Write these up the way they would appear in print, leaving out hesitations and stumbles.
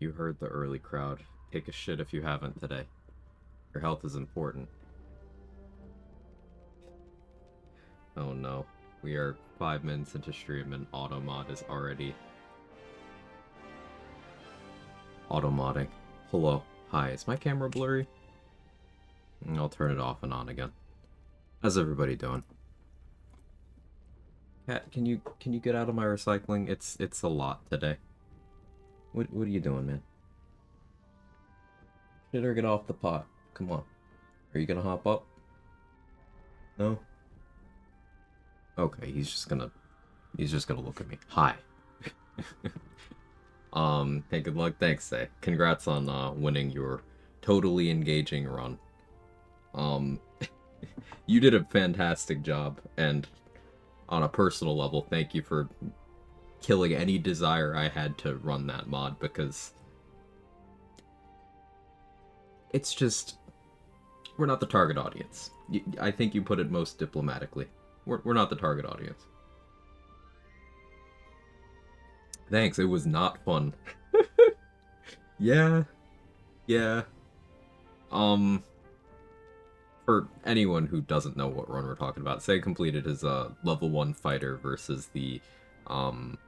You heard the early crowd. Take a shit if you haven't today. Your health is important. Oh no. We are 5 minutes into stream and automod is already automodding. Hello. Hi, is my camera blurry? I'll turn it off and on again. How's everybody doing? Cat, can you get out of my recycling? It's a lot today. What are you doing, man? Get her get off the pot. Come on. Are you gonna hop up? No? Okay, he's just gonna look at me. Hi. Hey, good luck. Thanks, Say. Congrats on winning your totally engaging run. Um, you did a fantastic job, and on a personal level, thank you for killing any desire I had to run that mod, because it's just, we're not the target audience. I think you put it most diplomatically. We're not the target audience. Thanks, it was not fun. Yeah, yeah. Um, for anyone who doesn't know what run we're talking about, Say completed his level 1 fighter versus the um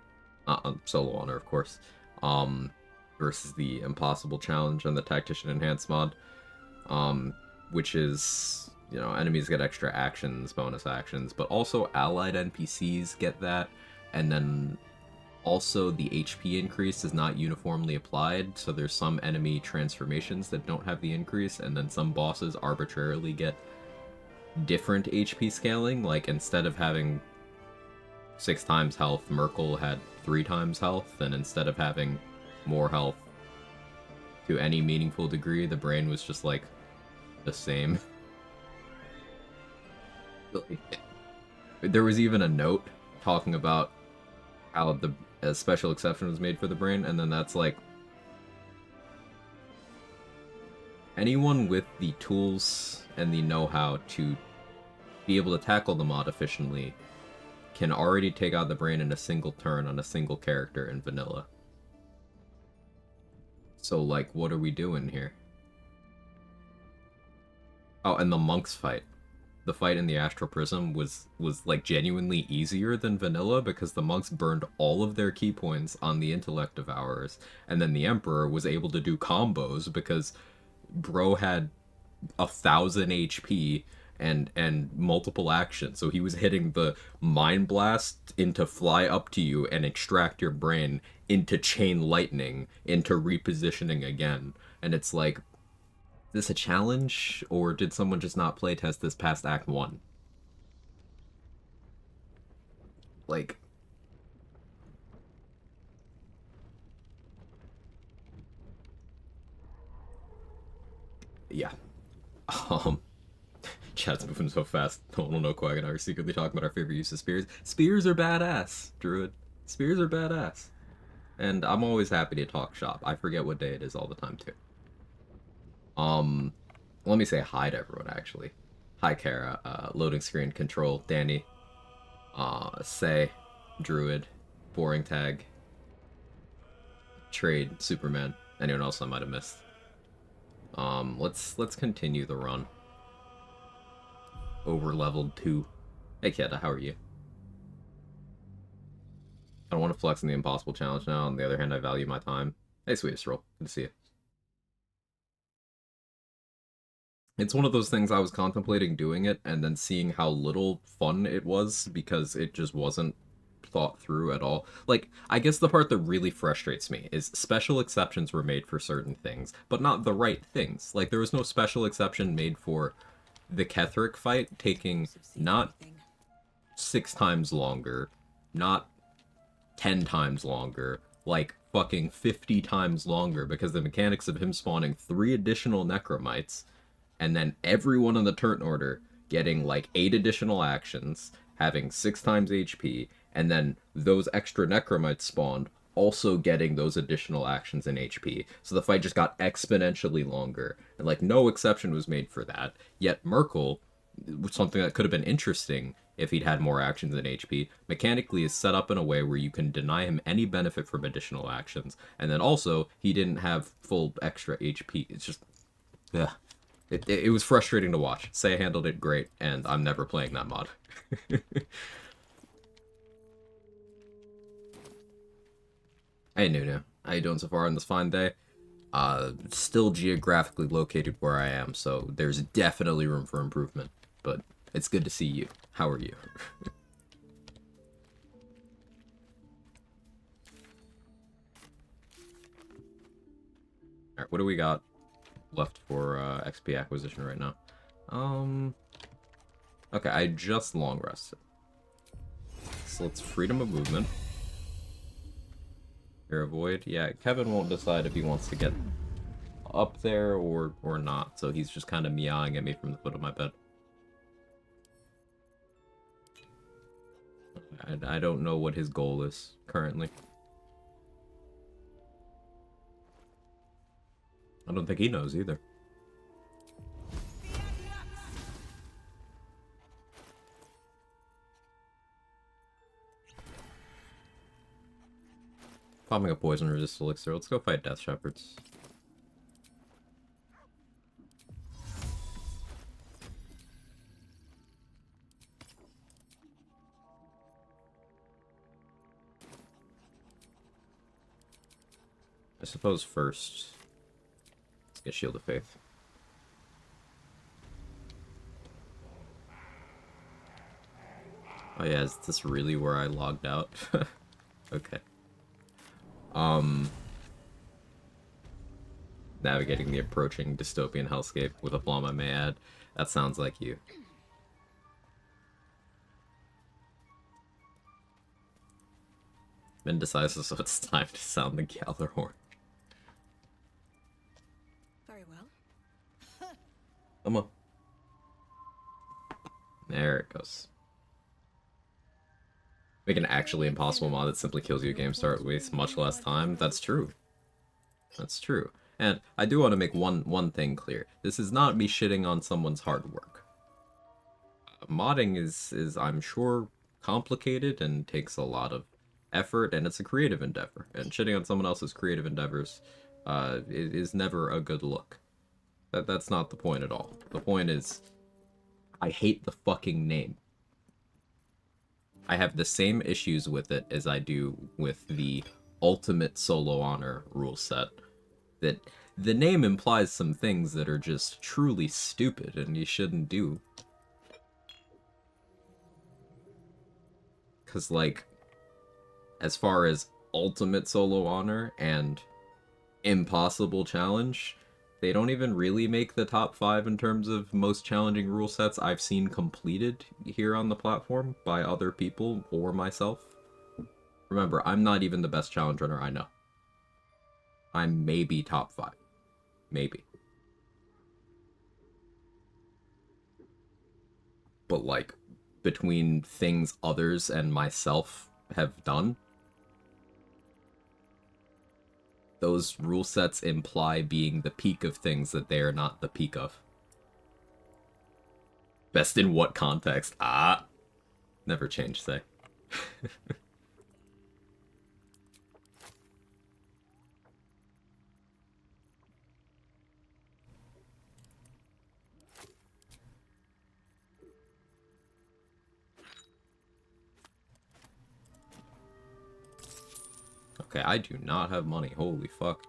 solo honor, of course, um versus the impossible challenge and the tactician enhanced mod, which is, you know, enemies get extra actions, bonus actions, but also allied NPCs get that, and then also the HP increase is not uniformly applied, so there's some enemy transformations that don't have the increase, and then some bosses arbitrarily get different HP scaling. Like, instead of having 6 times health, Merkel had 3 times health, and instead of having more health to any meaningful degree, the brain was just like the same. There was even a note talking about how the a special exception was made for the brain, and then that's like, anyone with the tools and the know-how to be able to tackle the mod efficiently can already take out the brain in a single turn on a single character in vanilla. So, like, what are we doing here? Oh, and the monks fight. The fight in the Astral Prism was like genuinely easier than vanilla, because the monks burned all of their key points on the intellect devourers, and then the Emperor was able to do combos because bro had 1,000 HP and multiple actions, so he was hitting the mind blast into fly up to you and extract your brain, into chain lightning, into repositioning again, and it's like, this a challenge, or did someone just not playtest this past Act 1? Like, yeah. Um, Chat's moving so fast. No one will know Quag and I are secretly talking about our favorite use of spears. Spears are badass, Druid. Spears are badass. And I'm always happy to talk shop. I forget what day it is all the time, too. Let me say hi to everyone, actually. Hi, Kara. Loading screen, Control, Danny, Say, Druid, Boring Tag, Trade, Superman. Anyone else I might have missed? Let's continue the run. Over leveled 2. Hey, Keda, how are you? I don't want to flex in the impossible challenge now. On the other hand, I value my time. Hey, sweetest roll. Good to see you. It's one of those things, I was contemplating doing it and then seeing how little fun it was because it just wasn't thought through at all. Like, I guess the part that really frustrates me is special exceptions were made for certain things, but not the right things. Like, there was no special exception made for the Ketheric fight taking not 6 times longer, not 10 times longer, like fucking 50 times longer, because the mechanics of him spawning 3 additional Necromites and then everyone in the turn order getting like 8 additional actions, having 6 times HP, and then those extra Necromites spawned also getting those additional actions in HP. So the fight just got exponentially longer, and like no exception was made for that. Yet Merkel, something that could have been interesting, if he'd had more actions and HP. Mechanically is set up in a way where you can deny him any benefit from additional actions. And then also, he didn't have full extra HP. It's just... yeah. It was frustrating to watch. Say handled it great, and I'm never playing that mod. Hey Nunu, how you doing so far on this fine day? Still geographically located where I am, so there's definitely room for improvement. But it's good to see you. How are you? Alright, what do we got left for XP acquisition right now? Okay, I just long rested. So let's freedom of movement. Here, avoid. Yeah, Kevin won't decide if he wants to get up there or not, so he's just kind of meowing at me from the foot of my bed. I don't know what his goal is currently. I don't think he knows either. Popping a poison resist elixir. Let's go fight Death Shepherds. I suppose first, let's get Shield of Faith. Oh yeah, is this really where I logged out? Okay. Navigating the approaching dystopian hellscape with a flaw I may add. That sounds like you. Been decisive, so it's time to sound the Galler horn. Very well. Come on. There it goes. Make an actually impossible mod that simply kills you at game start, wastes much less time. That's true. That's true. And I do want to make one thing clear. This is not me shitting on someone's hard work. Modding is I'm sure complicated and takes a lot of effort, and it's a creative endeavor. And shitting on someone else's creative endeavors is never a good look. That's not the point at all. The point is, I hate the fucking name. I have the same issues with it as I do with the ultimate solo honor rule set. That the name implies some things that are just truly stupid and you shouldn't do. Because, like, as far as ultimate solo honor and impossible challenge, they don't even really make the top 5 in terms of most challenging rule sets I've seen completed here on the platform by other people or myself. Remember, I'm not even the best challenge runner I know. I'm maybe top 5. Maybe. But, like, between things others and myself have done, those rule sets imply being the peak of things that they are not the peak of. Best in what context? Ah! Never change, say. Okay, I do not have money. Holy fuck.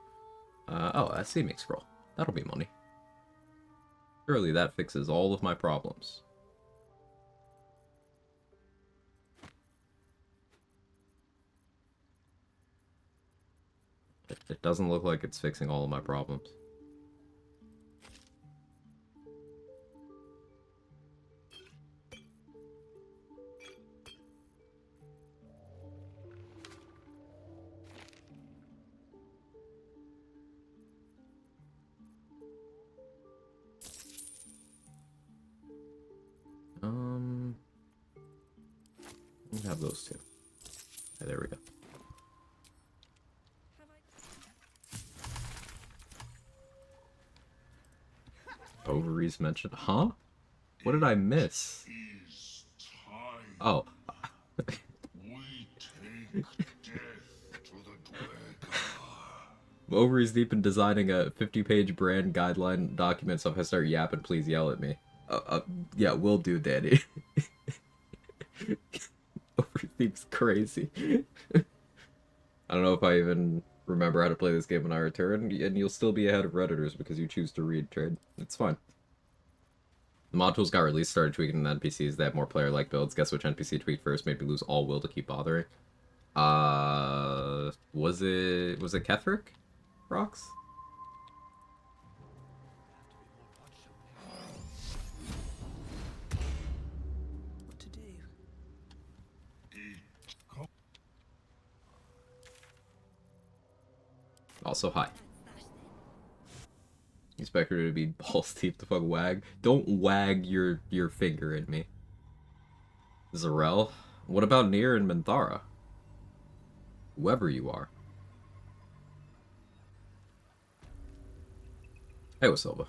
Oh, a seeming scroll. That'll be money. Surely that fixes all of my problems. It doesn't look like it's fixing all of my problems. We have those two. Okay, there we go. Ovaries mentioned. Huh? What did I miss? Is time. Oh. I'm overly deep in designing a 50-page brand guideline document, so if I start yapping, please yell at me. Yeah, will do, Danny. Overtheep's crazy. I don't know if I even remember how to play this game when I return, and you'll still be ahead of Redditors because you choose to read trade. It's fine. The mod tools got released, started tweaking the NPCs. They have more player-like builds. Guess which NPC tweaked first made me lose all will to keep bothering? Was it Ketherick? Rocks? What to do? Also, hi. You expect her to be balls deep to fuck wag? Don't wag your finger at me. Zarel? What about Nier and Minthara? Whoever you are. Hey, Wasilva.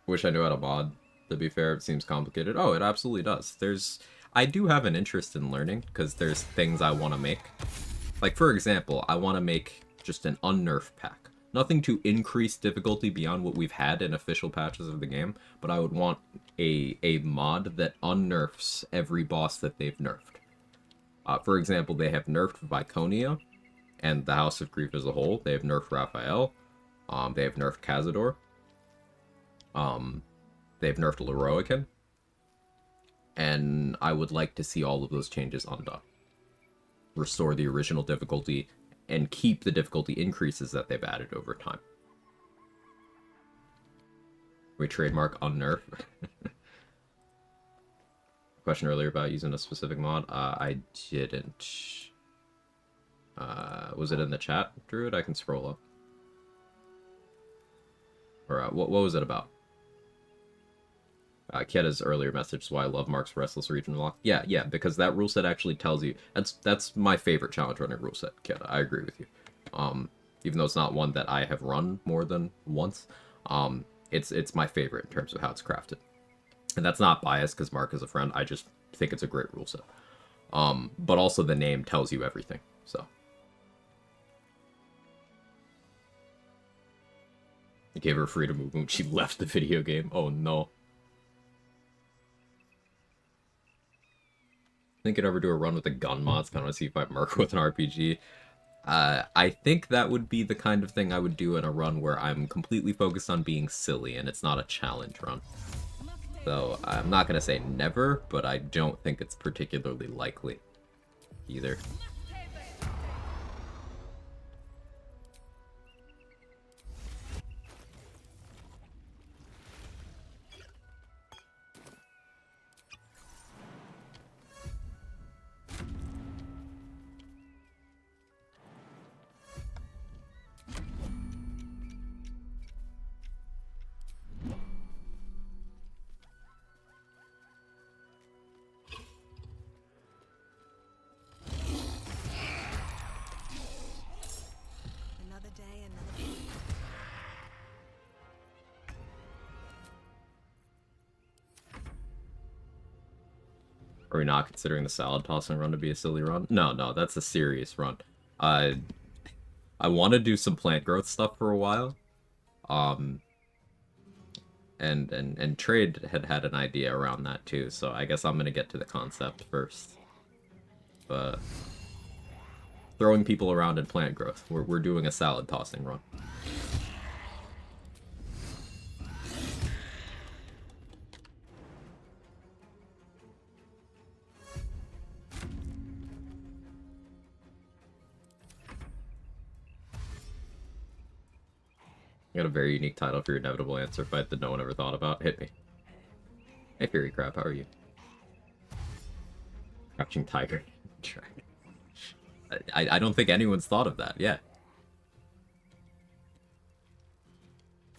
Wish I knew how to mod. To be fair, it seems complicated. Oh, it absolutely does. I do have an interest in learning, because there's things I want to make. Like, for example, I want to make just an unnerf pack. Nothing to increase difficulty beyond what we've had in official patches of the game, but I would want a mod that unnerfs every boss that they've nerfed. For example, they have nerfed Viconia and the House of Grief as a whole. They have nerfed Raphael. They have nerfed Cazador. They've nerfed Leroican. And I would like to see all of those changes undone. Restore the original difficulty and keep the difficulty increases that they've added over time. We trademark unnerf. Question earlier about using a specific mod. I didn't. Was it in the chat, Druid? I can scroll up. Or what was it about? Keta's earlier message is why I love Mark's Restless Region Lock. Yeah, because that rule set actually tells you... That's my favorite challenge running rule set, Keta. I agree with you. Even though it's not one that I have run more than once, it's my favorite in terms of how it's crafted. And that's not biased because Mark is a friend. I just think it's a great rule set. But also the name tells you everything, so... I gave her freedom of movement. She left the video game. Oh no. Think I'd ever do a run with the gun mods. Kind of want to see if I merc with an RPG. I think that would be the kind of thing I would do in a run where I'm completely focused on being silly and it's not a challenge run. So I'm not going to say never, but I don't think it's particularly likely either. Another day, another day. Are we not considering the salad tossing run to be a silly run? No, that's a serious run. I want to do some plant growth stuff for a while. And Trade had an idea around that too, so I guess I'm gonna get to the concept first. But throwing people around in plant growth. We're doing a salad tossing run. You got a very unique title for your inevitable answer fight that no one ever thought about. Hit me. Hey, Fury Crap, how are you? Crouching Tiger. I don't think anyone's thought of that yet.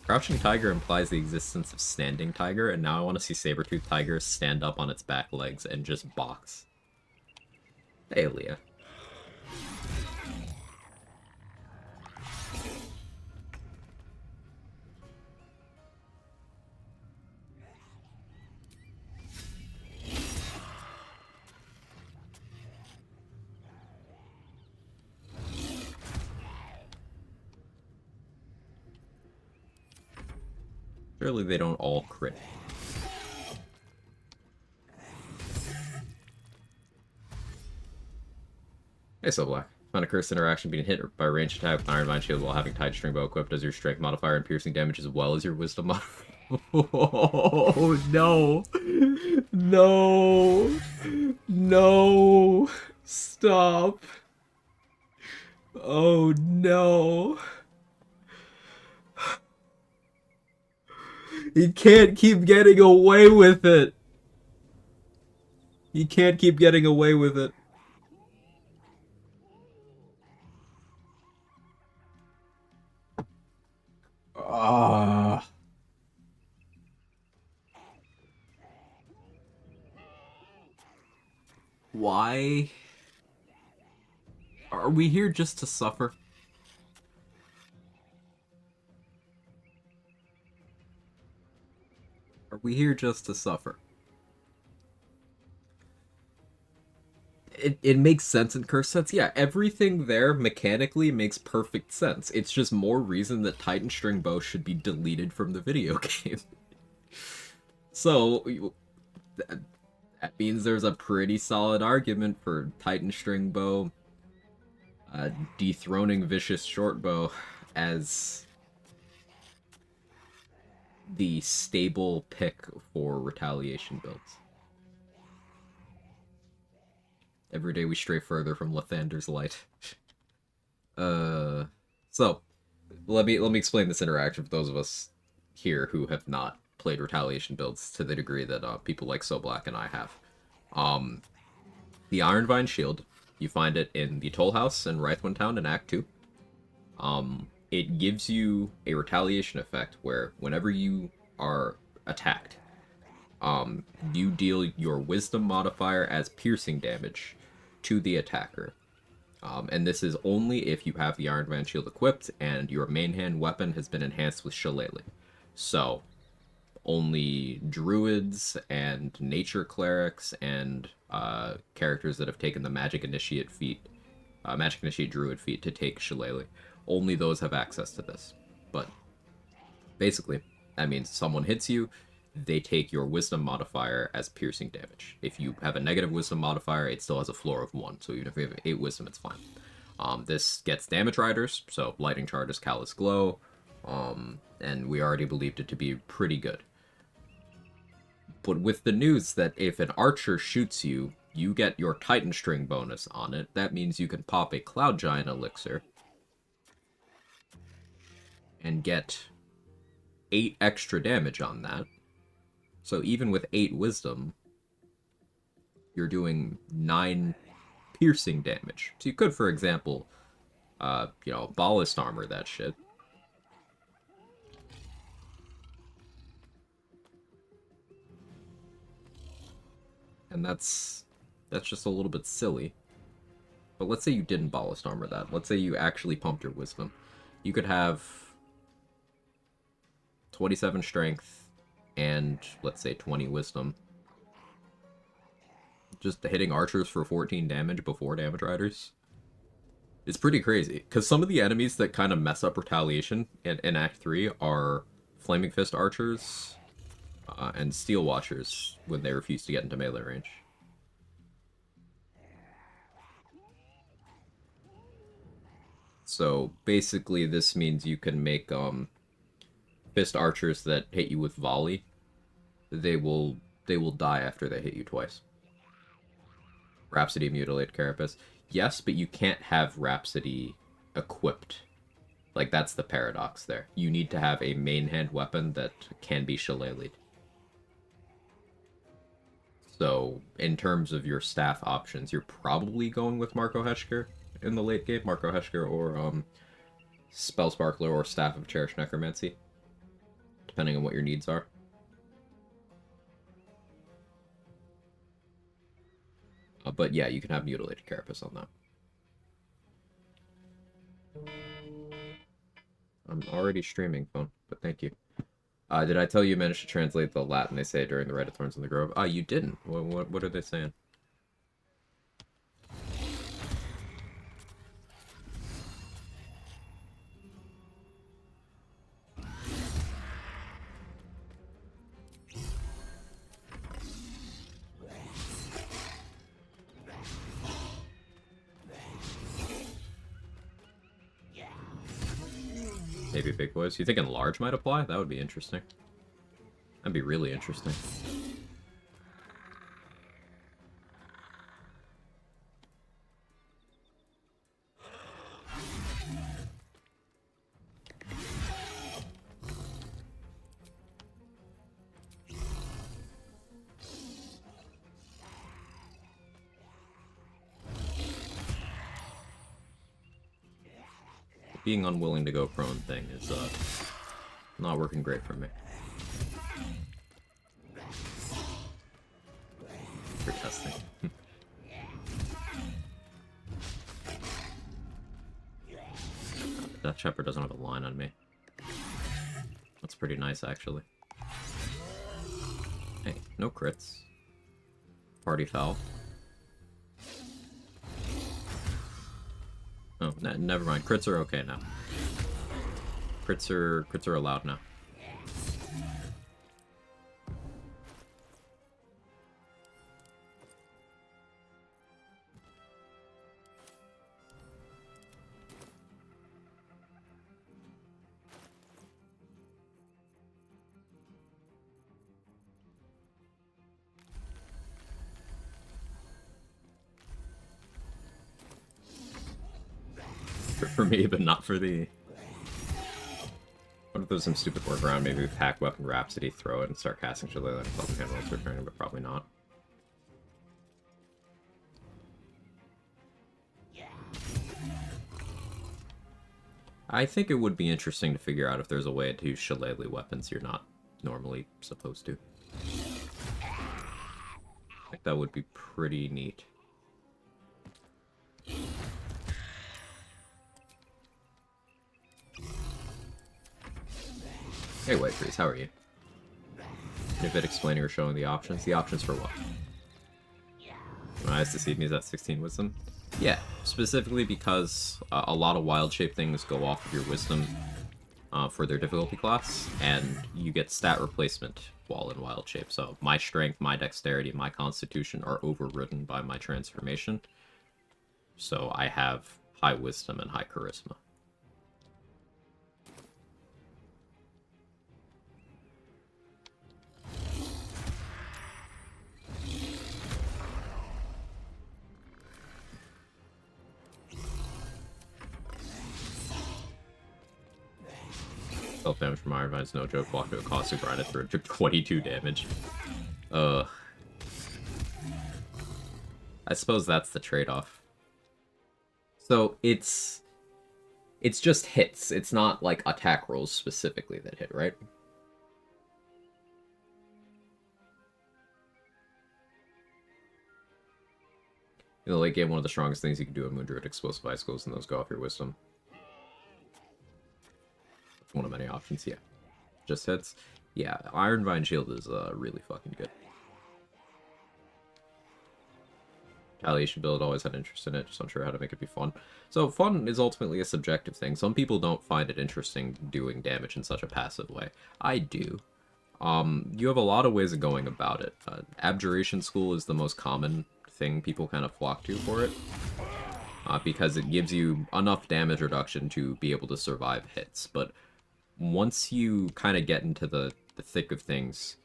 Crouching Tiger implies the existence of Standing Tiger, and now I want to see Saber-Tooth Tiger stand up on its back legs and just box. Hey, Leah. Clearly they don't all crit. Hey, so Black. Find a cursed interaction being hit by a ranged attack with Iron Mind Shield while having Tight String Bow equipped as your strength modifier and piercing damage as well as your wisdom modifier. Oh, no. No. No. Stop. Oh, no. He can't keep getting away with it. He can't keep getting away with it. Ah. Why? Are we here just to suffer? Are we here just to suffer? It makes sense in curse sets. Yeah, everything there mechanically makes perfect sense. It's just more reason that Titan String Bow should be deleted from the video game. So, that means there's a pretty solid argument for Titan String Bow dethroning Vicious Short Bow as the stable pick for retaliation builds. Every day we stray further from Lathander's light. So let me explain this interaction for those of us here who have not played retaliation builds to the degree that people like So Black and I have. The Ironvine Shield, you find it in the Toll House in Rythwin Town in Act 2. It gives you a retaliation effect where whenever you are attacked, you deal your wisdom modifier as piercing damage to the attacker. And this is only if you have the Iron Man Shield equipped and your main hand weapon has been enhanced with Shillelagh. So, only druids and nature clerics and characters that have taken the Magic Initiate feat, Magic Initiate Druid feat to take Shillelagh, only those have access to this. But basically, that means someone hits you, they take your wisdom modifier as piercing damage. If you have a negative wisdom modifier, it still has a floor of 1, so even if you have 8 wisdom, it's fine. This gets damage riders, so lightning charges, callous glow, and we already believed it to be pretty good. But with the news that if an archer shoots you, you get your Titan String bonus on it, that means you can pop a Cloud Giant elixir and get 8 extra damage on that. So even with 8 wisdom, you're doing 9 piercing damage. So you could, for example, ballast armor that shit. And that's just a little bit silly. But let's say you didn't ballast armor that. Let's say you actually pumped your wisdom. You could have 27 strength and, let's say, 20 wisdom. Just hitting archers for 14 damage before damage riders. It's pretty crazy. Because some of the enemies that kind of mess up retaliation in Act 3 are Flaming Fist archers and Steel Watchers when they refuse to get into melee range. So basically this means you can make Fist archers that hit you with volley, they will die after they hit you twice. Rhapsody, Mutilate, Carapace. Yes, but you can't have Rhapsody equipped. Like, that's the paradox there. You need to have a main hand weapon that can be Shillelagh'd. So, in terms of your staff options, you're probably going with Marco Heschker in the late game. Marco Heschker or Spell Sparkler or Staff of Cherished Necromancy, depending on what your needs are. But yeah, you can have Mutilated Carapace on that. I'm already streaming, phone, but thank you. Did I tell you managed to translate the Latin they say during the Rite of Thorns in the Grove? You didn't. What are they saying? Maybe big boys. You thinking large might apply? That would be interesting. That'd be really interesting. Being unwilling to go prone thing is not working great for me. For testing. That Shepherd doesn't have a line on me. That's pretty nice, actually. Hey, no crits. Party foul. Oh, never mind. Crits are okay now. Crits are allowed now. For me, but not for the... What if there's some stupid workaround? Maybe we pack Weapon Rhapsody, throw it, and start casting shit like that. Cloak Handle is returning, but probably not. I think it would be interesting to figure out if there's a way to use shillelagh weapons you're not normally supposed to. I think that would be pretty neat. Hey, White Freeze, how are you? In a bit explaining or showing the options. The options for what? When Eyes Deceive Me is at 16 Wisdom? Yeah, specifically because a lot of wild shape things go off of your Wisdom for their difficulty class, and you get stat replacement while in wild shape. So my strength, my dexterity, my constitution are overridden by my transformation. So I have high Wisdom and high charisma. Self-damage from Iron Vine's no joke. Walk to a cost to grind it for 22 damage. I suppose that's the trade-off. So it's just hits. It's not like attack rolls specifically that hit, right? In the late game, one of the strongest things you can do in Moon Druid explosive icicles, and those go off your Wisdom. One of many options, yeah. Just hits. Yeah, Iron Vine Shield is really fucking good. Retaliation build, always had interest in it, just unsure how to make it be fun. So fun is ultimately a subjective thing. Some people don't find it interesting doing damage in such a passive way. I do. You have a lot of ways of going about it. Abjuration School is the most common thing people kind of flock to for it. Because it gives you enough damage reduction to be able to survive hits, but once you kind of get into the thick of things,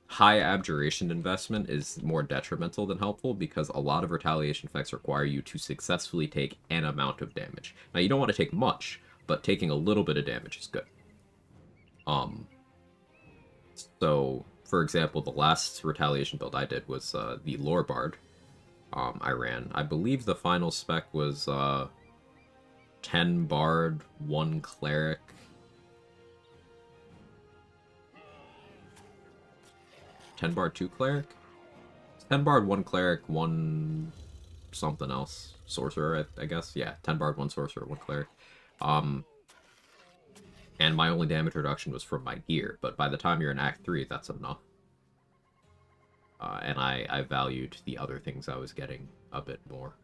high abjuration investment is more detrimental than helpful because a lot of retaliation effects require you to successfully take an amount of damage. Now, you don't want to take much, but taking a little bit of damage is good. So, for example, the last retaliation build I did was the Lore Bard. I ran. I believe the final spec was 10 Bard, 1 Cleric. 10 Bard, 2 Cleric? 10 Bard, 1 Cleric, 1 something else. Sorcerer, I guess. Yeah, 10 Bard, 1 Sorcerer, 1 Cleric. And my only damage reduction was from my gear, but by the time you're in Act 3, that's enough. And I valued the other things I was getting a bit more.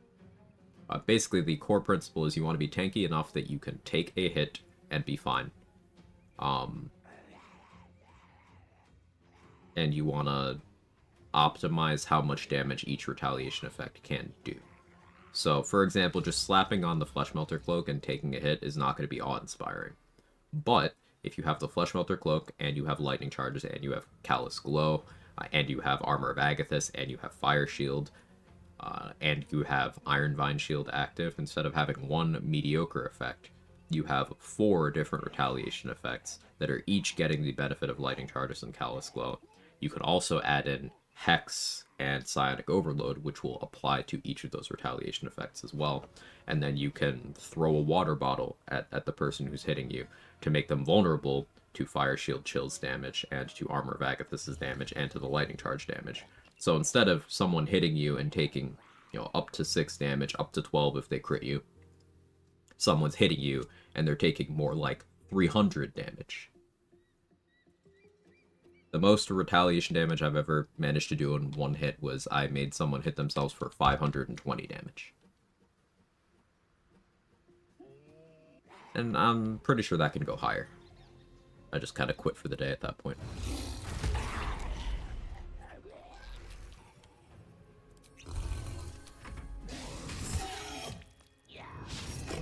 Basically, the core principle is you want to be tanky enough that you can take a hit and be fine. And you want to optimize how much damage each retaliation effect can do. So, for example, just slapping on the Flesh Melter Cloak and taking a hit is not going to be awe-inspiring. But if you have the Flesh Melter Cloak, and you have Lightning Charges, and you have Callous Glow, and you have Armor of Agathis, and you have Fire Shield, and you have Iron Vine Shield active, instead of having one mediocre effect, you have 4 different retaliation effects that are each getting the benefit of Lightning Charges and Callous Glow. You can also add in Hex and Psionic Overload, which will apply to each of those retaliation effects as well. And then you can throw a water bottle at the person who's hitting you to make them vulnerable to Fire Shield Chill's damage, and to Armor of Agathis' damage, and to the Lightning Charge damage. So instead of someone hitting you and taking, up to 6 damage, up to 12 if they crit you, someone's hitting you and they're taking more like 300 damage. The most retaliation damage I've ever managed to do in one hit was I made someone hit themselves for 520 damage. And I'm pretty sure that can go higher. I just kind of quit for the day at that point.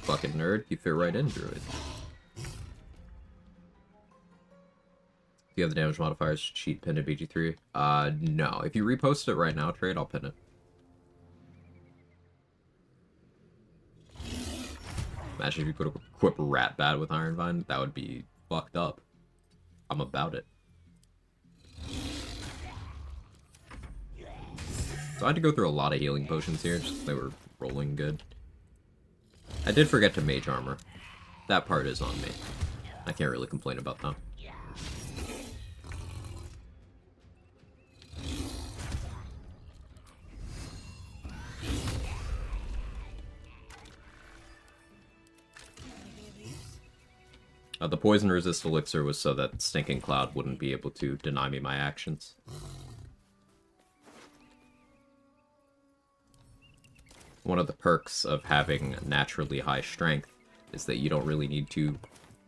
Fucking nerd, you fit right in, Druid. Do you have the damage modifiers cheat pin in BG3? No. If you repost it right now, Trade, I'll pin it. Imagine if you could equip Rat Bat with Iron Vine. That would be fucked up. I'm about it. So I had to go through a lot of healing potions here, just they were rolling good. I did forget to Mage Armor. That part is on me. I can't really complain about that. The poison resist elixir was so that Stinking Cloud wouldn't be able to deny me my actions. One of the perks of having naturally high strength is that you don't really need to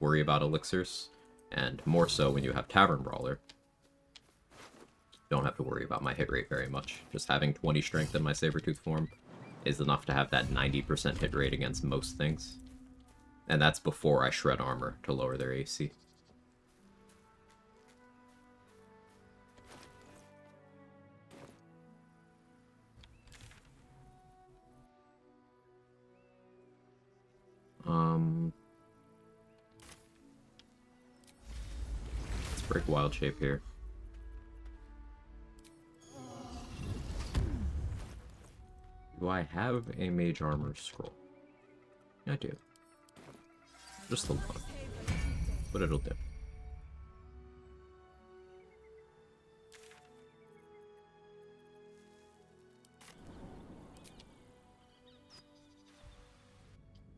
worry about elixirs, and more so when you have Tavern Brawler. Don't have to worry about my hit rate very much. Just having 20 strength in my Sabertooth form is enough to have that 90% hit rate against most things. And that's before I shred armor to lower their AC. Let's break Wild Shape here. Do I have a Mage Armor scroll? I do. Just the one. But it'll do.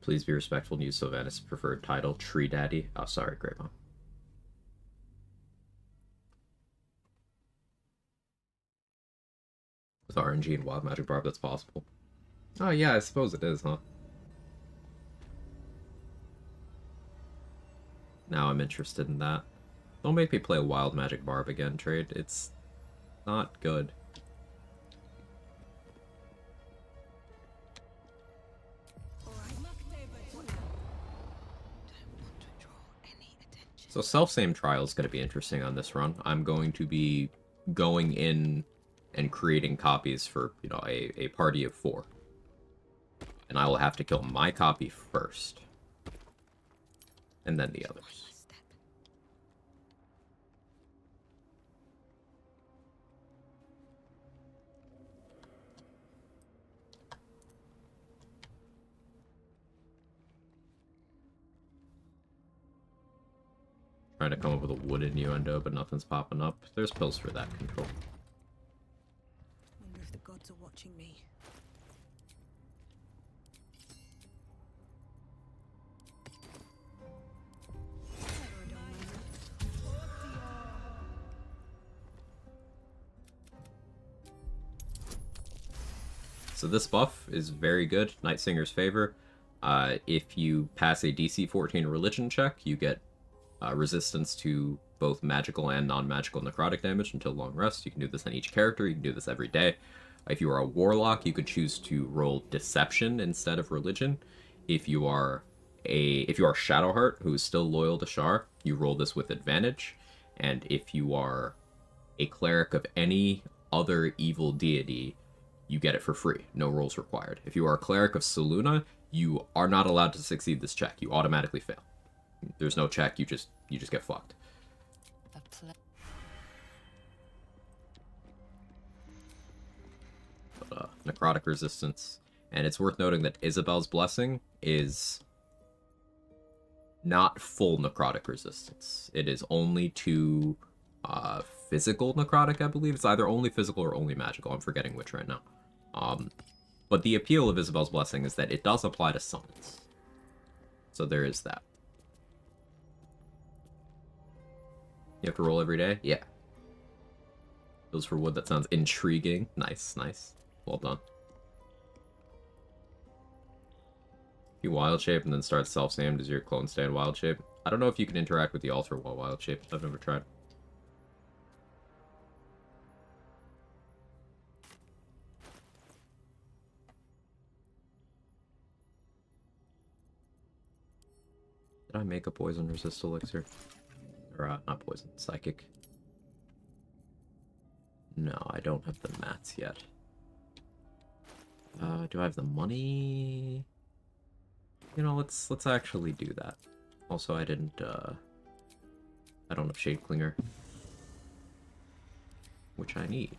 Please be respectful and use Sylvanas' preferred title, Tree Daddy. Oh, sorry, Grapevine. With RNG and Wild Magic Barb, that's possible. Oh yeah, I suppose it is, huh? Now I'm interested in that. Don't make me play Wild Magic Barb again, Trade. It's not good. So Self-Same Trial is going to be interesting on this run. I'm going to be going in and creating copies for, a party of 4. And I will have to kill my copy first. And then the others. Trying to come up with a wood innuendo, but nothing's popping up. There's pills for that control. Wonder if the gods are watching me. So this buff is very good, Night Singer's Favor. If you pass a DC 14 religion check, you get resistance to both magical and non-magical necrotic damage until long rest. You can do this on each character, you can do this every day. If you are a warlock, you could choose to roll deception instead of religion. If you are if you are Shadowheart, who is still loyal to Shar, you roll this with advantage. And if you are a cleric of any other evil deity, you get it for free. No rolls required. If you are a cleric of Selûne, you are not allowed to succeed this check. You automatically fail. There's no check. You just get fucked. Necrotic resistance. And it's worth noting that Isabel's Blessing is not full necrotic resistance. It is only to physical necrotic, I believe. It's either only physical or only magical. I'm forgetting which right now. But the appeal of Isabel's Blessing is that it does apply to summons. So there is that. You have to roll every day? Yeah. Those for wood, that sounds intriguing. Nice, nice. Well done. You wild shape and then start self-same. Does your clone stay in wild shape? I don't know if you can interact with the altar while wild shape. I've never tried. Did I make a poison resist elixir? Or, not poison, psychic. No, I don't have the mats yet. Do I have the money? You know, let's actually do that. Also, I don't have Shade Clinger, which I need.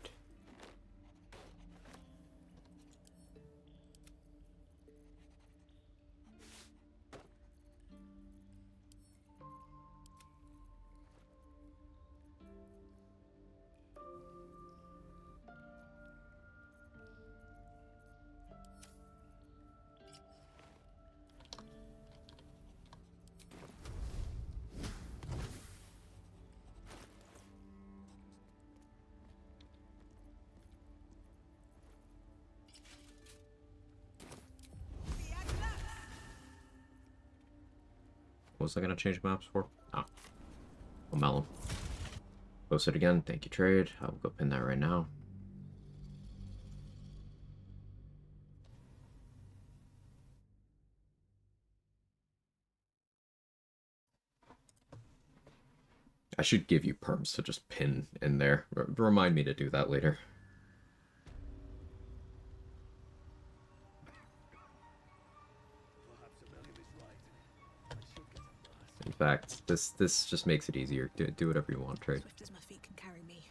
What was I gonna change maps for? Oh. Oh, Melon. Post it again. Thank you, trade. I'll go pin that right now. I should give you perms to just pin in there. Remind me to do that later. In fact, this just makes it easier. Do whatever you want, trade. Swift as my feet can carry me.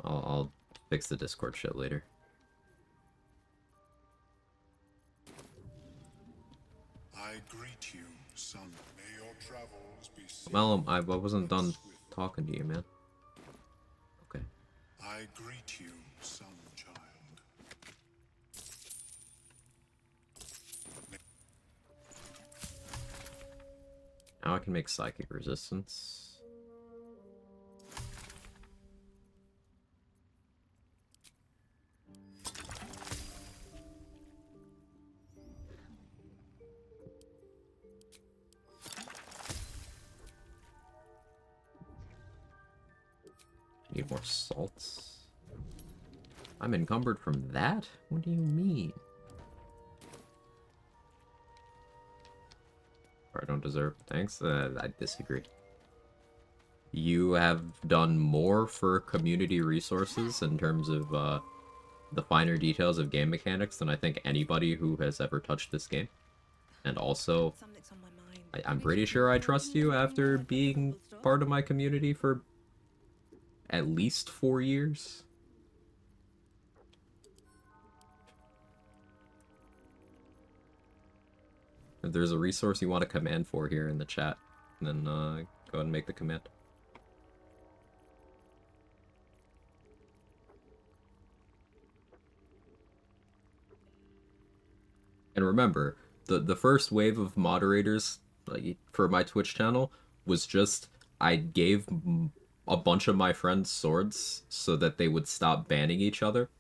I'll fix the Discord shit later. I greet you, son. May your travels be safe. Well, I wasn't done talking to you, man. Okay. I greet you, son, child. Now I can make psychic resistance. Need more salts. I'm encumbered from that? What do you mean? Or I don't deserve thanks? I disagree. You have done more for community resources in terms of the finer details of game mechanics than I think anybody who has ever touched this game. And also, Something's on my mind. I'm pretty sure I trust you after being part of my community for at least 4 years. If there's a resource you want a command for here in the chat, then go ahead and make the command. And remember, the first wave of moderators, like, for my Twitch channel was just I gave a bunch of my friends swords so that they would stop banning each other.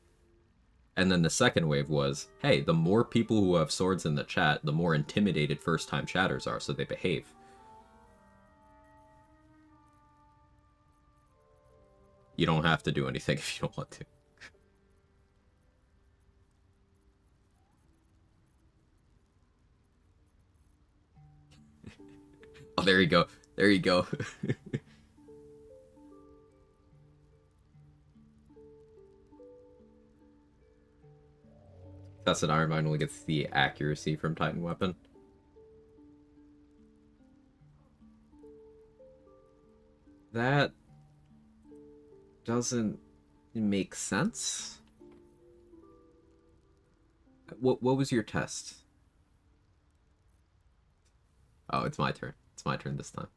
And then the second wave was, hey, the more people who have swords in the chat, the more intimidated first-time chatters are, so they behave. You don't have to do anything if you don't want to. there you go. There you go. Tested Iron Mine only gets the accuracy from Titan Weapon. That doesn't make sense. What was your test? Oh, it's my turn. It's my turn this time.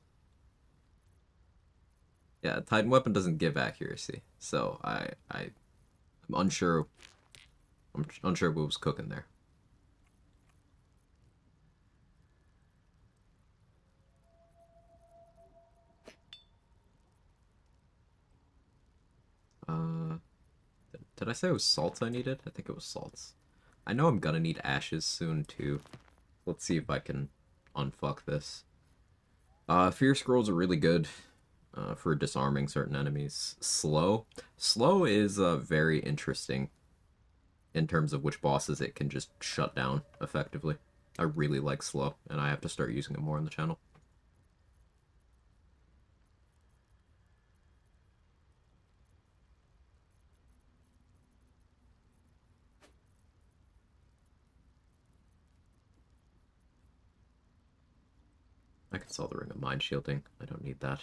Yeah, Titan Weapon doesn't give accuracy, so I'm unsure. I'm unsure what was cooking there. Did I say it was salts I needed? I think it was salts. I know I'm gonna need ashes soon too. Let's see if I can unfuck this. Fear scrolls are really good for disarming certain enemies. Slow is very interesting in terms of which bosses it can just shut down effectively. I really like slow, and I have to start using it more on the channel. I can sell the Ring of Mind Shielding. I don't need that.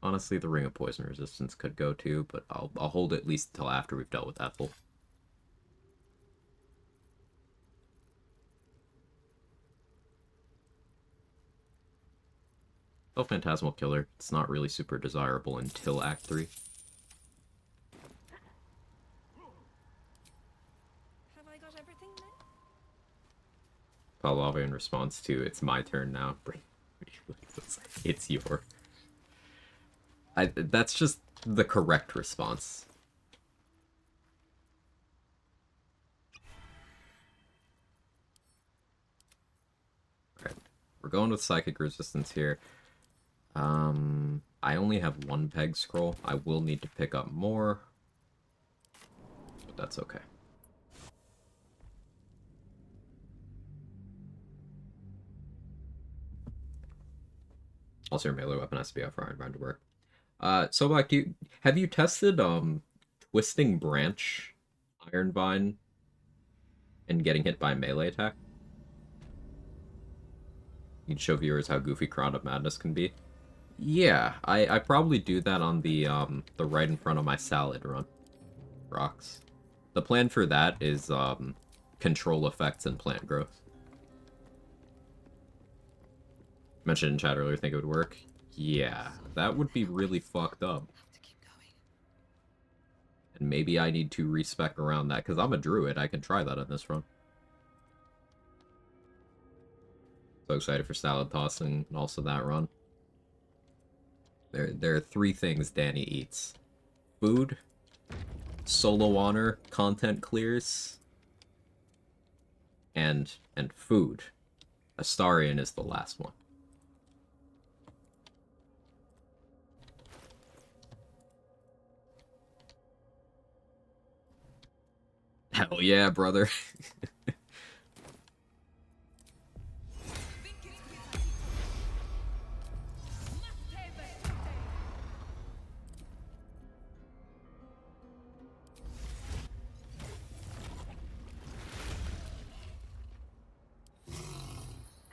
Honestly, the Ring of Poison Resistance could go too, but I'll hold it at least until after we've dealt with Ethel. Oh, Phantasmal Killer. It's not really super desirable until Act 3. Have I got everything then? Palava in response to, it's my turn now. It's your. That's just the correct response. Alright. We're going with Psychic Resistance here. I only have one peg scroll. I will need to pick up more, but that's okay. Also, your melee weapon has to be out for Iron Bind to work. So like, have you tested Twisting Branch Iron Vine and getting hit by a melee attack? You'd show viewers how goofy Crown of Madness can be. Yeah, I probably do that on the right in front of my salad run. Rocks. The plan for that is control effects and plant growth. Mentioned in chat earlier, think it would work? Yeah, that would be really fucked up. Have to keep going. And maybe I need to respec around that, because I'm a druid. I can try that on this run. So excited for salad tossing and also that run. There are three things Danny eats. Food, solo honor, content clears, and food. Astarion is the last one. Hell yeah, brother.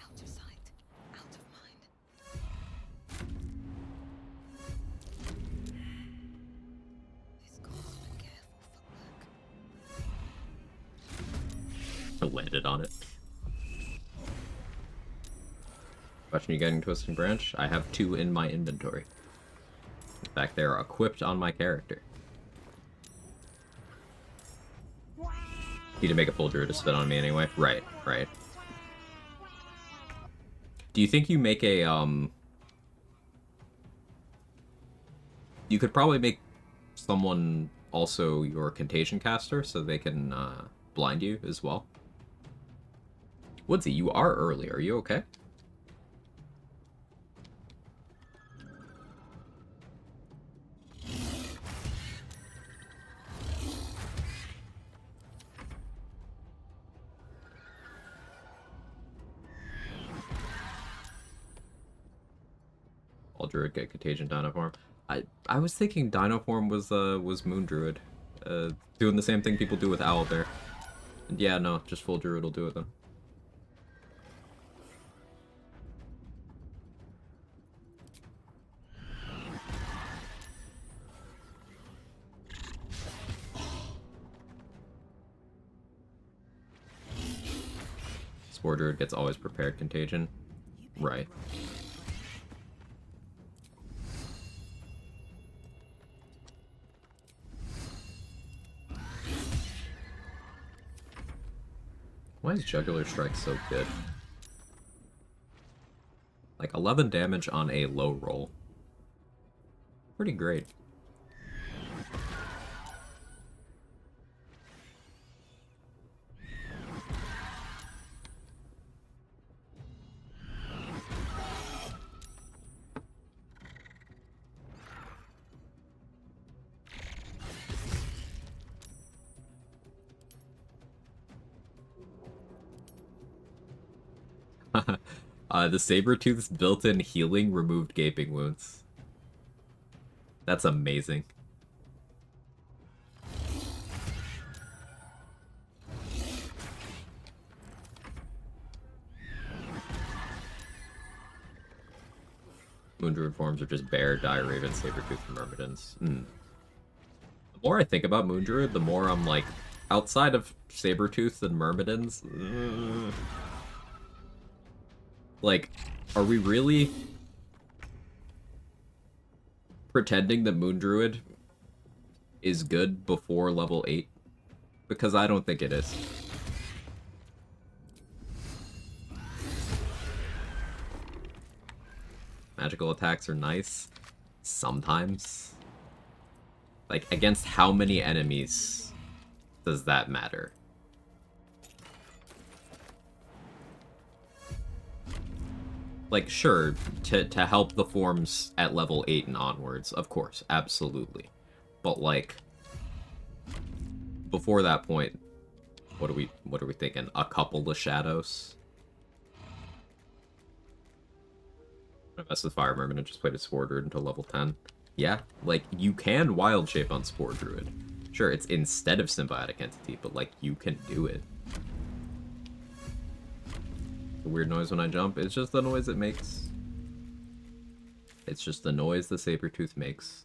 Out of sight, out of mind. This calls for careful footwork. I landed on it. Watching you getting Twisting Branch? I have 2 in my inventory. In fact, they're equipped on my character. Need to make a full druid to spit on me anyway. Right. Do you think you make a, You could probably make someone also your Contagion caster, so they can, blind you as well. Woodsy, you are early. Are you okay? All Druid get Contagion Dino Form. I was thinking Dino Form was Moon Druid. Doing the same thing people do with Owlbear. And yeah, no, just full Druid will do it then. Spore Druid gets always prepared Contagion. Right. Why is Jugular Strike so good? Like 11 damage on a low roll. Pretty great. The Sabertooth's built-in healing removed gaping wounds. That's amazing. Moondruid forms are just Bear, Dire Raven, Sabertooth, and Myrmidons. The more I think about Moondruid, the more I'm like, outside of Sabertooth and Myrmidons, like, are we really pretending that Moondruid is good before level 8? Because I don't think it is. Magical attacks are nice. Sometimes. Like, against how many enemies does that matter? Like, sure, to help the forms at level 8 and onwards, of course, absolutely. But, like, before that point, what are we thinking? A couple of shadows? I messed with Fire Merman and just played a Spore Druid until level 10. Yeah, like, you can Wild Shape on Spore Druid. Sure, it's instead of Symbiotic Entity, but, like, you can do it. The weird noise when I jump, it's just the noise it makes. It's just the noise the Sabertooth makes.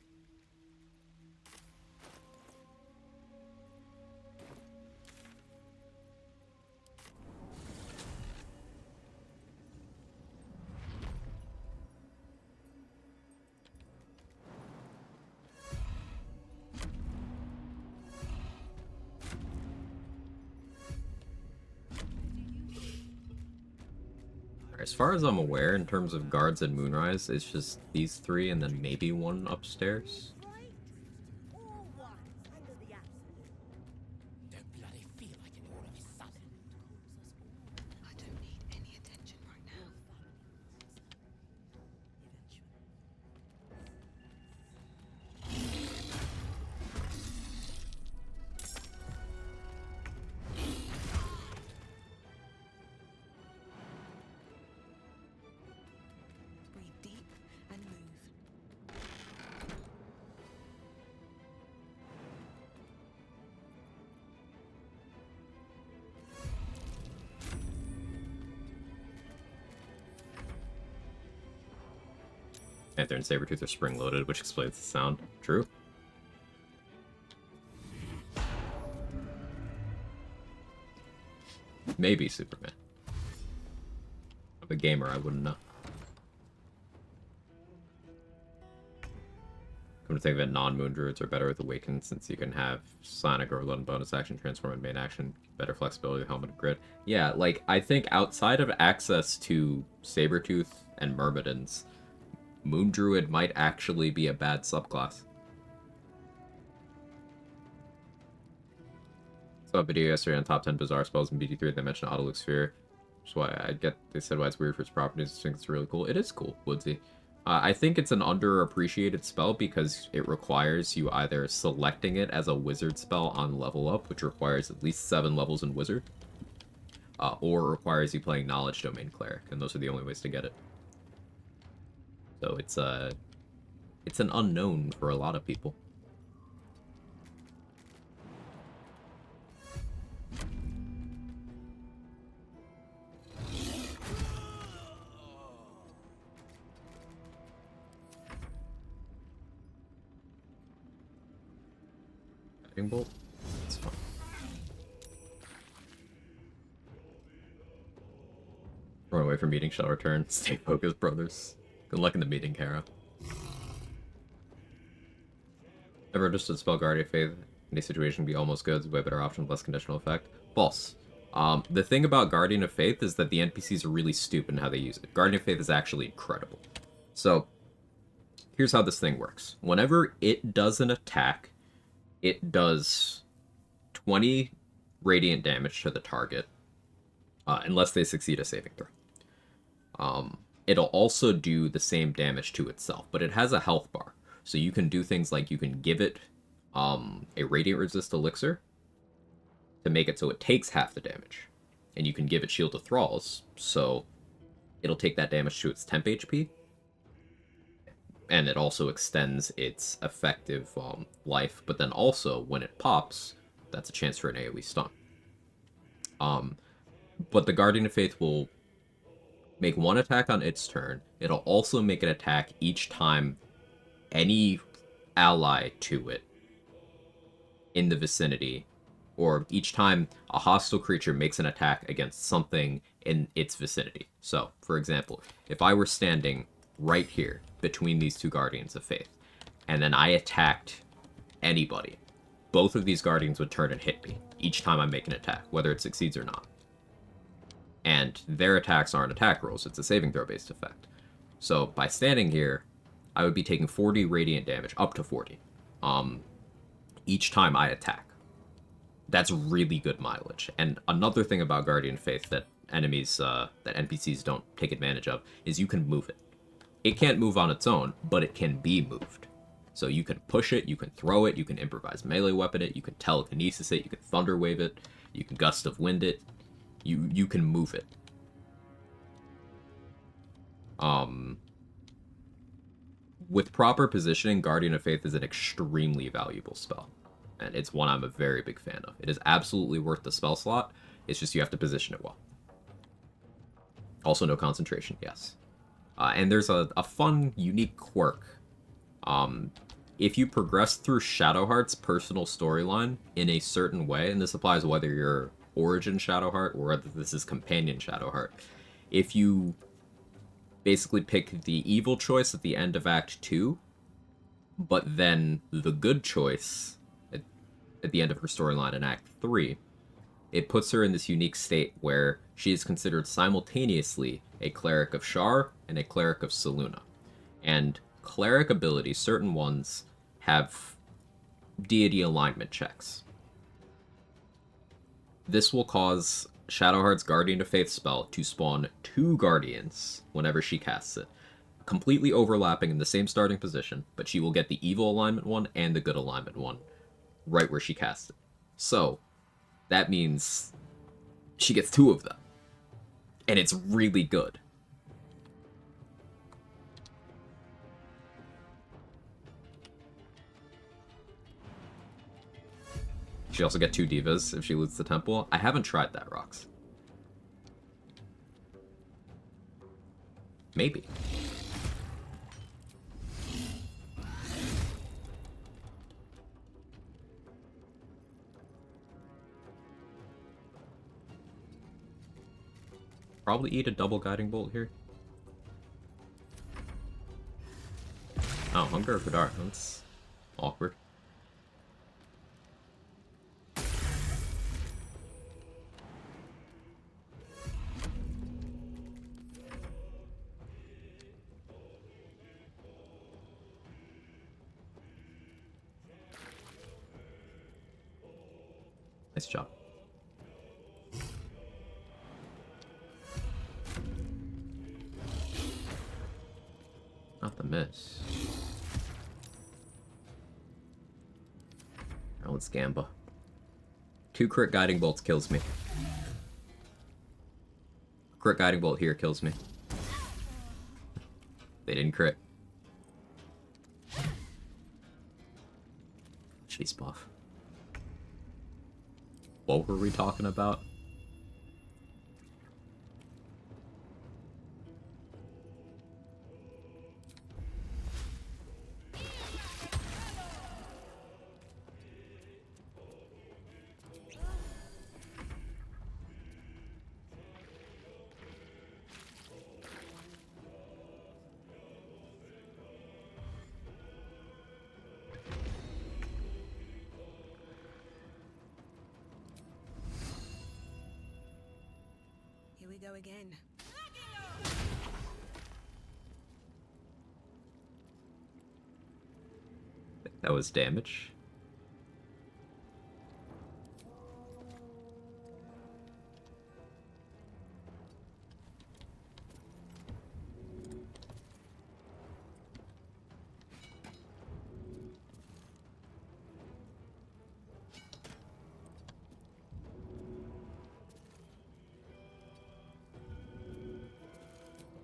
As far as I'm aware, in terms of guards and Moonrise, it's just these three and then maybe one upstairs. Don't bloody feel like it all of a sudden. I don't need any attention right now. Breathe deep and move. Panther and Sabertooth are spring-loaded, which explains the sound. True. Maybe Superman. I'm a gamer, I wouldn't know. Come to think of it, non-Moon Druids are better with Awakened since you can have Sonic or Overload bonus action, transform in main action, better flexibility, Helmet of Grid. Yeah, like, I think outside of access to Sabertooth and Myrmidons, Moon Druid might actually be a bad subclass. Saw a video yesterday on top 10 bizarre spells in BD3 that mentioned Autoluke Sphere. Which is why I get, they said why it's weird for its properties. I think it's really cool. It is cool, Woodsy. I think it's an underappreciated spell because it requires you either selecting it as a wizard spell on level up, which requires at least 7 levels in wizard, or it requires you playing Knowledge Domain Cleric, and those are the only ways to get it. So it's an unknown for a lot of people. Guiding bolt? It's fine. Run away from meeting shall return. Stay focused, brothers. Good luck in the meeting, Kara. Never understood spell Guardian Faith. Any situation can be almost good. It's a way better option with less conditional effect. False. The thing about Guardian of Faith is that the NPCs are really stupid in how they use it. Guardian of Faith is actually incredible. So, here's how this thing works. Whenever it does an attack, it does 20 radiant damage to the target, unless they succeed a saving throw. It'll also do the same damage to itself, but it has a health bar. So you can do things like you can give it a radiant resist elixir to make it so it takes half the damage. And you can give it Shield of Thralls, so it'll take that damage to its temp HP. And it also extends its effective life, but then also, when it pops, that's a chance for an AoE stun. But the Guardian of Faith will make one attack on its turn. It'll also make an attack each time any ally to it in the vicinity, or each time a hostile creature makes an attack against something in its vicinity. So, for example, if I were standing right here between these two Guardians of Faith, and then I attacked anybody, both of these Guardians would turn and hit me each time I make an attack, whether it succeeds or not. And their attacks aren't attack rolls, it's a saving throw based effect. So by standing here, I would be taking 40 radiant damage, up to 40, each time I attack. That's really good mileage. And another thing about Guardian Faith that NPCs don't take advantage of is you can move it. It can't move on its own, but it can be moved. So you can push it, you can throw it, you can improvise melee weapon it, you can telekinesis it, you can thunder wave it, you can gust of wind it. You can move it. With proper positioning, Guardian of Faith is an extremely valuable spell. And it's one I'm a very big fan of. It is absolutely worth the spell slot. It's just you have to position it well. Also, no concentration, yes. And there's a fun, unique quirk. If you progress through Shadowheart's personal storyline in a certain way, and this applies whether you're Origin Shadowheart or whether this is Companion Shadowheart, if you basically pick the evil choice at the end of Act 2, but then the good choice at the end of her storyline in Act 3, it puts her in this unique state where she is considered simultaneously a cleric of Shar and a cleric of Selûne. And cleric abilities, certain ones, have deity alignment checks. This will cause Shadowheart's Guardian of Faith spell to spawn 2 Guardians whenever she casts it, completely overlapping in the same starting position, but she will get the evil alignment one and the good alignment one right where she casts it. So, that means she gets 2 of them. And it's really good. She also get 2 divas if she loots the temple. I haven't tried that, Rox. Maybe. Probably eat a double guiding bolt here. Oh, Hunger for Dark. That's awkward. Nice job. Not the miss. Now let's Gamba. 2 crit guiding bolts kills me. Crit guiding bolt here kills me. They didn't crit. chase buff. What were we talking about? Here we go again. That was damage.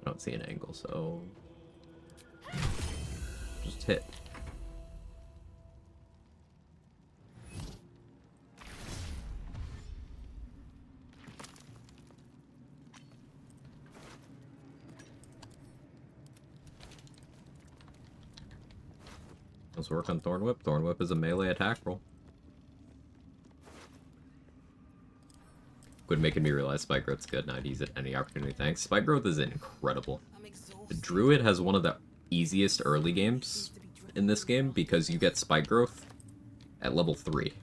I don't see an angle, so just hit. Let's work on Thorn Whip. Thorn Whip is a melee attack roll. Quit making me realize Spike Growth's good, and I'd use it any opportunity. Thanks. Spike Growth is incredible. I'm exhausted. The Druid has one of the easiest early games in this game because you get Spike Growth at level 3.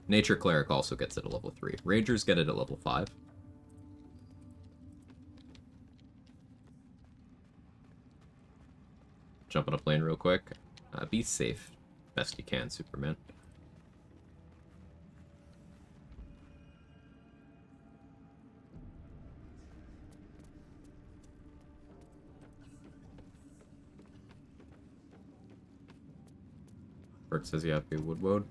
Nature Cleric also gets it at level 3. Rangers get it at level 5. Jump on a plane real quick. Be safe. Best you can, Superman. It says you have to be Woodwode.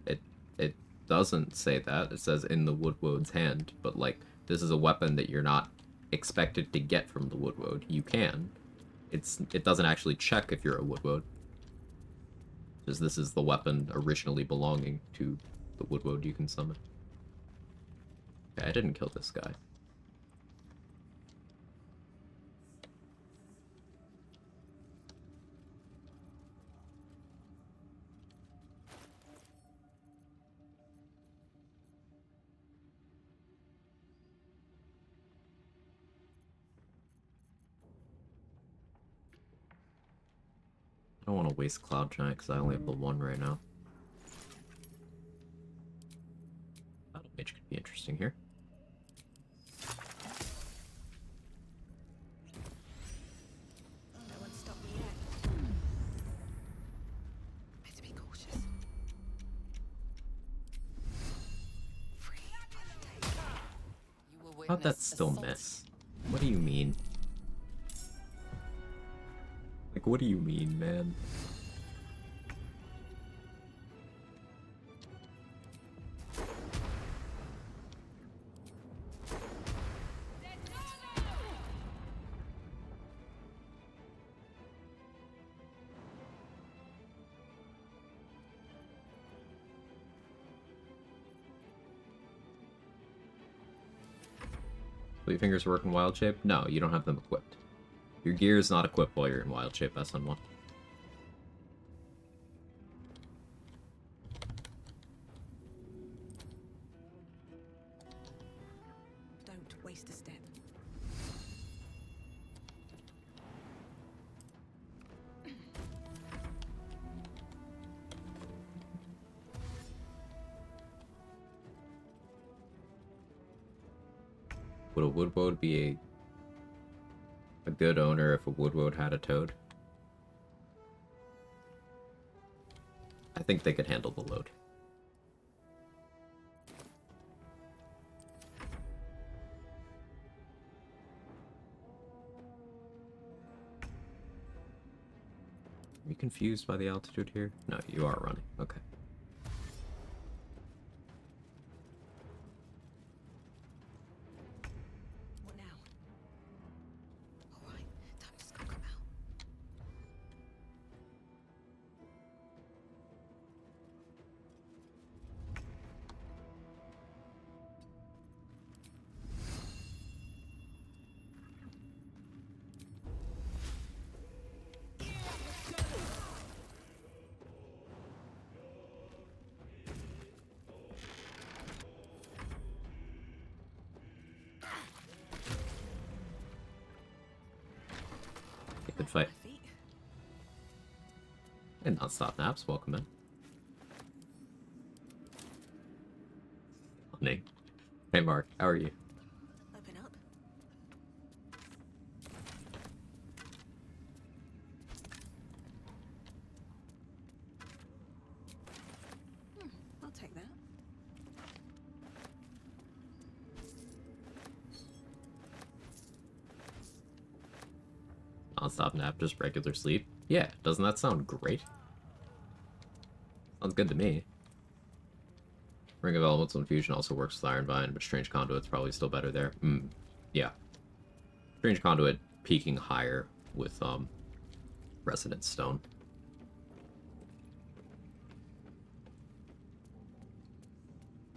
It doesn't say that. It says in the Woodwode's hand, but like this is a weapon that you're not expected to get from the Woodwode. You can. It doesn't actually check if you're a Woodwode. Because this is the weapon originally belonging to the Woodwode you can summon. Okay, I didn't kill this guy. I don't want to waste Cloud Giant because I only have the 1 right now. Battle Mage could be interesting here. No one stopped me yet. Better be cautious. Free undertaker. You will How'd that witness still assault. miss? What do you mean? Like, what do you mean, man? Fleet Fingers work in Wild Shape? No, you don't have them equipped. Your gear is not equipped while you're in Wild Shape, SN1. Don't waste a step. Would a Woodwode be a good owner if a Woodwode had a Toad? I think they could handle the load. Are you confused by the altitude here? No, you are running. Okay. What now? All right, time to skulk 'em out. Good fight. And non-stop naps, welcome in. Morning. Hey Mark, how are you? Open up. I'll take that. Non-stop nap, just regular sleep. Yeah, doesn't that sound great? Sounds good to me. Ring of Elemental Infusion also works with Ironbind, but Strange Conduit's probably still better there. Yeah. Strange Conduit peaking higher with Resonance Stone.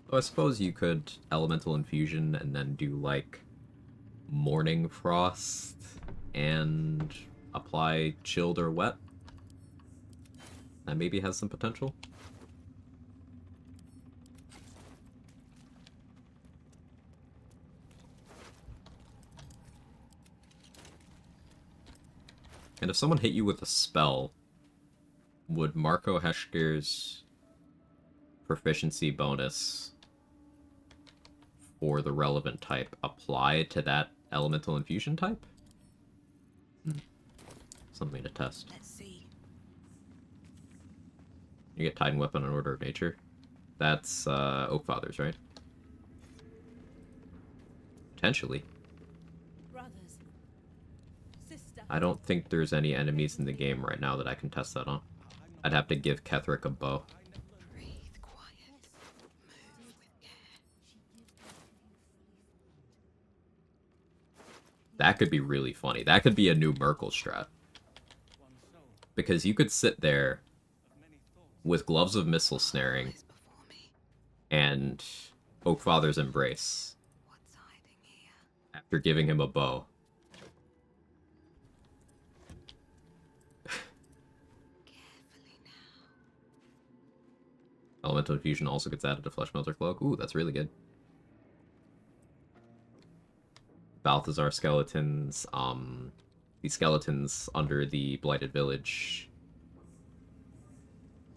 So I suppose you could Elemental Infusion and then do like Morning Frost and apply Chilled or Wet. That maybe has some potential. And if someone hit you with a spell, would Marco Hesker's proficiency bonus for the relevant type apply to that elemental infusion type? Something to test. Let's see. You get Titan Weapon on Order of Nature. That's Oak Fathers, right? Potentially. Brothers. Sister. I don't think there's any enemies in the game right now that I can test that on. I'd have to give Ketherick a bow. Breathe quiet. Move with care. That could be really funny. That could be a new Merkle strat. Because you could sit there with Gloves of Missile Snaring Eyes before me. and Oak Father's Embrace What's hiding here? after giving him a bow. Carefully now. Elemental Infusion also gets added to Flesh Melter Cloak. Ooh, that's really good. Balthazar skeletons, the skeletons under the Blighted Village.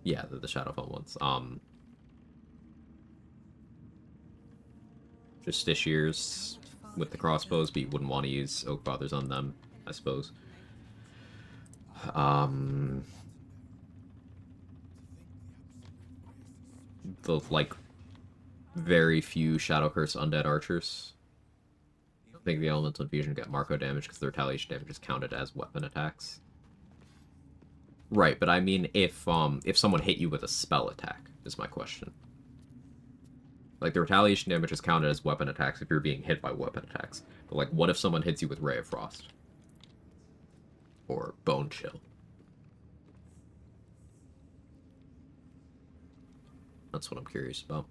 Yeah, the Shadowfell ones. Justiciars with the crossbows, but you wouldn't want to use Oak Fathers on them, I suppose. The, like, very few Shadow Curse Undead Archers. I don't think the Elemental Infusion get Marco damage because the retaliation damage is counted as weapon attacks. Right, but I mean if someone hit you with a spell attack, is my question. Like, the retaliation damage is counted as weapon attacks if you're being hit by weapon attacks. But, like, what if someone hits you with Ray of Frost? Or Bone Chill? That's what I'm curious about.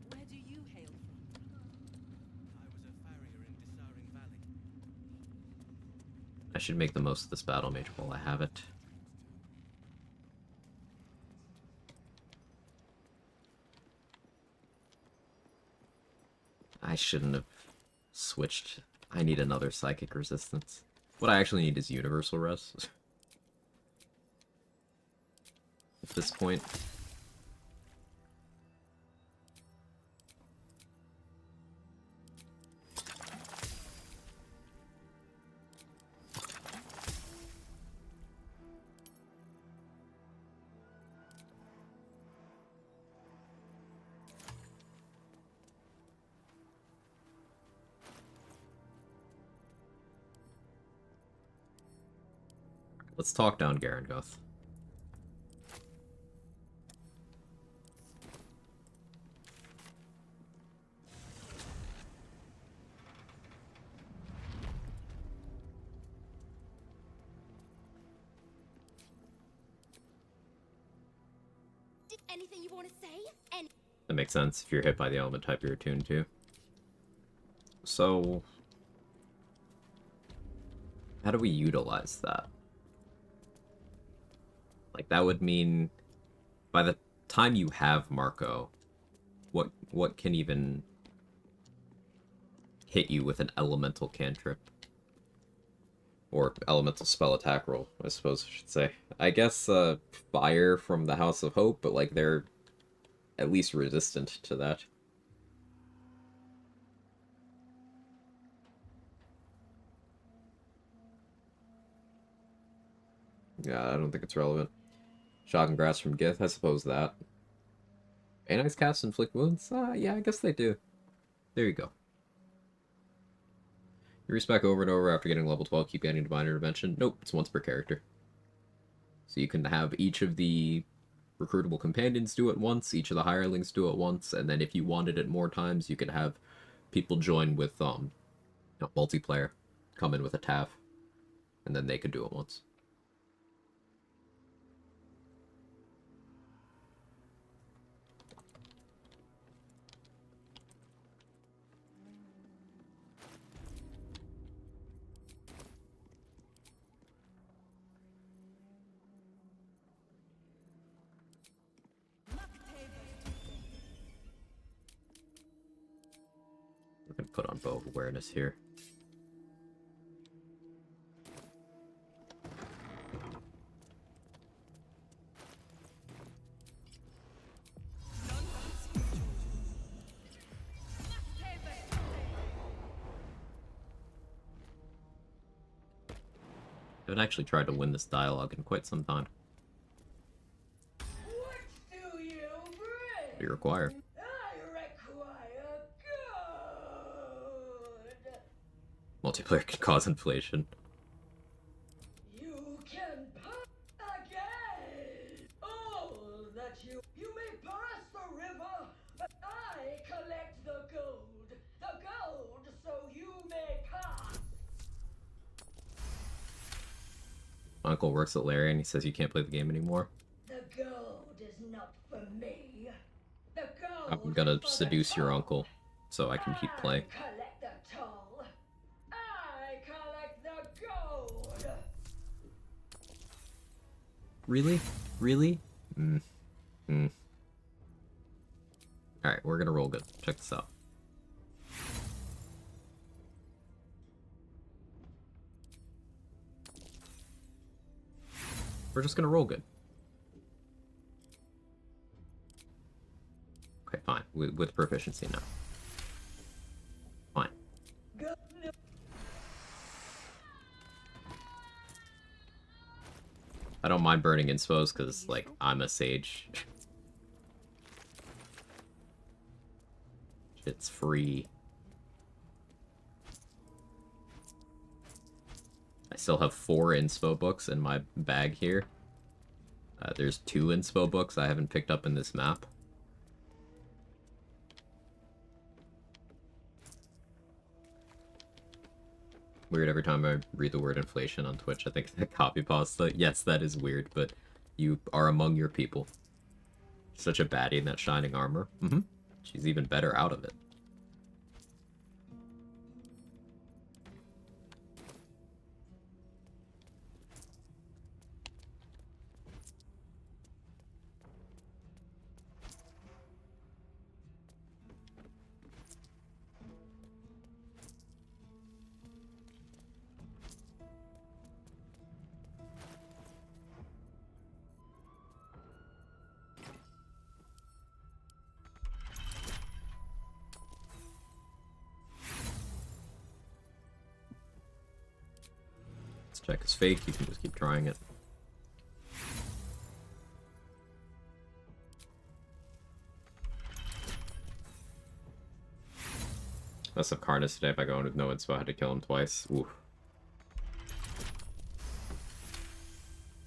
Where do you hail from? I was a farrier in Dissaring Valley. I should make the most of this battle mage while I have it. I shouldn't have switched. I need another psychic resistance. What I actually need is universal res. At this point. Let's talk down Garangoth. Did anything you want to say? Any That makes sense. If you're hit by the element type you're attuned to. So, how do we utilize that? Like, that would mean by the time you have Marco, what can even hit you with an elemental cantrip? Or elemental spell attack roll, I suppose I should say. I guess fire from the House of Hope, but like they're at least resistant to that. Yeah, I don't think it's relevant. Shock and Grass from Gith, I suppose that. Anix cast inflict wounds? Yeah, I guess they do. There you go. You respec over and over after getting level 12, keep getting Divine Intervention? Nope, it's once per character. So you can have each of the recruitable companions do it once, each of the hirelings do it once, and then if you wanted it more times, you could have people join with multiplayer, come in with a TAF, and then they could do it once. We're gonna put on Bow of Awareness here. I haven't actually tried to win this dialogue in quite some time. What do you bring? What do you require? I require good. Multiplayer can cause inflation. You can pass again. All that you may pass the river, but I collect the gold. The gold so you may pass. My uncle works at Larry and he says you can't play the game anymore. The gold is not for me. The gold I'm gonna is for the seduce your toll. uncle so I can keep playing. I collect the toll. I collect the gold. Really? Really? Alright, we're gonna roll good. Check this out. We're just gonna roll good. Okay, fine. With proficiency now. Fine. Good. I don't mind burning inspos because, like, I'm a sage. It's free. I still have 4 inspo books in my bag here. There's 2 inspo books I haven't picked up in this map. Weird every time I read the word inflation on Twitch. I think that copy pasta. Yes, that is weird, but you are among your people. Such a baddie in that shining armor. She's even better out of it. This check is fake, you can just keep trying it. Must have Carnage today if I go in with no inspo. I had to kill him twice. Ooh.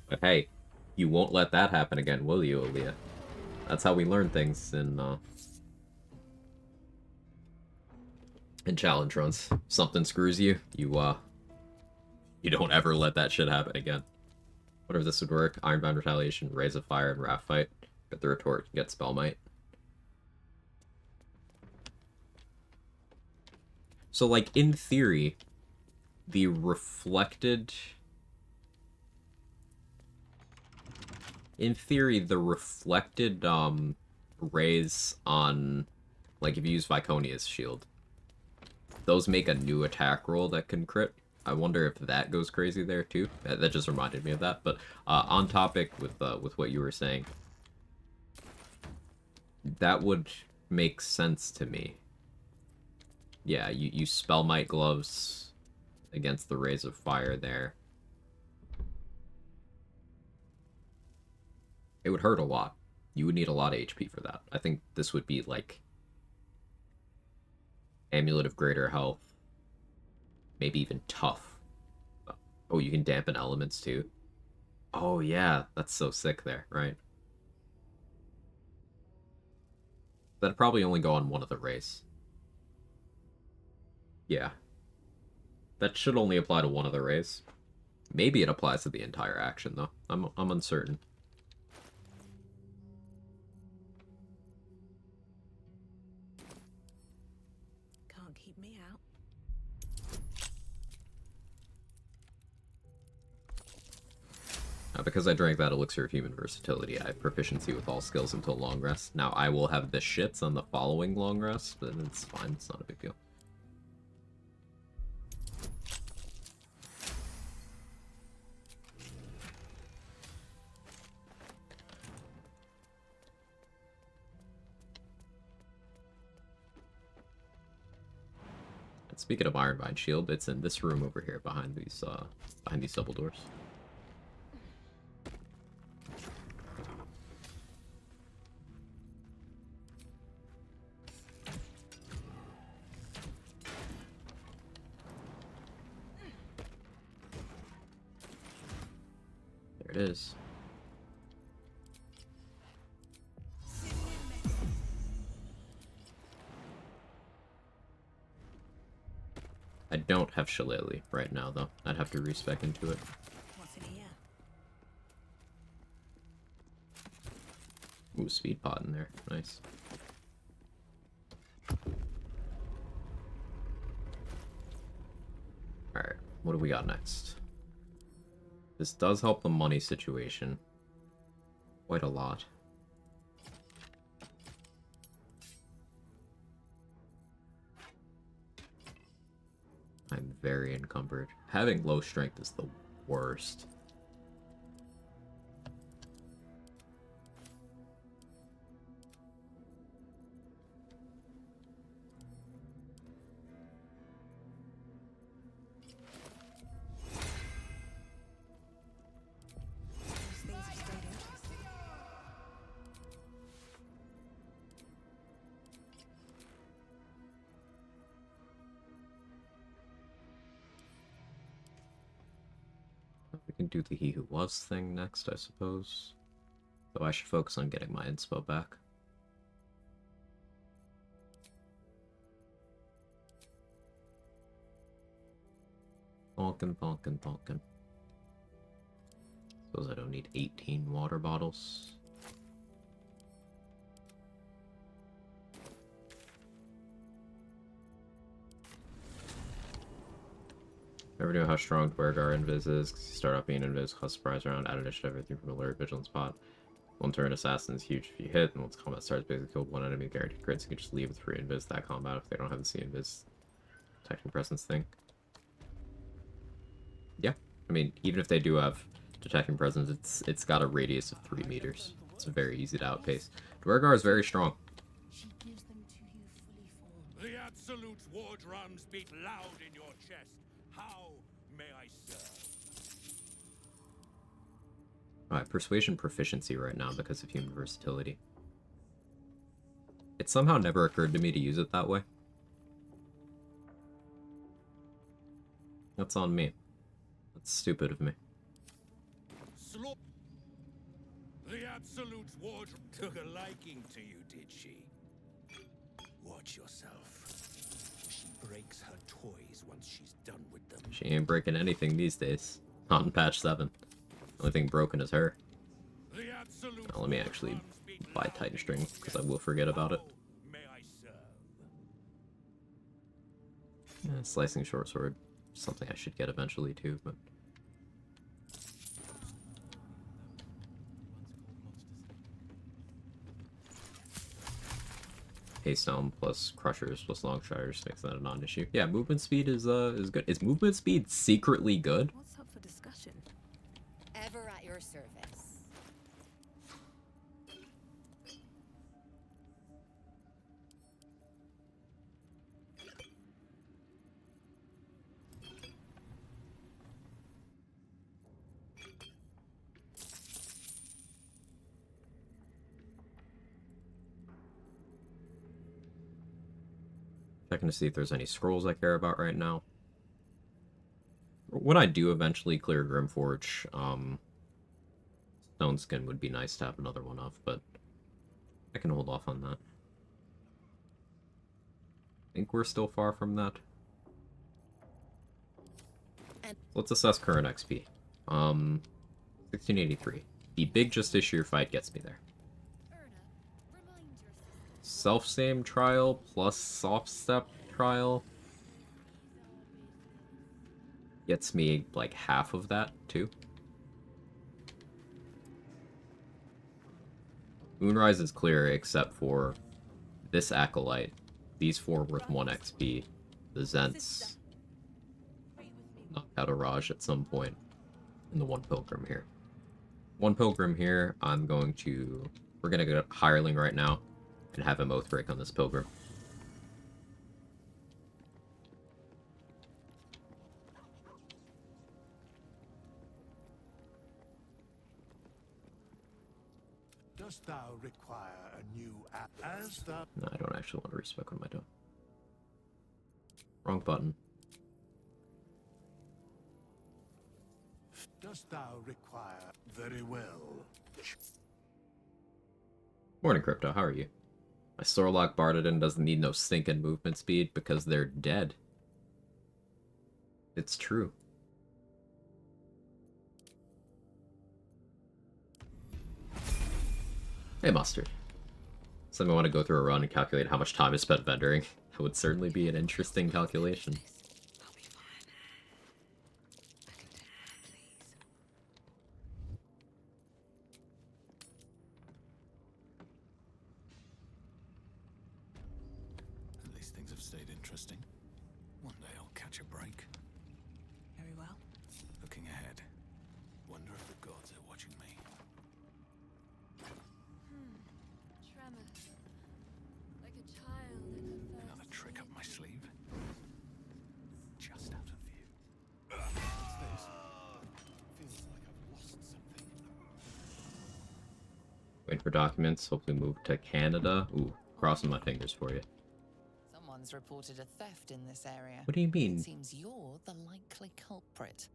But hey, you won't let that happen again, will you, Aaliyah? That's how we learn things in challenge runs. Something screws you, you don't ever let that shit happen again. Wonder if this would work. Ironbound Retaliation, Raise of Fire, and Wrath Fight. Get the retort, get Spellmite. So, like, in theory, the reflected... in theory, the reflected rays on, like if you use Viconia's shield, those make a new attack roll that can crit. I wonder if that goes crazy there too. That just reminded me of that. But on topic with what you were saying, that would make sense to me. Yeah, you spell might gloves against the rays of fire there. It would hurt a lot. You would need a lot of HP for that. I think this would be like Amulet of Greater Health. Maybe even Tough. Oh, you can dampen elements too. Oh yeah, that's so sick there, right? That'd probably only go on one of the rays. Yeah. That should only apply to one of the rays. Maybe it applies to the entire action though. I'm uncertain. Can't keep me out. Because I drank that elixir of human versatility, I have proficiency with all skills until long rest. Now I will have the shits on the following long rest, but it's fine. It's not a big deal. Speaking of Ironbind Shield, it's in this room over here behind these double doors. There it is. I don't have Shillelagh right now, though. I'd have to respec into it. What's in here? Ooh, speed pot in there. Nice. Alright, what do we got next? This does help the money situation. Quite a lot. I'm very encumbered. Having low strength is the worst. These things have stayed interesting. We can do the He Who Was thing next, I suppose. Though I should focus on getting my inspo back. Bonkin. Suppose I don't need 18 water bottles. Never knew how strong Dwergar Invis is, because you start off being Invis, cost surprise round, add initiative, everything from alert, vigilance pot. One turn assassin is huge if you hit, and once combat starts, basically kill one enemy, guaranteed crits. You can just leave with free Invis that combat if they don't have the C Invis detecting presence thing. Yeah, I mean, even if they do have detecting presence, it's got a radius of 3 meters. It's very easy to outpace. Dwergar is very strong. She gives them to you fully formed. The Absolute's war drums beat loud in your chest. How may I serve? Alright, persuasion proficiency right now because of human versatility. It somehow never occurred to me to use it that way. That's on me. That's stupid of me. The Absolute's war took a liking to you, did she? Watch yourself. She breaks her toys once she's done with them. She ain't breaking anything these days. Not in patch 7. The only thing broken is her. Now, let me actually buy Titan String, because I will forget about it. May I serve? Yeah, slicing short sword. Something I should get eventually too, but... Haystone plus Crushers plus Longstriders makes that a non-issue. Yeah, movement speed is good. Is movement speed secretly good? What's up for discussion? Ever at your service. Checking to see if there's any scrolls I care about right now. When I do eventually clear Grimforge, Stone Skin would be nice to have another one of, but I can hold off on that. I think we're still far from that. Let's assess current XP. 1683. The big Justiciar fight gets me there. Self-same trial plus soft step trial gets me like half of that too. Moonrise is clear except for this Acolyte. These 4 worth 1 XP. The Zents knock out a Raj at some point. And the 1 Pilgrim here. 1 Pilgrim here, we're gonna go Hireling right now and have him Oathbreak on this Pilgrim. Dost thou require a new app as thou... No, I don't actually want to respec. What am I doing? Wrong button. Dost thou require... Very well. Morning, Crypto. How are you? My Sorlock Bartadin doesn't need no stinking movement speed because they're dead. It's true. Hey, Mustard. Somebody want to go through a run and calculate how much time is spent vendoring? That would certainly be an interesting calculation. I'll be fine. I can take that, please. At least things have stayed interesting. One day I'll catch a break. Very well. Looking ahead. Wonder if the gods are watching me. Tremor. Like a child in her first Another trick up my sleeve. Just out of view. What's this? Feels like I've lost something. Wait for documents. Hopefully move to Canada. Ooh, crossing my fingers for you. Someone's reported a theft in this area. What do you mean? It seems you're the likely culprit.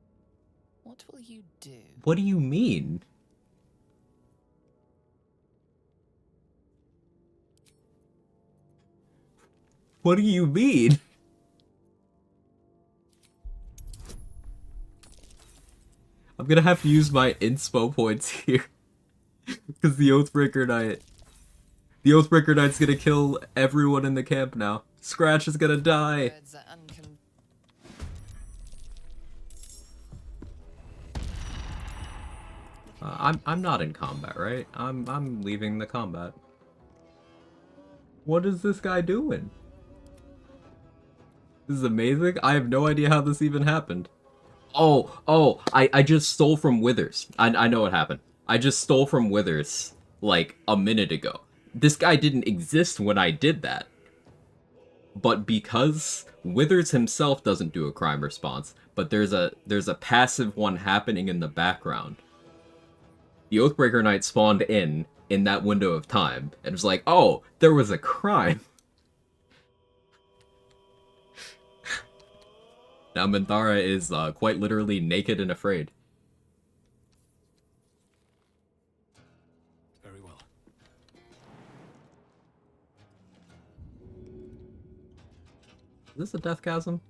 What will you do? What do you mean? What do you mean? I'm gonna have to use my inspo points here. Because the Oathbreaker Knight's gonna kill everyone in the camp now. Scratch is gonna die. Words are I'm not in combat, right? I'm leaving the combat. What is this guy doing? This is amazing. I have no idea how this even happened. Oh, I just stole from Withers. I know what happened. I just stole from Withers like a minute ago. This guy didn't exist when I did that. But because Withers himself doesn't do a crime response, but there's a passive one happening in the background. The Oathbreaker Knight spawned in that window of time and was like, "Oh, there was a crime." Now Minthara is quite literally naked and afraid. Very well. Is this a death chasm?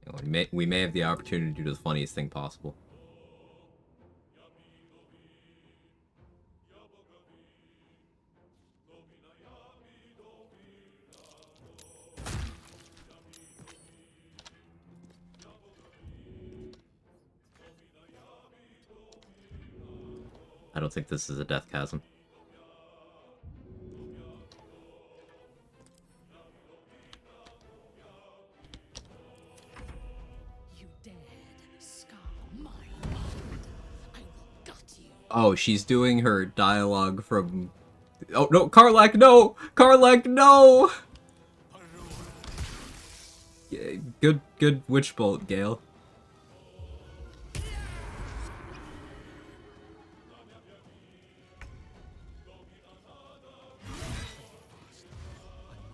You know, we may have the opportunity to do the funniest thing possible. I don't think this is a death chasm. You dared scar my mind. I will gut you. Oh, she's doing her dialogue from... Oh, no, Karlach, no! Karlach, no! Yeah, good witch bolt, Gale. I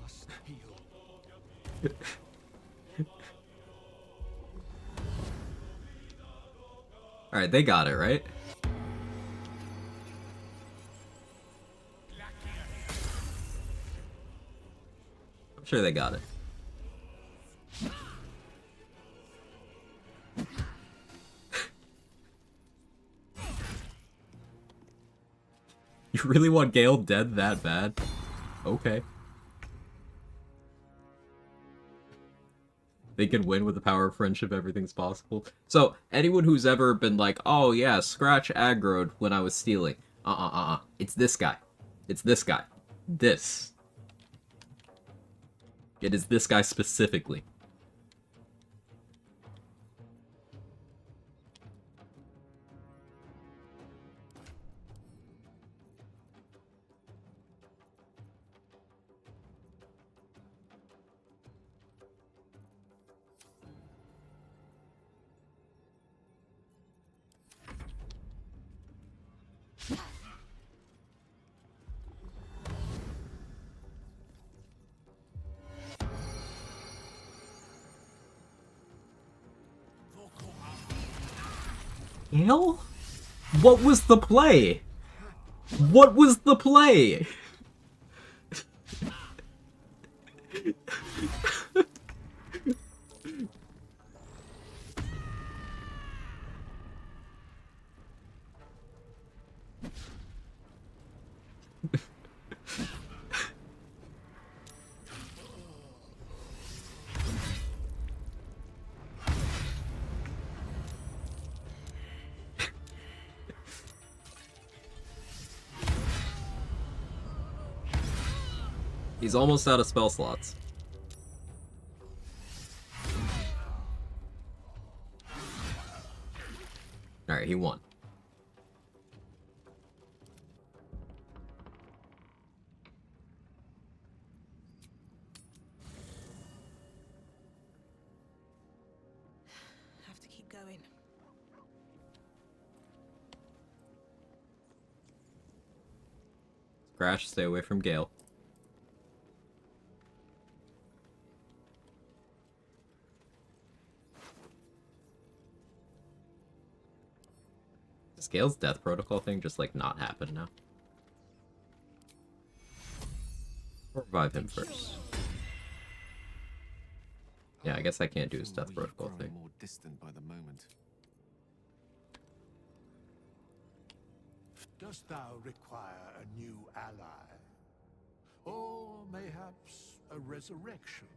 must heal. Alright, they got it, right? I'm sure they got it. You really want Gale dead that bad? Okay. They can win with the power of friendship, everything's possible. So, anyone who's ever been like, oh yeah, Scratch aggroed when I was stealing. It's this guy. It's this guy. This. It is this guy specifically. Gale? What was the play? What was the play? He's almost out of spell slots. Alright, he won. Have to keep going. Crash, stay away from Gale. Does Gale's death protocol thing just, like, not happen now? Revive him first. Yeah, I guess I can't do his death protocol Growing thing. more distant by the moment. Dost thou require a new ally? Or mayhaps a resurrection?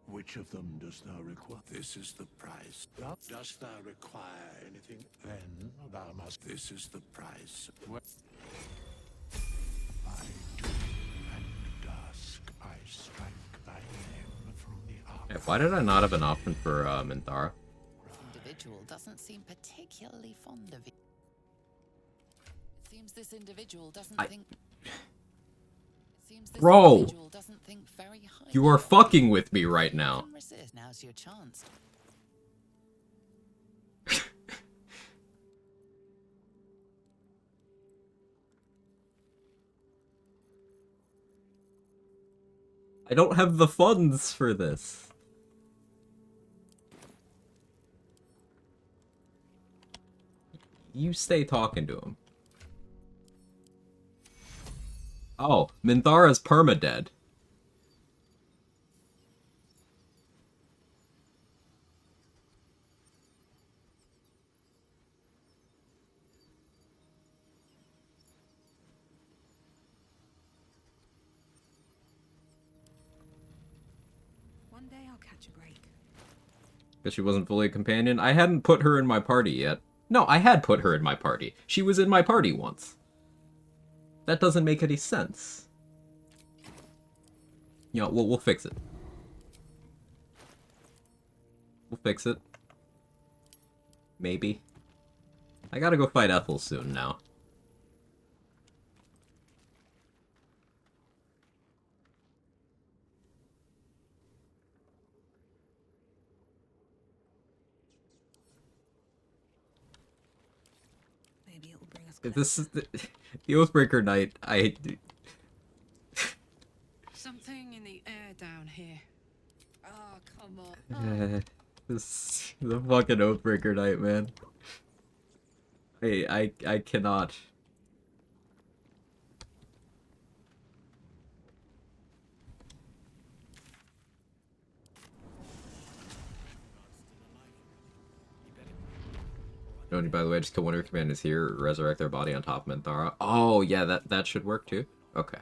Which of them dost thou require? This is the price. Dost thou require anything? Then thou must. This is the price. By doom and dusk I strike thy name from the arm. Yeah, why did I not have an option for Minthara? This individual doesn't seem particularly fond of you. It seems this individual doesn't think. It seems this Bro! individual doesn't think very highly You are of fucking with me right now. Can resist. Now's your chance. I don't have the funds for this. You stay talking to him. Oh, Minthara's permadead. One day I'll catch a break. Because she wasn't fully a companion. I hadn't put her in my party yet. No, I had put her in my party. She was in my party once. That doesn't make any sense. You know, we'll fix it. We'll fix it. Maybe. I gotta go fight Ethel soon now. Maybe it will bring us If closer. this is the Oathbreaker Knight, Something in the air down here. Oh, come on. this the fucking Oathbreaker Knight, man. I cannot. Noni, by the way, just kill one of your commanders here, resurrect their body on top of Minthara. Oh, yeah, that should work too. Okay.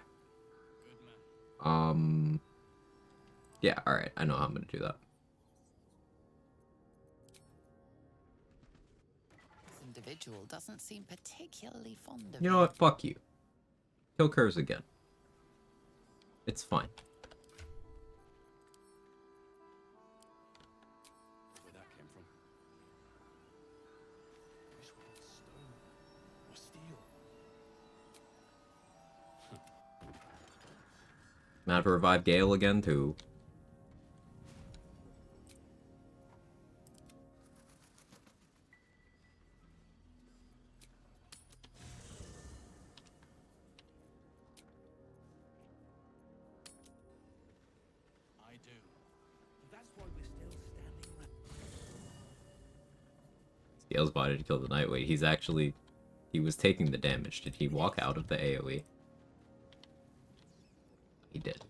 Yeah, alright, I know how I'm gonna do that. This individual doesn't seem particularly fond of You know what? Fuck you. Kill Curse again. It's fine. Where that came from. Wish we had stone or steel. I'm gonna have to revive Gale again too. I do. That's why we're still standing around. Gale's body to kill the Night. Wait, he's actually... He was taking the damage. Did he walk out of the AoE? He did.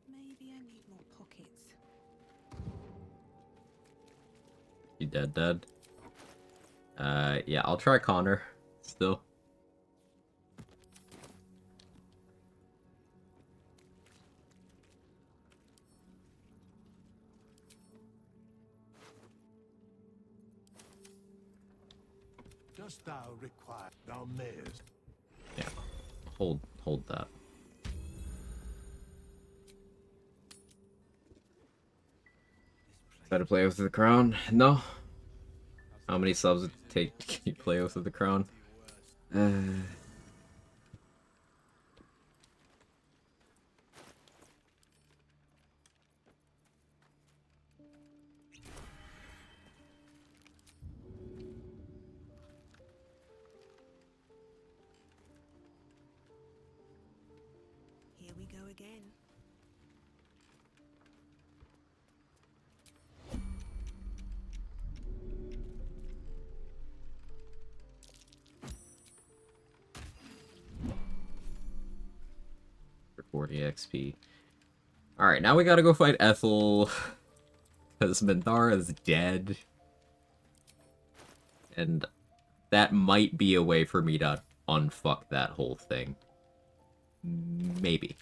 Maybe I need more pockets. You dead? Yeah, I'll try Connor. Still. Dost thou require thou mayest? Yeah. Hold that. Try to play with the crown? No. How many subs would it take to keep play with the crown? Here we go again. For 40 XP. Alright, now we gotta go fight Ethel. Because Minthara is dead. And that might be a way for me to unfuck that whole thing. Maybe.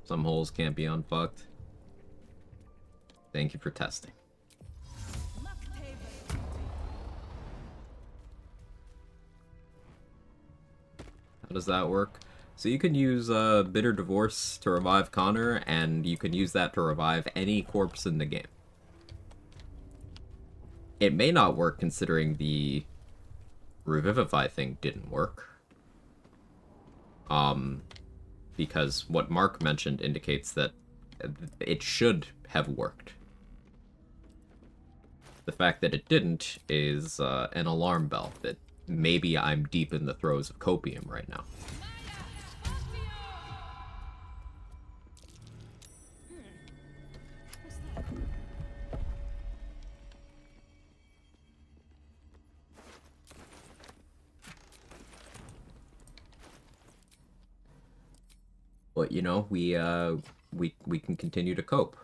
Some holes can't be unfucked. Thank you for testing. How does that work? So you can use Bitter Divorce to revive Connor, and you can use that to revive any corpse in the game. It may not work considering the Revivify thing didn't work. Because what Mark mentioned indicates that it should have worked. The fact that it didn't is an alarm bell that maybe I'm deep in the throes of copium right now. But you know, we can continue to cope.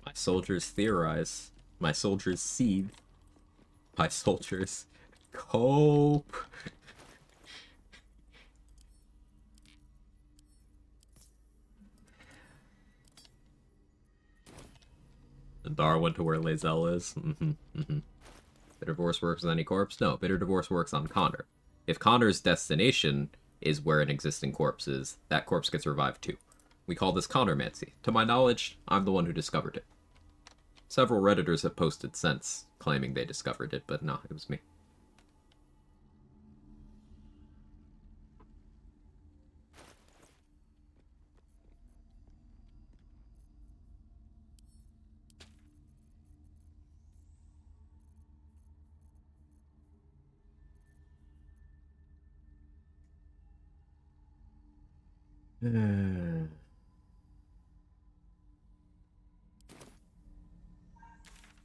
My soldiers theorize. My soldiers seethe. My soldiers cope. And Dar went to where Lae'zel is. Bitter Divorce works with any corpse? No, Bitter Divorce works on Connor. If Connor's destination is where an existing corpse is, that corpse gets revived too. We call this Connormancy. To my knowledge, I'm the one who discovered it. Several Redditors have posted since, claiming they discovered it, but no, it was me.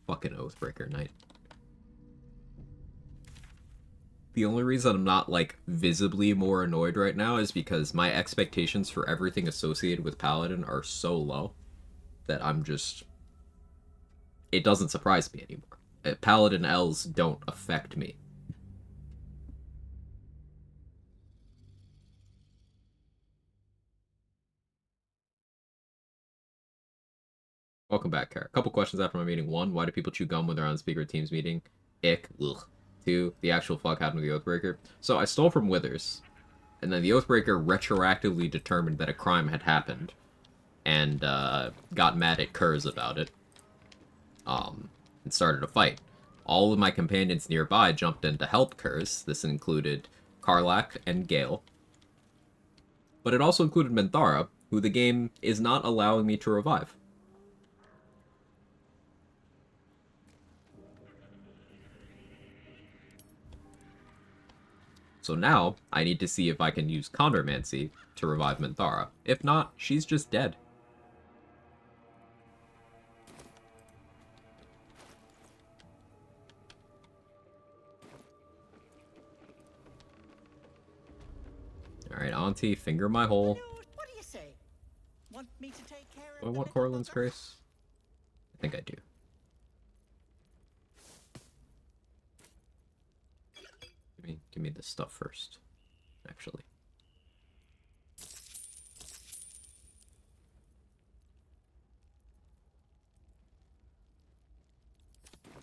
Fucking Oathbreaker Knight. The only reason I'm not, like, visibly more annoyed right now is because my expectations for everything associated with Paladin are so low that I'm just... It doesn't surprise me anymore. Paladin L's don't affect me. Welcome back, Kara. A couple questions after my meeting. One, why do people chew gum when they're on the speaker teams meeting? Ick. Ugh. Two, the actual fuck happened to the Oathbreaker. So I stole from Withers, and then the Oathbreaker retroactively determined that a crime had happened, and got mad at Kurz about it, and started a fight. All of my companions nearby jumped in to help Kurz. This included Karlak and Gale. But it also included Minthara, who the game is not allowing me to revive. So now, I need to see if I can use Condormancy to revive Minthara. If not, she's just dead. Alright, Auntie, finger my hole. What do you say? Want me to take care of Do I want Corlin's Grace? I think I do. Give me this stuff first, actually.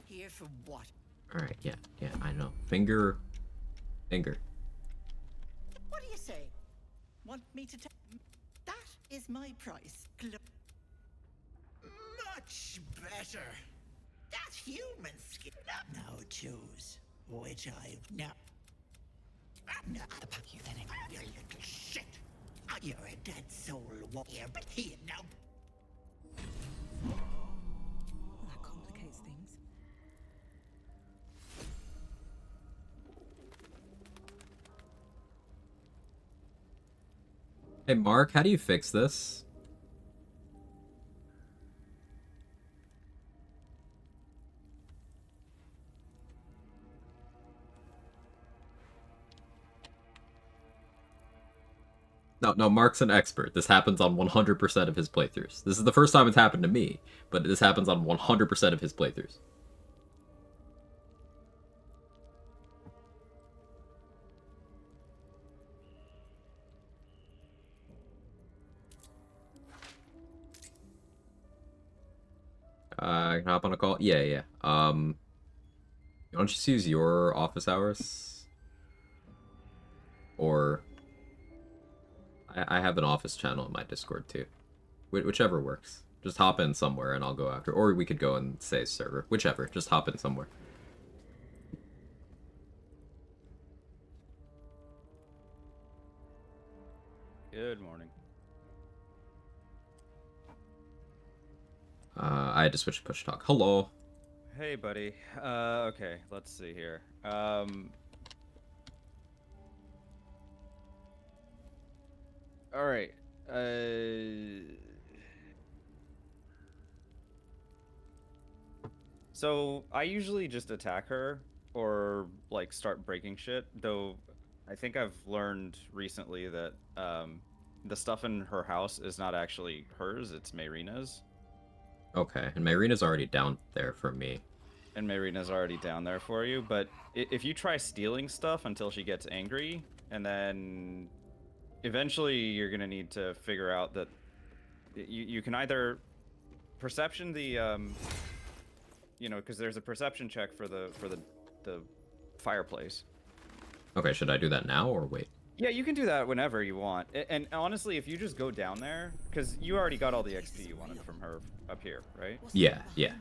Here for what? Alright, yeah, I know. Finger. What do you say? Want me to take... That is my price. Much better. That's human skin. Now choose which I... Now... No, you didn't. You little shit. You're a dead soul warrior, but here now. That complicates things. Hey, Mark, how do you fix this? No, Mark's an expert. This happens on 100% of his playthroughs. This is the first time it's happened to me, but this happens on 100% of his playthroughs. I can hop on a call? Yeah. Why don't you just use your office hours? Or... I have an office channel in my Discord, too. Whichever works. Just hop in somewhere and I'll go after. Or we could go and say server. Whichever. Just hop in somewhere. Good morning. I had to switch to push talk. Hello. Hey, buddy. Okay, let's see here. All right. So I usually just attack her or like start breaking shit, though I think I've learned recently that the stuff in her house is not actually hers, it's Mayrina's. Okay, and Marina's already down there for me. And Mayrina's already down there for you, but if you try stealing stuff until she gets angry, and then eventually you're gonna need to figure out that you can either perception the you know, because there's a perception check for the fireplace. Okay, should I do that now or wait? Yeah, you can do that whenever you want. And honestly, if you just go down there, because you already got all the XP you wanted from her up here, right? Yeah, yeah.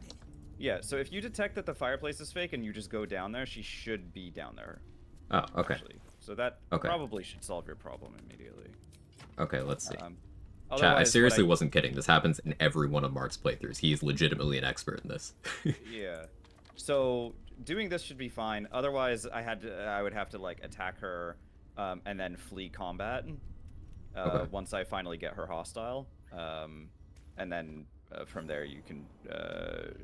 Yeah, so if you detect that the fireplace is fake and you just go down there, she should be down there. Oh, okay. Actually. So that probably should solve your problem immediately. Okay, let's see. Chat, I Otherwise, seriously wasn't kidding. This happens in every one of Mark's playthroughs. He is legitimately an expert in this. Yeah. So doing this should be fine. Otherwise, I would have to like attack her, and then flee combat. Okay. Once I finally get her hostile, and then from there you can.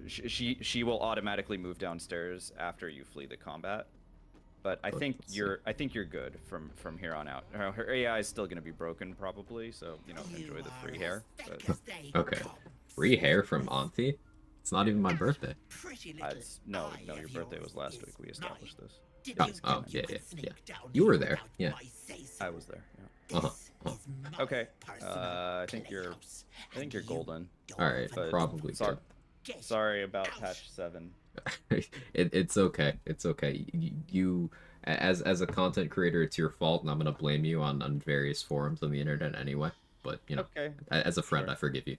She will automatically move downstairs after you flee the combat. But I think you're good from here on out. Her AI is still going to be broken probably, so you know, enjoy the free hair. But... Okay, free hair from Auntie? It's not even my birthday. No, your birthday was last week. We established this. Yeah. You were there, yeah. I was there. Yeah. Okay. I think you're golden. All right, probably. Sorry about patch 7. It's okay. It's okay. You as a content creator, it's your fault, and I'm gonna blame you on various forums on the internet anyway. But you know, as a friend, I forgive you.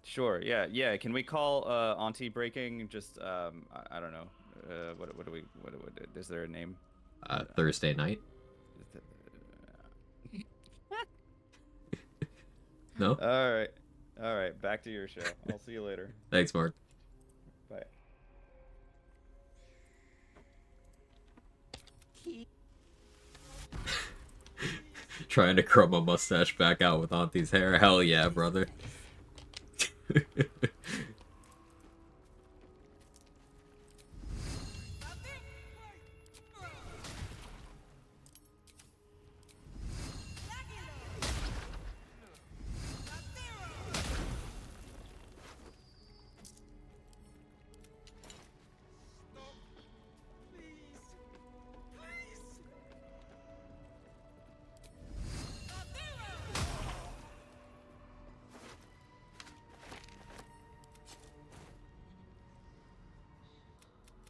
Sure. Yeah. Can we call Auntie breaking? Just I don't know. What is there a name? Thursday night. No. All right. Back to your show. I'll see you later. Thanks, Mark. Bye. Trying to curl my mustache back out with Auntie's hair. Hell yeah, brother.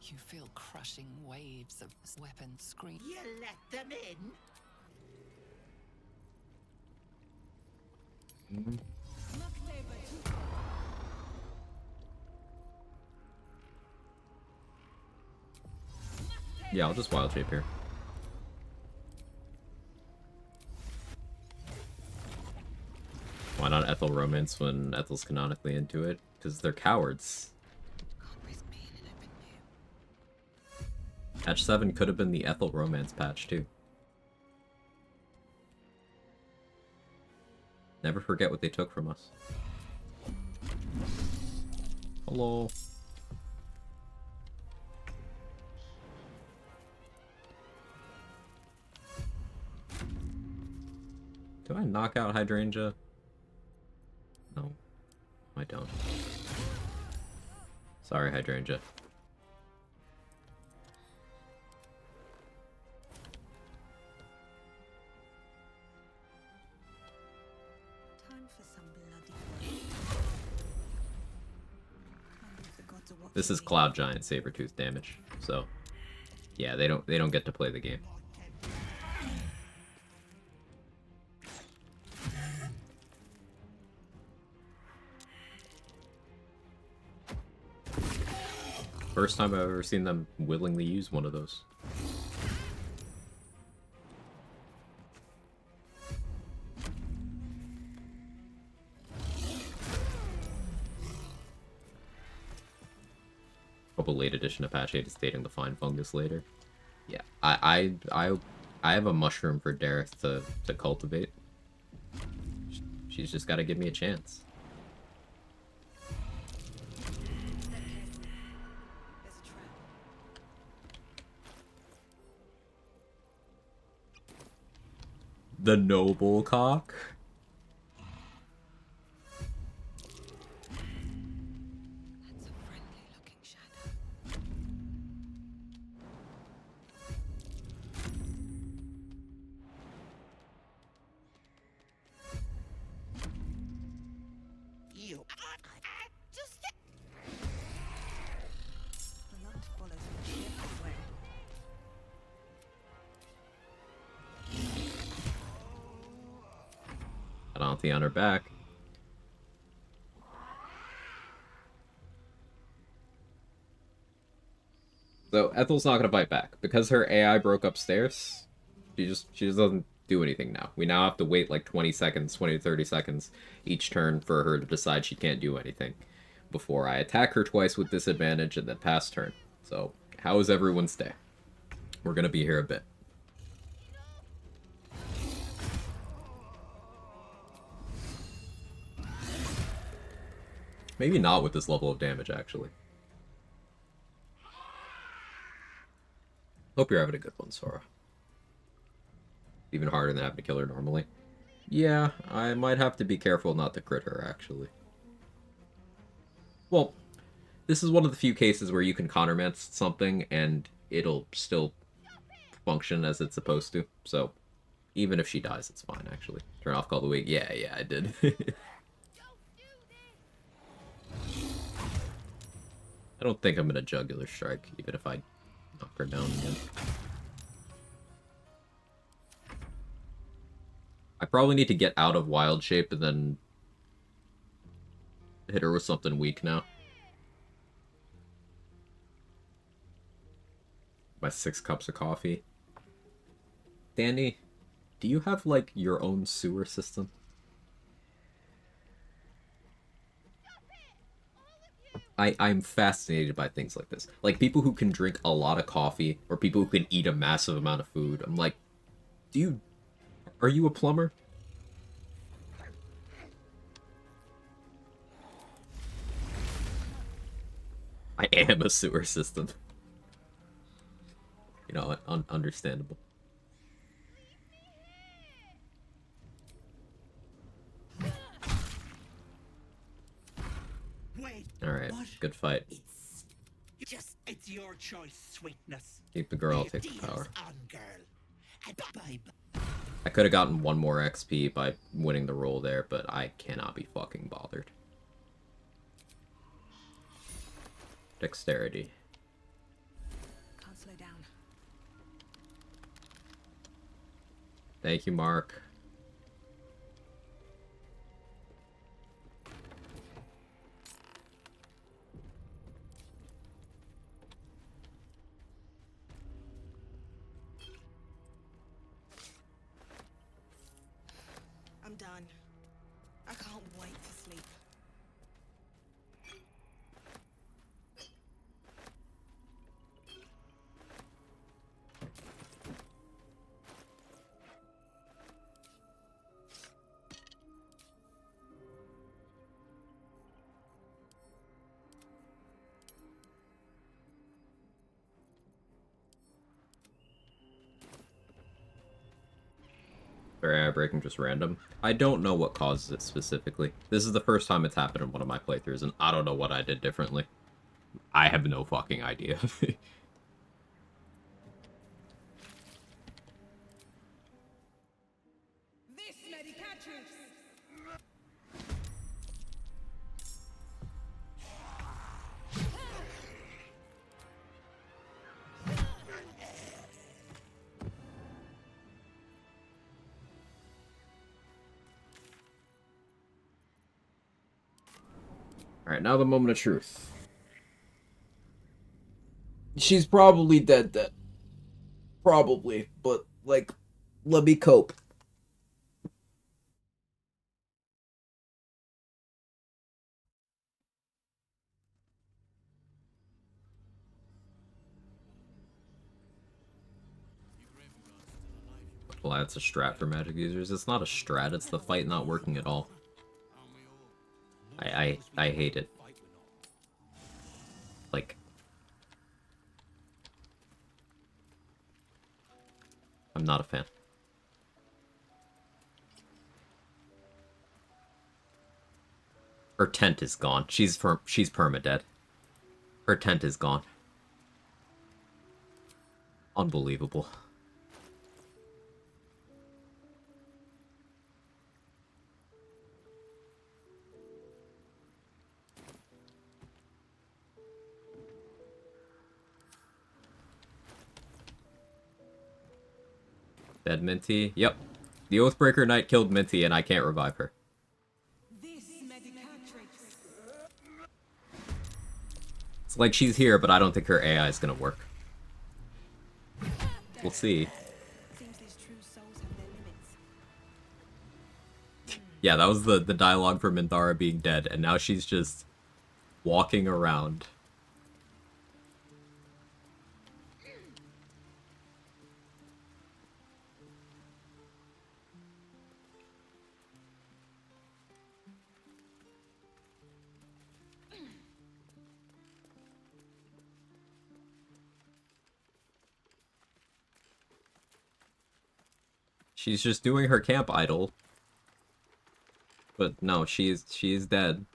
You feel crushing waves of weapon scream. You let them in? Yeah, I'll just wild shape here. Why not Ethel romance when Ethel's canonically into it? Because they're cowards. Patch 7 could have been the Ethel romance patch too. Never forget what they took from us. Hello. Do I knock out Hydrangea? No, I don't. Sorry, Hydrangea. This is Cloud Giant Sabretooth damage, so yeah, they don't get to play the game. first time I've ever seen them willingly use one of those. Couple late edition Apache is dating the fine fungus later. Yeah, I have a mushroom for Dareth to cultivate. She's just got to give me a chance. The noble cock. That's a friendly looking shadow. You. Just. The light follows me everywhere. Got Auntie on her back. So Ethel's not gonna bite back because her AI broke upstairs. She just doesn't do anything now. We now have to wait like 20 seconds, 20 to 30 seconds each turn for her to decide she can't do anything before I attack her twice with disadvantage and then pass turn. So how is everyone's day? We're gonna be here a bit. Maybe not with this level of damage, actually. Hope you're having a good one, Sora. Even harder than having to kill her normally. Yeah, I might have to be careful not to crit her, actually. Well, this is one of the few cases where you can countermance something and it'll still function as it's supposed to. So, even if she dies, it's fine, actually. Turn off Call the Weak. Yeah, I did. I don't think I'm gonna Jugular Strike, even if I knock her down again. I probably need to get out of Wild Shape and then hit her with something weak now. My 6 cups of coffee. Danny, do you have, like, your own sewer system? I'm fascinated by things like this. Like, people who can drink a lot of coffee, or people who can eat a massive amount of food. I'm like, are you a plumber? I am a sewer system. You know, understandable. Wait. Alright, What? good fight. It's your choice, sweetness. Keep the girl, take the power. On, girl. And bye. I could have gotten 1 more XP by winning the roll there, but I cannot be fucking bothered. Dexterity. Can't slow down. Thank you, Mark. I'm done. I can't wait to sleep. Barrier breaking just random. I don't know what causes it specifically. This is the first time it's happened in one of my playthroughs, and I don't know what I did differently. I have no fucking idea. Alright, now the moment of truth. She's probably dead then. Probably, but, like, let me cope. Well, that's a strat for magic users. It's not a strat, it's the fight not working at all. I hate it. Like, I'm not a fan. Her tent is gone. She's perma-dead. Her tent is gone. Unbelievable. Dead Minty? Yep. The Oathbreaker Knight killed Minty and I can't revive her. It's like she's here, but I don't think her AI is gonna work. We'll see. Yeah, that was the dialogue for Minthara being dead, and now she's just walking around. She's just doing her camp idol. But no, she is dead.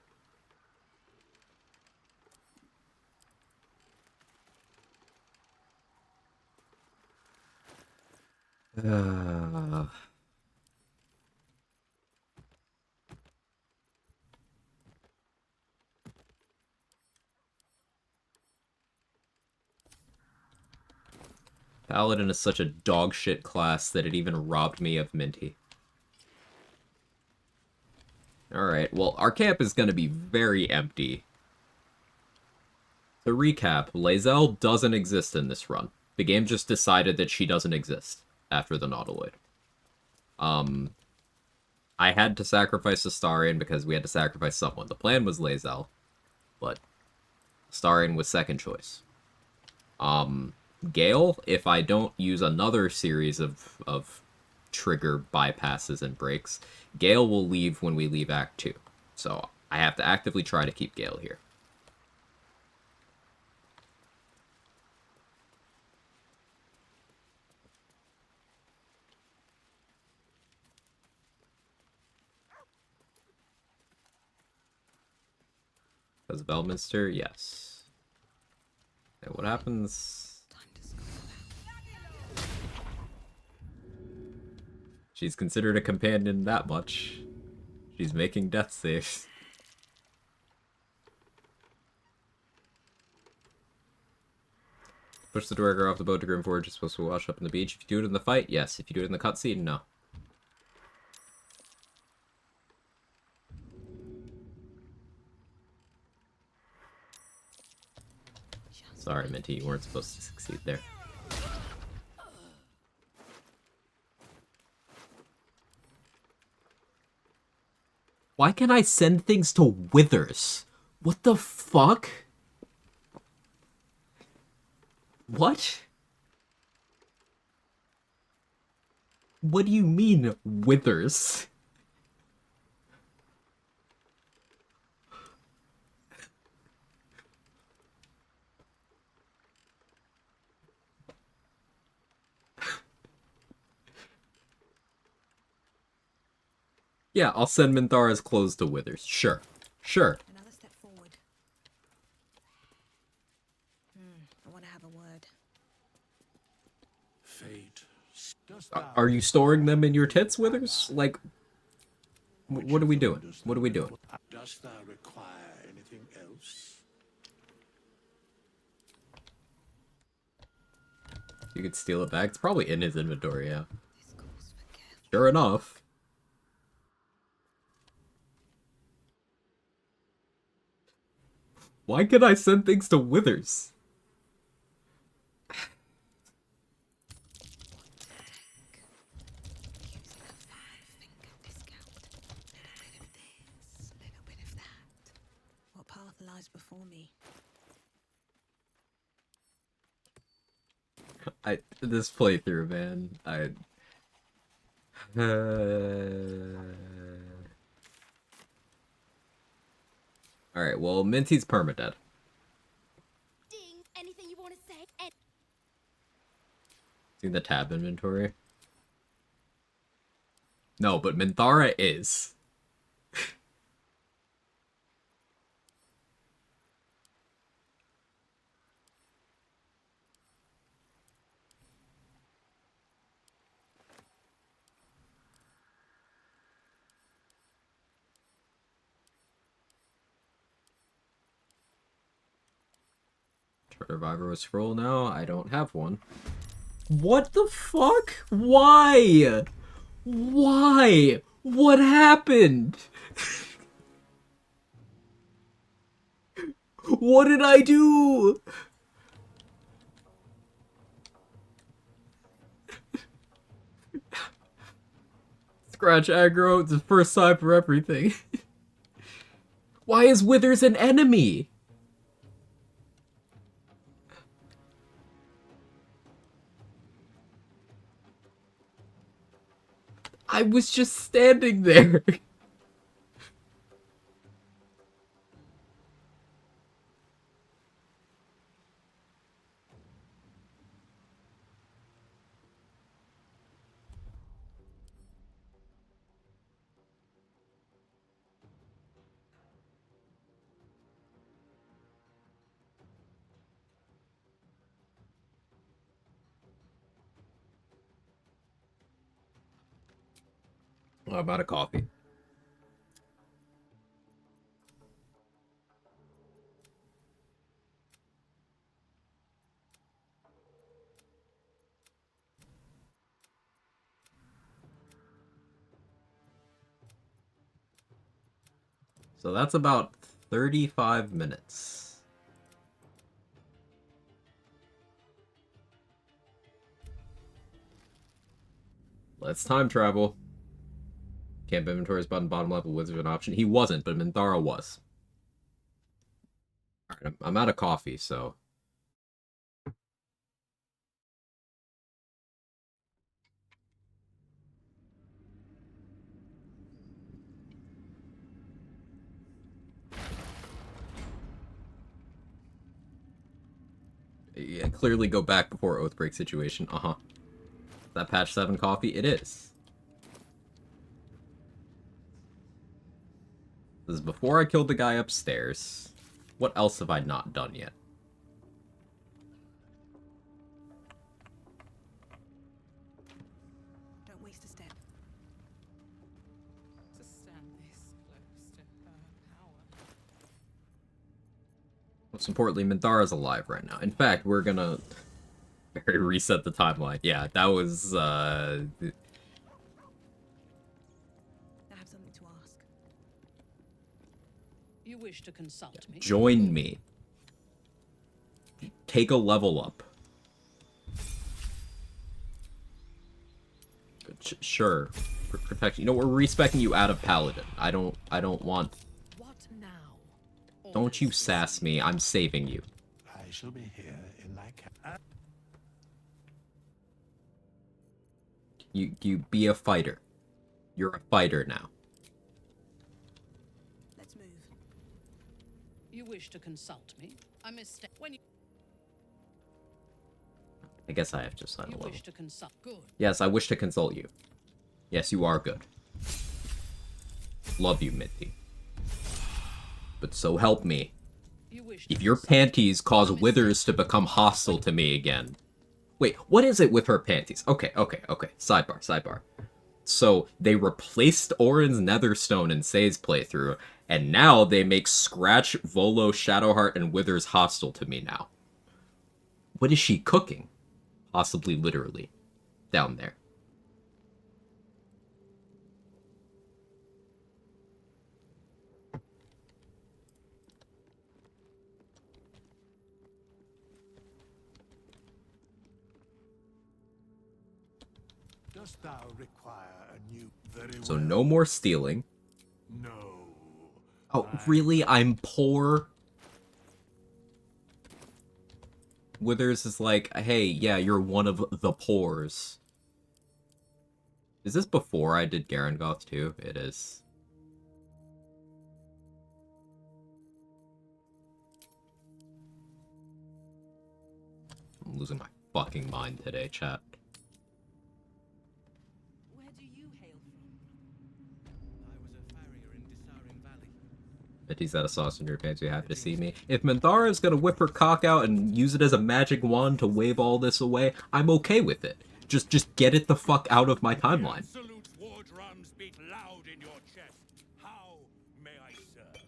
Paladin is such a dogshit class that it even robbed me of Minty. Alright, well, our camp is going to be very empty. To recap, Lae'zel doesn't exist in this run. The game just decided that she doesn't exist after the Nautiloid. I had to sacrifice Astarion because we had to sacrifice someone. The plan was Lae'zel, but Astarion was second choice. Gale, if I don't use another series of trigger bypasses and breaks, Gale will leave when we leave Act 2. So I have to actively try to keep Gale here. Because Belminster, yes. And what happens? She's considered a companion that much. She's making death saves. Push the Dwarger off the boat to Grimforge. You're supposed to wash up in the beach. If you do it in the fight, yes. If you do it in the cutscene, no. Sorry, Minty, you weren't supposed to succeed there. Why can I send things to Withers? What the fuck? What? What do you mean, Withers? Yeah, I'll send Minthara's clothes to Withers. Sure. Sure. Another step forward. I want to have a word. Fate. Are you storing them in your tits, Withers? Like, what are we doing? What are we doing? Dost thou require anything else? You could steal it back. It's probably in his inventory, yeah. Sure enough. Why can I send things to Withers? lies before me. This playthrough, man. Alright, well, Minty's permadead. Ding! Anything you want to say? See the tab inventory? No, but Minthara is. Survivor with scroll now? I don't have one. What the fuck? Why? Why? What happened? What did I do? Scratch aggro, it's the first time for everything. Why is Withers an enemy? I was just standing there. How about a coffee? So that's about 35 minutes. Let's time travel. Camp inventories button, bottom level, wizard an option. He wasn't, but Minthara was. Alright, I'm out of coffee, so... Yeah, clearly go back before Oathbreak situation. Uh-huh. That patch 7 coffee? It is. This is before I killed the guy upstairs. What else have I not done yet? Don't waste a step. To stand this close to her power. Most importantly, Minthara's alive right now. In fact, we're gonna reset the timeline. Yeah, that was, I have something to ask. You wish to consult me? join me. Take a level up. Sure. Protect. You know, we're respecting you out of Paladin. I don't want... What now? Don't you sass me. I'm saving you. I shall be here in my cap. You be a fighter. You're a fighter now. Let's move. You wish to consult me? I mistake when you I guess I have to sign a level. wish to consult. Good. Yes, I wish to consult you. Yes, you are good. Love you, Minty. But so help me. You wish If to your consult. panties cause Withers to become hostile to me again... Wait, what is it with her panties? Okay. Sidebar. So, they replaced Orin's Netherstone in Say's playthrough, and now they make Scratch, Volo, Shadowheart, and Withers hostile to me now. What is she cooking? Possibly literally. Down there. Dost thou require a new... Very So well. no more stealing. No. Oh, really? I'm poor? Withers is like, hey, yeah, you're one of the pores. Is this before I did Garangoth too? It is. I'm losing my fucking mind today, chat. Where do you hail from? I was a farrier in Dissaring Valley. Betty's that a sauce in your pants? You happy to see me? If Minthara is gonna whip her cock out and use it as a magic wand to wave all this away, I'm okay with it. Just get it the fuck out of my timeline. Absolute war drums beat loud in your chest. How may I serve?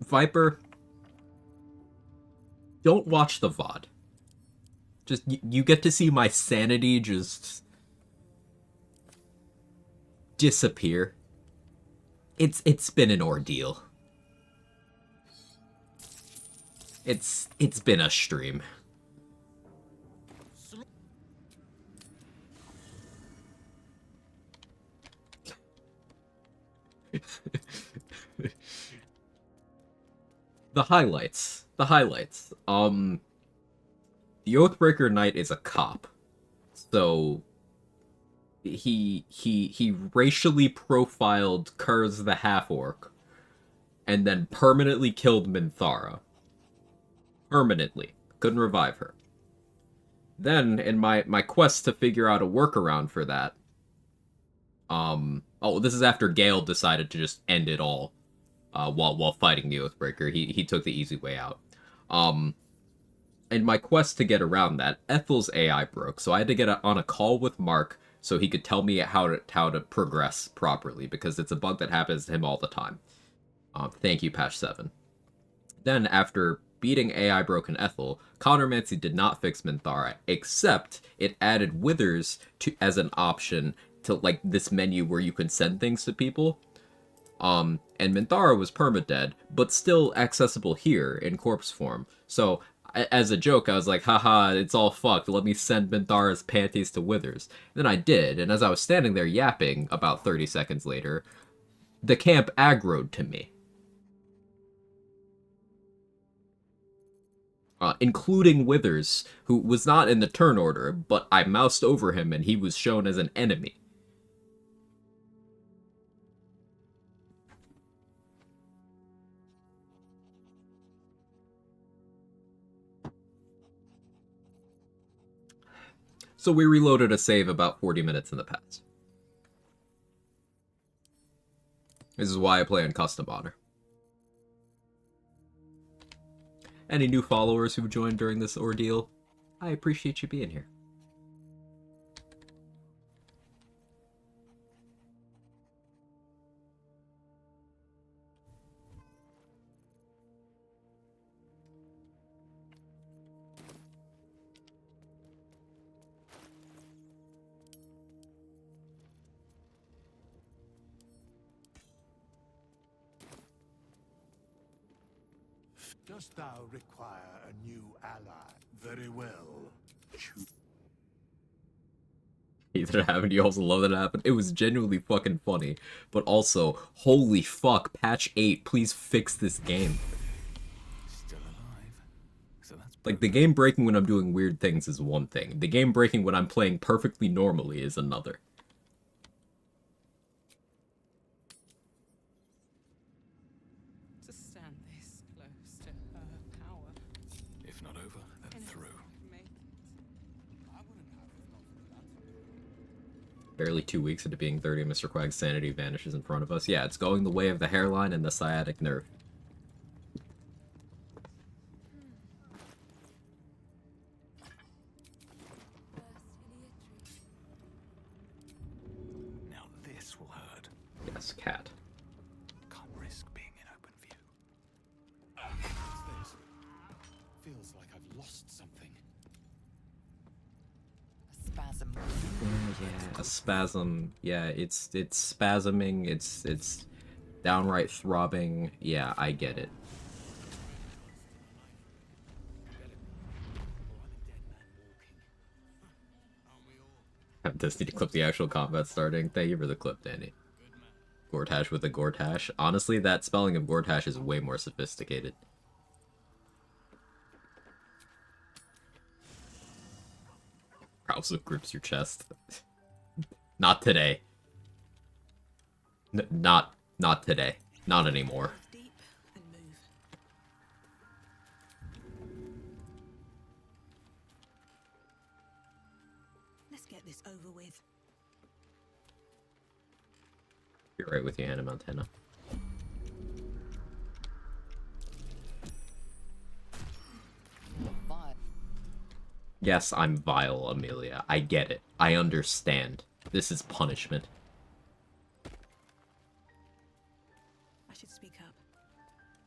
Viper, don't watch the VOD. Just, you get to see my sanity just disappear. It's been an ordeal. It's been a stream. The highlights. The highlights. The Oathbreaker Knight is a cop. So he racially profiled Kurz the half-orc and then permanently killed Minthara. Permanently. Couldn't revive her. Then, in my quest to figure out a workaround for that, oh, this is after Gale decided to just end it all, while fighting the Oathbreaker. He took the easy way out. In my quest to get around that, Ethel's AI broke, so I had to get on a call with Mark so he could tell me how to progress properly, because it's a bug that happens to him all the time. Thank you, patch 7. Then, after beating AI broken Ethel, Countermancy did not fix Minthara, except it added Withers as an option to, like, this menu where you can send things to people. And Minthara was permadead, but still accessible here in corpse form. So, as a joke, I was like, haha, it's all fucked, let me send Minthara's panties to Withers. Then I did, and as I was standing there yapping about 30 seconds later, the camp aggroed to me. Including Withers, who was not in the turn order, but I moused over him and he was shown as an enemy. So we reloaded a save about 40 minutes in the past. This is why I play on custom honor. Any new followers who've joined during this ordeal, I appreciate you being here. Dost thou require a new ally? Very well. Choose. Either it happened, you also love that it happened. It was genuinely fucking funny. But also, holy fuck, patch 8, please fix this game. Still alive. So that's like, the game breaking when I'm doing weird things is one thing. The game breaking when I'm playing perfectly normally is another. To stand this close to her power. if not over, then through. Make it. Barely 2 weeks into being 30, Mr. Quag's sanity vanishes in front of us. Yeah, it's going the way of the hairline and the sciatic nerve. Now this will hurt. Yes, cat. Can't risk being in open view. What's this? Feels like I've lost something. A spasm. Yeah, a spasm. Yeah, it's spasming. It's downright throbbing. Yeah, I get it. Just need to clip the actual combat starting. Thank you for the clip, Danny. Gortash with a Gortash. Honestly, that spelling of Gortash is way more sophisticated. Also grips your chest. Not today. Not today. Not anymore. Deep and move. Let's get this over with. You're right with you, Hannah Montana. Yes, I'm vile, Amelia. I get it. I understand. This is punishment. I should speak up.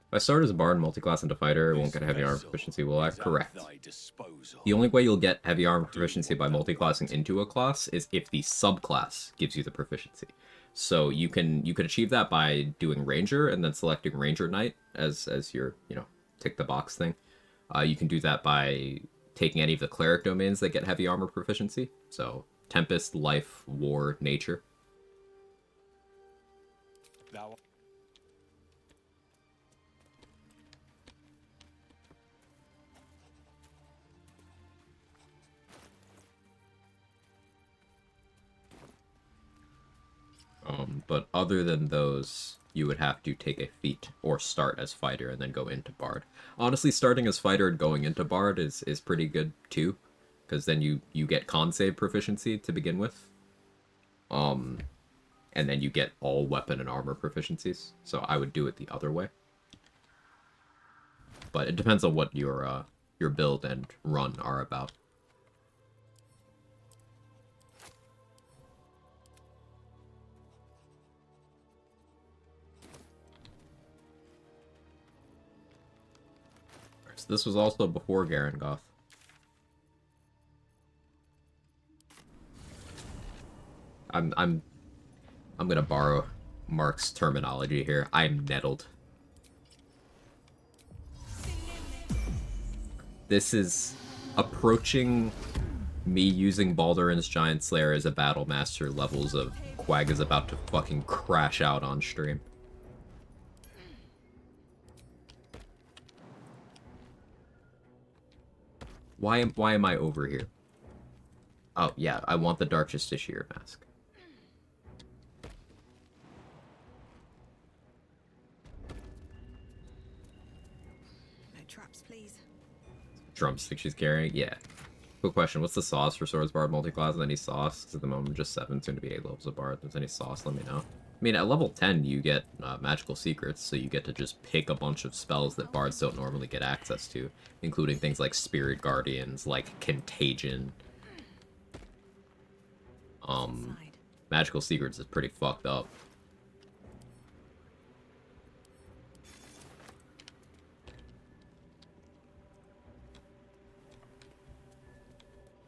If I start as a bard, multi-class into fighter, I won't get heavy armor proficiency, will I? Correct. The only way you'll get heavy armor proficiency by multi-classing into a class is if the subclass gives you the proficiency. So you can achieve that by doing Ranger and then selecting Ranger Knight as your, tick the box thing. You can do that by taking any of the cleric domains that get heavy armor proficiency. So Tempest, Life, War, Nature. Now, But other than those, you would have to take a feat or start as fighter and then go into bard. Honestly, starting as fighter and going into bard is pretty good too, because then you get con save proficiency to begin with. And then you get all weapon and armor proficiencies. So I would do it the other way. But it depends on what your build and run are about. So this was also before Garangoth. I'm gonna borrow Mark's terminology here. I'm nettled. This is approaching me using Balduran's Giant Slayer as a Battle Master levels of Quag is about to fucking crash out on stream. Why am I over here? Oh, yeah, I want the Dark Justiciar mask. No traps, please. Drumstick she's carrying? Yeah. Quick question, what's the sauce for Swords Bard multi-class? Any sauce? 'Cause at the moment, just 7, soon to be 8 levels of Bard. If there's any sauce, let me know. I mean, at level 10, you get magical secrets, so you get to just pick a bunch of spells that bards don't normally get access to, including things like Spirit Guardians, like Contagion. Magical secrets is pretty fucked up.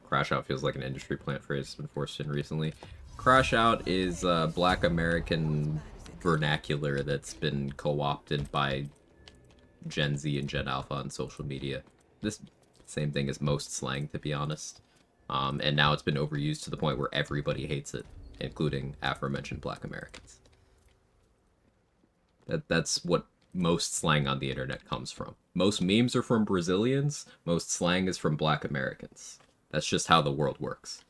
Crash out feels like an industry plant phrase that's been forced in recently. Crash out is Black American vernacular that's been co-opted by Gen Z and Gen Alpha on social media. This same thing as most slang, to be honest. And now it's been overused to the point where everybody hates it, including aforementioned Black Americans. That's what most slang on the internet comes from. Most memes are from Brazilians, most slang is from Black Americans. That's just how the world works.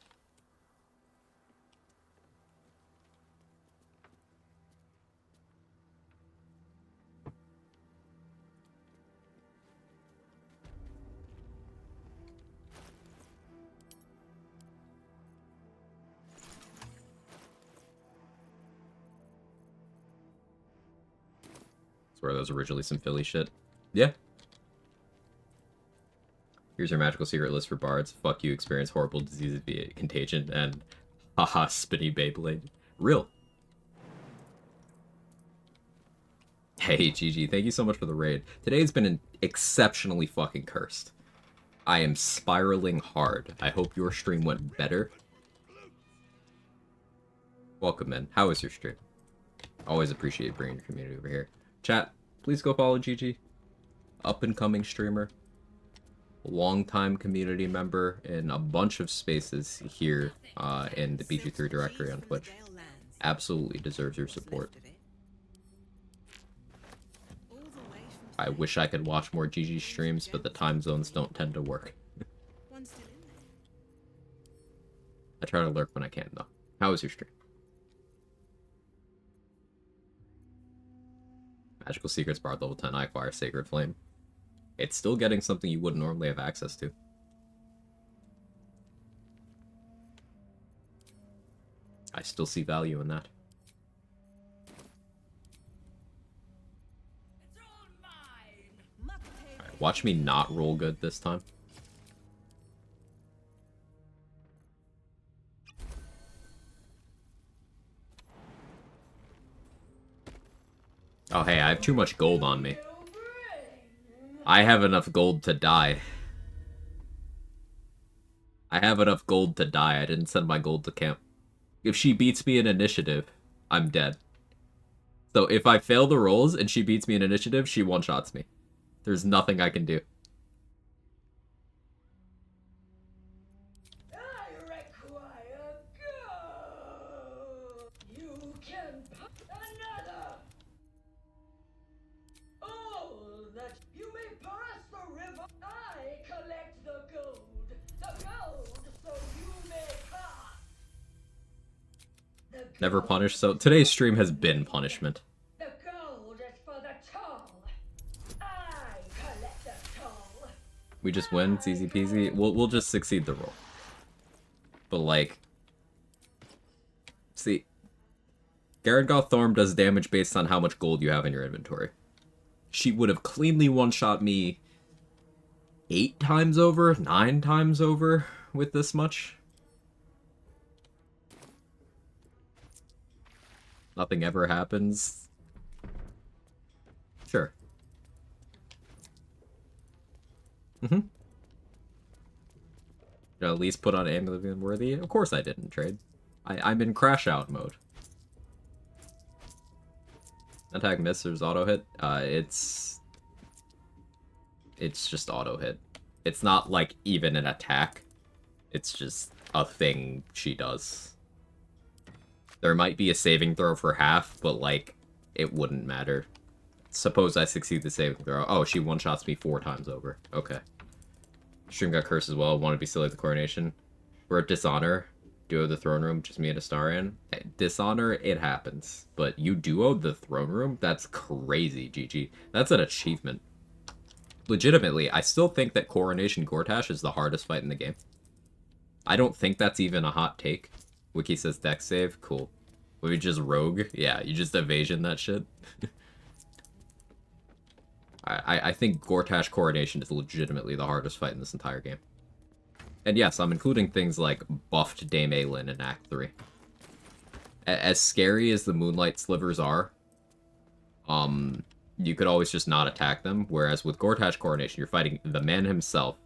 Swear that was originally some Philly shit. Yeah. Here's your magical secret list for bards. Fuck you, experience horrible diseases via contagion, and haha, spinny Beyblade. Real. Hey, GG, thank you so much for the raid. Today's been exceptionally fucking cursed. I am spiraling hard. I hope your stream went better. Welcome, man. How was your stream? Always appreciate bringing your community over here. Chat, please go follow GG. Up and coming streamer. longtime community member in a bunch of spaces here in the BG3 directory on Twitch. Absolutely deserves your support. I wish I could watch more GG streams, but the time zones don't tend to work. I try to lurk when I can, though. How was your stream? Magical Secrets Bard level 10, I acquire Sacred Flame. It's still getting something you wouldn't normally have access to. I still see value in that. Alright, watch me not roll good this time. Oh hey, I have too much gold on me. I have enough gold to die. I have enough gold to die. I didn't send my gold to camp. If she beats me in initiative, I'm dead. So if I fail the rolls and she beats me in initiative, she one-shots me. There's nothing I can do. I require gold. You can another. Oh, that you may pass the river. I collect the gold. The gold, so you may pass. Never punished, so today's stream has been punishment. The gold is for the tall. I collect the tall. We just win, it's easy peasy. We'll just succeed the roll. But like, see, Garangoth Thorm does damage based on how much gold you have in your inventory. She would have cleanly one-shot me 8 times over, 9 times over with this much. Nothing ever happens. Sure. Did I at least put on Amulet of Worthy? Of course I didn't, Trade. I'm in crash out mode. Attack miss, there's auto hit. It's just auto hit. It's not like even an attack. It's just a thing she does. There might be a saving throw for half, but like it wouldn't matter. Suppose I succeed the saving throw. Oh, she one-shots me 4 times over. Okay. Stream got cursed as well. Want to be silly at the coronation. We're at Dishonor. Duo the throne room, just me and Astarion. Dishonor, it happens. But you duo the throne room? That's crazy, GG. That's an achievement. Legitimately, I still think that Coronation Gortash is the hardest fight in the game. I don't think that's even a hot take. Wiki says deck save. Cool. We just rogue? Yeah, you just evasion that shit. I think Gortash Coronation is legitimately the hardest fight in this entire game. And yes, I'm including things like buffed Dame Aelin in Act 3. As scary as the Moonlight Slivers are, you could always just not attack them, whereas with Gortash Coronation, you're fighting the man himself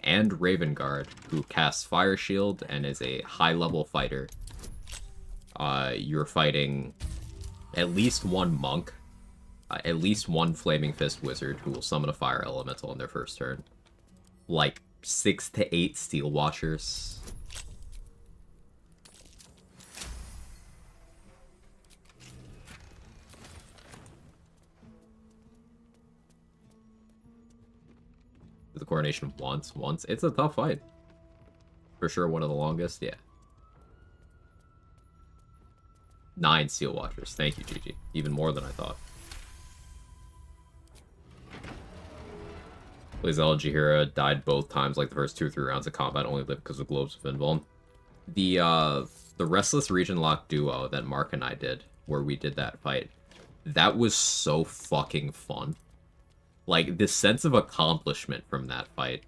and Ravenguard, who casts Fire Shield and is a high-level fighter. You're fighting at least one monk, at least one Flaming Fist wizard who will summon a fire elemental on their first turn. Like 6 to 8 Steel Watchers. The Coronation once. It's a tough fight. For sure, one of the longest, yeah. 9 Steel Watchers. Thank you, GG. Even more than I thought. Blazella Jahira died both times, like the first 2 or 3 rounds of combat, only lived because of Globes of Invuln. The Restless Region Lock duo that Mark and I did, where we did that fight, that was so fucking fun. Like, the sense of accomplishment from that fight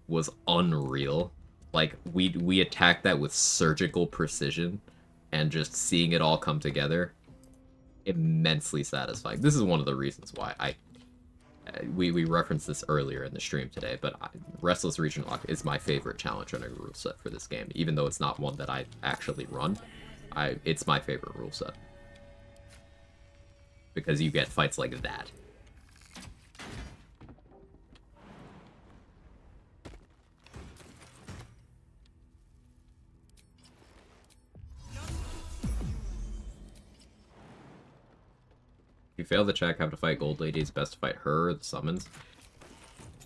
was unreal. Like, we attacked that with surgical precision, and just seeing it all come together, immensely satisfying. This is one of the reasons why we referenced this earlier in the stream today, but Restless Region Lock is my favorite challenge running rule set for this game, even though it's not one that I actually run. It's my favorite rule set. Because you get fights like that. fail the check, have to fight Gold Lady. It's best to fight her or the summons.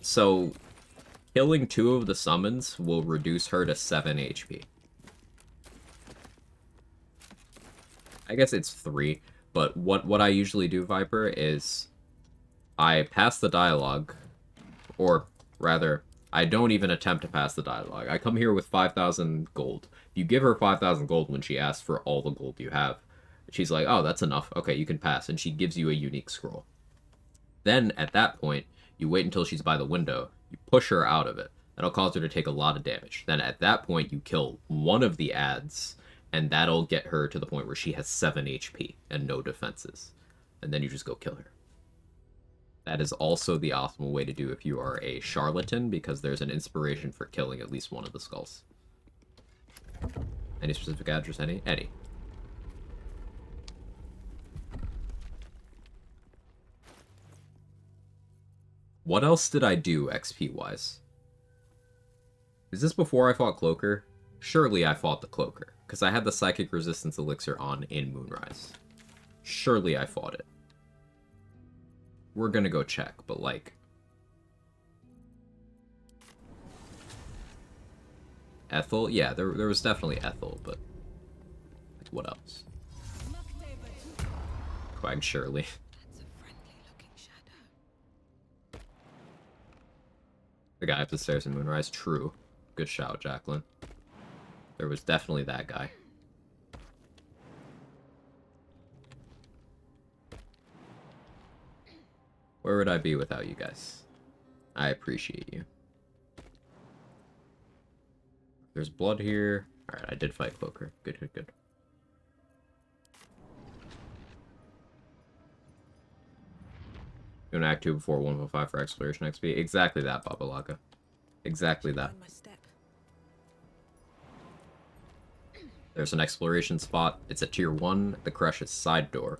So, killing 2 of the summons will reduce her to 7 HP. I guess it's 3, but what I usually do, Viper, is I pass the dialogue, or rather, I don't even attempt to pass the dialogue. I come here with 5,000 gold. You give her 5,000 gold when she asks for all the gold you have. She's like, oh, that's enough. Okay, you can pass. And she gives you a unique scroll. Then, at that point, you wait until she's by the window. You push her out of it. That'll cause her to take a lot of damage. Then, at that point, you kill one of the ads, and that'll get her to the point where she has 7 HP and no defenses. And then you just go kill her. That is also the optimal way to do if you are a charlatan, because there's an inspiration for killing at least one of the skulls. Any specific address? Any? Any. What else did I do XP-wise? Is this before I fought Cloaker? Surely I fought the Cloaker, because I had the Psychic Resistance Elixir on in Moonrise. Surely I fought it. We're gonna go check, but like... Ethel? Yeah, there was definitely Ethel, but... Like, what else? Quag, surely. That's a friendly looking shadow. The guy up the stairs in Moonrise? True. Good shout, Jacqueline. There was definitely that guy. Where would I be without you guys? I appreciate you. There's blood here. Alright, I did fight Cloaker. Good, good, good. Doing Act 2 before 105 for Exploration XP. Exactly that, Babalaga. Exactly that. There's an exploration spot. It's a tier 1. The Crush's side door.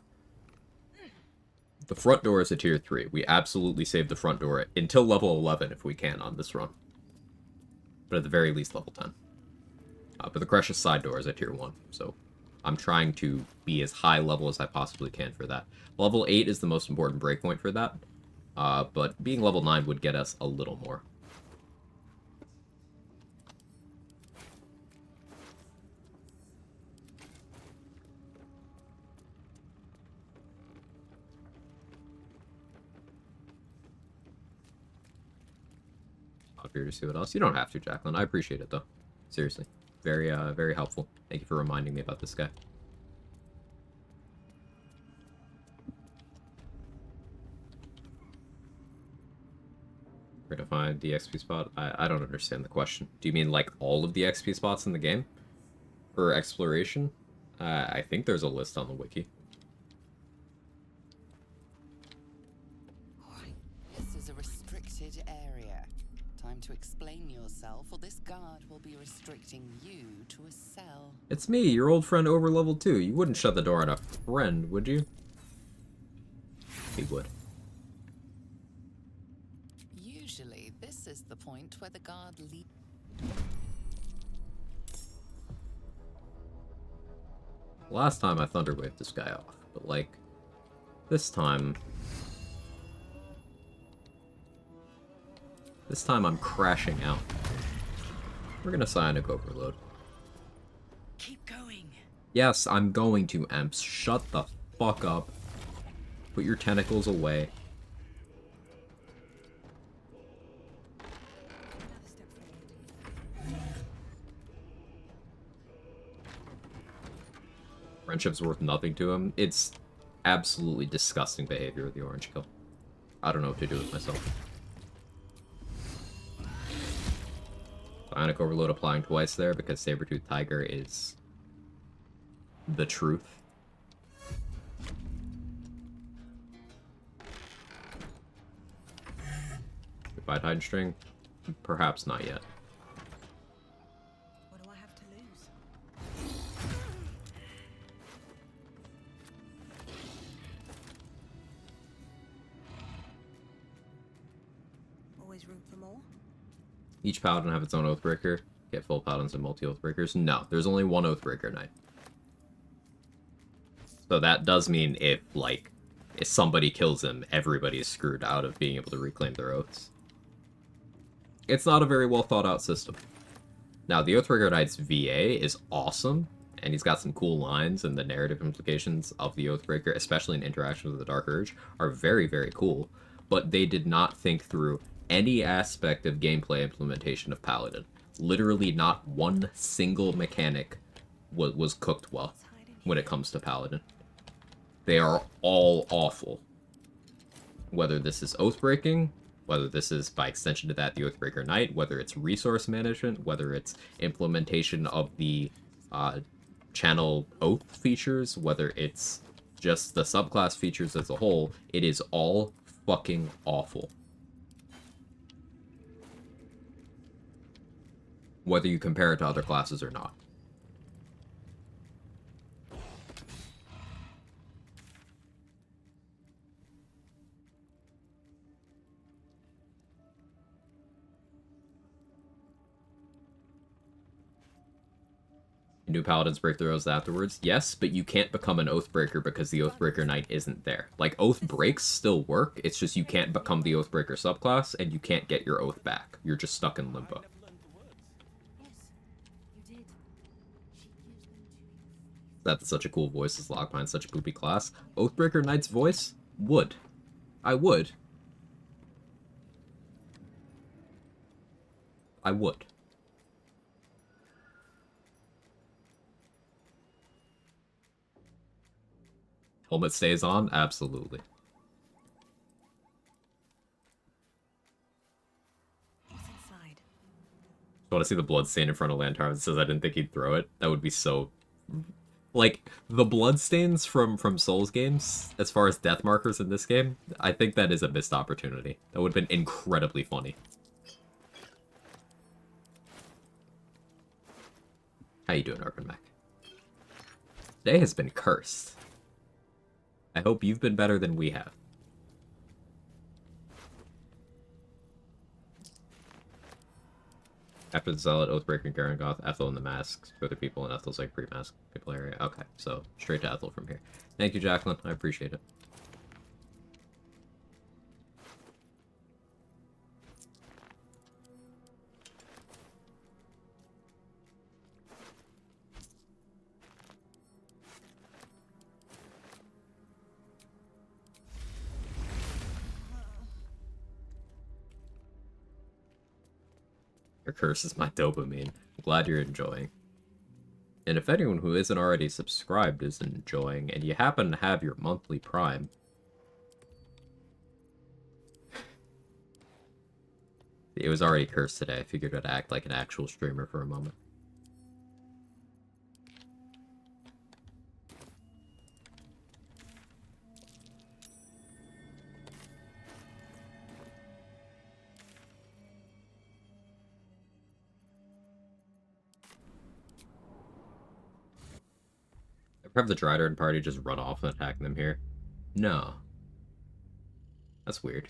The front door is a tier 3. We absolutely save the front door until level 11 if we can on this run. But at the very least, level 10. But the Crush's side door is a tier 1, so I'm trying to be as high level as I possibly can for that. Level 8 is the most important breakpoint for that, but being level 9 would get us a little more. Up here to see what else. You don't have to, Jacqueline. I appreciate it, though. Seriously. Very, very helpful. Thank you for reminding me about this guy. Where to find the XP spot? I don't understand the question. Do you mean, like, all of the XP spots in the game? For exploration? I think there's a list on the wiki. This is a restricted area. Time to explain yourself, or this guard will be restricting you to a cell. It's me, your old friend over level 2. You wouldn't shut the door on a friend, would you? He would. Usually, this is the point where the guard leaves. Last time I thunderwaved this guy off, but like, this time I'm crashing out. We're gonna Psionic Overload. Keep going. Yes, I'm going to, Emps. Shut the fuck up. Put your tentacles away. Friendship's worth nothing to him. It's absolutely disgusting behavior with the orange kill. I don't know what to do with myself. Psionic Overload applying twice there because Sabertooth Tiger is the truth. Goodbye, Titan String? Perhaps not yet. What do I have to lose? Always room for more? Each paladin have its own Oathbreaker. Get full paladins and multi-Oathbreakers? No, there's only one Oathbreaker knight. So that does mean if, like, if somebody kills him, everybody is screwed out of being able to reclaim their oaths. It's not a very well thought out system. Now, the Oathbreaker Knight's VA is awesome, and he's got some cool lines, and the narrative implications of the Oathbreaker, especially in interaction with the Dark Urge, are very, very cool, but they did not think through any aspect of gameplay implementation of Paladin. Literally not one single mechanic was cooked well when it comes to Paladin. They are all awful. Whether this is Oathbreaking, whether this is, by extension to that, the Oathbreaker Knight, whether it's resource management, whether it's implementation of the channel oath features, whether it's just the subclass features as a whole, it is all fucking awful. Whether you compare it to other classes or not. Do Paladins break their oaths afterwards? Yes, but you can't become an Oathbreaker because the Oathbreaker Knight isn't there. Like, oath breaks still work, it's just you can't become the Oathbreaker subclass, and you can't get your oath back. You're just stuck in limbo. That's such a cool voice as Lockmine, such a poopy class. Oathbreaker Knight's voice? Would. I would. I would. Helmet stays on? Absolutely. What's inside? I want to see the blood stain in front of Lantarn. It says I didn't think he'd throw it. That would be so... Like, the bloodstains from Souls games, as far as death markers in this game, I think that is a missed opportunity. That would have been incredibly funny. How you doing, Urban Mac? Today has been cursed. I hope you've been better than we have. After the Zealot, Oathbreaker, and Garangoth, Ethel and the Masks for the people in Ethel's like pre-mask people area. Okay, so straight to Ethel from here. Thank you, Jacqueline. I appreciate it. Your curse is my dopamine. I'm glad you're enjoying. And if anyone who isn't already subscribed is enjoying, and you happen to have your monthly Prime... It was already cursed today. I figured I'd act like an actual streamer for a moment. Have the Dryden party just run off and attack them here? No. That's weird.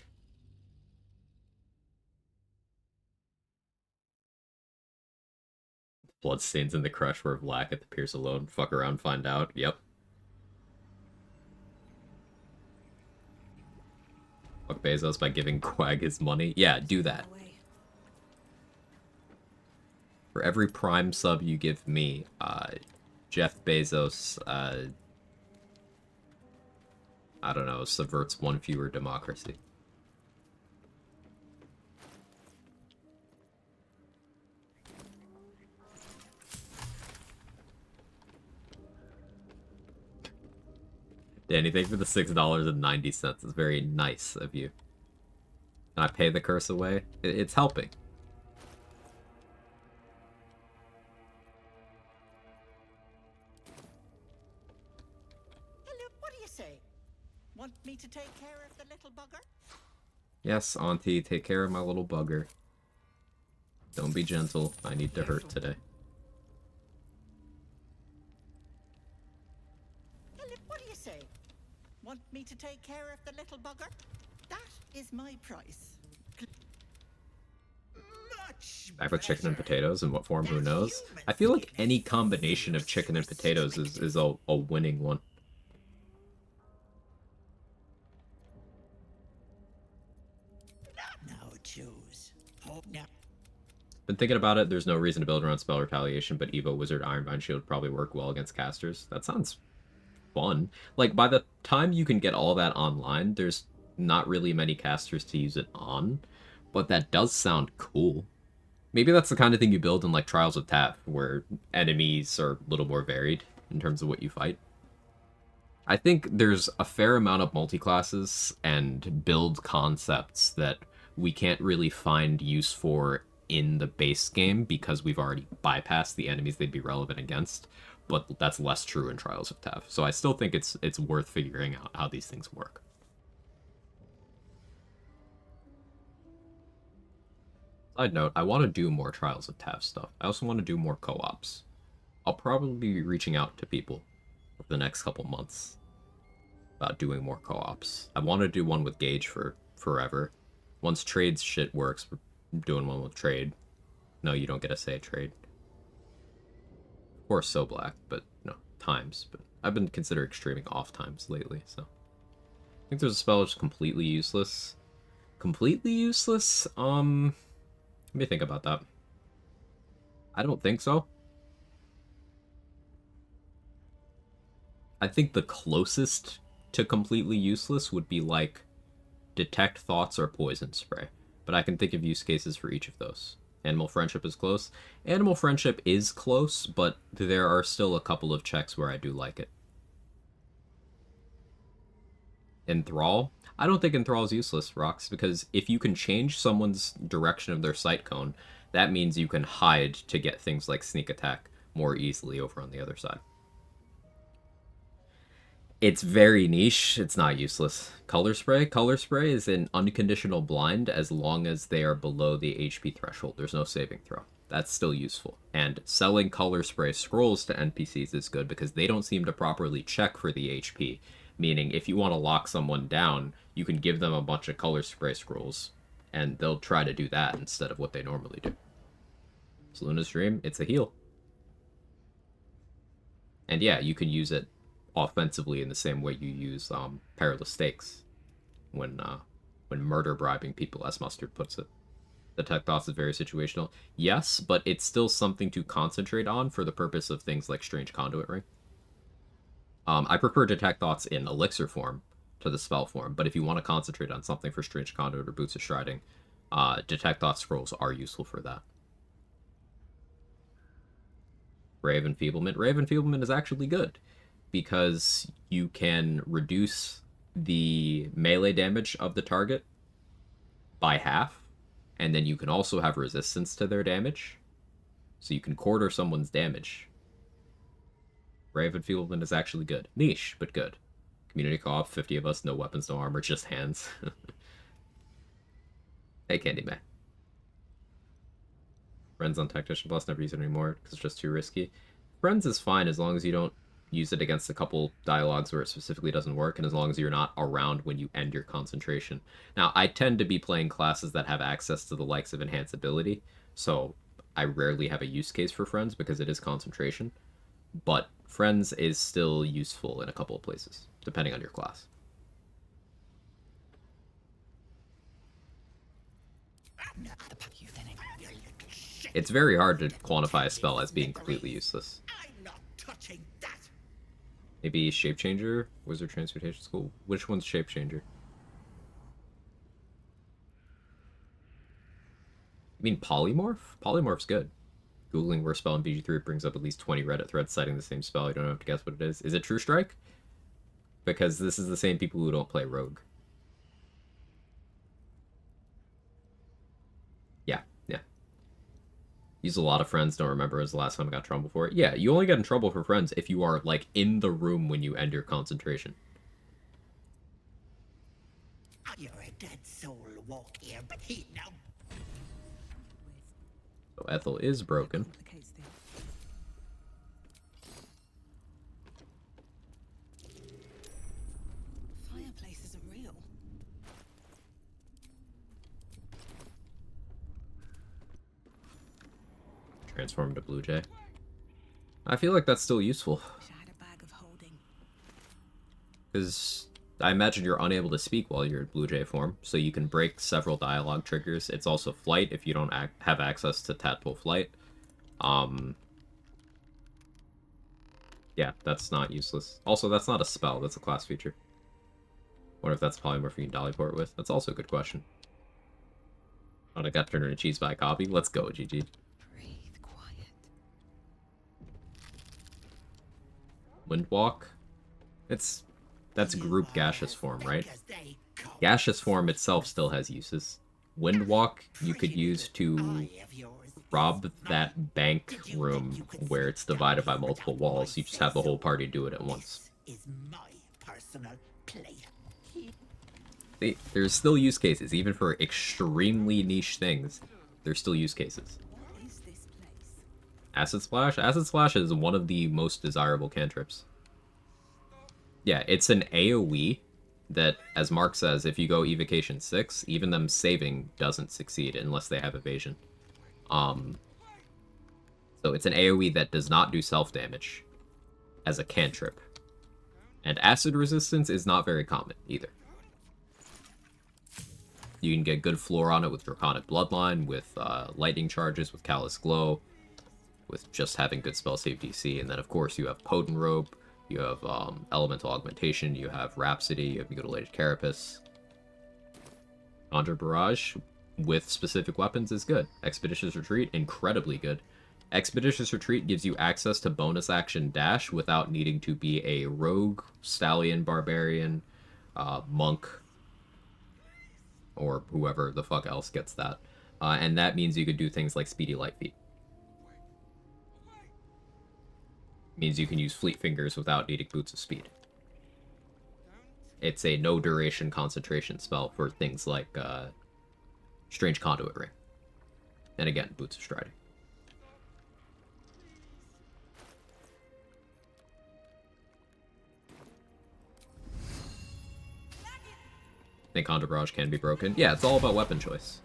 Bloodstains in the crush were black at the pierce alone. Fuck around, find out. Yep. Fuck Bezos by giving Quag his money. Yeah, do that. For every Prime sub you give me, Jeff Bezos, I don't know, subverts one fewer democracy. Anything for the $6.90 is very nice of you. Can I pay the curse away? It's helping. Want me to take care of the little bugger? Yes, Auntie, take care of my little bugger. Don't be gentle. I need to hurt today. What do you say? Want me to take care of the little bugger? That is my price. Back with chicken and potatoes, in what form, who knows? I feel like any combination of chicken and potatoes is a winning one. Been thinking about it. There's no reason to build around spell retaliation, but Evo Wizard Ironbind Shield would probably work well against casters. That sounds fun. Like, by the time you can get all that online, there's not really many casters to use it on, but that does sound cool. Maybe that's the kind of thing you build in, like, Trials of Taff, where enemies are a little more varied in terms of what you fight. I think there's a fair amount of multi-classes and build concepts that we can't really find use for in the base game because we've already bypassed the enemies they'd be relevant against, but that's less true in Trials of Taff. So I still think it's worth figuring out how these things work. Side note, I want to do more Trials of Taff stuff. I also want to do more co-ops. I'll probably be reaching out to people over the next couple months about doing more co-ops. I want to do one with Gage for forever. Once trades shit works, we're doing one with trade. No, you don't get to say trade. Of course, so black, but no, times. But I've been considering streaming off times lately, so. I think there's a spell that's completely useless. Completely useless? Let me think about that. I don't think so. I think the closest to completely useless would be like Detect Thoughts or Poison Spray. But I can think of use cases for each of those. Animal Friendship is close. Animal Friendship is close, but there are still a couple of checks where I do like it. Enthrall? I don't think Enthrall is useless, Rox, because if you can change someone's direction of their sight cone, that means you can hide to get things like Sneak Attack more easily over on the other side. It's very niche. It's not useless. Color Spray? Color Spray is an unconditional blind as long as they are below the HP threshold. There's no saving throw. That's still useful. And selling Color Spray scrolls to NPCs is good because they don't seem to properly check for the HP. Meaning, if you want to lock someone down, you can give them a bunch of Color Spray scrolls, and they'll try to do that instead of what they normally do. So Luna's Dream, it's a heal. And yeah, you can use it offensively in the same way you use Perilous Stakes when murder bribing people, as Mustard puts it. The Tech Thoughts is very situational. Yes, but it's still something to concentrate on for the purpose of things like Strange Conduit Ring. I prefer Detect Thoughts in Elixir form to the spell form, but if you want to concentrate on something for Strange Conduit or Boots of Shrouding, Detect Thought scrolls are useful for that. Ray of Enfeeblement. Ray of Enfeeblement is actually good because you can reduce the melee damage of the target by half, and then you can also have resistance to their damage, so you can quarter someone's damage. Ray of Enfeeblement is actually good. Niche, but good. Community co-op, 50 of us, no weapons, no armor, just hands. Hey, Candyman. Friends on Tactician Plus, never use it anymore because it's just too risky. Friends is fine as long as you don't use it against a couple dialogues where it specifically doesn't work, and as long as you're not around when you end your concentration. Now, I tend to be playing classes that have access to the likes of Enhanced Ability, so I rarely have a use case for Friends because it is concentration. But Friends is still useful in a couple of places, depending on your class. It's very hard to quantify a spell as being completely useless. I'm not touching that. Maybe Shape Changer? Wizard Transmutation School? Which one's Shape Changer? You mean Polymorph? Polymorph's good. Googling where spell in BG3 brings up at least 20 Reddit threads citing the same spell. You don't have to guess what it is. Is it True Strike? Because this is the same people who don't play Rogue. Yeah. Use a lot of Friends, don't remember was the last time I got in trouble for it. Yeah, you only get in trouble for Friends if you are, like, in the room when you end your concentration. You're a dead soul, walk here, but he now. So Ethel is broken. Complicates things. Fireplace isn't real. Transform into Blue Jay. I feel like that's still useful. Wish I had a bag of holding. Because I imagine you're unable to speak while you're in Blue Jay form, so you can break several dialogue triggers. It's also flight if you don't have access to tactile flight. Yeah, that's not useless. Also, that's not a spell, that's a class feature. Wonder if that's polymorph you can dollyport with. That's also a good question. Oh, I got turned into cheese by a copy. Let's go, GG. Breathe quiet. Windwalk. That's group gaseous form, right? Gaseous form itself still has uses. Windwalk you could use to rob that bank room where it's divided by multiple walls. You just have the whole party do it at once. Is my personal plate. There's still use cases, even for extremely niche things. There's still use cases. What is this place? Acid Splash? Acid Splash is one of the most desirable cantrips. Yeah, it's an AoE that, as Mark says, if you go Evocation 6, even them saving doesn't succeed unless they have evasion. So it's an AoE that does not do self-damage as a cantrip. And acid resistance is not very common, either. You can get good floor on it with Draconic Bloodline, with lightning charges, with Callous Glow, with just having good spell save DC, and then of course you have Potent Robe, you have Elemental Augmentation, you have Rhapsody, you have Mutilated Carapace. Conjure Barrage with specific weapons is good. Expeditious Retreat, incredibly good. Expeditious Retreat gives you access to bonus action dash without needing to be a rogue, stallion, barbarian, monk, or whoever the fuck else gets that. And that means you could do things like Speedy Light Feet. Means you can use Fleet Fingers without needing Boots of Speed. It's a no duration concentration spell for things like Strange Conduit Ring. And again, Boots of Striding. Think Conjure Barrage can be broken? Yeah, it's all about weapon choice.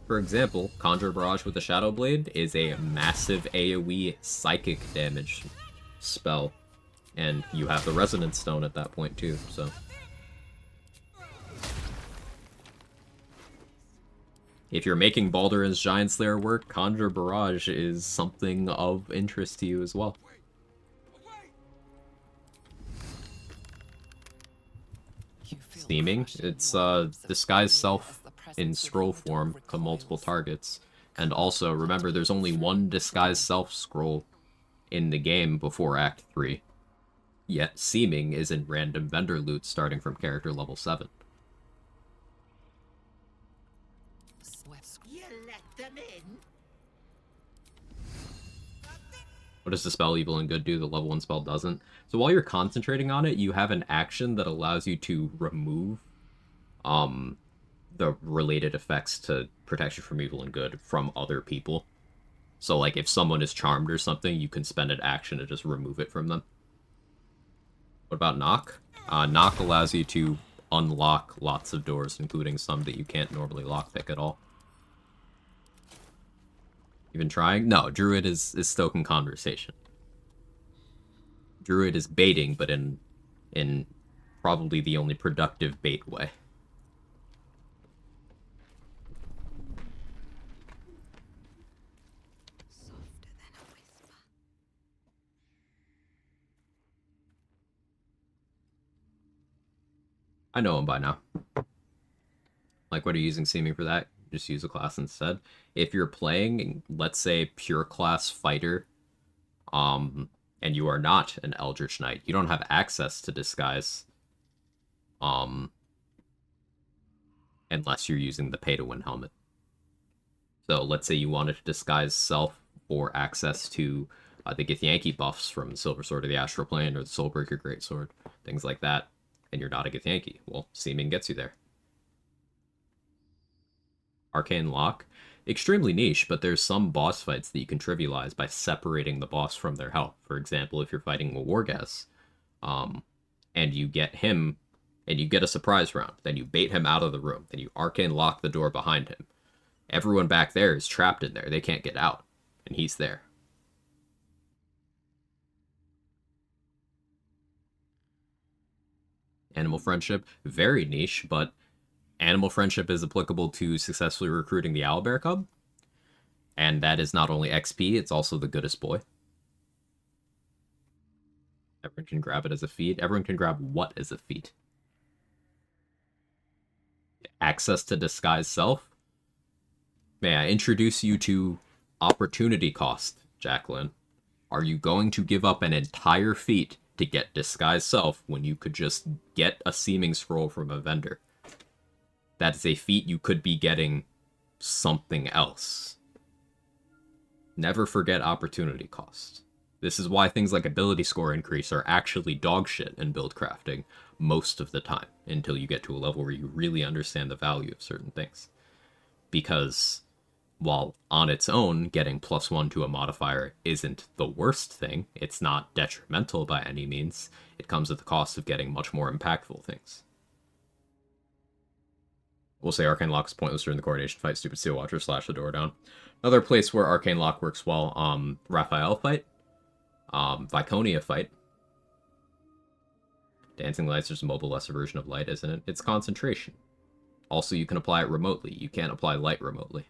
For example, Conjure Barrage with the Shadow Blade is a massive AoE psychic damage spell. And you have the Resonance Stone at that point too, so... If you're making Baldur's Giant Slayer work, Conjure Barrage is something of interest to you as well. Steaming, it's disguise self in scroll form to multiple targets. And also, remember, there's only one disguise self scroll in the game before Act 3. Yet, Seeming is in random vendor loot starting from character level 7. You let them in? What does the spell Evil and Good do? The level 1 spell doesn't. So while you're concentrating on it, you have an action that allows you to remove the related effects to protect you from evil and good from other people. So like if someone is charmed or something, you can spend an action to just remove it from them. What about Knock? Knock allows you to unlock lots of doors, including some that you can't normally lockpick at all. Even trying? No, Druid is stoking conversation. Druid is baiting, but in probably the only productive bait way. Softer than a whisper. I know him by now. Like, what are you using Seeming for that? Just use a class instead. If you're playing, let's say, pure class fighter, and you are not an Eldritch Knight, you don't have access to disguise, unless you're using the pay-to-win helmet. So let's say you wanted to disguise self for access to the Githyanki buffs from the Silver Sword of the Astral Plane or the Soulbreaker Greatsword, things like that, and you're not a Githyanki. Well, Seeming gets you there. Arcane Lock. Extremely niche, but there's some boss fights that you can trivialize by separating the boss from their health. For example, if you're fighting a Wargas, and you get him, and you get a surprise round, then you bait him out of the room, then you Arcane Lock the door behind him. Everyone back there is trapped in there. They can't get out, and he's there. Animal friendship, very niche, but animal friendship is applicable to successfully recruiting the owlbear cub. And that is not only XP, it's also the goodest boy. Everyone can grab it as a feat. Everyone can grab what as a feat? Access to disguise self? May I introduce you to opportunity cost, Jacqueline? Are you going to give up an entire feat to get disguise self when you could just get a seeming scroll from a vendor? That is a feat you could be getting something else. Never forget opportunity cost. This is why things like ability score increase are actually dog shit in build crafting most of the time, until you get to a level where you really understand the value of certain things. Because while on its own, getting +1 to a modifier isn't the worst thing, it's not detrimental by any means, it comes at the cost of getting much more impactful things. We'll say Arcane Lock is pointless during the coordination fight, stupid Steel Watcher, slash the door down. Another place where Arcane Lock works well, Raphael fight, Viconia fight. Dancing Light's just a mobile lesser version of light, isn't it? It's concentration. Also, you can apply it remotely. You can't apply light remotely.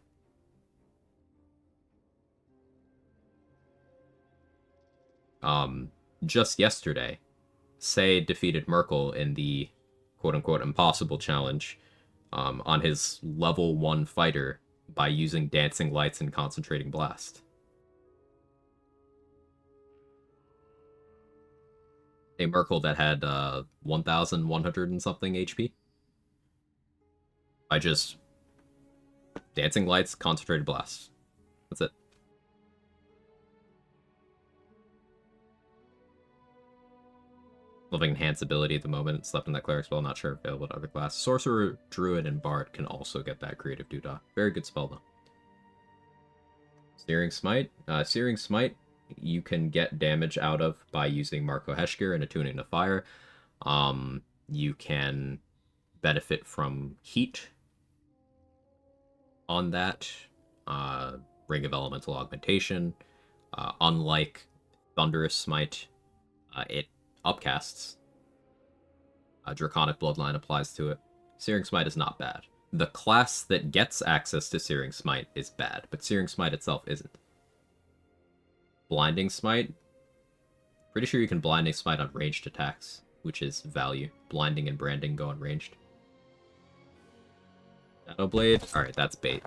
Just yesterday, Say defeated Merkel in the quote-unquote impossible challenge on his level 1 fighter by using Dancing Lights and Concentrating Blast. A Merkel that had 1,100 and something HP. By just Dancing Lights, Concentrated Blast. That's it. Loving Enhance ability at the moment. Slept in that cleric spell, not sure if available to other classes. Sorcerer, Druid, and Bard can also get that creative doodah. Very good spell though. Searing Smite. Searing Smite you can get damage out of by using Marco Heshkir and attuning to fire. You can benefit from heat on that. Ring of Elemental Augmentation. Unlike Thunderous Smite, it upcasts. Draconic Bloodline applies to it. Searing Smite is not bad. The class that gets access to Searing Smite is bad, but Searing Smite itself isn't. Blinding Smite. Pretty sure you can Blinding Smite on ranged attacks, which is value. Blinding and Branding go unranged. Shadowblade. Alright, that's bait.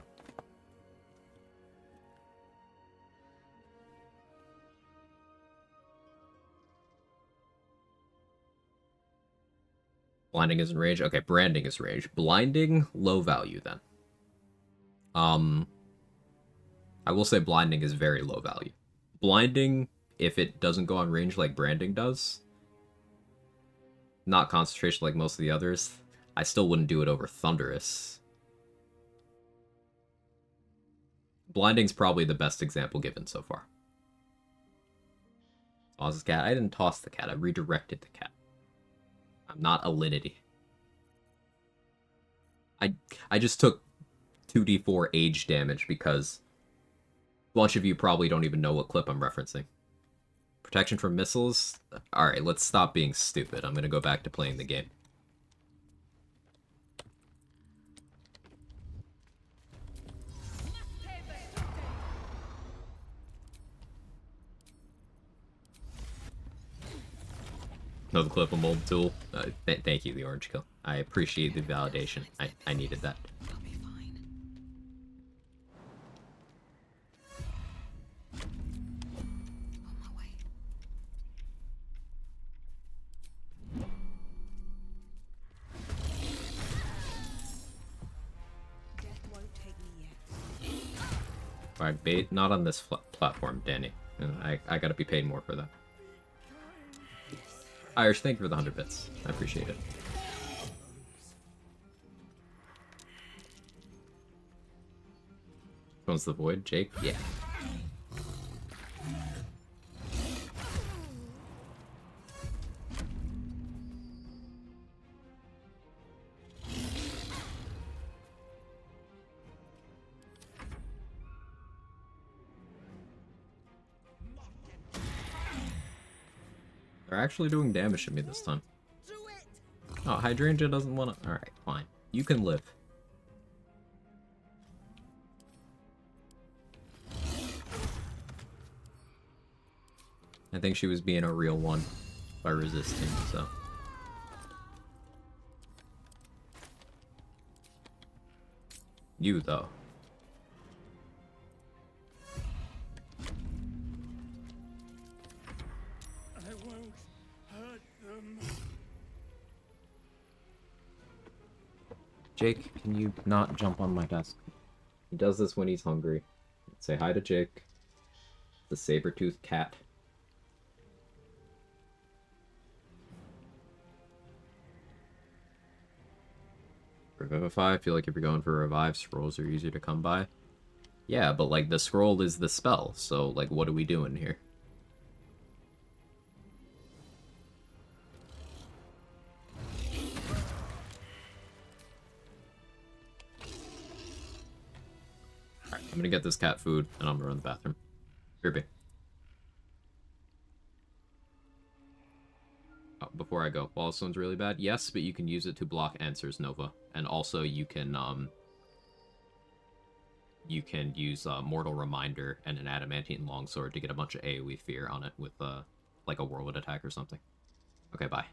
Blinding is in range. Okay, Branding is range. Blinding, low value then. I will say Blinding is very low value. Blinding, if it doesn't go on range like Branding does, not concentration like most of the others, I still wouldn't do it over Thunderous. Blinding's probably the best example given so far. Toss the cat. I didn't toss the cat. I redirected the cat. I'm not Alinity. I just took 2d4 age damage because a bunch of you probably don't even know what clip I'm referencing. Protection from missiles? Alright, let's stop being stupid. I'm gonna go back to playing the game. Know the clip of mold tool. Thank you, the orange kill. I appreciate the validation. I needed that. I'll be fine. On my way. Death won't take me yet. Alright, bait. Not on this platform, Danny. I gotta be paid more for that. Irish, thank you for the 100 bits. I appreciate it. Which one's the void? Jake? Yeah. They're actually doing damage to me this time. Oh, Hydrangea doesn't want to... Alright, fine. You can live. I think she was being a real one by resisting, so... You, though. I won't hurt them. Jake, can you not jump on my desk? He does this when he's hungry. Say hi to Jake. The saber-toothed cat. Revivify, I feel like if you're going for revive, scrolls are easier to come by. Yeah, but like the scroll is the spell, so like what are we doing here? Alright, I'm gonna get this cat food and I'm gonna run the bathroom. Kirby. Oh, before I go, Wallstone's really bad? Yes, but you can use it to block answers, Nova. And also you can use Mortal Reminder and an Adamantine Longsword to get a bunch of AoE fear on it with like a Whirlwind attack or something. Okay, bye.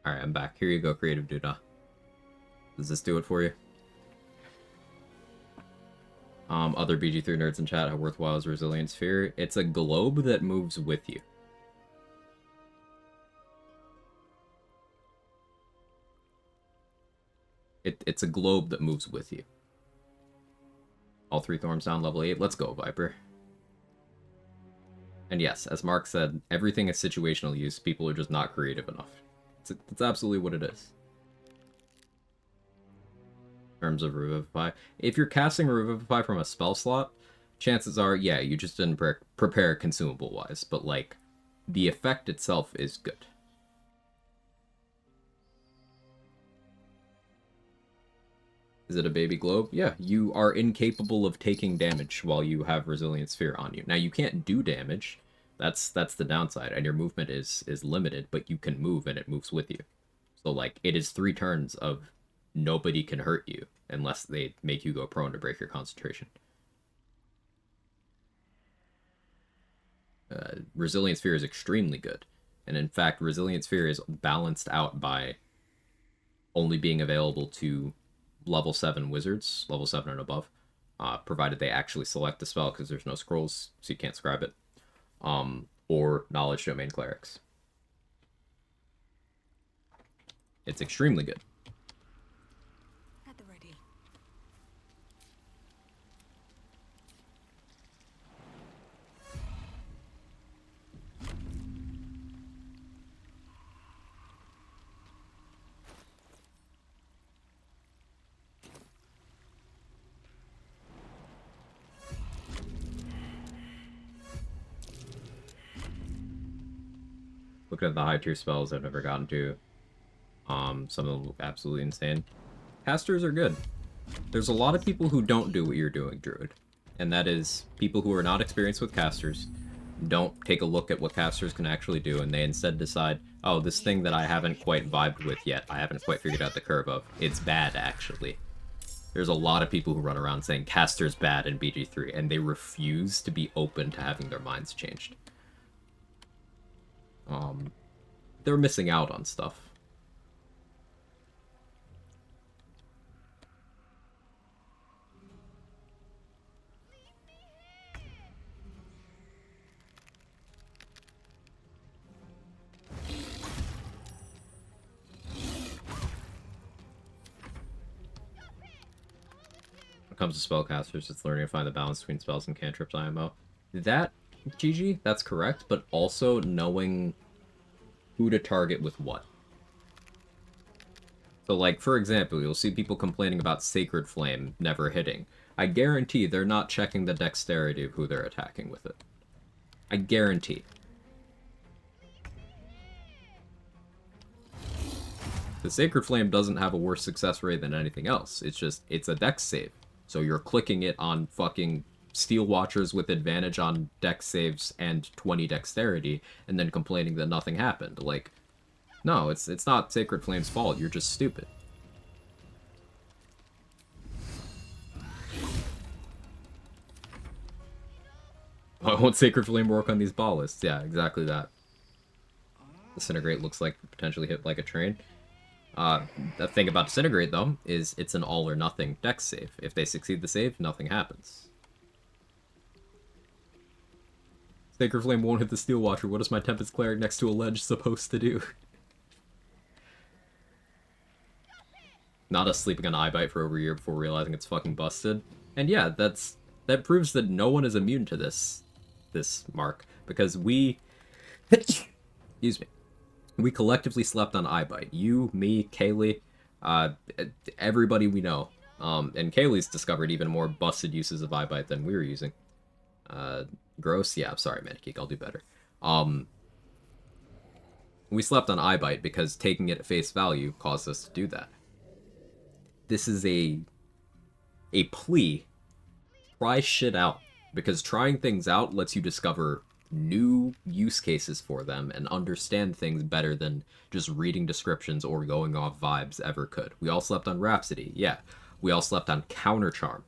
Alright, I'm back. Here you go, Creative Duda. Does this do it for you? Other BG3 nerds in chat, how worthwhile is Resilient Sphere? It's a globe that moves with you. It's a globe that moves with you. All 3 Thorns down, level 8. Let's go, Viper. And yes, as Mark said, everything is situational use. People are just not creative enough. It's absolutely what it is. In terms of Revivify. If you're casting Revivify from a spell slot, chances are, yeah, you just didn't prepare consumable-wise. But, like, the effect itself is good. Is it a baby globe? Yeah, you are incapable of taking damage while you have Resilient Sphere on you. Now, you can't do damage. That's the downside, and your movement is limited, but you can move, and it moves with you. So, like, it is 3 turns of nobody can hurt you unless they make you go prone to break your concentration. Resilient Sphere is extremely good. And in fact, Resilient Sphere is balanced out by only being available to level 7 wizards, level 7 and above, provided they actually select the spell, because there's no scrolls, so you can't scribe it, or knowledge domain clerics. It's extremely good. At the ready. looking at the high tier spells I've never gotten to. Some of them look absolutely insane. Casters are good. There's a lot of people who don't do what you're doing, Druid. And that is people who are not experienced with casters, don't take a look at what casters can actually do, and they instead decide, oh, this thing that I haven't quite vibed with yet, I haven't quite figured out the curve of, it's bad, actually. There's a lot of people who run around saying caster's bad in BG3, and they refuse to be open to having their minds changed. They're missing out on stuff. Comes to spellcasters, it's learning to find the balance between spells and cantrips IMO. That, GG, that's correct, but also knowing who to target with what. So, like, for example, you'll see people complaining about Sacred Flame never hitting. I guarantee they're not checking the dexterity of who they're attacking with it. I guarantee. The Sacred Flame doesn't have a worse success rate than anything else. It's just, it's a dex save. So you're clicking it on fucking Steel Watchers with advantage on dex saves and 20 dexterity, and then complaining that nothing happened. Like, no, it's not Sacred Flame's fault. You're just stupid. Why won't Sacred Flame work on these ballists? Yeah, exactly that. Disintegrate looks like potentially hit like a train. The thing about Disintegrate, though, is it's an all or nothing dex save. If they succeed the save, nothing happens. Sacred Flame won't hit the Steel Watcher. What is my Tempest Cleric next to a ledge supposed to do? Not us sleeping on Eyebite for over a year before realizing it's fucking busted. And yeah, that proves that no one is immune to this mark, because we excuse me. We collectively slept on Eyebite. You, me, Kaylee, everybody we know. And Kaylee's discovered even more busted uses of Eyebite than we were using. Gross? Yeah, I'm sorry, Manigeek, I'll do better. We slept on Eyebite because taking it at face value caused us to do that. This is a plea. Try shit out. Because trying things out lets you discover new use cases for them and understand things better than just reading descriptions or going off vibes ever could. We all slept on Rhapsody, yeah. We all slept on Counter Charm.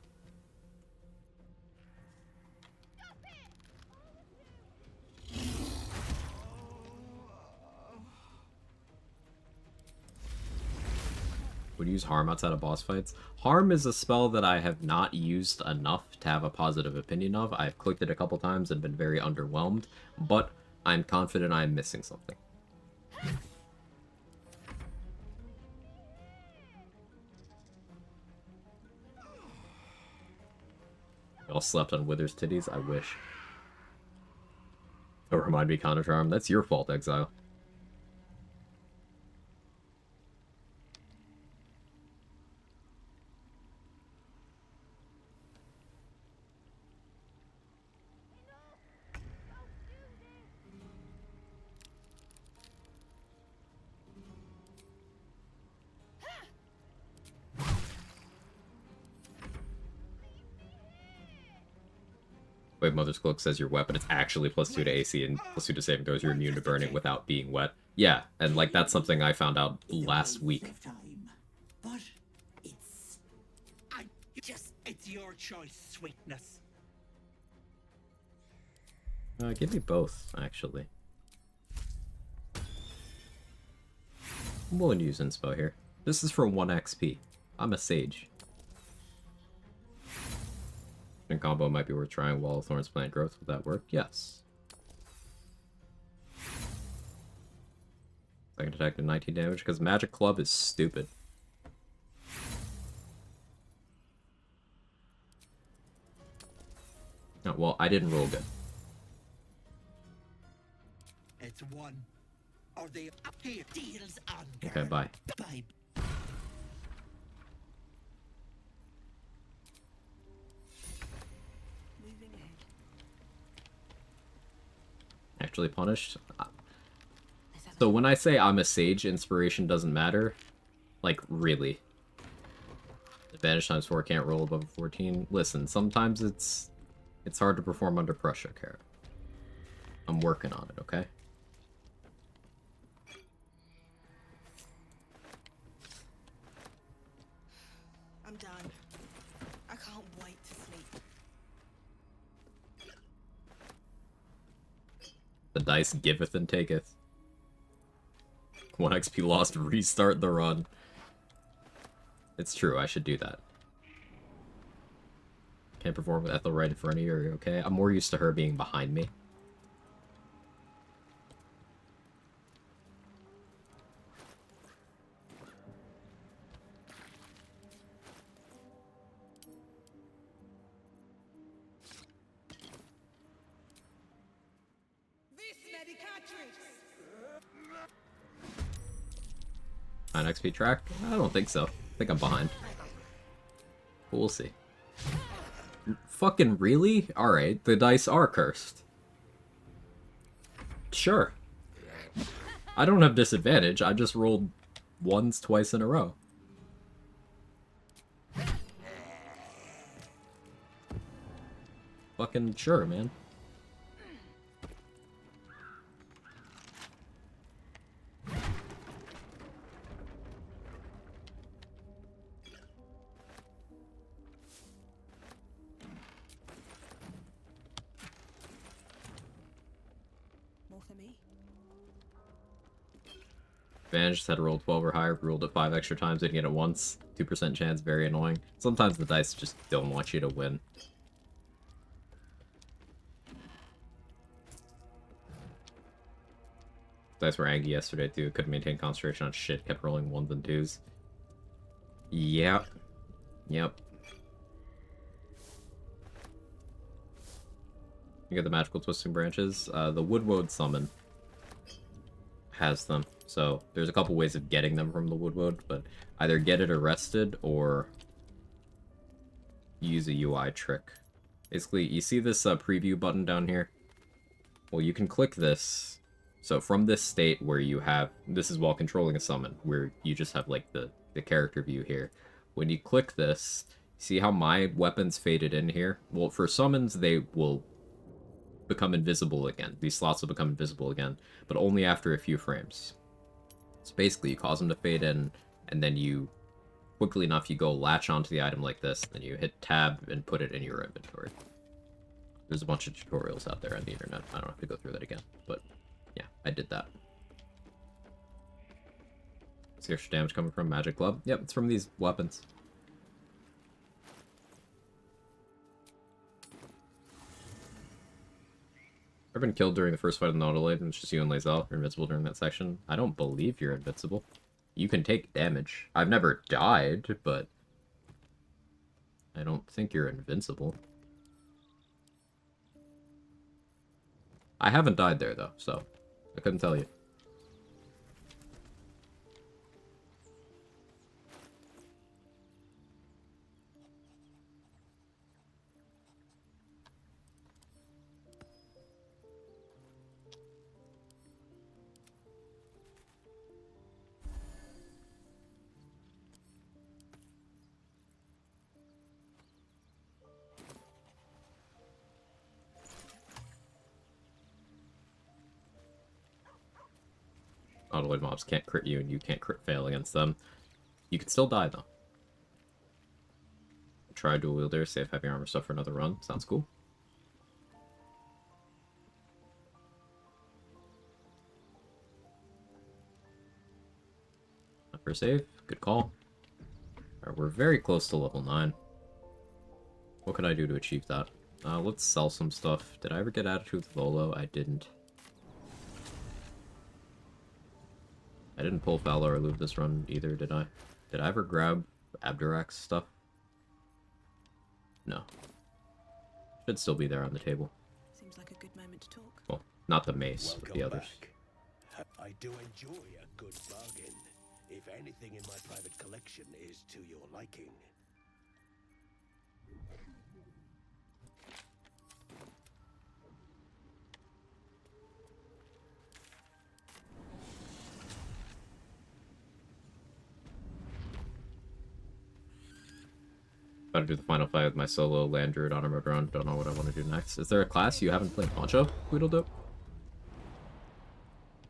Would use Harm outside of boss fights? Harm is a spell that I have not used enough to have a positive opinion of. I've clicked it a couple times and been very underwhelmed, but I'm confident I'm missing something. Y'all slept on Wither's titties? I wish. Don't remind me, Counter Charm. That's your fault, Exile. Wait, Mother's Cloak says your weapon is actually +2 to AC and +2 to saving throws. You're immune to burning without being wet. Yeah, and like that's something I found out last week. But it's your choice, sweetness. Give me both, actually. I'm willing to use Inspo here. This is for 1 XP. I'm a sage. And combo might be worth trying. Wall of Thorns, Plant Growth. Would that work? Yes. Second attack to 19 damage because Magic Club is stupid. Oh, well, I didn't roll good. It's one or the up here deals on. Okay, bye. Bye. Actually punished? So when I say I'm a sage, inspiration doesn't matter. Like, really. Advantage times 4 can't roll above a 14. Listen, sometimes it's hard to perform under pressure, Kara. I'm working on it, okay? I'm done. I can't wait to sleep. The dice giveth and taketh. 1 XP lost, restart the run. It's true, I should do that. Can't perform with Ethel right in front of you, are you okay? I'm more used to her being behind me. This medicatrix! 9 XP track? I don't think so. I think I'm behind. But we'll see. Fucking really? Alright, the dice are cursed. Sure. I don't have disadvantage, I just rolled ones twice in a row. Fucking sure, man. More for me? Advantage just had to roll 12 or higher, rolled it 5 extra times, didn't get it once. 2% chance, very annoying. Sometimes the dice just don't want you to win. Dice were angry yesterday too, couldn't maintain concentration on shit, kept rolling 1s and 2s. Yep. Yep. You get the magical twisting branches. The Woodwode summon has them. So there's a couple ways of getting them from the Woodwode, but either get it arrested or use a UI trick. Basically, you see this preview button down here? Well, you can click this. So from this state where you have, this is while controlling a summon, where you just have like the character view here. When you click this, see how my weapons faded in here? Well, for summons, they will become invisible again. These slots will become invisible again, but only after a few frames. So basically, you cause them to fade in, and then you, quickly enough, you go latch onto the item like this, then you hit tab and put it in your inventory. There's a bunch of tutorials out there on the internet. I don't have to go through that again, but yeah, I did that. What's the extra damage coming from? Magic Club? Yep, it's from these weapons. I've been killed during the first fight of the Nautiloid, and it's just you and Lae'zel. You're invincible during that section. I don't believe you're invincible. You can take damage. I've never died, but I don't think you're invincible. I haven't died there, though, so I couldn't tell you. Nautiloid mobs can't crit you, and you can't crit fail against them. You can still die, though. Try dual wielder, save heavy armor stuff for another run. Sounds cool. For save, good call. Alright, we're very close to level 9. What could I do to achieve that? Let's sell some stuff. Did I ever get Attitude with Volo? I didn't. I didn't pull Valor or Loop this run either, did I? Did I ever grab Abdurak's stuff? No. Should still be there on the table. Seems like a good moment to talk. Well, not the mace, but the others. Back. I do enjoy a good bargain, if anything in my private collection is to your liking. About to do the final fight with my solo land druid on a drone. Don't know what I want to do next. Is there a class you haven't played much of, Tweedledope?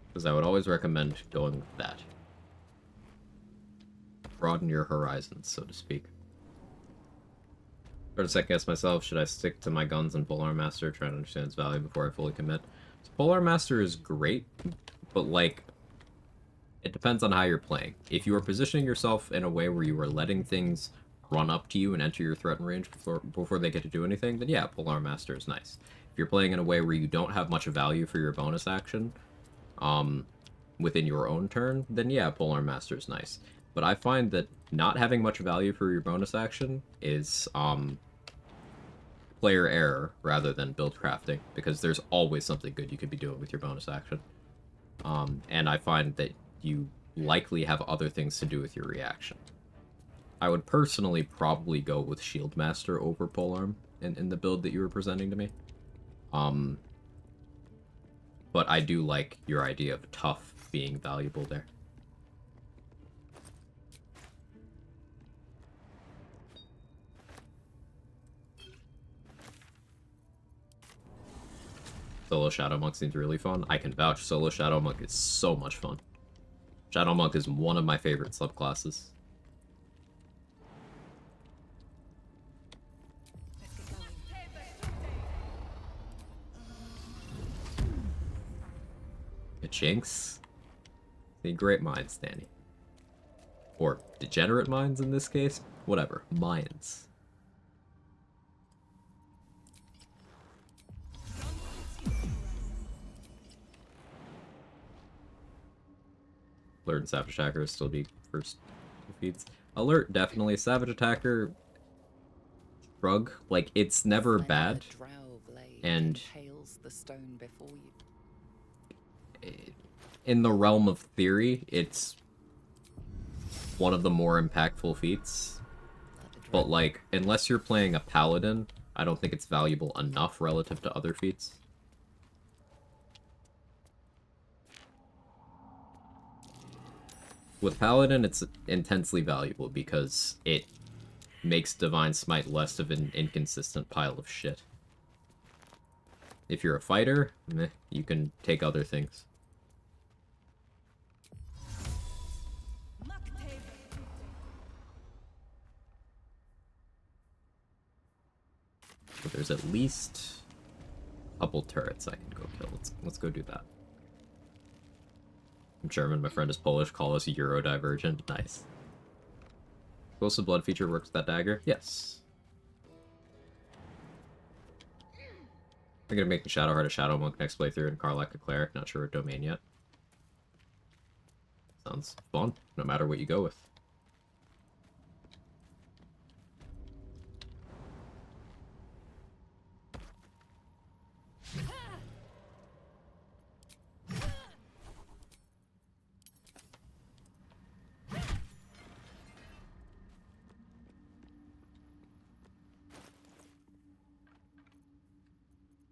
Because I would always recommend going with that. Broaden your horizons, so to speak. Try to second guess myself, should I stick to my guns and Polearm Master, try to understand its value before I fully commit? So Polearm Master is great, but like, it depends on how you're playing. If you are positioning yourself in a way where you are letting things run up to you and enter your threat range before they get to do anything, then yeah, Polearm Master is nice. If you're playing in a way where you don't have much value for your bonus action, within your own turn, then yeah, Polearm Master is nice. But I find that not having much value for your bonus action is, player error rather than build crafting, because there's always something good you could be doing with your bonus action. And I find that you likely have other things to do with your reaction. I would personally probably go with Shield Master over Polearm in the build that you were presenting to me. But I do like your idea of tough being valuable there. Solo Shadow Monk seems really fun. I can vouch Solo Shadow Monk is so much fun. Shadow Monk is one of my favorite subclasses. A Jinx? See, great minds, Danny. Or degenerate minds in this case? Whatever. Minds. Alert and Savage Attacker still be first defeats. Alert, definitely. Savage Attacker, shrug. Like, it's never bad. And in the realm of theory, it's one of the more impactful feats. But, like, unless you're playing a Paladin, I don't think it's valuable enough relative to other feats. With Paladin, it's intensely valuable because it makes Divine Smite less of an inconsistent pile of shit. If you're a fighter, meh, you can take other things. So there's at least a couple turrets I can go kill. Let's go do that. I'm German, my friend is Polish, call us Eurodivergent. Nice. Explosive blood feature works with that dagger? Yes. I'm gonna make the Shadowheart a Shadow Monk next playthrough and Karlach a Cleric, not sure what domain yet. Sounds fun, no matter what you go with.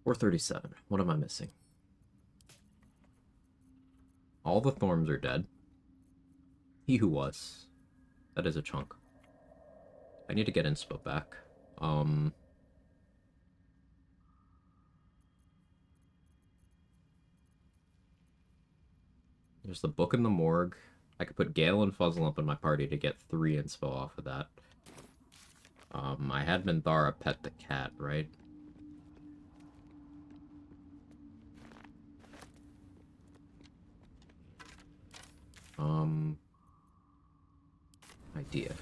Or 37. What am I missing? All the Thorns are dead. He Who Was. That is a chunk. I need to get inspo back. There's the Book in the Morgue. I could put Gale and Fuzzle in my party to get 3 inspo off of that. I had Minthara pet the cat, right? Idea.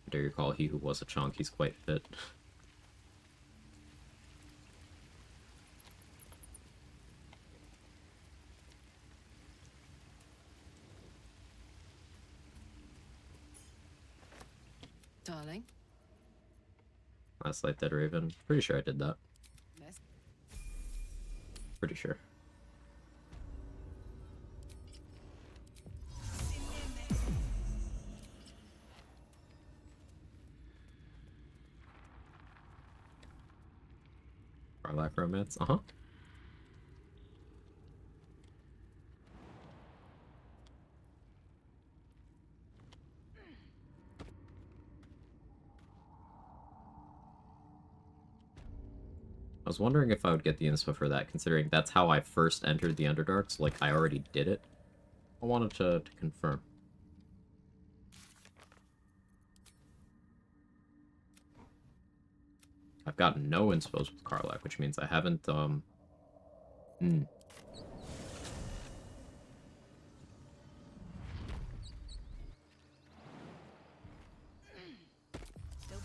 I dare you call He Who Was a chunk, he's quite fit. Darling. Last Light Dead Raven. Pretty sure I did that. Yes. Pretty sure. Karlach Romance? Uh-huh. was wondering if I would get the inspo for that, considering that's how I first entered the Underdark, so, like, I already did it. I wanted to confirm. I've gotten no inspos with Karlach, which means I haven't, Still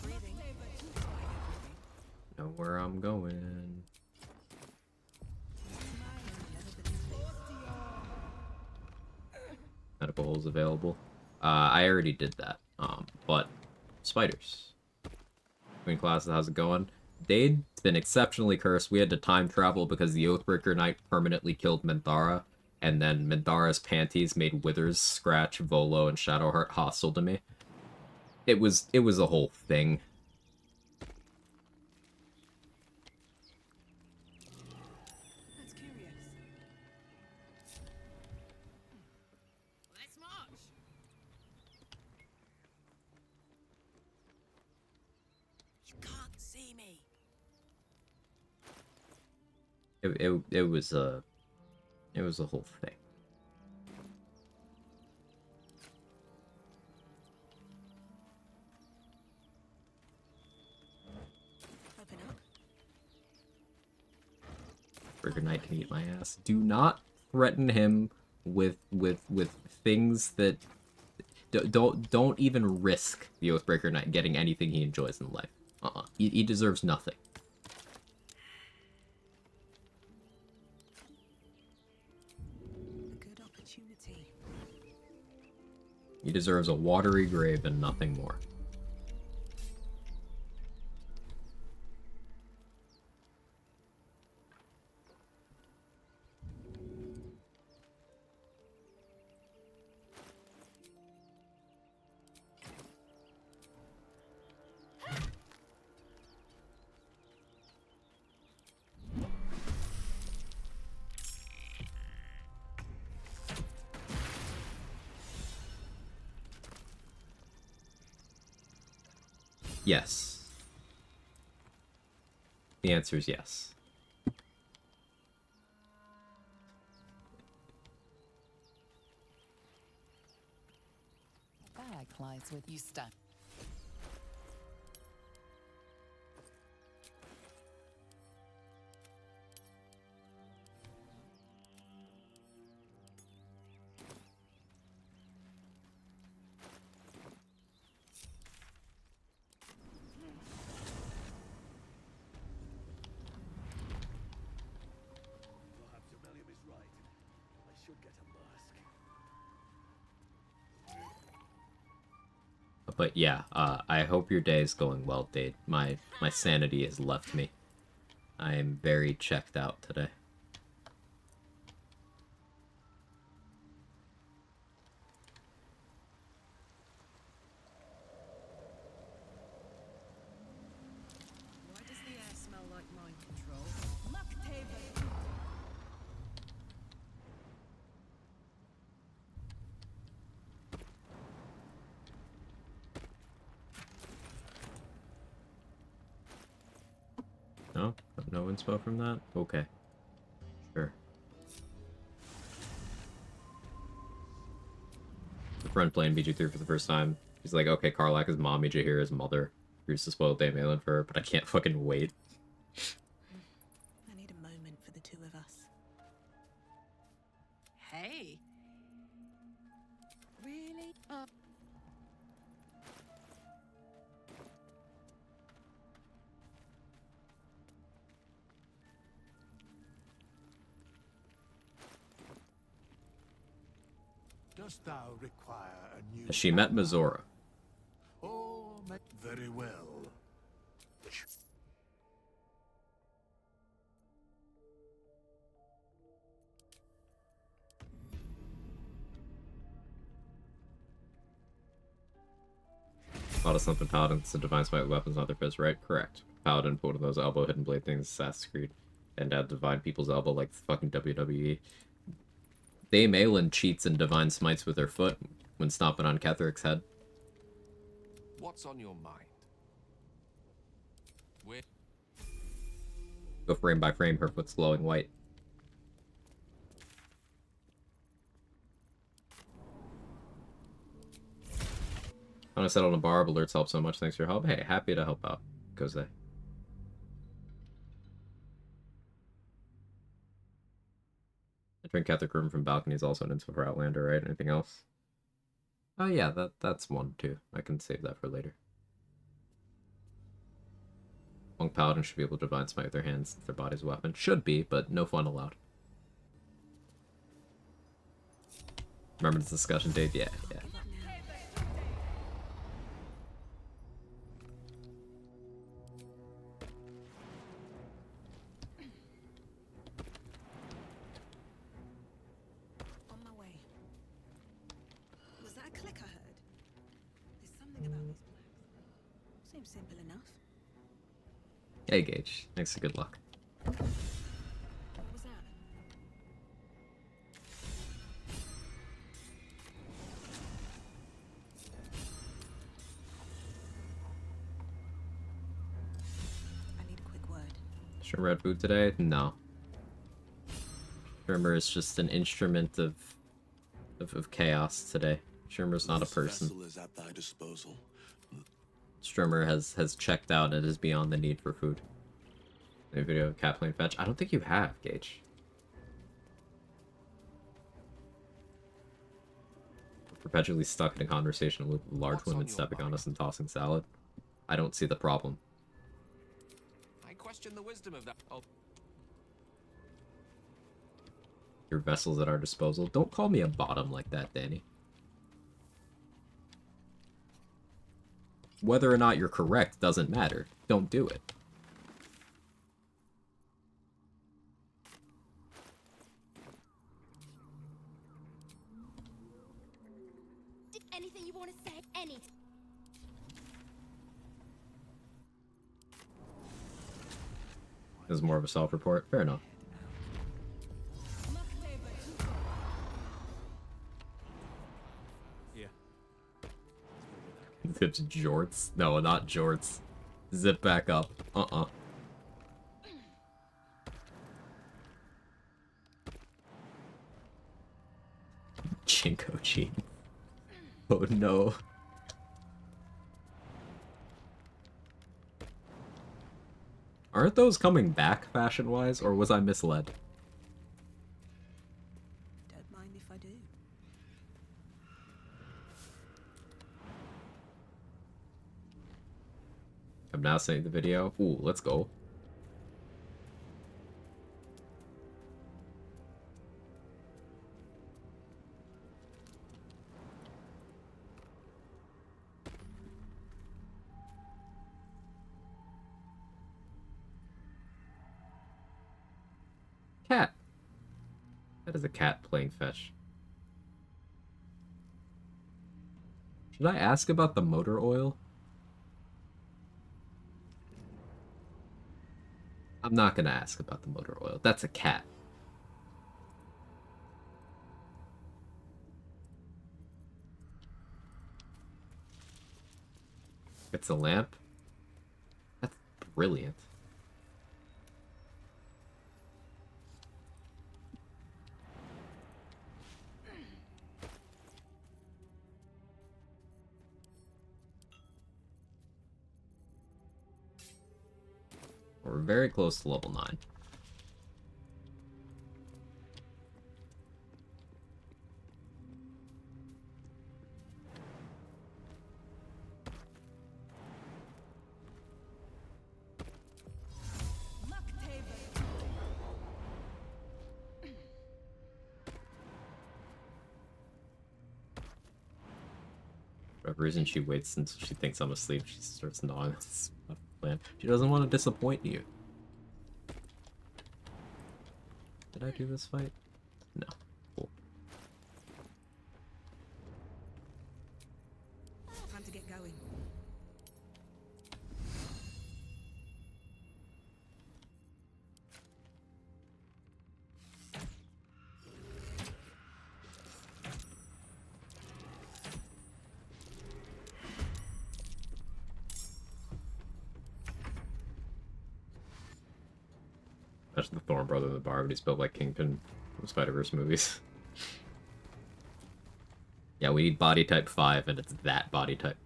breathing. know where I'm going. Medical holes available. I already did that. But spiders. Queen classes, how's it going? They'd been exceptionally cursed. We had to time travel because the Oathbreaker Knight permanently killed Minthara, and then Minthara's panties made Withers, Scratch, Volo, and Shadowheart hostile to me. It was a whole thing. That's curious. Let's march. You can't see me. It was a whole thing. Open up. Burger Knight can eat my ass. Do not threaten him with things that don't even risk the Oathbreaker Knight getting anything he enjoys in life. He deserves nothing. A good opportunity. He deserves a watery grave and nothing more. Yes. The answer is yes. The bag lies with you, Stan. Perhaps Amelia is right. I should get a mask. But yeah, I hope your day is going well, Dade. My sanity has left me. I am very checked out today. Why does the air smell like mind control? Muck table. No? No inspo from that? Okay. Sure. A friend playing BG3 for the first time. He's like, okay, Karlach is mommy, Jaheir is mother. Here's to spoil Dame Aelin for her, but I can't fucking wait. I need a moment for the two of us. Hey. Really? Dost thou require a new... She met Mizora. Oh, very well. A lot of something paladins and divine smite with weapons on their fists, right? Correct. Paladin put one of those elbow hidden blade things, Assassin's Creed, and add divine people's elbow like the fucking WWE. Dame Aelin cheats and divine smites with her foot when stomping on Ketheric's head. What's on your mind? Go frame by frame, her foot's glowing white. When I said on a barb, alerts help so much. Thanks for your help. Hey, happy to help out. Goze. Entering Catholic room from balcony is also an info for Outlander, right? Anything else? Oh yeah, that's one too. I can save that for later. Monk Paladin should be able to divine smite with their hands since their body's a weapon. Should be, but no fun allowed. Remember this discussion, Dave? Yeah, yeah. On my way. Was that a click I heard? There's something about these blacks. Seems simple enough. Hey, Gage. Thanks for good luck. What was that? I need a quick word. Shrimmer had food today? No. Shrimmer is just an instrument of chaos today. Shrimmer's not a person. Vessel is at thy disposal. Strimmer has checked out and is beyond the need for food. Any video of cat playing fetch? I don't think you have, Gage. We're perpetually stuck in a conversation with large women stepping on us and tossing salad. I don't see the problem. I question the wisdom of that. Oh. Your vessel's at our disposal. Don't call me a bottom like that, Danny. Whether or not you're correct doesn't matter. Don't do it. Anything you want to say? Anything. This is more of a self-report. Fair enough. Yeah. It's jorts. No, not jorts. Zip back up. Chinko jeans. Oh no. Aren't those coming back fashion-wise, or was I misled? Don't mind if I do. I'm now saying the video. Ooh, let's go. Cat. That is a cat playing fetch. Should I ask about the motor oil? I'm not gonna ask about the motor oil. That's a cat. It's a lamp? That's brilliant. We're very close to level 9. For whatever reason, she waits until she thinks I'm asleep. She starts gnawing on this plan. She doesn't want to disappoint you. Did I do this fight? No. Cool. Time to get going. much the Thorn brother in the bar, but he's built like Kingpin from Spider-Verse movies. Yeah, we need body type 5, and it's that body type.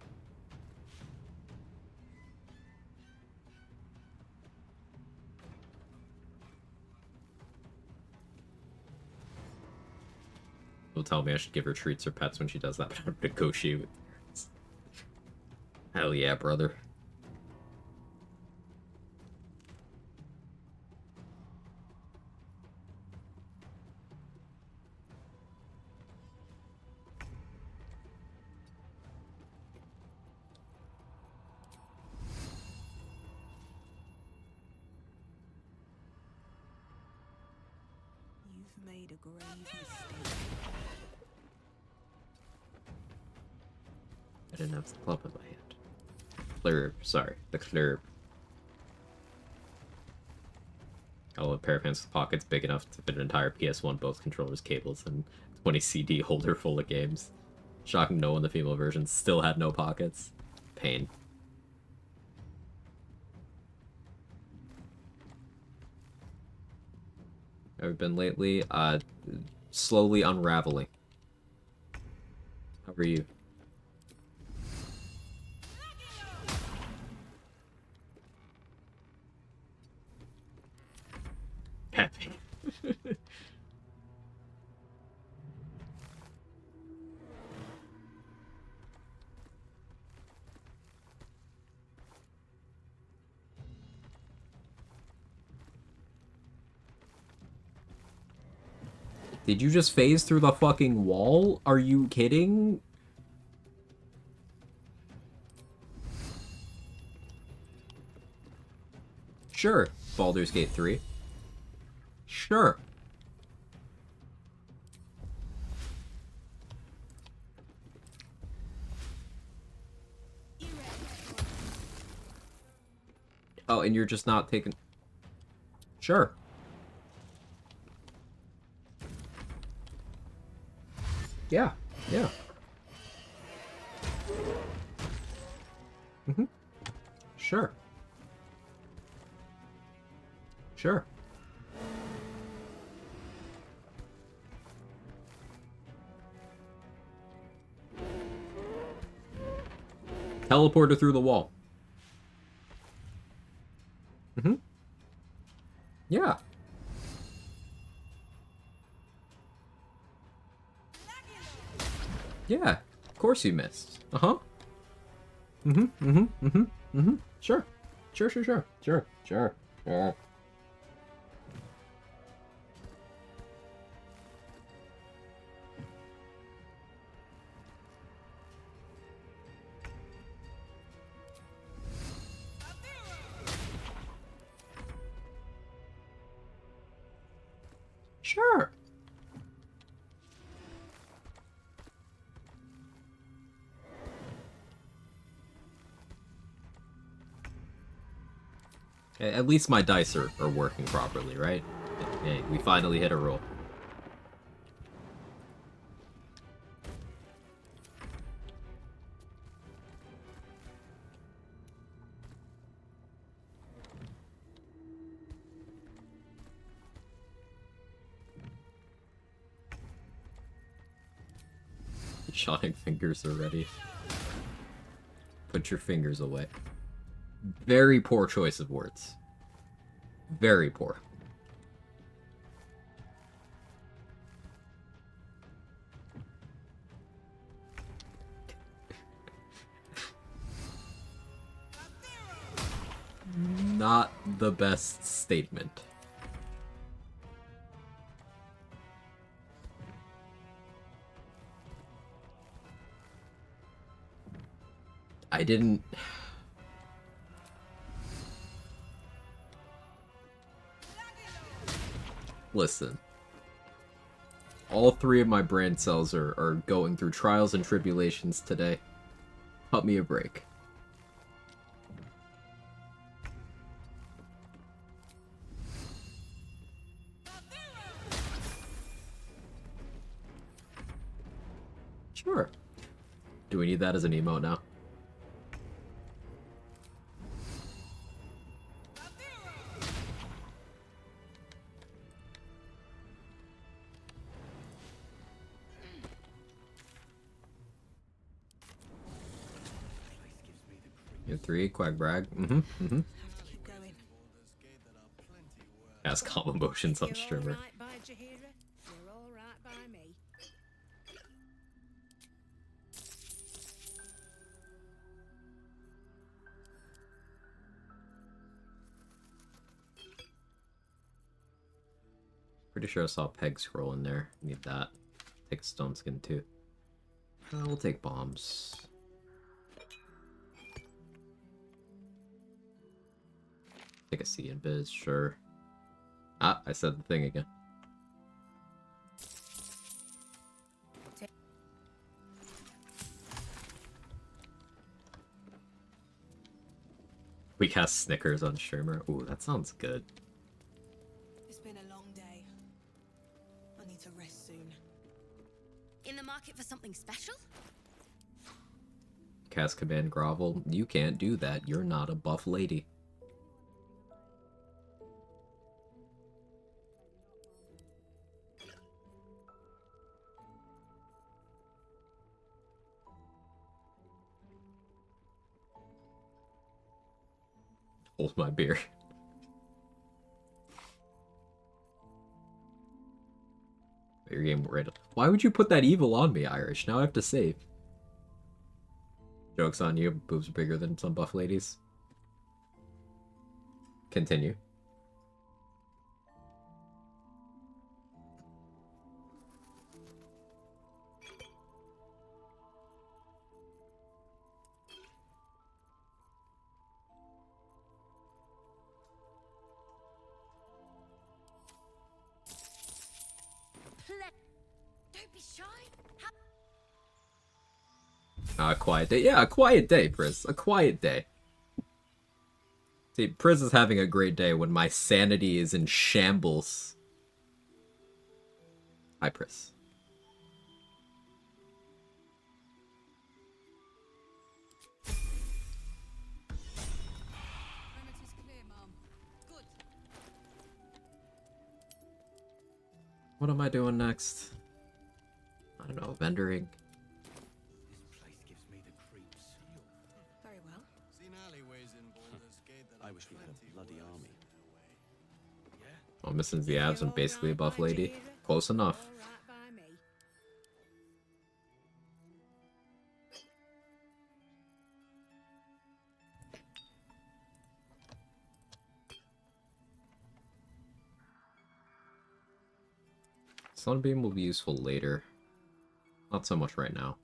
Will tell me I should give her treats or pets when she does that, but I'm negotiate with parents. Hell yeah, brother. You've made a grave mistake. I didn't have the club in my hand. Club, sorry, the club. Oh, a pair of hands with pockets big enough to fit an entire PS1, both controllers, cables, and 20 CD holder full of games. Shocking no one, the female version still had no pockets. Pain. How have you been lately? Slowly unraveling. How are you? Happy. Did you just phase through the fucking wall? Are you kidding? Sure, Baldur's Gate 3. Sure. Oh, and you're just not taking... Sure. Yeah, yeah. Mm-hmm. Sure. Sure. Teleporter through the wall. Mm-hmm. Yeah. Yeah. Of course you missed. Uh-huh. Mm-hmm. Mm-hmm. Mm-hmm. Mm-hmm. Sure. Sure, sure, sure. Sure. Sure. Sure. Sure. At least my dice are working properly, right? Hey, we finally hit a roll. Shotting fingers are ready. Put your fingers away. Very poor choice of words. Very poor. Not the best statement. I didn't... Listen. All three of my brain cells are going through trials and tribulations today. Cut me a break. Sure. Do we need that as an emote now? You have 3, Quag brag. Have to keep going. Has calm emotions on You're streamer. all right by Jahira. You're all right by me. Pretty sure I saw a peg scroll in there. Need that. Take a stone skin too. We'll take bombs. Take a C in biz, sure. Ah, I said the thing again. We cast Snickers on streamer. Ooh, that sounds good. It's been a long day. I need to rest soon. In the market for something special? Cast command grovel. You can't do that. You're not a buff lady. Hold my beer. Your game ready. Why would you put that evil on me, Irish? Now I have to save. Joke's on you. Boobs are bigger than some buff ladies. Continue. Don't be shy. A quiet day. Yeah, a quiet day, Priz. A quiet day. See, Priz is having a great day when my sanity is in shambles. Hi, Priz. Perimeter's clear, Mom. Good. What am I doing next? I don't know, vendoring. This place gives me the creeps. Very well. Seen alleyways in Baldur's Gate that I wish we had a bloody army. Oh, missing the abs and basically a buff lady. Jahira. Close enough. All right by me. Sunbeam will be useful later. Not so much right now.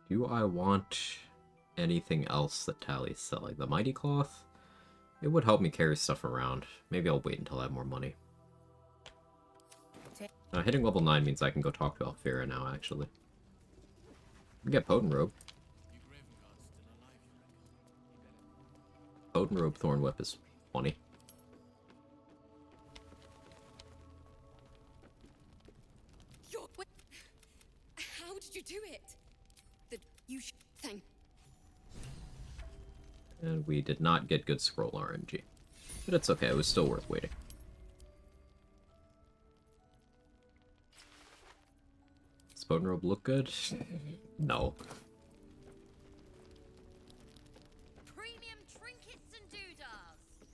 Do I want anything else that Tally's selling? The Mighty Cloth? It would help me carry stuff around. Maybe I'll wait until I have more money. Hitting level 9 means I can go talk to Alfira now, actually. We get Potent Robe. Potent Robe Thorn Whip is 20. How did you do it? Thank. And we did not get good scroll RNG. But it's okay, it was still worth waiting. Does Potent Robe look good? No. Premium trinkets and doodads.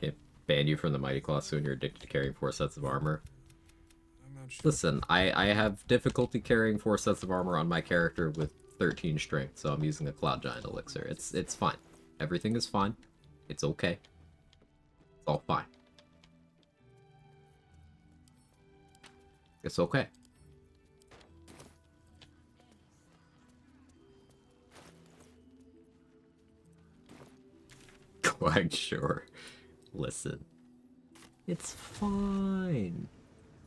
Can't ban you from the Mighty Claw soon, you're addicted to carrying 4 sets of armor. I'm not sure. Listen, I have difficulty carrying 4 sets of armor on my character with 13 strength, so I'm using a Cloud Giant Elixir. It's fine. Everything is fine. It's okay. It's all fine. It's okay. Quite sure. Listen. It's fine.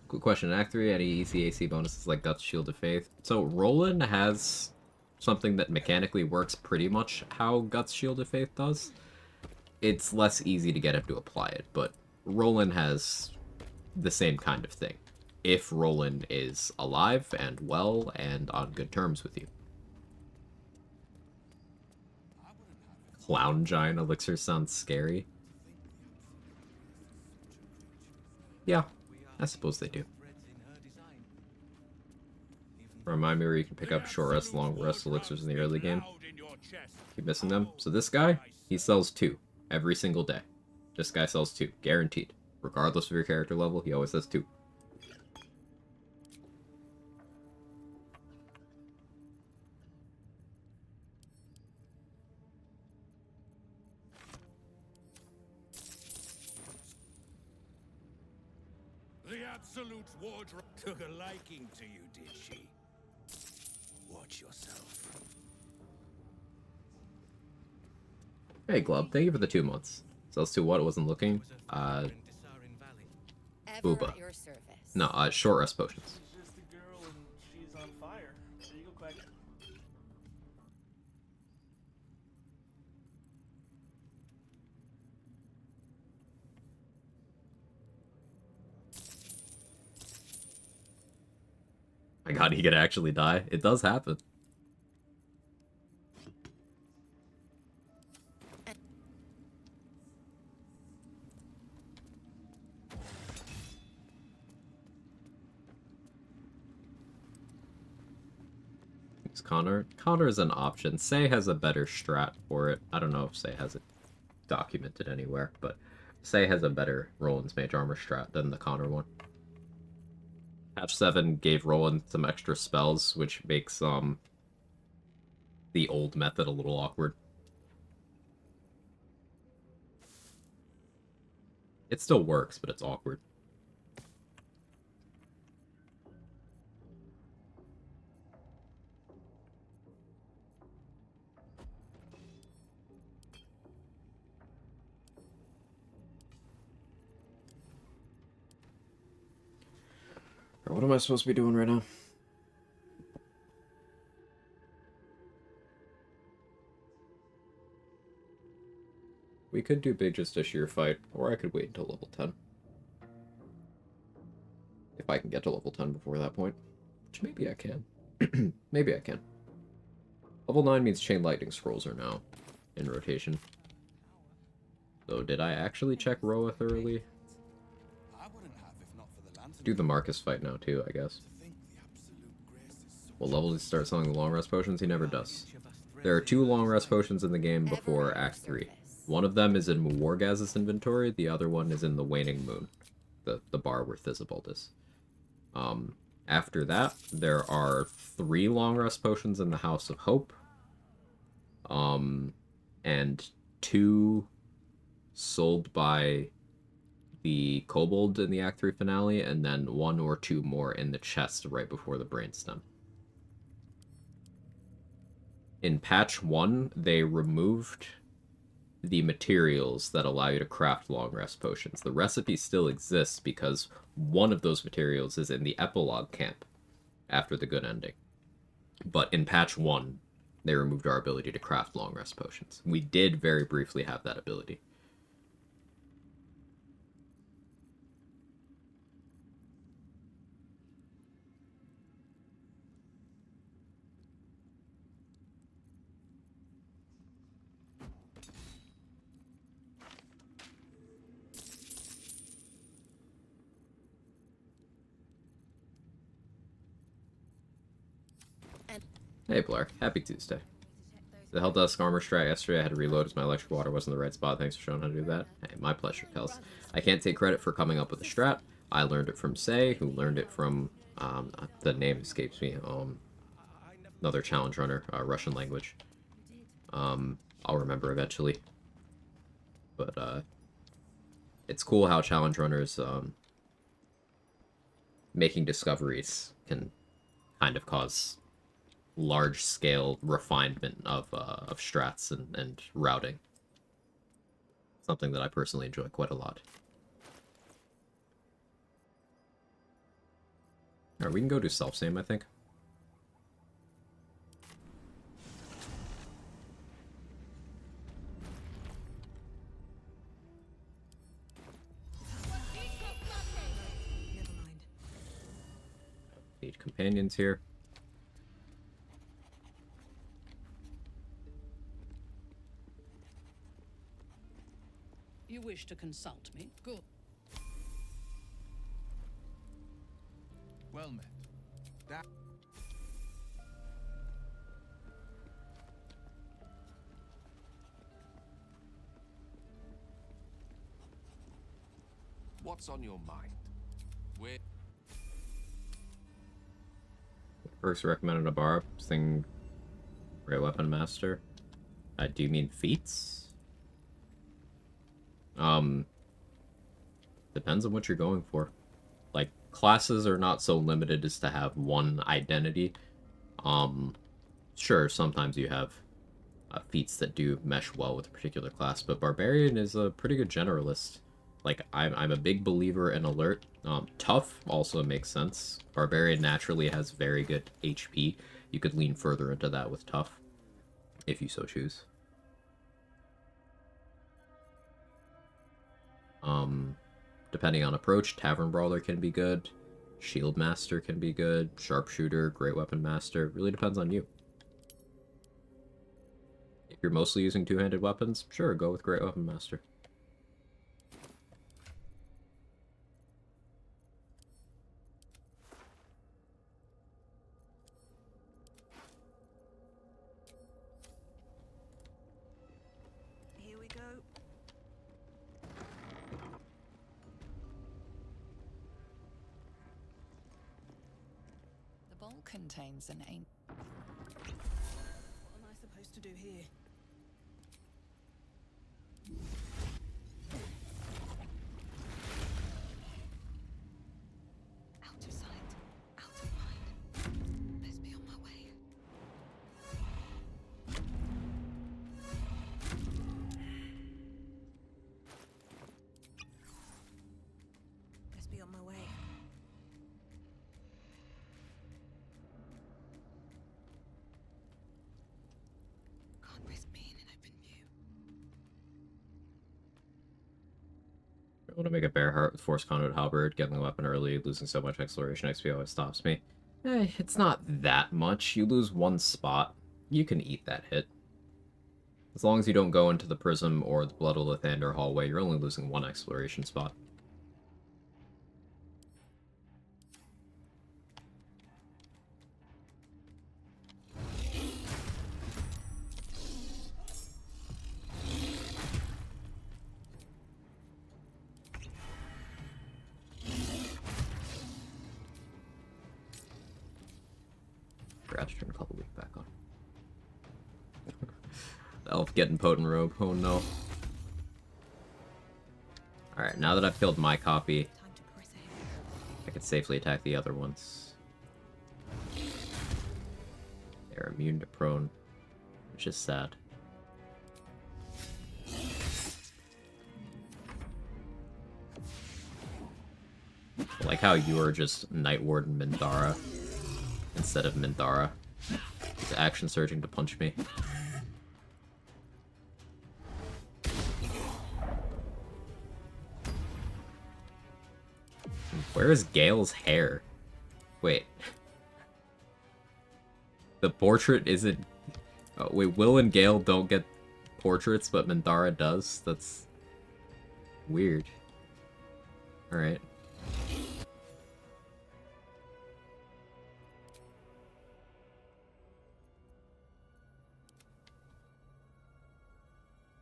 Quick question. In Act 3, any ECAC bonuses like Guts, Shield of Faith? So Roland has something that mechanically works pretty much how Guts, Shield of Faith does. It's less easy to get him to apply it, but Roland has the same kind of thing. If Roland is alive and well and on good terms with you. Clown Giant Elixir sounds scary. Yeah, I suppose they do. Remind me where you can pick up short rest, long rest elixirs in the early game. Keep missing them. So this guy, he sells 2 every single day. This guy sells 2, guaranteed. Regardless of your character level, he always has 2. The absolute wardrobe took a liking to you, did she? Watch yourself. Hey, Glub, thank you for the 2 months. Sells to what? Wasn't looking. Ever Booba. at your service. No, short rest potions. She's just a girl and she's on fire. There you go, Quag. My god, he could actually die. It does happen. Use Connor. Connor is an option. Say has a better strat for it. I don't know if Say has it documented anywhere, but Say has a better Roland's Mage Armor strat than the Connor one. Patch 7 gave Roland some extra spells, which makes the old method a little awkward. It still works, but it's awkward. What am I supposed to be doing right now? We could do big just a sheer fight, or I could wait until level 10. If I can get to level 10 before that point. Which maybe I can. Maybe I can. Level 9 means Chain Lightning Scrolls are now in rotation. So did I actually check Roa thoroughly? Do the Marcus fight now too, I guess. What level does he start selling the long rest potions? He never does. There are 2 long rest potions in the game before Act 3. One of them is in Wargaz's inventory, the other one is in the Waning Moon, the bar where Thizabald is. After that, there are 3 long rest potions in the House of Hope, and 2 sold by the Kobold in the Act 3 finale, and then 1 or 2 more in the chest right before the Brainstem. In patch 1, they removed the materials that allow you to craft long rest potions. The recipe still exists because one of those materials is in the epilogue camp after the good ending. But in patch 1, they removed our ability to craft long rest potions. We did very briefly have that ability. Hey Blair, happy Tuesday. The Helldusk armor strat yesterday I had to reload as my electric water wasn't in the right spot. Thanks for showing how to do that. Hey, my pleasure, Kels. I can't take credit for coming up with the strat. I learned it from Say, who learned it from, the name escapes me, another challenge runner, Russian language. I'll remember eventually. But, it's cool how challenge runners, making discoveries can kind of cause large-scale refinement of strats and routing. Something that I personally enjoy quite a lot. Alright, we can go do self-same, I think. Never mind. Need companions here. You wish to consult me? Good. Well met. That What's on your mind? Where First recommended a bar thing. Great Weapon Master. Do you mean feats? Depends on what you're going for. Like, classes are not so limited as to have one identity. Sure, sometimes you have feats that do mesh well with a particular class, but Barbarian is a pretty good generalist. Like, I'm a big believer in alert. Tough also makes sense. Barbarian naturally has very good HP. You could lean further into that with tough, if you so choose. Depending on approach, Tavern Brawler can be good. Shield Master can be good. Sharpshooter, Great Weapon Master. Really depends on you. If you're mostly using two-handed weapons, sure, go with Great Weapon Master. Here we go. The bowl contains an ancient. What am I supposed to do here? Out of sight, out of mind. Let's be on my way. Let's be on my way. Can't risk being in open view. I want to make a Bear Heart with Force Conduit Halberd, getting the weapon early, losing so much Exploration XP always stops me. It's not that much. You lose one spot. You can eat that hit. As long as you don't go into the Prism or the Blood of Lathander hallway, you're only losing one Exploration spot. Forgot to turn Call the Week back on. The elf getting Potent Robe, oh no. Alright, now that I've killed my copy, Time to press ahead. I can safely attack the other ones. They're immune to prone, which is sad. I like how you are just Night Warden Mindara instead of Mindara. He's action surging to punch me. Where is Gale's hair? Wait. The portrait isn't... Oh, wait, Will and Gale don't get portraits, but Mindara does? That's... weird. Alright.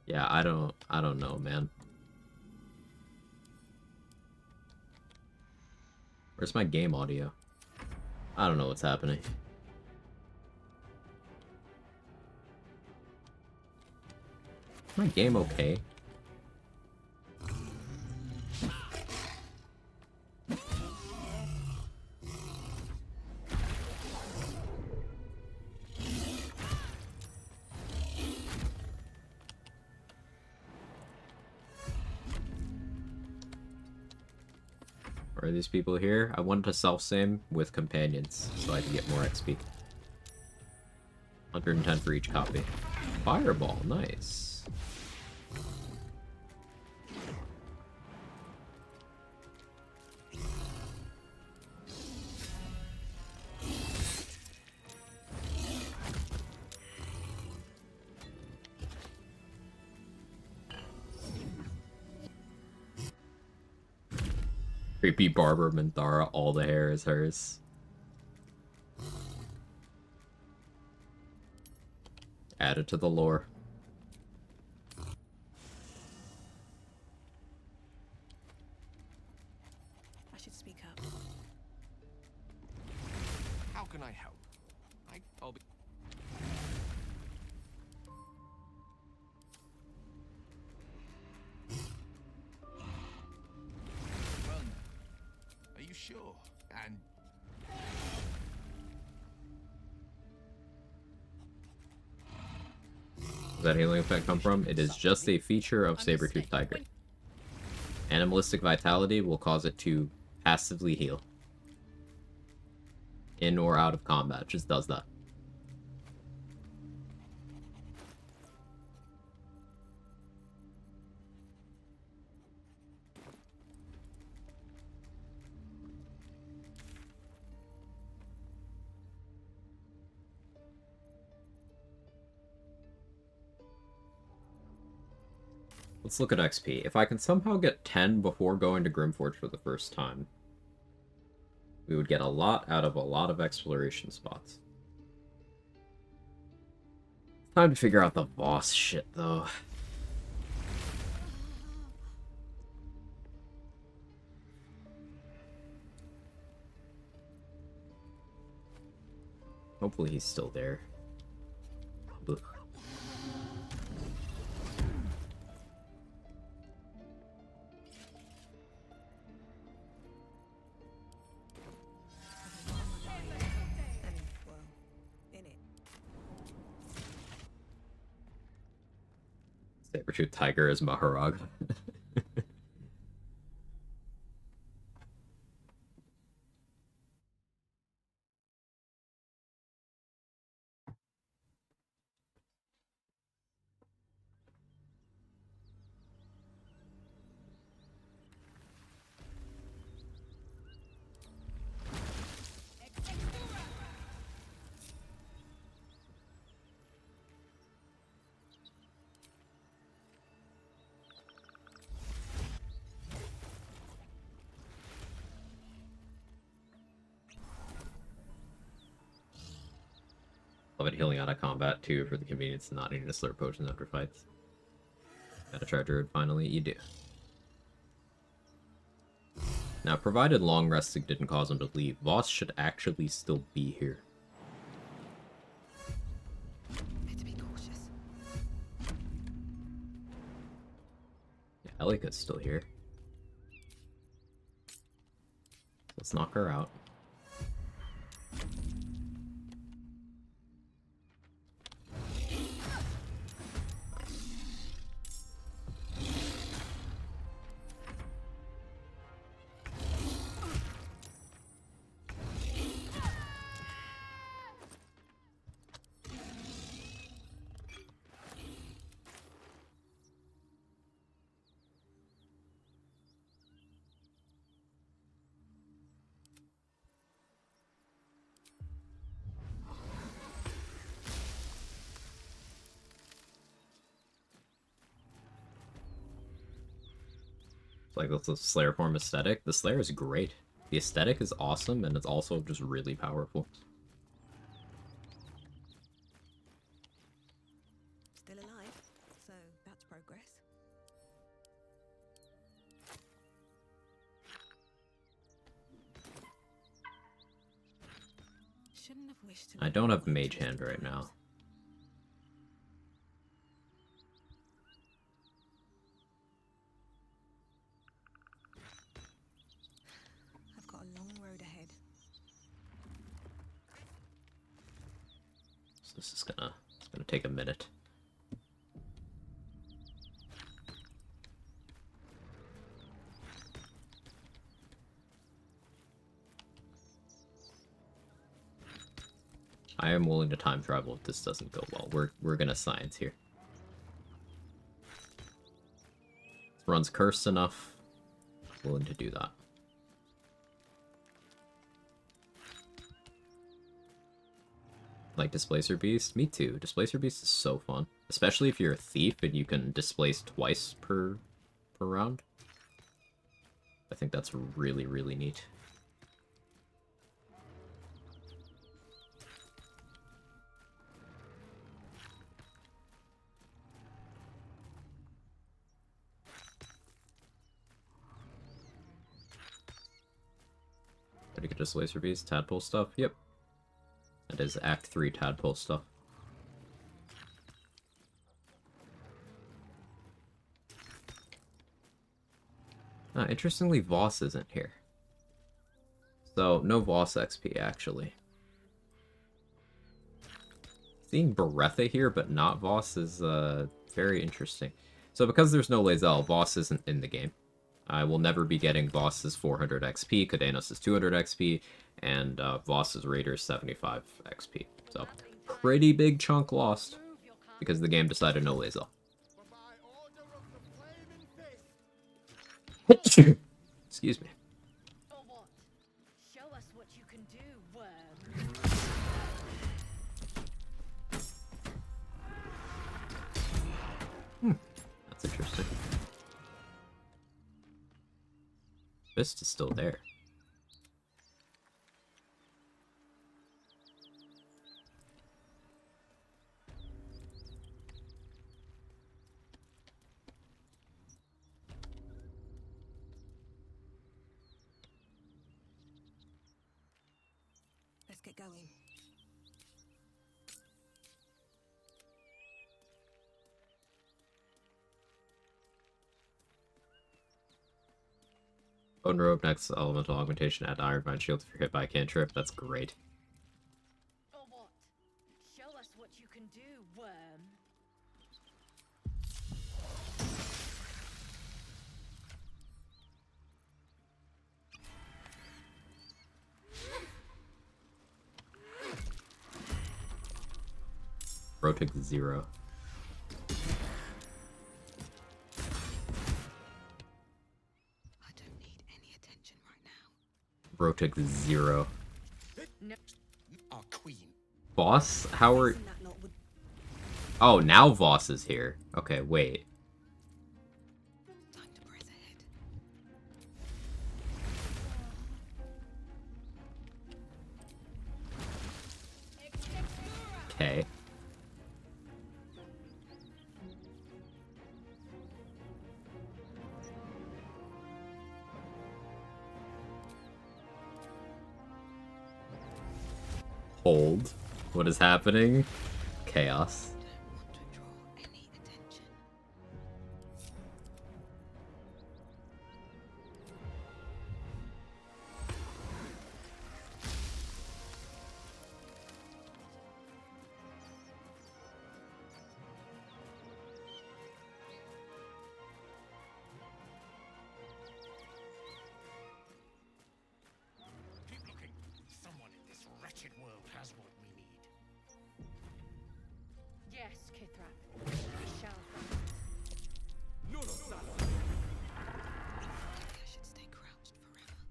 Yeah, I don't know, man. Where's my game audio? I don't know what's happening. Is my game okay? Are these people here? I wanted to self-same with companions so I can get more XP. 110 for each copy. Fireball, nice. Creepy Barber Minthara, all the hair is hers. Added to the lore. I should speak up. How can I help? I'll be. Well, are you sure? And Where's that healing effect come from? It is just a feature of Saber-Tooth Tiger. Animalistic vitality will cause it to passively heal. In or out of combat, it just does that. Let's look at XP. If I can somehow get 10 before going to Grimforge for the first time, we would get a lot out of a lot of exploration spots. Time to figure out the boss shit, though. Hopefully he's still there. Ugh. Saber-Tooth Tiger is Maharag. Love it healing out of combat too for the convenience of not needing to slurp potions after fights. Got a charger and finally you do. Now, provided long resting didn't cause him to leave, Voss should actually still be here. Better be cautious. Yeah, Elika's still here. Let's knock her out. Like the Slayer form aesthetic. The Slayer is great. The aesthetic is awesome, and it's also just really powerful. Still alive, so that's progress. Shouldn't have wished to. I don't have Mage Hand right now. I've got a long road ahead. So this is gonna take a minute. I am willing to time travel if this doesn't go well. We're gonna science here. This run's cursed enough. Willing to do that. Like Displacer Beast? Me too. Displacer Beast is so fun. Especially if you're a thief and you can displace twice per round. I think that's really, really neat. to get us laser beast, tadpole stuff. Yep. That is Act 3 tadpole stuff. Interestingly, Voss isn't here. So, no Voss XP, actually. Seeing Beretta here, but not Voss is very interesting. So, because there's no Lae'zel, Voss isn't in the game. I will never be getting Voss's 400 XP, Cadenas' 200 XP, and Voss's Raider's 75 XP. So, pretty big chunk lost, because the game decided no Lae'zel. Excuse me. Or what? Show us what you can do, worm. That's interesting. Fist is still there. Let's get going. Bone Robe, next elemental augmentation, add Iron Vine Shield if you're hit by a cantrip. That's great. Or what? Show us what you can do, worm. Rotic 0. I don't need any attention right now. Rotic 0. No. Our queen. Voss? How are... That lot would Oh, now Voss is here. Okay, wait. time to press ahead. Okay. Hold. What is happening? Chaos. Don't want to draw any attention. Keep looking. Someone in this wretched world has what we need. Yes, Kithrak. We shall find. Maybe I should stay crouched forever.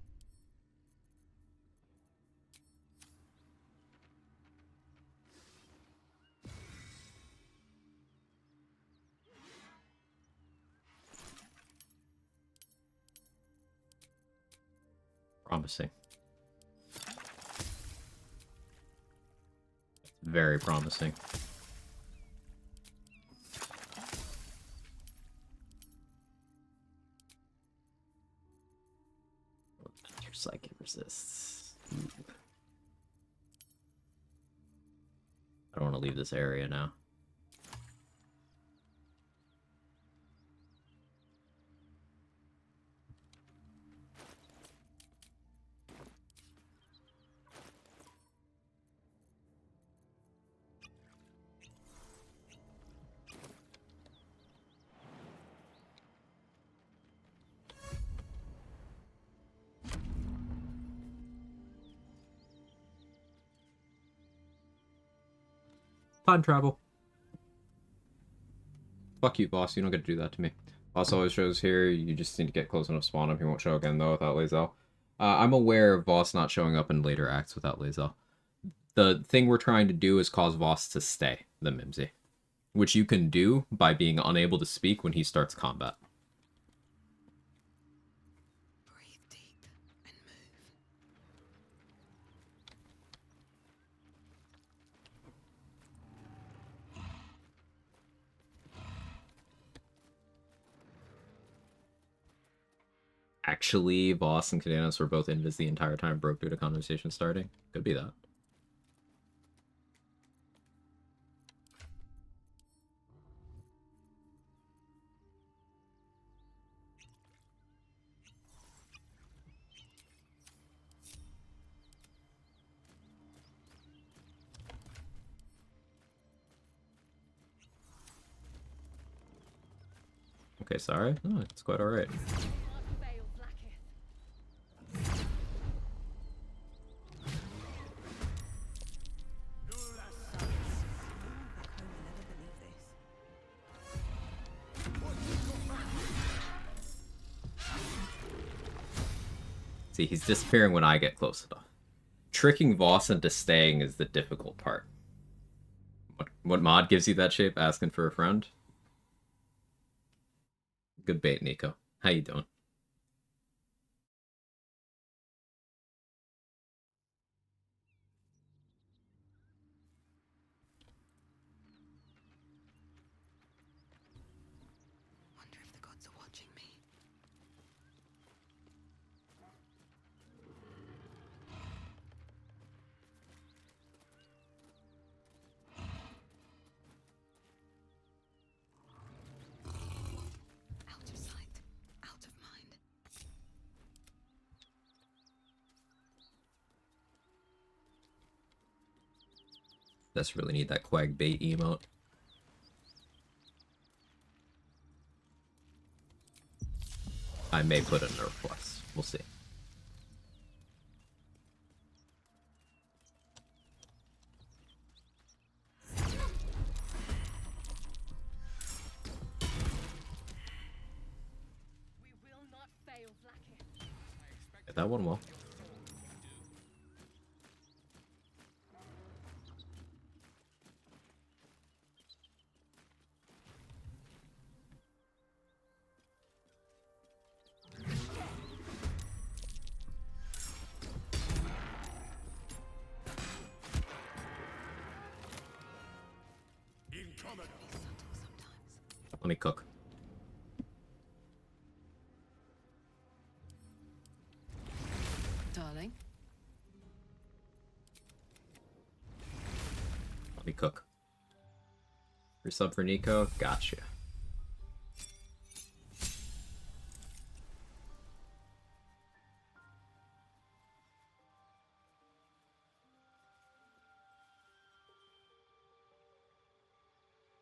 Promising. Very promising. Your psychic resists. Ooh. I don't want to leave this area now. Time travel. Fuck you, boss. You don't get to do that to me. Boss always shows here. You just need to get close enough to spawn him. He won't show again, though, without Lae'zel. I'm aware of Voss not showing up in later acts without Lae'zel. The thing we're trying to do is cause Voss to stay, the Mimsy. Which you can do by being unable to speak when he starts combat. Breathe deep and move. actually Voss and Cadenas were both invis the entire time, broke due to conversation starting. Could be that. Okay, sorry. No, it's quite alright. See, he's disappearing when I get close enough. Tricking Voss into staying is the difficult part. What mod gives you that shape? Asking for a friend? Good bait, Nico. How you doing? Wonder if the gods are watching me. Out of sight, out of mind. Just really need that Quag bait emote. I may put in a request. We'll see. We will not fail, Vlaakith. Get that one well. Let me cook. Darling. Let me cook. Your sub for Nico? Gotcha.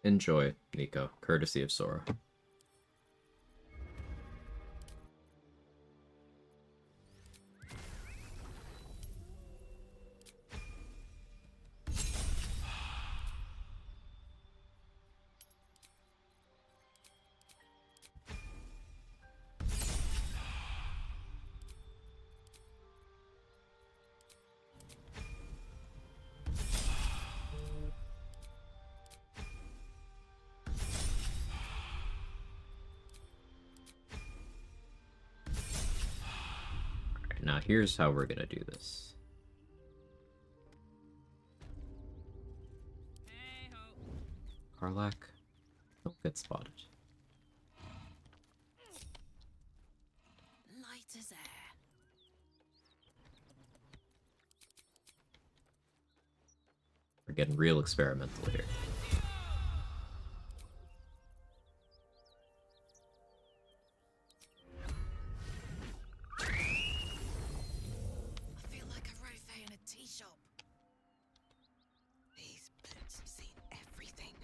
Enjoy, Nico. Courtesy of Sora. Now here's how we're gonna do this. Karlak, don't get spotted. Light as air. We're getting real experimental here. I feel like a rofé in a tea shop. These bloods have seen everything.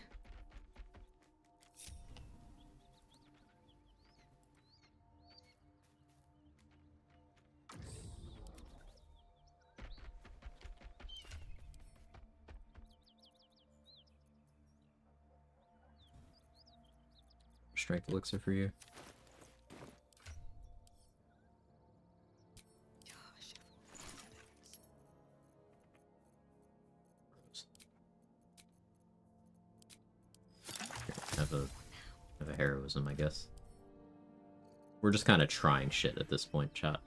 Strength elixir for you. Have a heroism, I guess. We're just kind of trying shit at this point, chat.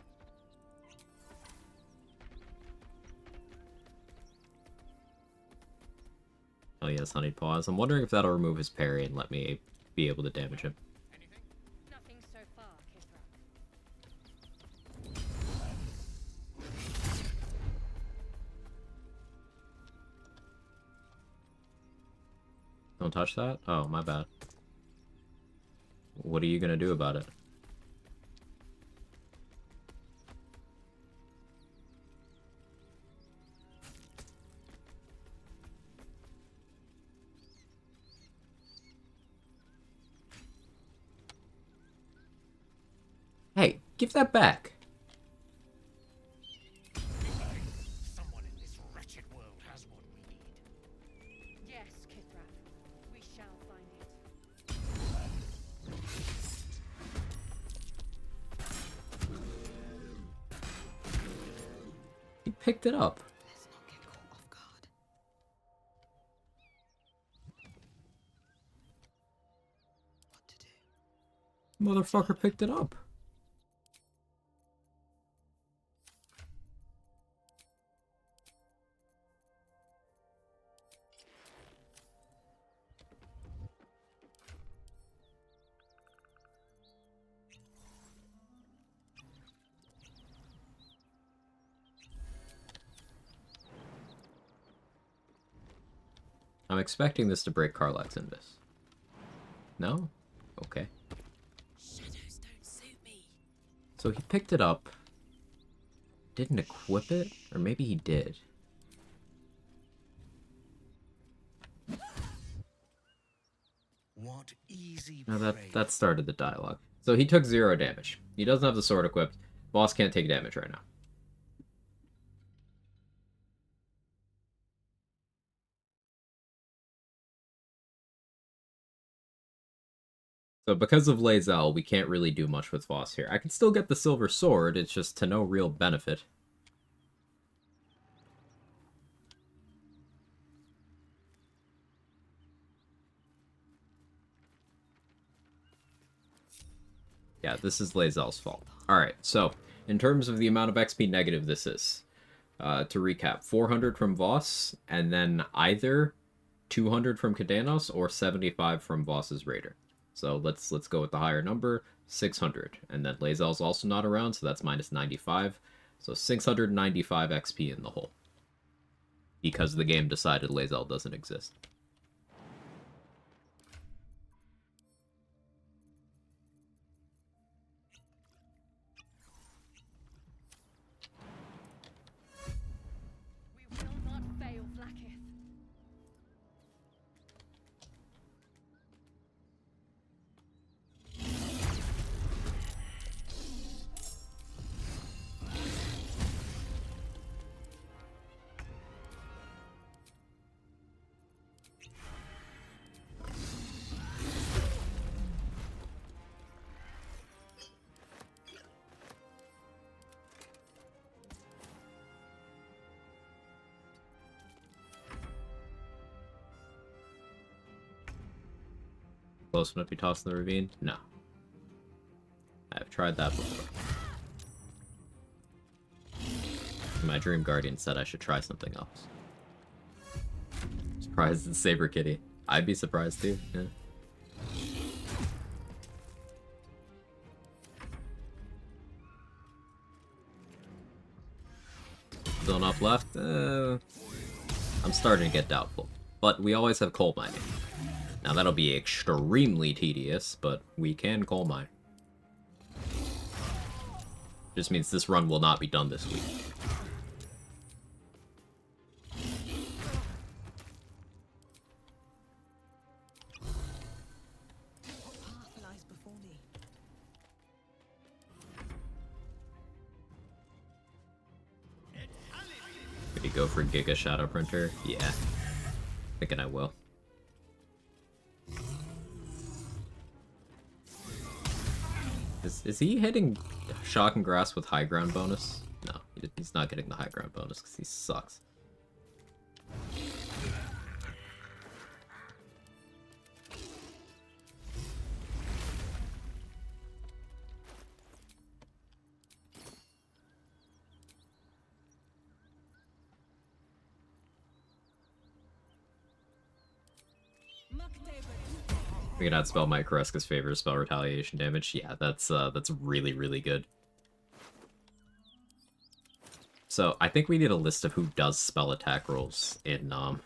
Oh yes, honeyed paws. I'm wondering if that'll remove his parry and let me be able to damage him. Nothing so far, Kithrak. Don't touch that? Oh, my bad. What are you gonna do about it? Hey, give that back. Someone in this wretched world has what we need. Yes, Kithra. We shall find it. He picked it up. Let's not get caught off guard. What to do? Motherfucker picked it up. I'm expecting this to break Karlach's Invis. No? Okay. Shadows don't suit me. So he picked it up. Didn't equip it? Or maybe he did. What easy No, prey. that started the dialogue. So he took 0 damage. He doesn't have the sword equipped. Boss can't take damage right now. So because of Lae'zel, we can't really do much with Voss here. I can still get the silver sword, it's just to no real benefit. Yeah, this is Lae'zel's fault. Alright, so, in terms of the amount of XP negative this is, to recap, 400 from Voss, and then either 200 from Kadanos or 75 from Voss's Raider. So let's go with the higher number, 600. And then Lae'zel's also not around, so that's minus 95. So 695 XP in the hole. Because the game decided Lae'zel doesn't exist. We will not fail, Vlaakith. Close enough to be tossed in the ravine? No. I've tried that before. My Dream Guardian said I should try something else. Surprised it's Saber Kitty. I'd be surprised too, yeah. Still enough left? I'm starting to get doubtful. But we always have coal mining. Now that'll be extremely tedious, but we can coal mine. Just means this run will not be done this week. What path lies before me? Could you go for Giga Shadow Printer? Yeah. Thinking I will. Is he hitting Shock and Grass with high ground bonus? No, he's not getting the high ground bonus because he sucks. We can outspell my Kareska's favor spell retaliation damage. Yeah, that's really, really good. So I think we need a list of who does spell attack rolls in I'm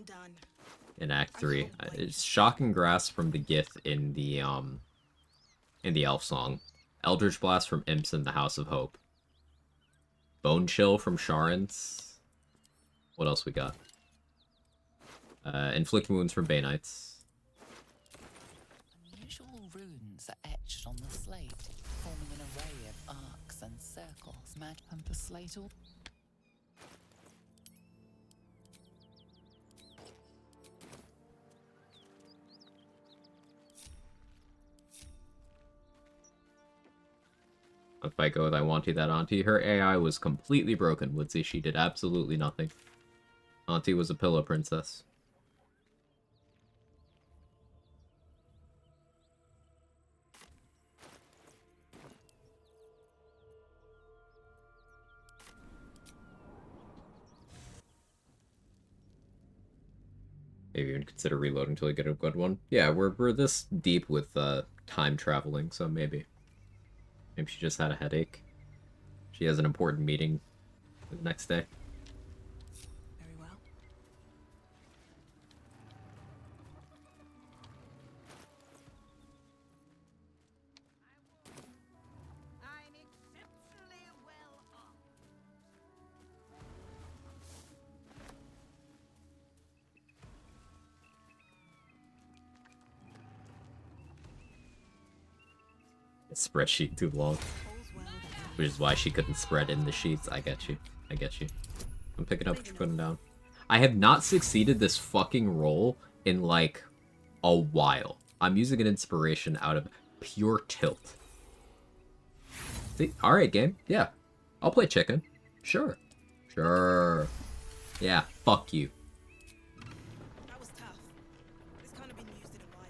done. in Act 3. It's Shocking Grasp from the Gith in the Elf song. Eldritch Blast from Imps in the House of Hope. Bone Chill from Sharans. What else we got? Inflict Wounds from Banites. Unusual runes are etched on the slate, forming an array of arcs and circles. Mad pump the slate all. If I go with I want you that auntie, her AI was completely broken, Woodsy. She did absolutely nothing. Auntie was a pillow princess. Maybe even consider reloading until you get a good one. Yeah, we're this deep with time traveling, so maybe. Maybe she just had a headache. She has an important meeting the next day. Very well. I'm exceptionally well off. Spreadsheet too long. Which is why she couldn't spread in the sheets. I get you. I get you. I'm picking up what you're putting down. I have not succeeded this fucking roll in, like, a while. I'm using an inspiration out of pure tilt. See? Alright, game. Yeah. I'll play chicken. Sure. Sure. Yeah, fuck you. That was tough. It's kind of been used in a while.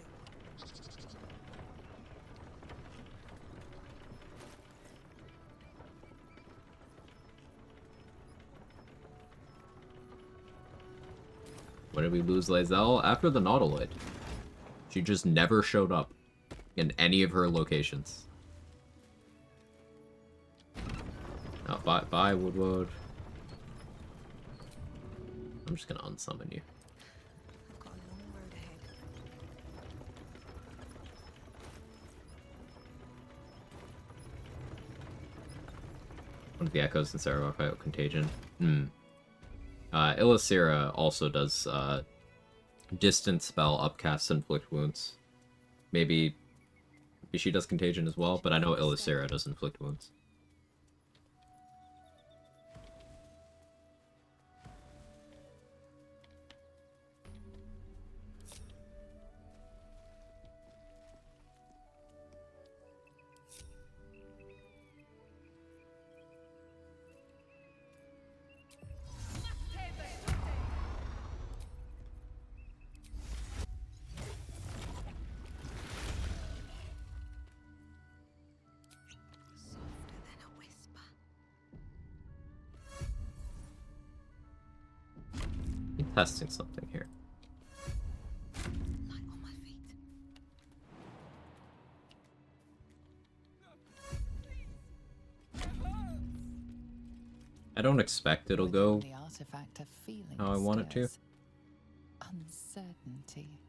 When did we lose Lae'zel? After the Nautiloid. She just never showed up in any of her locations. Oh, bye, Woodwood. I'm just gonna unsummon you. I've got a long road ahead. One of the Echoes in Sarawak Contagion. Illicera also does distance spell, upcast, inflict wounds. Maybe she does Contagion as well, but I know Illicera does inflict wounds. Softer than a whisper. I'm testing something here. Light on my feet. I don't expect it'll go The artifact of feeling how I want it to. stirs. Uncertainty.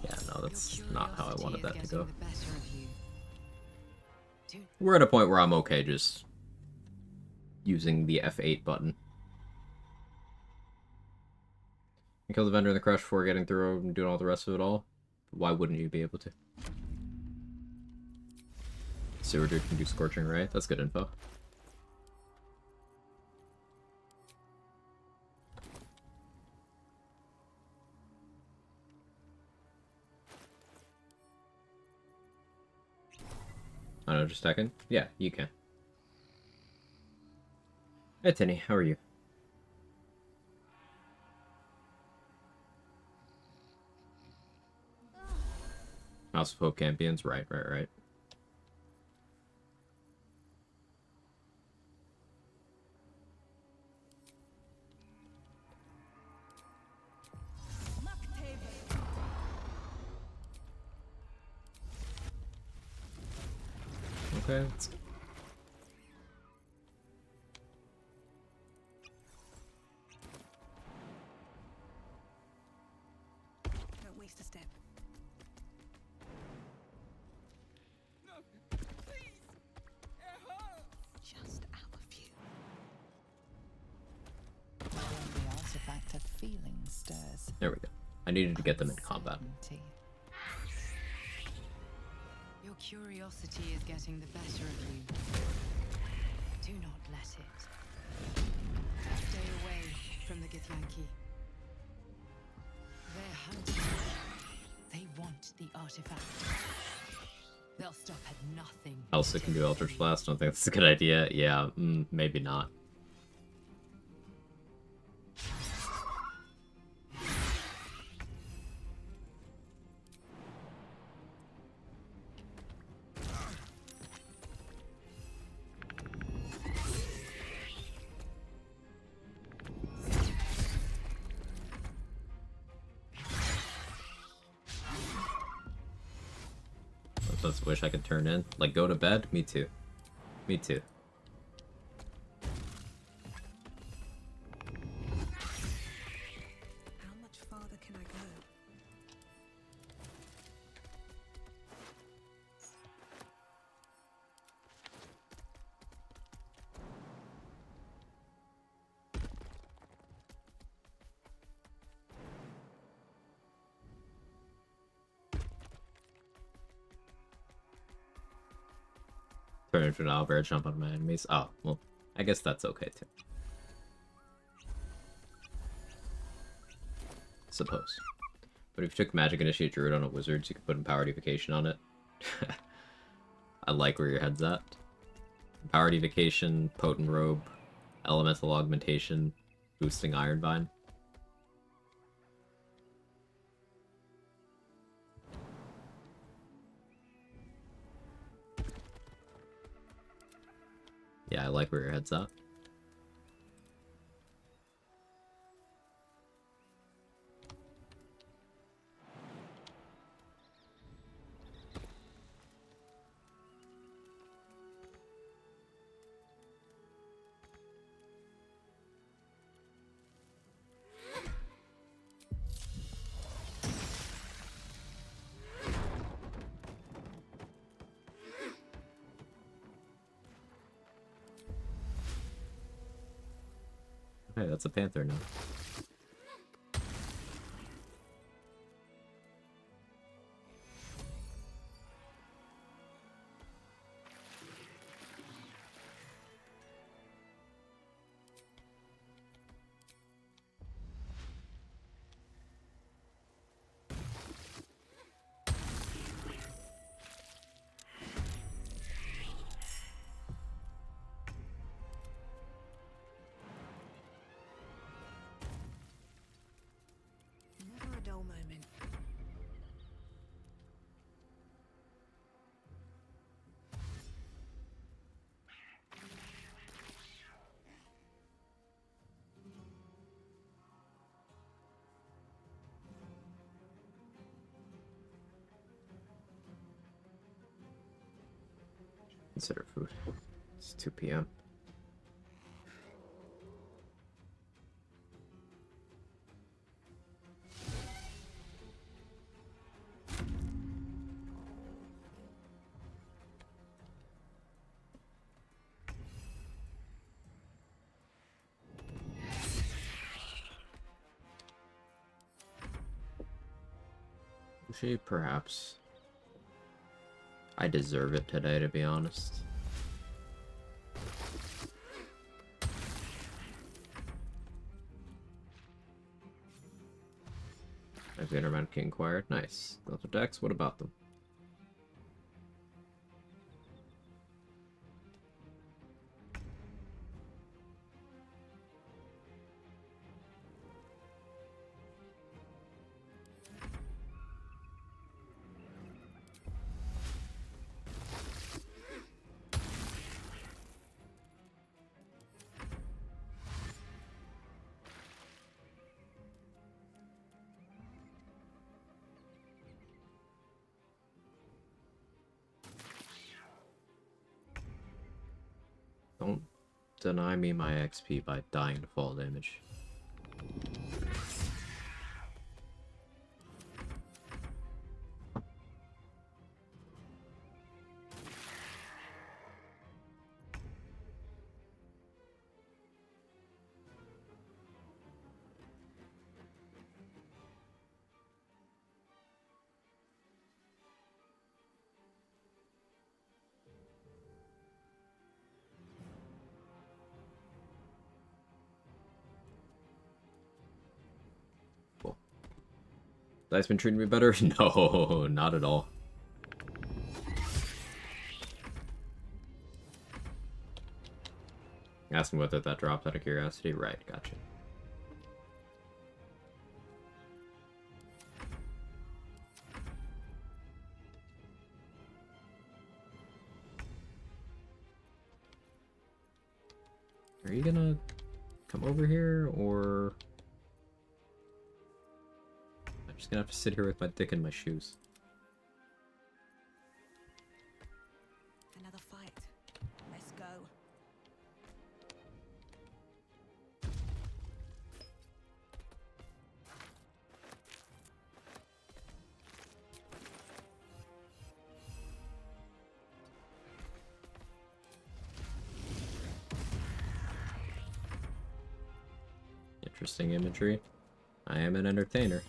Yeah, no, that's not how I wanted that to go. The better of you. We're at a point where I'm okay just using the F8 button. You kill the vendor in the crush before getting through and doing all the rest of it all. Why wouldn't you be able to? Sewer dude can do Scorching Ray. That's good info. I don't know, just a second. Yeah, you can. Hey, Tinny, how are you? House of Hope Champions, right. Okay, let's... Just a step. No, please! It hurts! Just out of view. When the artifact of feeling stirs. There we go. I needed to get them in combat. Uncertainty. Your curiosity is getting the better of you. Do not let it. Stay away from the Githyanki. They're hunting. They want the artifact. They'll stop at nothing. Elsa to can take do it Eldritch from you. Blast. I don't think that's a good idea. Yeah, maybe not. I just wish I could turn in. Like, go to bed? Me too. Me too. How much farther can I go? Turn into an owlbear, jump on my enemies. Oh, well, I guess that's okay too. Suppose. But if you took Magic Initiate Druid on a wizard, you could put Empower Evocation on it. I like where your head's at. Empower Evocation, Potent Robe, Elemental Augmentation, boosting Ironvine. Yeah, I like where your head's at. Okay, that's a panther now. Never a dull moment. Consider food. It's 2 p.m. Actually, perhaps. I deserve it today, to be honest. I've automatically inquired. Nice. Those are decks. What about them? Don't deny me my XP by dying to fall damage. Dice been treating me better? No, not at all. Asking whether that dropped out of curiosity. Right, gotcha. Are you gonna come over here, or... I'm just gonna have to sit here with my dick in my shoes. Another fight. Let's go. Interesting imagery. I am an entertainer.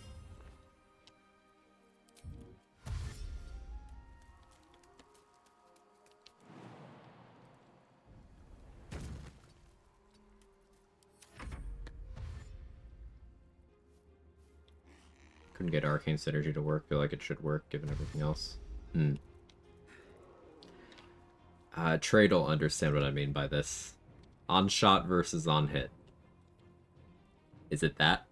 Couldn't get Arcane Synergy to work. Feel like it should work, given everything else. Trade will understand what I mean by this. On shot versus on hit. Is it that?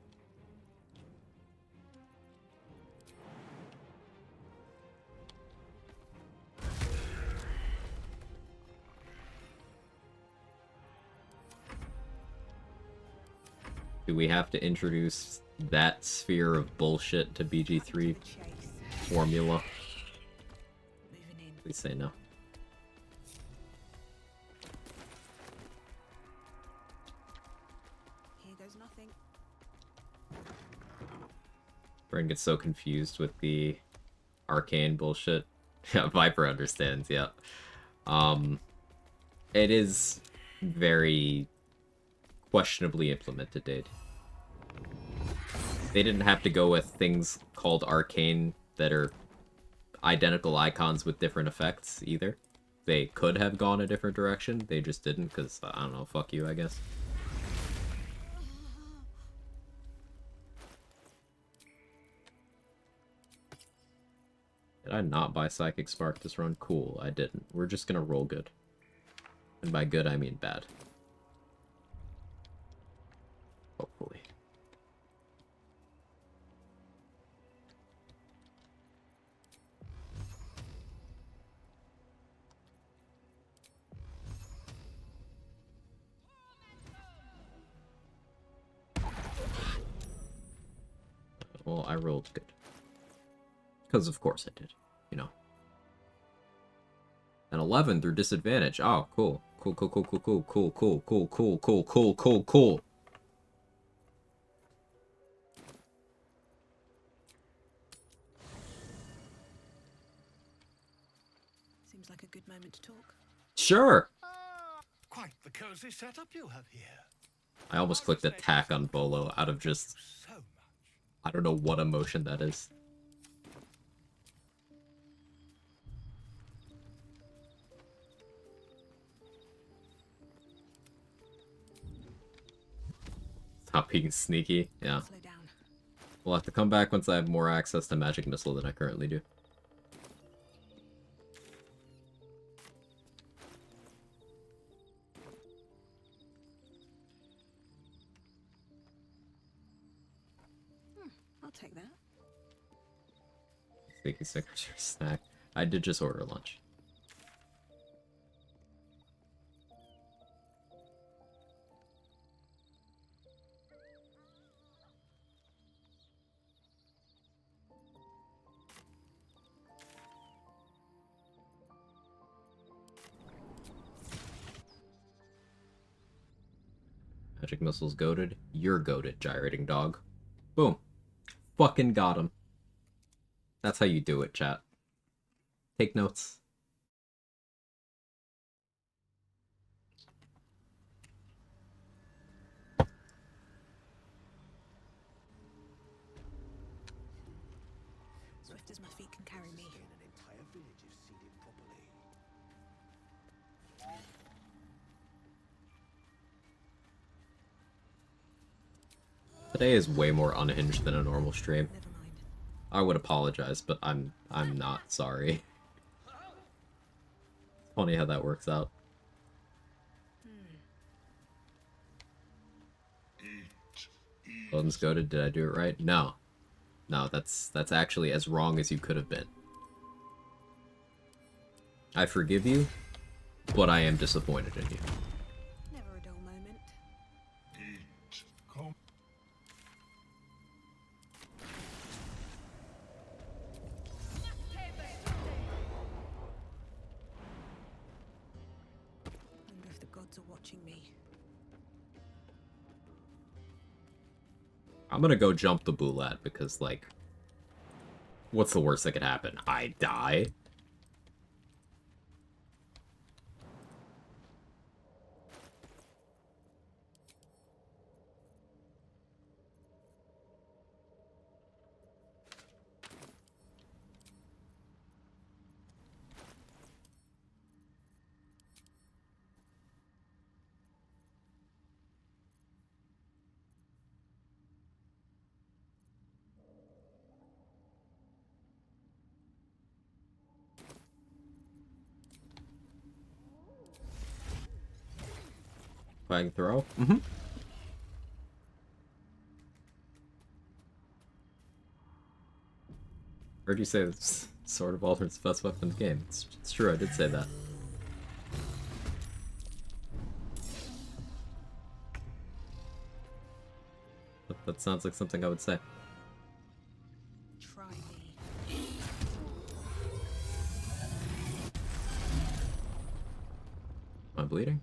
Do we have to introduce that sphere of bullshit to BG3 formula? Please say no. Here goes nothing. Brain gets so confused with the arcane bullshit. Yeah, Viper understands, yeah. It is very questionably implemented, Dade. They didn't have to go with things called arcane that are identical icons with different effects, either. They could have gone a different direction, they just didn't, because, I don't know, fuck you, I guess. Did I not buy Psychic Spark this run? Cool, I didn't. We're just gonna roll good. And by good, I mean bad. Hopefully. Well, I rolled good. Because of course I did, you know. An 11 through disadvantage. Oh, cool. Cool, cool, cool, cool, cool, cool, cool, cool, cool, cool, cool, cool, cool. Seems like a good moment to talk. Sure. Quite the cozy setup you have here. I almost clicked attack on Bolo out of just... I don't know what emotion that is. Stop being sneaky. Yeah. We'll have to come back once I have more access to Magic Missile than I currently do. I'll take that. Sneaky stickers or snack. I did just order lunch. Magic Missile's goated. You're goated, gyrating dog. Boom. Fucking got him. That's how you do it, chat. Take notes. Swift as my feet can carry me. An entire village is seeded properly. Today is way more unhinged than a normal stream. Never mind. I would apologize, but I'm not sorry. It's funny how that works out. Odin's goated. Did I do it right? No. No, that's actually as wrong as you could have been. I forgive you, but I am disappointed in you. Never a dull moment. Wonder if the gods are watching me. I'm gonna go jump the Boulat because, like, what's the worst that could happen? I die? Quag throw? Mm-hmm. Heard you say it's Sword of Aldrin's the best weapon in the game. It's true, I did say that. That sounds like something I would say. Try me. Am I bleeding?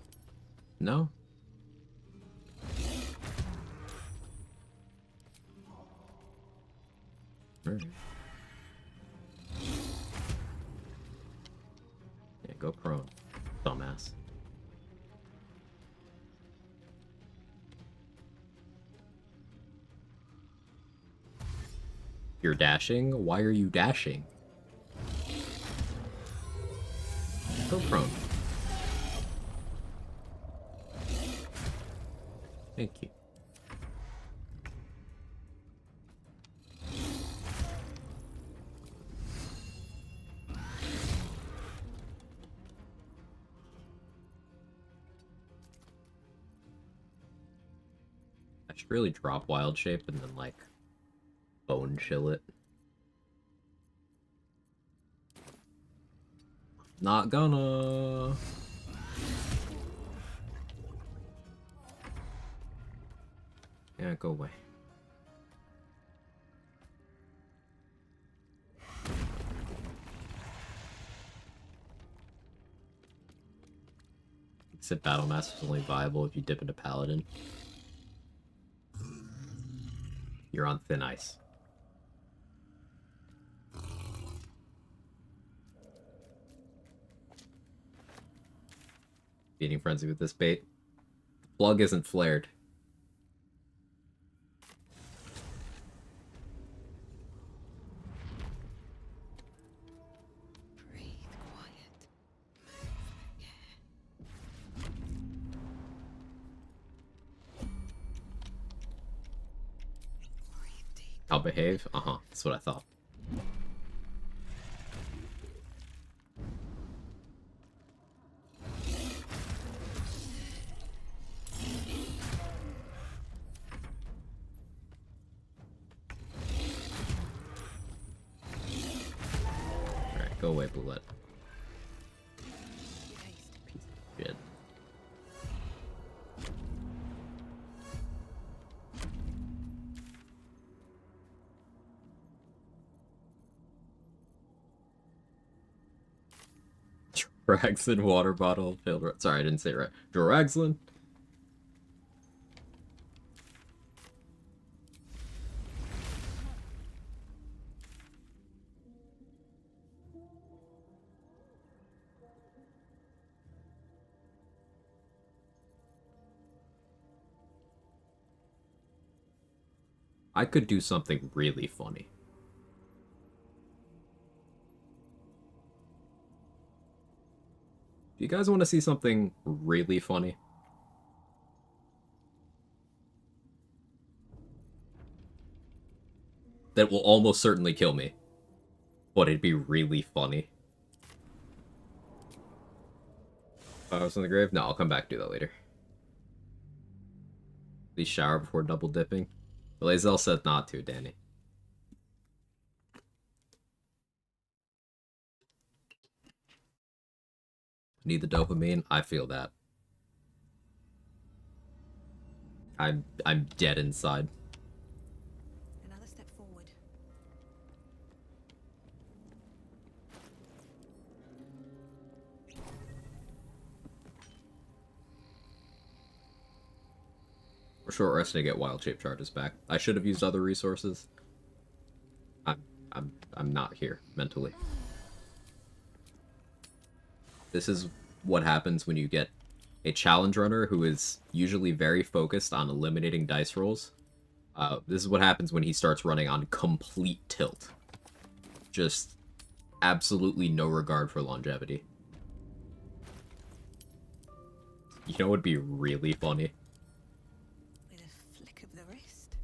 No? Alright. Yeah, go prone, dumbass. You're dashing? Why are you dashing? Go prone. Thank you. I should really drop Wild Shape and then, like, bone chill it. Not gonna. Yeah, go away. You said Battle Master's only viable if you dip into Paladin. You're on thin ice. Feeding Frenzy with this bait. Plug isn't flared. Breathe quiet. Breathe deep. I'll behave? Uh-huh. That's what I thought. Alright, go away, Bullet. Piece of shit. Draxlin water bottle failed. Sorry, I didn't say it right. Draxlin. I could do something really funny. Do you guys want to see something really funny? that will almost certainly kill me. But it'd be really funny. I was in the grave? No, I'll come back to that later. Please shower before double dipping. Lazel said not to, Danny. Need the dopamine? I feel that. I'm dead inside. Another step forward. We're short resting to get wild shape charges back. I should have used other resources. I'm not here mentally. This is what happens when you get a challenge runner who is usually very focused on eliminating dice rolls. This is what happens when he starts running on complete tilt. Just absolutely no regard for longevity. You know what would be really funny? With a flick of the wrist.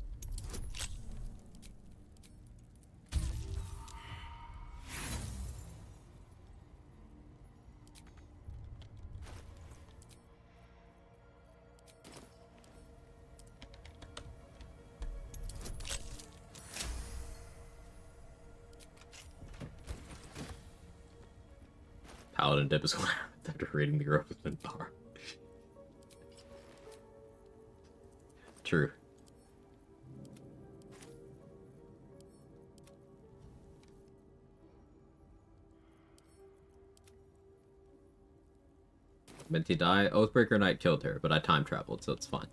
Paladin dip is what happens after raiding the grove with bar. True. Minty die. Oathbreaker Knight killed her, but I time traveled, so it's fine.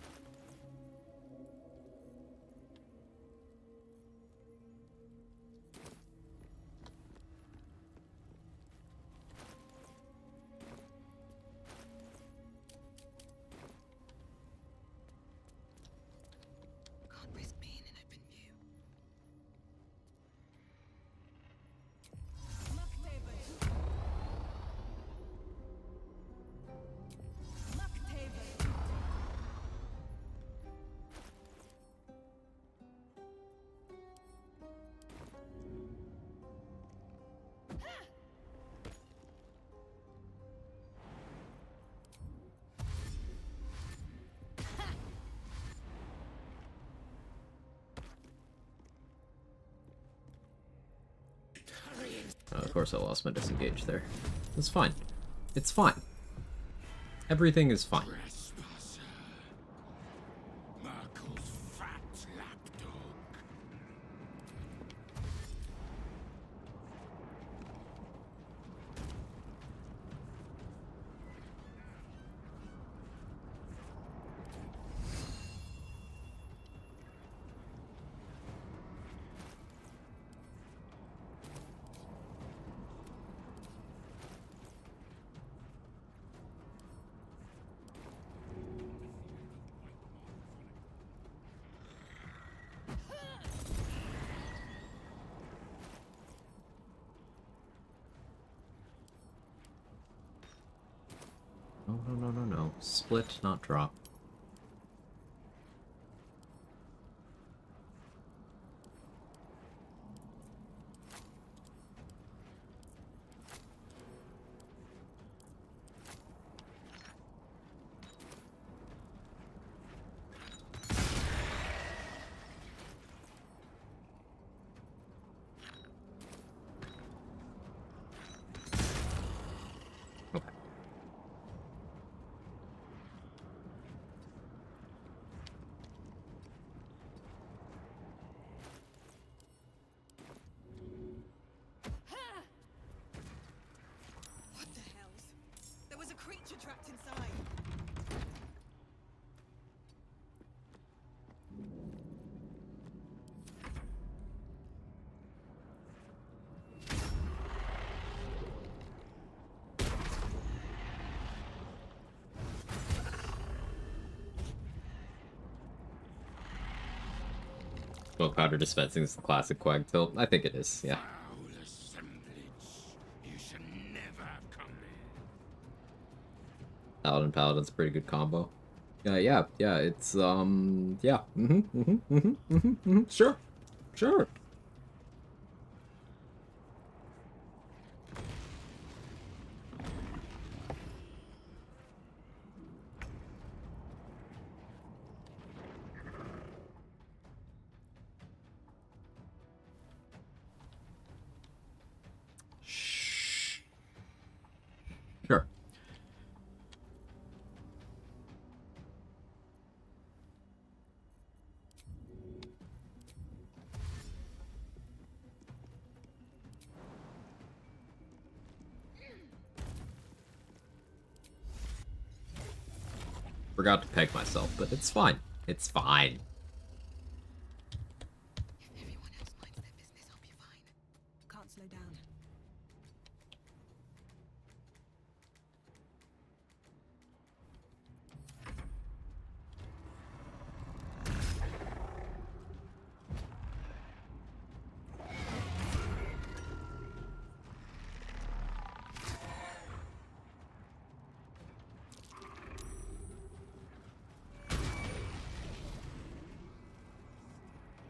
Can't risk being in open view. Of course I lost my disengage there. It's fine. It's fine. Everything is fine. Merkel's fat lapdog. No. Split, not drop. What the hells? There was a creature trapped inside. Smoke powder dispensing is the classic Quag tilt. I think it is, yeah. Foul assemblage. You should never come in. Paladin's a pretty good combo. Yeah, it's yeah. Sure. Forgot to peg myself, but it's fine. It's fine. If everyone else minds their business, I'll be fine. Can't slow down.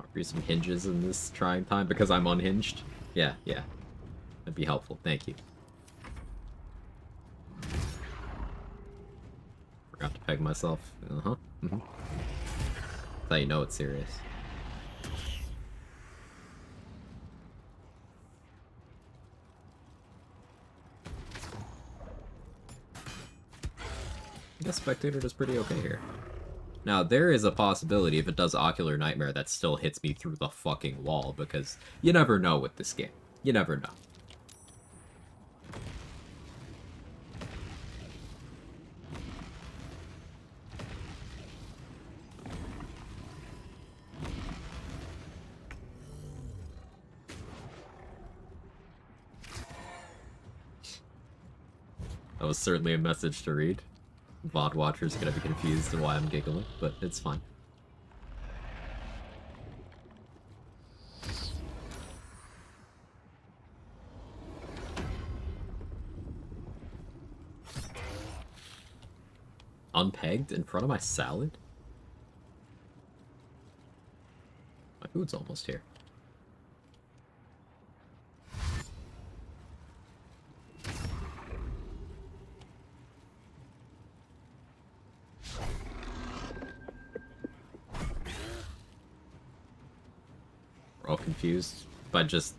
Offer you some hinges in this trying time because I'm unhinged? Yeah, yeah. That'd be helpful. Thank you. Forgot to peg myself. Uh-huh. Mm-hmm. That's how you know it's serious. I guess Spectator does pretty okay here. Now, there is a possibility if it does Ocular Nightmare that still hits me through the fucking wall, because you never know with this game. You never know. That was certainly a message to read. VOD watchers are gonna be confused why I'm giggling, but it's fine. Unpegged in front of my salad? My food's almost here. We're all confused by just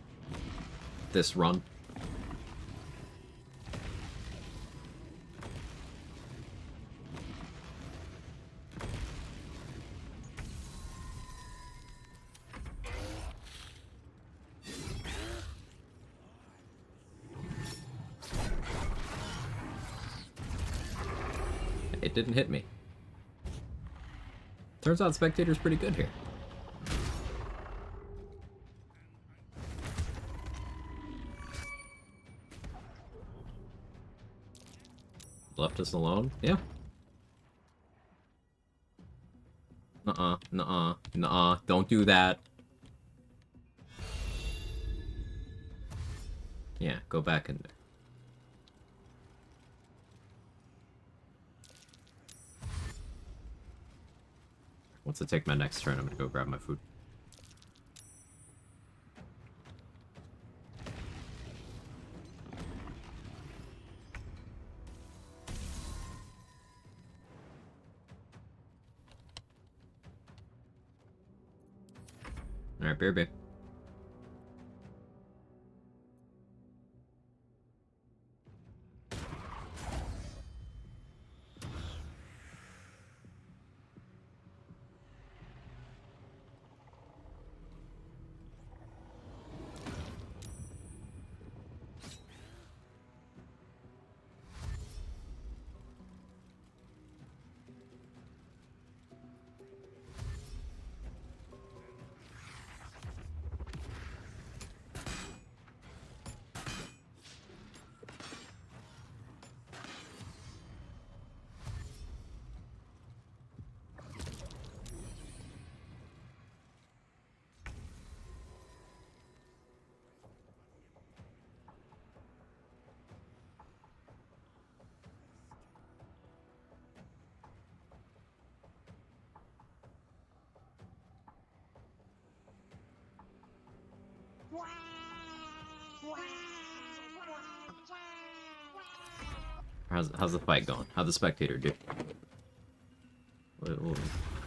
this run. It didn't hit me. Turns out Spectator's pretty good here. Left us alone? Yeah. Nuh-uh, nuh-uh, nuh-uh. Don't do that. Yeah, go back in there. Once I take my next turn, I'm gonna go grab my food. Alright, beer. How's the fight going? How'd the Spectator do?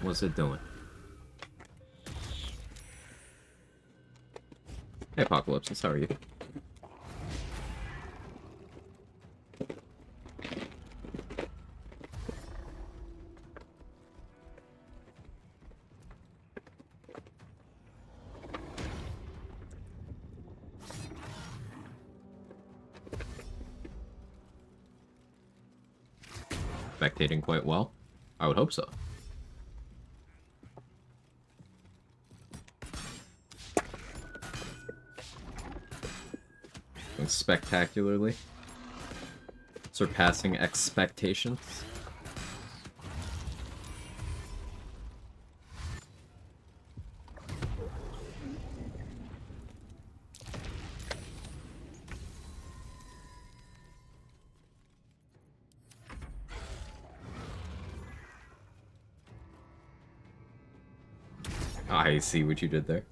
What's it doing? Hey, Apocalypse, how are you? Spectating quite well. I would hope so. Going spectacularly. Surpassing expectations. I see what you did there.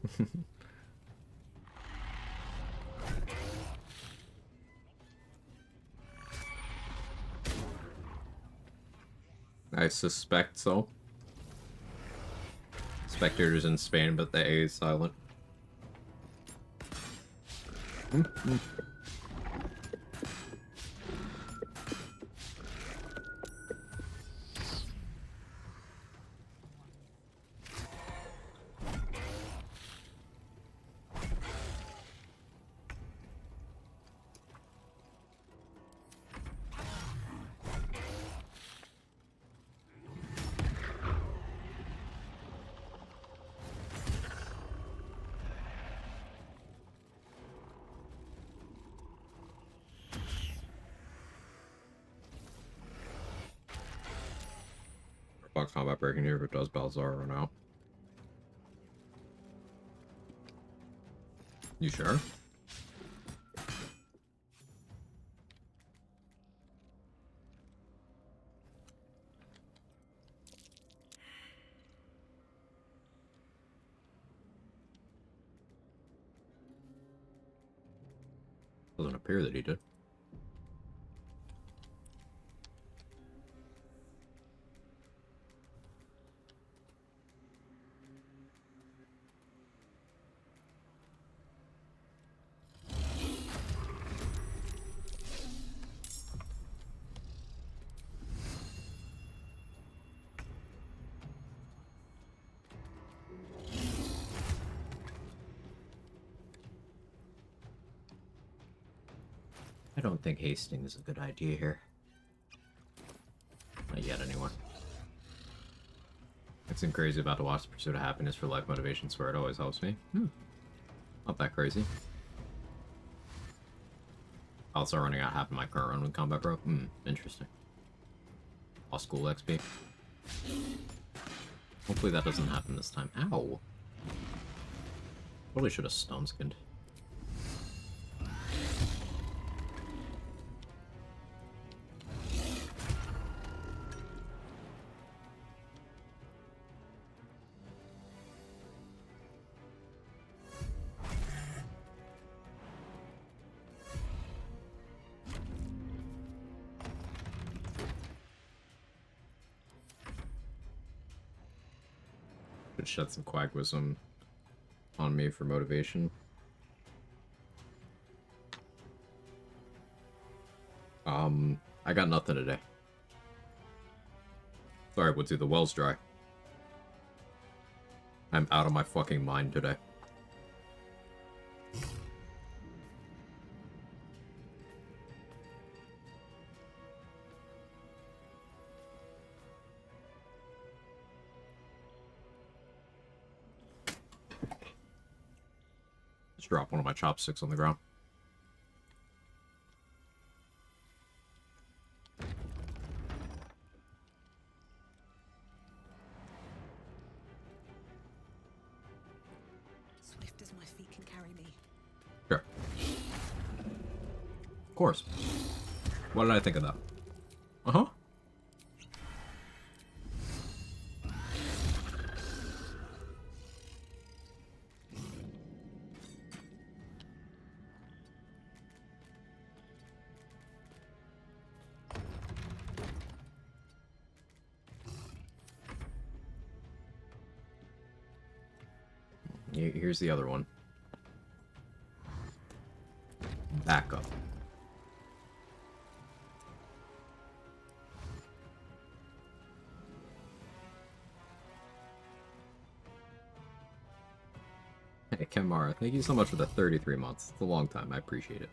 I suspect so. Spectators in Spain, but the A is silent. Box combat breaking here, if it does, Balzar run out. You sure? Doesn't appear that he did. I don't think hasting is a good idea here. Not yet, anyway. It seemed crazy about to watch the Pursuit of Happiness for life motivation where it always helps me. Not that crazy. Also running out half of my current run with Combat Pro. Interesting. Law school XP. Hopefully that doesn't happen this time. Ow! Probably should have stone skinned. Should shed some Quag wisdom on me for motivation. I got nothing today. Sorry, Woodsy, the well's dry. I'm out of my fucking mind today. Just drop one of my chopsticks on the ground. Swift as my feet can carry me. Sure. Of course. What did I think of that? Uh-huh. Here's the other one. Back up. Hey, Kemara, thank you so much for the 33 months. It's a long time. I appreciate it.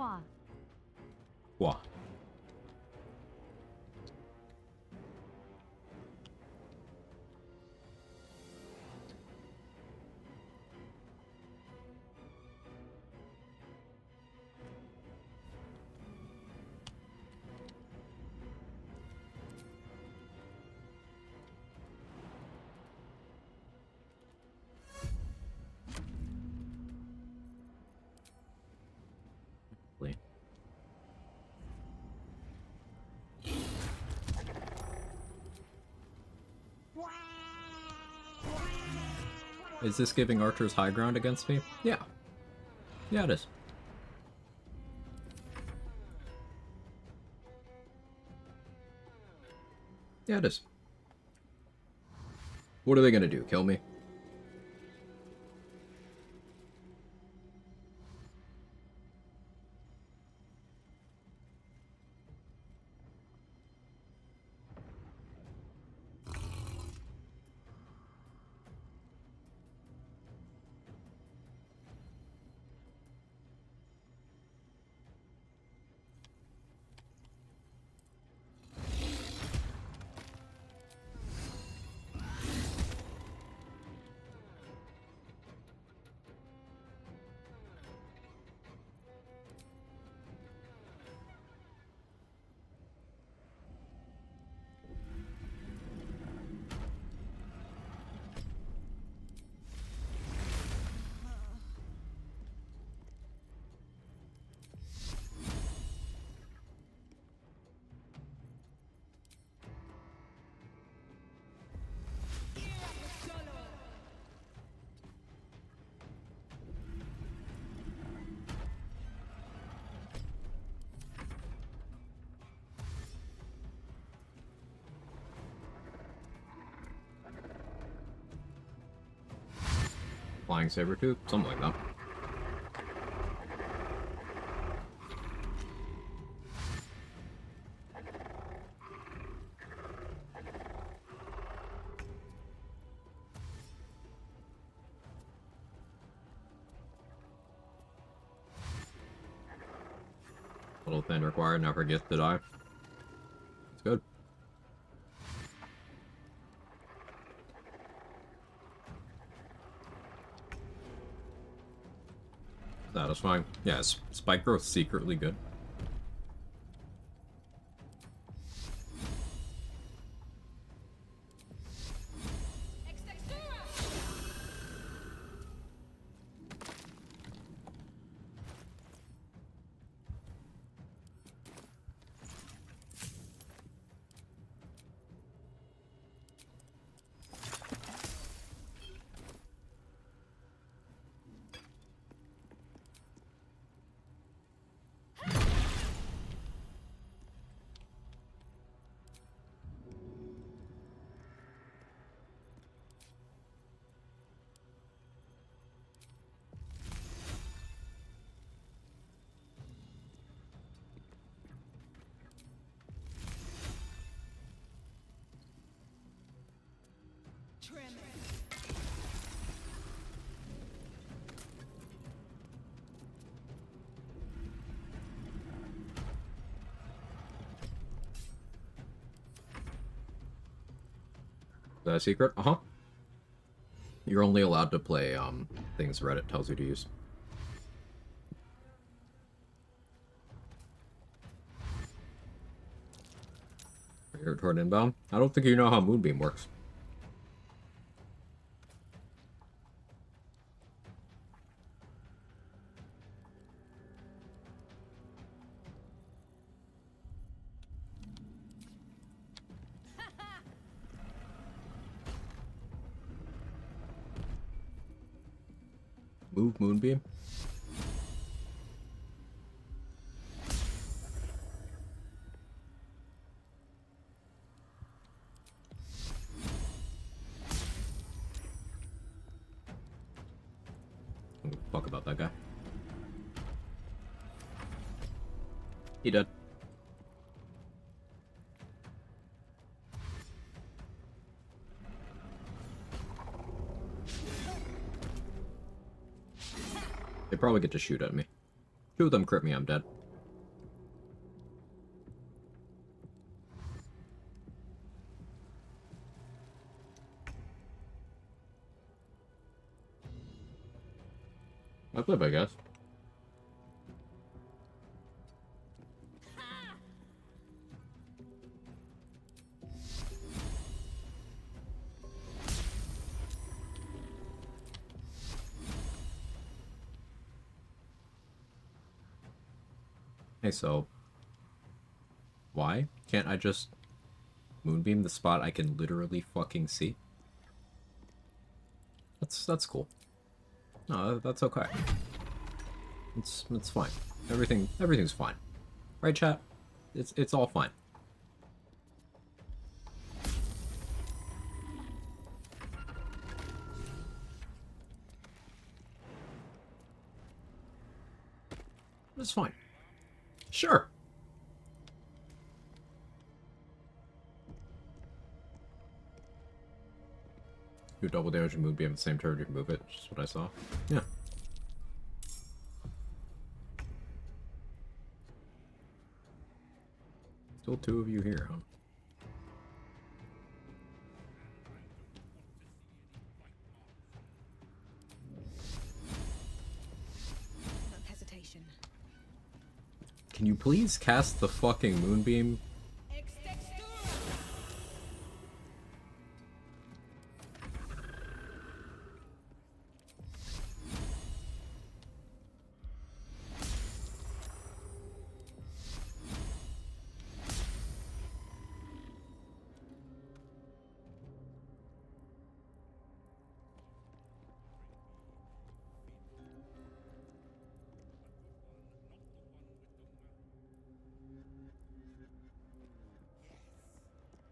Quag. Wah. Is this giving archers high ground against me? Yeah. Yeah, it is. Yeah, it is. What are they gonna do? Kill me? Flying saber tooth? Something like that. Little thing required, never gets to die. It's good. Satisfying. Yeah, spike growth secretly good. Is that a secret? Uh-huh. You're only allowed to play things Reddit tells you to use. You're toward inbound? I don't think you know how Moonbeam works. Move Moonbeam? Fuck about that guy. He did. They probably get to shoot at me. Two of them crit me, I'm dead. I live, I guess. Hey, so why can't I just moonbeam the spot I can literally fucking see? That's cool. No, that's okay. It's fine. Everything's fine. Right, chat? It's all fine. It's fine. Sure. Do double damage and moonbeam at the same turn, you can move it, which is what I saw. Yeah. Still two of you here, huh? No hesitation. Can you please cast the fucking moonbeam?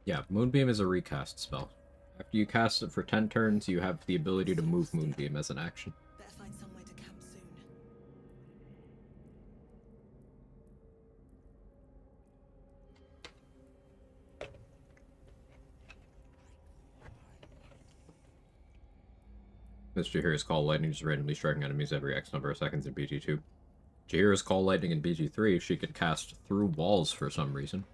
Yeah, Moonbeam is a recast spell. After you cast it for 10 turns, you have the ability to move Moonbeam as an action. Better find somewhere to camp soon. This Jahira's Call Lightning just randomly striking enemies every X number of seconds in BG2. Jahira's Call Lightning in BG3, she could cast through walls for some reason.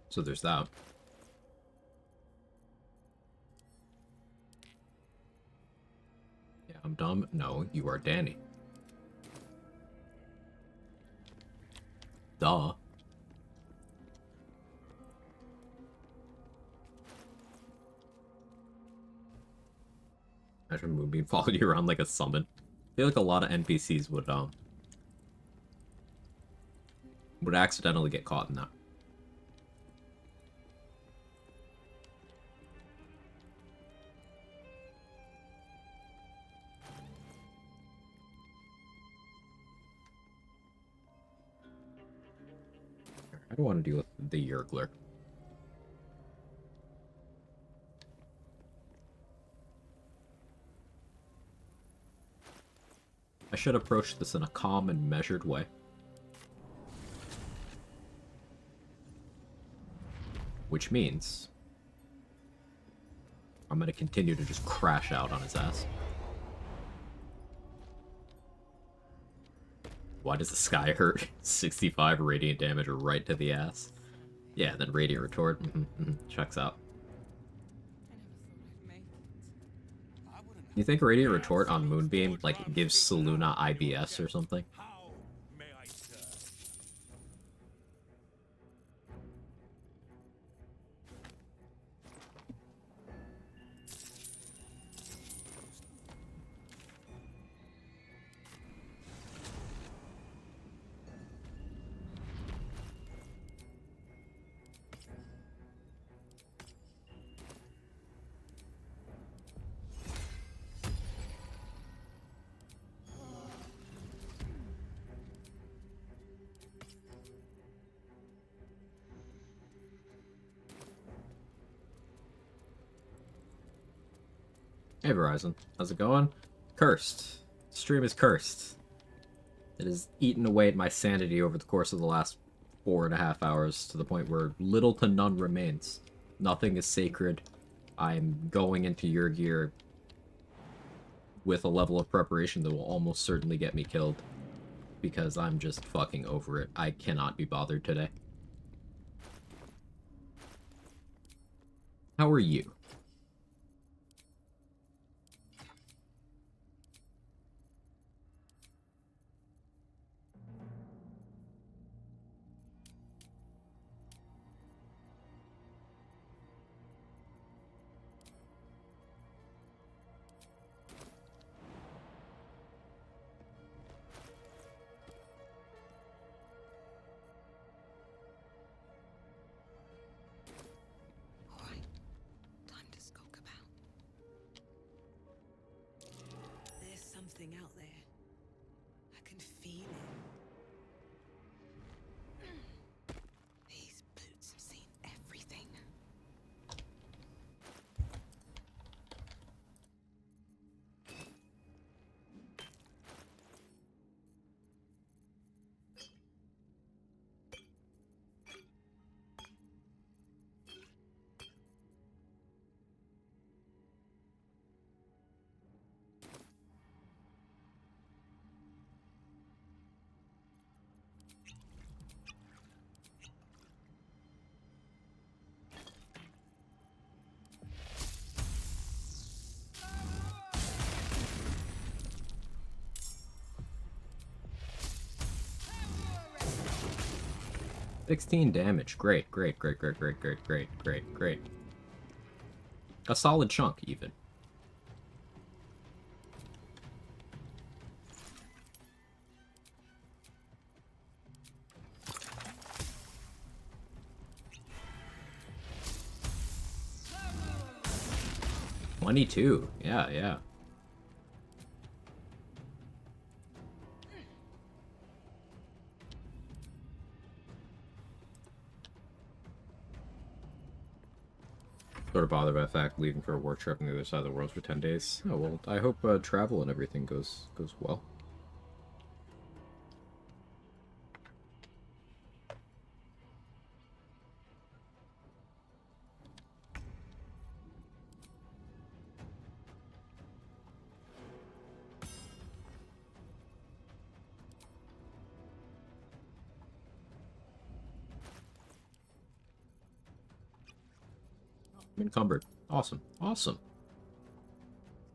So there's that. Yeah, I'm dumb. No, you are Danny. Duh. Imagine Moonbeam followed you around like a summon. I feel like a lot of NPCs would accidentally get caught in that. I don't want to deal with the Yergler. I should approach this in a calm and measured way. Which means I'm going to continue to just crash out on his ass. Why does the sky hurt? 65 radiant damage right to the ass. Yeah, then radiant retort. Checks out. You think radiant retort on Moonbeam like gives Seluna IBS or something? Hey Verizon, how's it going? Cursed. Stream is cursed. It has eaten away at my sanity over the course of the last 4.5 hours to the point where little to none remains. Nothing is sacred. I'm going into your gear with a level of preparation that will almost certainly get me killed. Because I'm just fucking over it. I cannot be bothered today. How are you? Alright, time to skulk about. There's something out there. I can feel it. These boots have seen everything. $16 damage. Great, great, great, great, great, great, great, great, great. A solid chunk, even. $22. Yeah, yeah. Sort of bothered by the fact leaving for a work trip on the other side of the world for 10 days. Oh, well, I hope travel and everything goes well. I'm encumbered. Awesome. Awesome.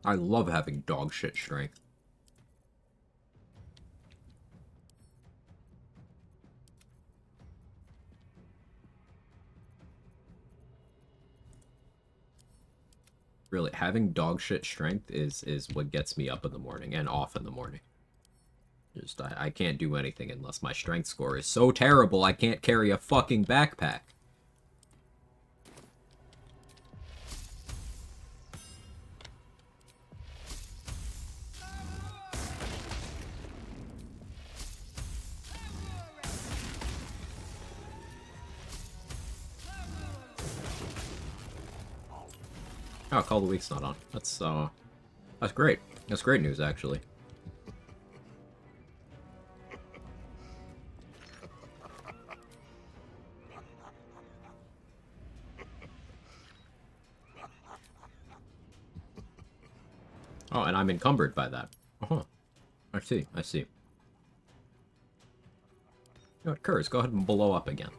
I love having dog shit strength. Really, having dog shit strength is what gets me up in the morning and off in the morning. Just, I can't do anything unless my strength score is so terrible I can't carry a fucking backpack. Oh, Call of the Week's not on. That's great. That's great news, actually. Oh, and I'm encumbered by that. Uh-huh. I see, I see. You know what, Kurz, go ahead and blow up again.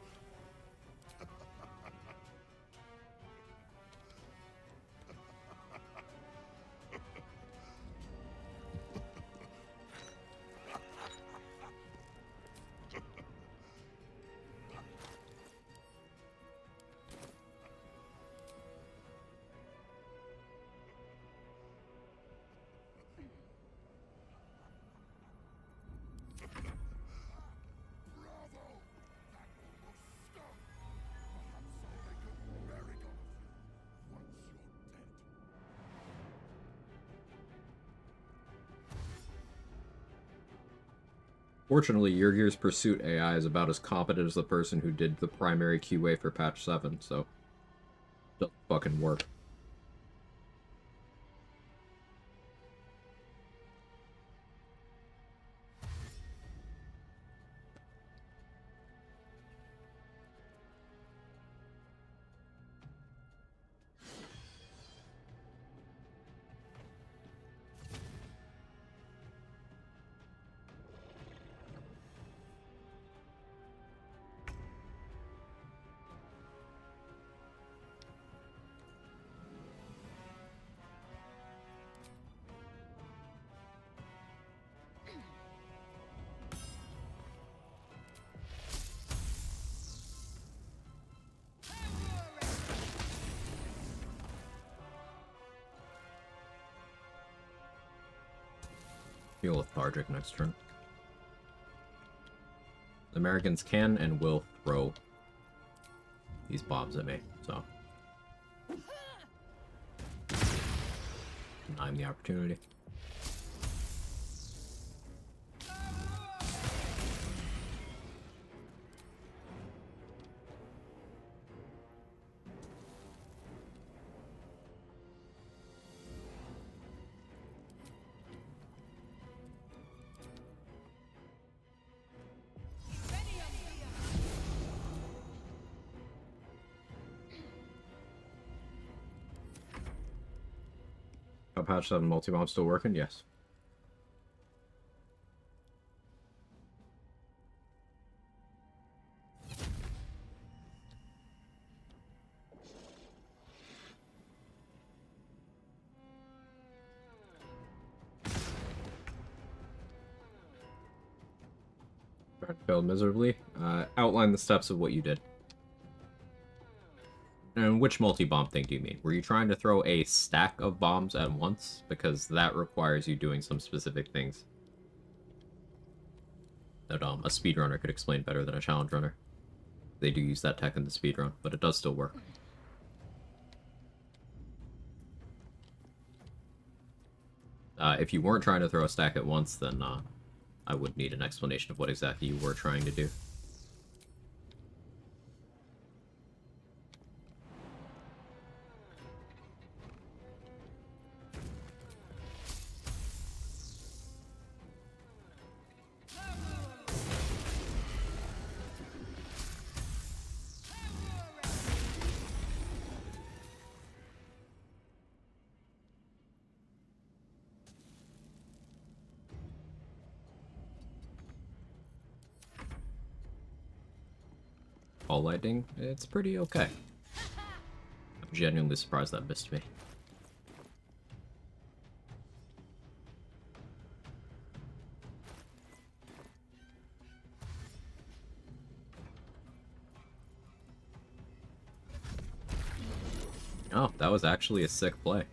Fortunately, your Gear's Pursuit AI is about as competent as the person who did the primary QA for patch 7, so it doesn't fucking work. Feel lethargic next turn. The Americans can and will throw these bombs at me, so I'm the opportunity. Patch 7 multi-bomb still working? Yes. Failed miserably. Outline the steps of what you did. And which multi-bomb thing do you mean? Were you trying to throw a stack of bombs at once? Because that requires you doing some specific things that a speedrunner could explain better than a challenge runner. They do use that tech in the speedrun, but it does still work. If you weren't trying to throw a stack at once, then I would need an explanation of what exactly you were trying to do. Ball lightning, it's pretty okay. I'm genuinely surprised that missed me. Oh, that was actually a sick play.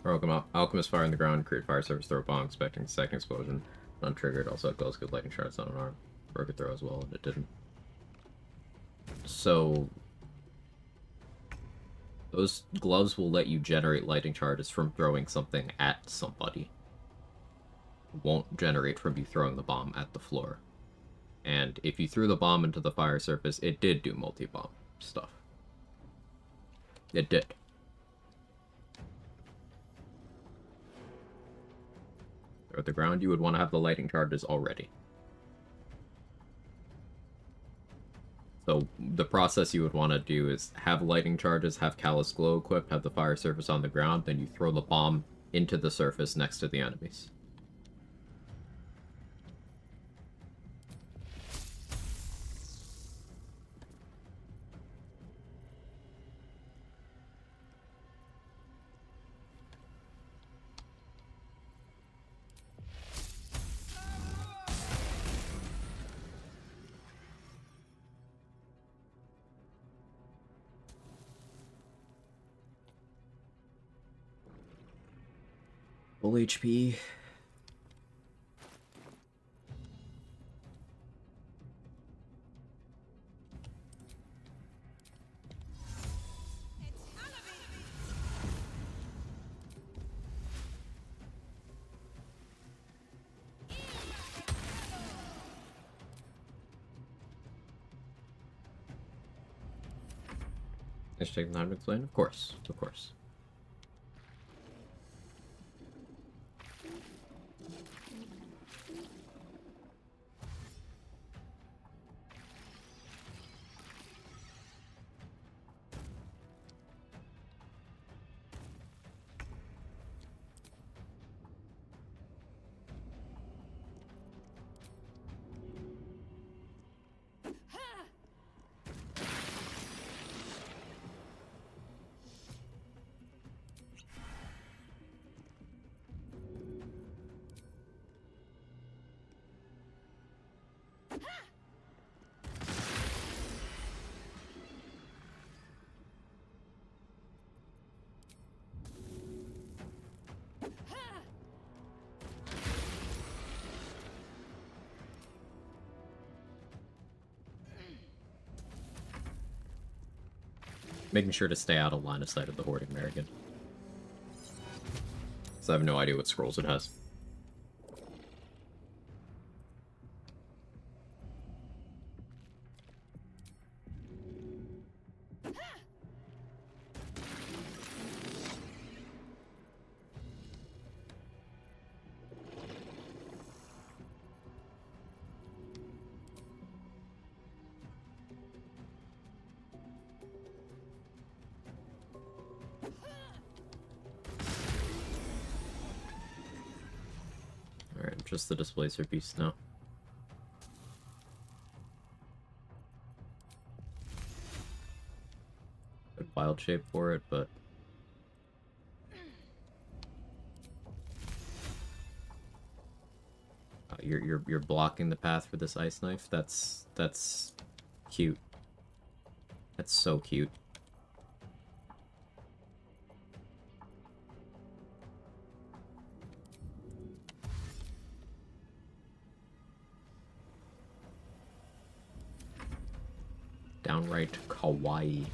Alchemist fire on the ground, create fire surface, throw a bomb, expecting second explosion. Untriggered, also it goes good lightning shards on an arm. Broke a throw as well, and it didn't. So those gloves will let you generate lightning charges from throwing something at somebody. It won't generate from you throwing the bomb at the floor. And if you threw the bomb into the fire surface, it did do multi-bomb stuff. It did. At the ground, you would want to have the lighting charges already. So the process you would want to do is have lighting charges, have Callous Glow equipped, have the fire surface on the ground, then you throw the bomb into the surface next to the enemies. Full HP. Is taking time to explain? Of course, of course. Making sure to stay out of line of sight of the Hoarding American. Because I have no idea what scrolls it has. Alright, just the displacer beast now. Good wild shape for it, but you're blocking the path for this ice knife. That's cute. That's so cute. Downright kawaii.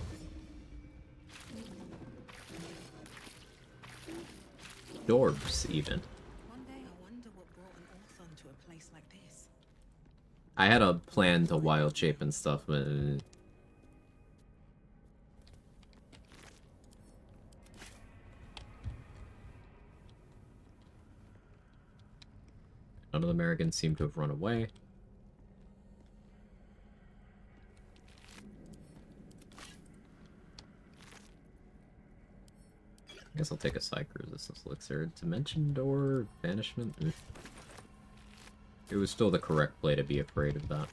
Dorbs, even. One day I wonder what brought an orphan to a place like this. I had a plan to wild shape and stuff, but none of the Americans seem to have run away. I guess I'll take a psych resistance elixir. Dimension door, banishment. It was still the correct play to be afraid of that.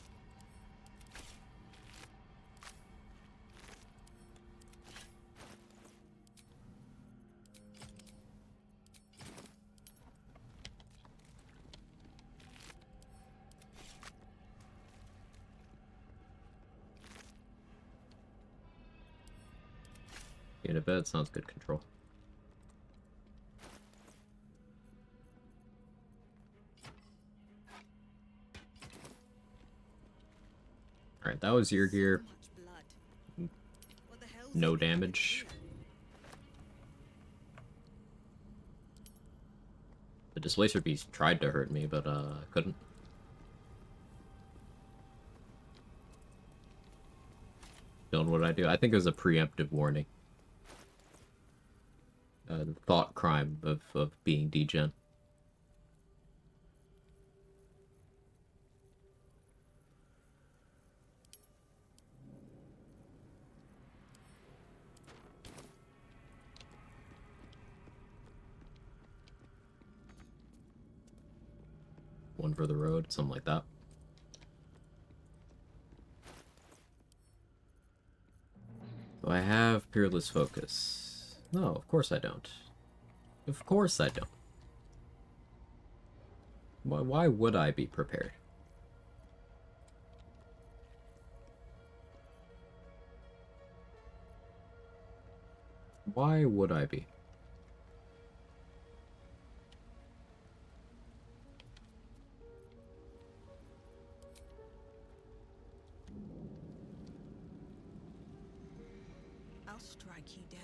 In a bed sounds good control. Alright, that was your gear. No damage. The Displacer Beast tried to hurt me, but couldn't. Don't know what I do. I think it was a preemptive warning. The thought crime of being degen. One for the road, something like that. Do I have Peerless Focus? No, of course I don't. Of course I don't. Why would I be prepared? Why would I be? I'll strike you down.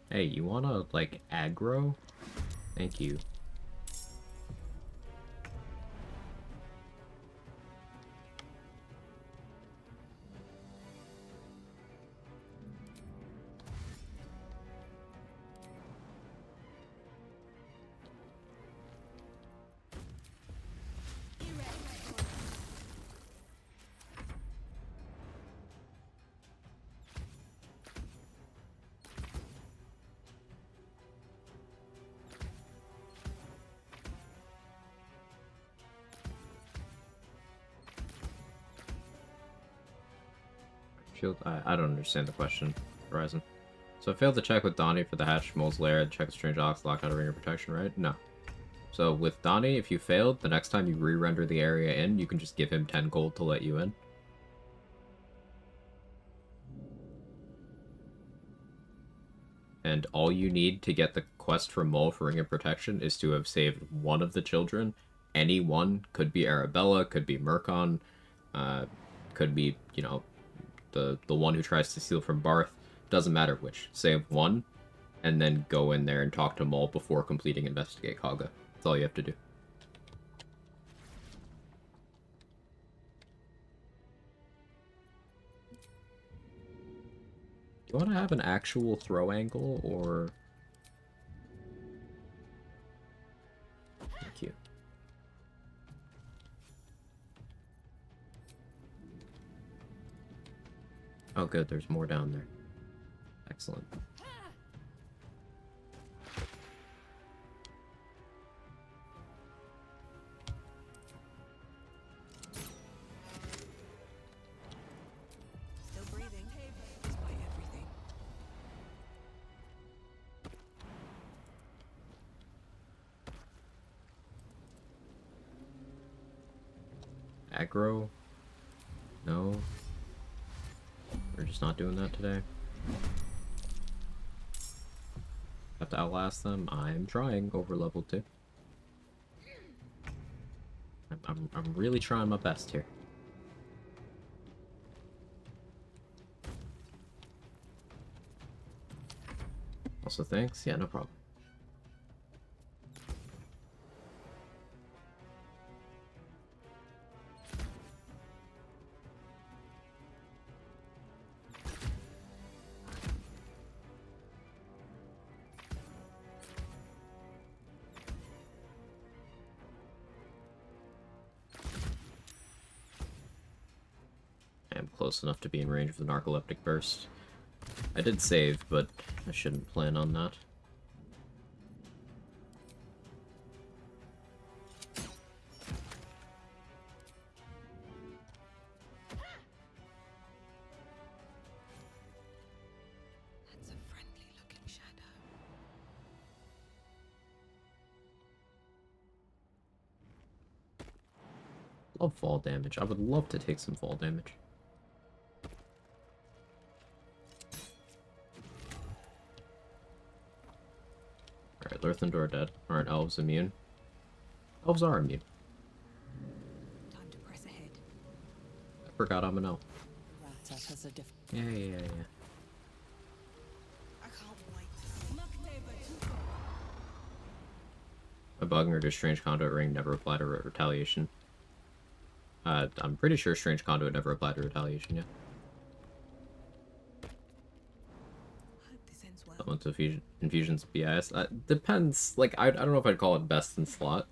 Hey, you wanna, like, aggro? Thank you. Shield? I don't understand the question, Horizon. So I failed to check with Donnie for the Hatch Mole's Lair, check with Strange Ox, lock out of ring of protection, right? No. So with Donnie, if you failed, the next time you re-render the area in, you can just give him 10 gold to let you in. And all you need to get the quest for Mole for Ring of Protection is to have saved one of the children. Any one. Could be Arabella, could be Murkon, could be, you know, the one who tries to steal from Barth. Doesn't matter which. Save one, and then go in there and talk to Mole before completing Investigate Kaga. That's all you have to do. You want to have an actual throw angle, or... Thank you. Oh good, there's more down there. Excellent. Still breathing. Despite everything. Aggro? No. We're just not doing that today. Have to outlast them. I'm trying over level 2. I'm really trying my best here. Also thanks. Yeah, no problem. I am close enough to be in range of the Narcoleptic Burst. I did save, but I shouldn't plan on that. That's a friendly looking shadow. Love fall damage. I would love to take some fall damage. Alright, Lurthendor dead. Aren't elves immune? Elves are immune. Time to press ahead. I forgot I'm an elf. Rattata has a diff- Yeah. I can't wait. A bug or Strange Conduit Ring never applied to Retaliation. I'm pretty sure Strange Conduit never applied to Retaliation, yeah. Hope this ends well. Elemental Infusion's BIS. Depends, like, I don't know if I'd call it best in slot.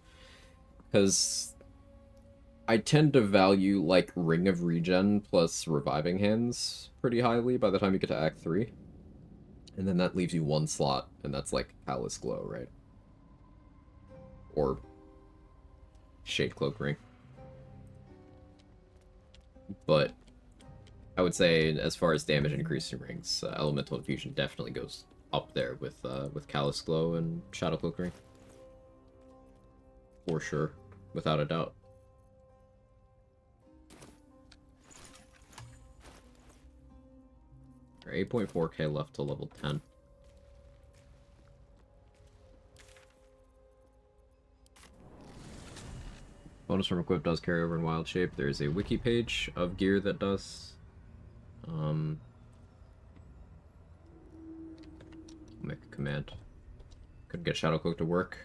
Because I tend to value, like, Ring of Regen plus Reviving Hands pretty highly by the time you get to Act 3. And then that leaves you one slot, and that's, like, Palace Glow, right? Or Shade Cloak Ring. But I would say, as far as damage increasing rings, Elemental Infusion definitely goes up there with Callous Glow and Shadow Cloak Ring. For sure, without a doubt. Alright, 8.4k left to level 10. Bonus from Equip does carry over in Wild Shape. There's a wiki page of gear that does. Make a command. Couldn't get Shadowcloak to work.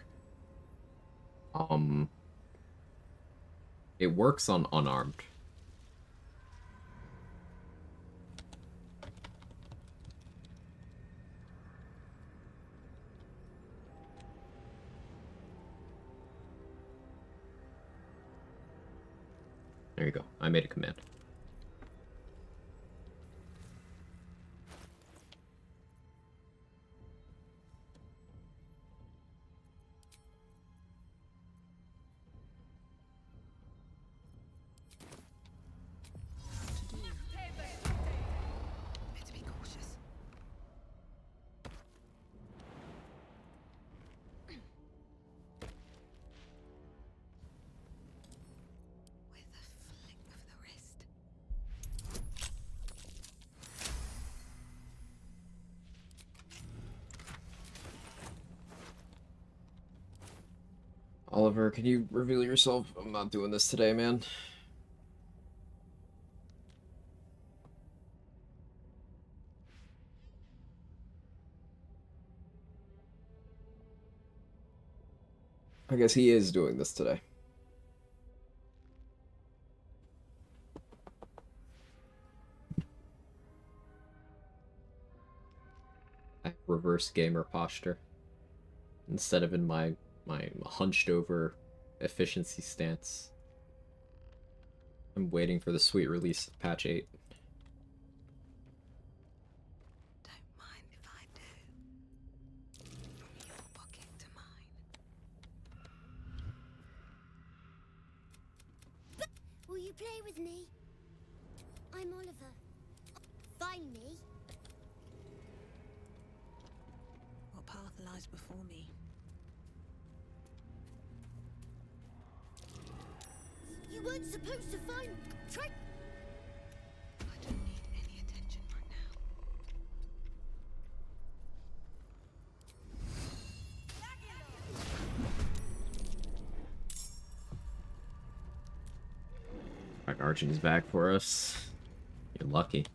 It works on unarmed. There you go. I made a command. Better be cautious. Oliver, can you reveal yourself? I'm not doing this today, man. I guess he is doing this today. I have reverse gamer posture. Instead of in my hunched over efficiency stance. I'm waiting for the sweet release of patch 8. Don't mind if I do. From your pocket to mine. Will you play with me? I'm Oliver. Find me. What path lies before me? You weren't supposed to find. Try. I don't need any attention right now. Alright, Archie's back for us. You're lucky.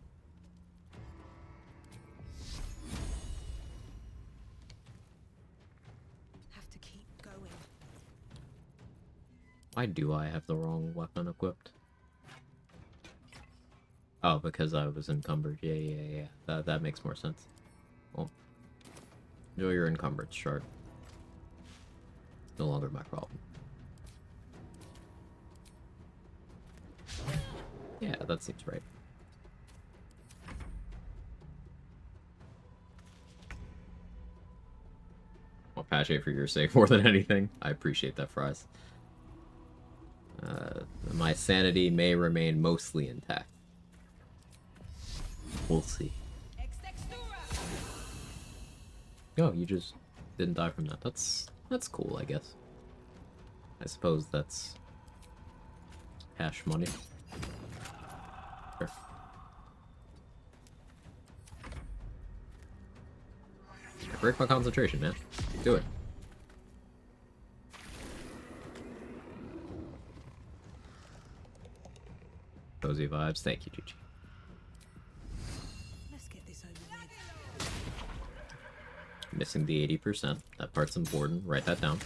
Have to keep going. Why do I have the wrong weapon equipped? Oh, because I was encumbered. Yeah. That makes more sense. Well, enjoy your encumbrance, Shard. No longer my problem. Yeah, that seems right. I'll patch it for your sake more than anything. I appreciate that, Fries. My sanity may remain mostly intact. We'll see. Oh, you just didn't die from that. That's cool, I guess. I suppose that's cash money. Sure. Break my concentration, man. Do it. Cozy vibes. Thank you, Gigi. Let's get this over with. Missing the 80%. That part's important. Write that down.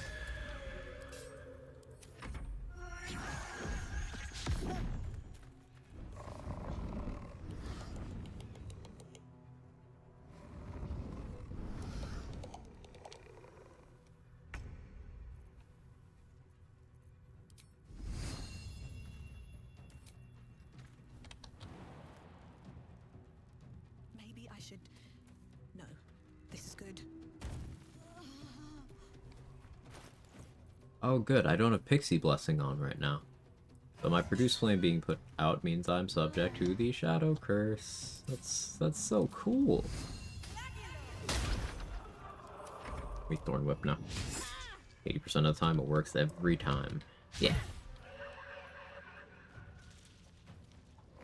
Maybe I should. No, this is good. Oh, good. I don't have Pixie Blessing on right now. But my Produce Flame being put out means I'm subject to the Shadow Curse. That's so cool. We Thorn Whip now. 80% of the time it works every time. Yeah.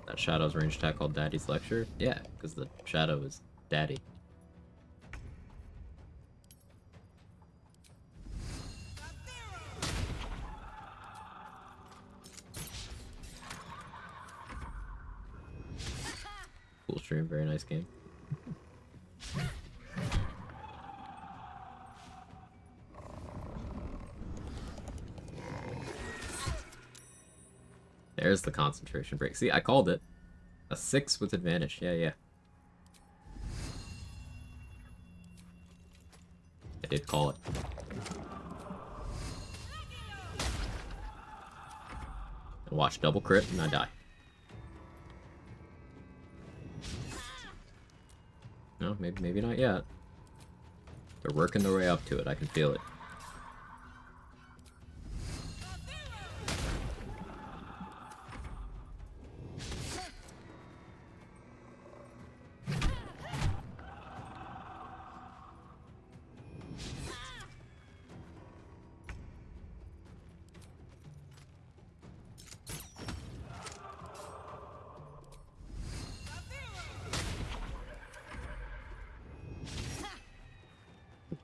That Shadow's range attack called Daddy's Lecture? Yeah, because the Shadow is Daddy. Cool stream, very nice game. There's the concentration break. See, I called it. A 6 with advantage. Yeah. I did call it. And watch double crit and I die. No, maybe not yet. They're working their way up to it. I can feel it.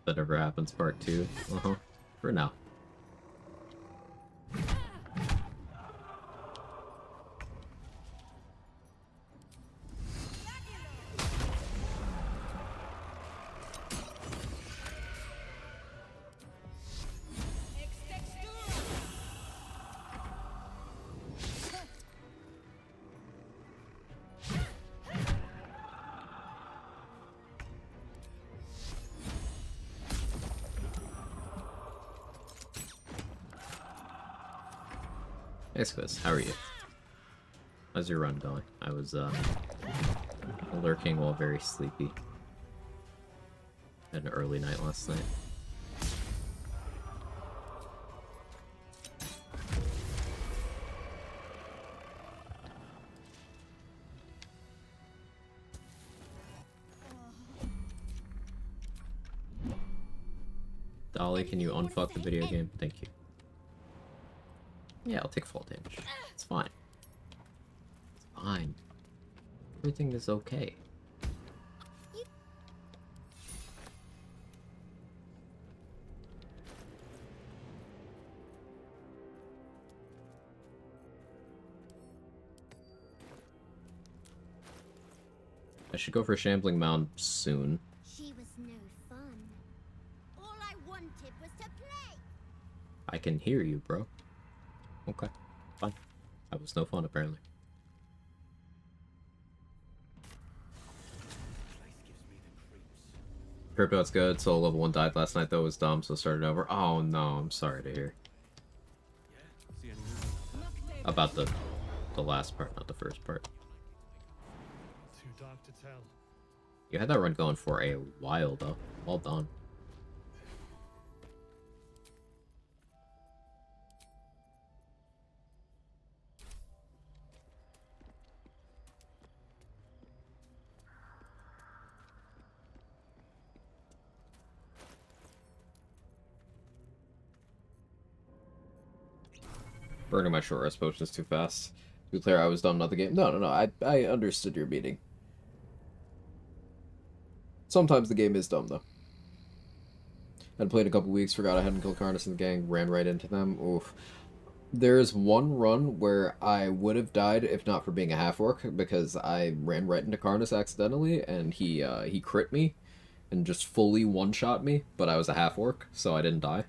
That ever happens, part 2. For now. Hey Squiz, how are you? How's your run going? I was lurking while very sleepy. Had an early night last night. Dolly, can you unfuck the video game? Thank you. Yeah, I'll take fall damage. It's fine. It's fine. Everything is okay. I should go for Shambling Mound soon. She was no fun. All I wanted was to play. I can hear you, bro. Okay, fine. That was no fun, apparently. Crypto's good. Soul level 1 died last night, though. It was dumb, so started over. Oh, no. I'm sorry to hear. About the last part, not the first part. Too dark to tell. You had that run going for a while, though. Well done. Burning my short rest potions too fast. To be clear, I was dumb, not the game. No. I understood your meaning. Sometimes the game is dumb, though. I'd played a couple weeks, forgot I hadn't killed Karnas in the gang, ran right into them. Oof. There's one run where I would have died if not for being a half-orc, because I ran right into Karnas accidentally, and he crit me, and just fully one-shot me, but I was a half-orc, so I didn't die.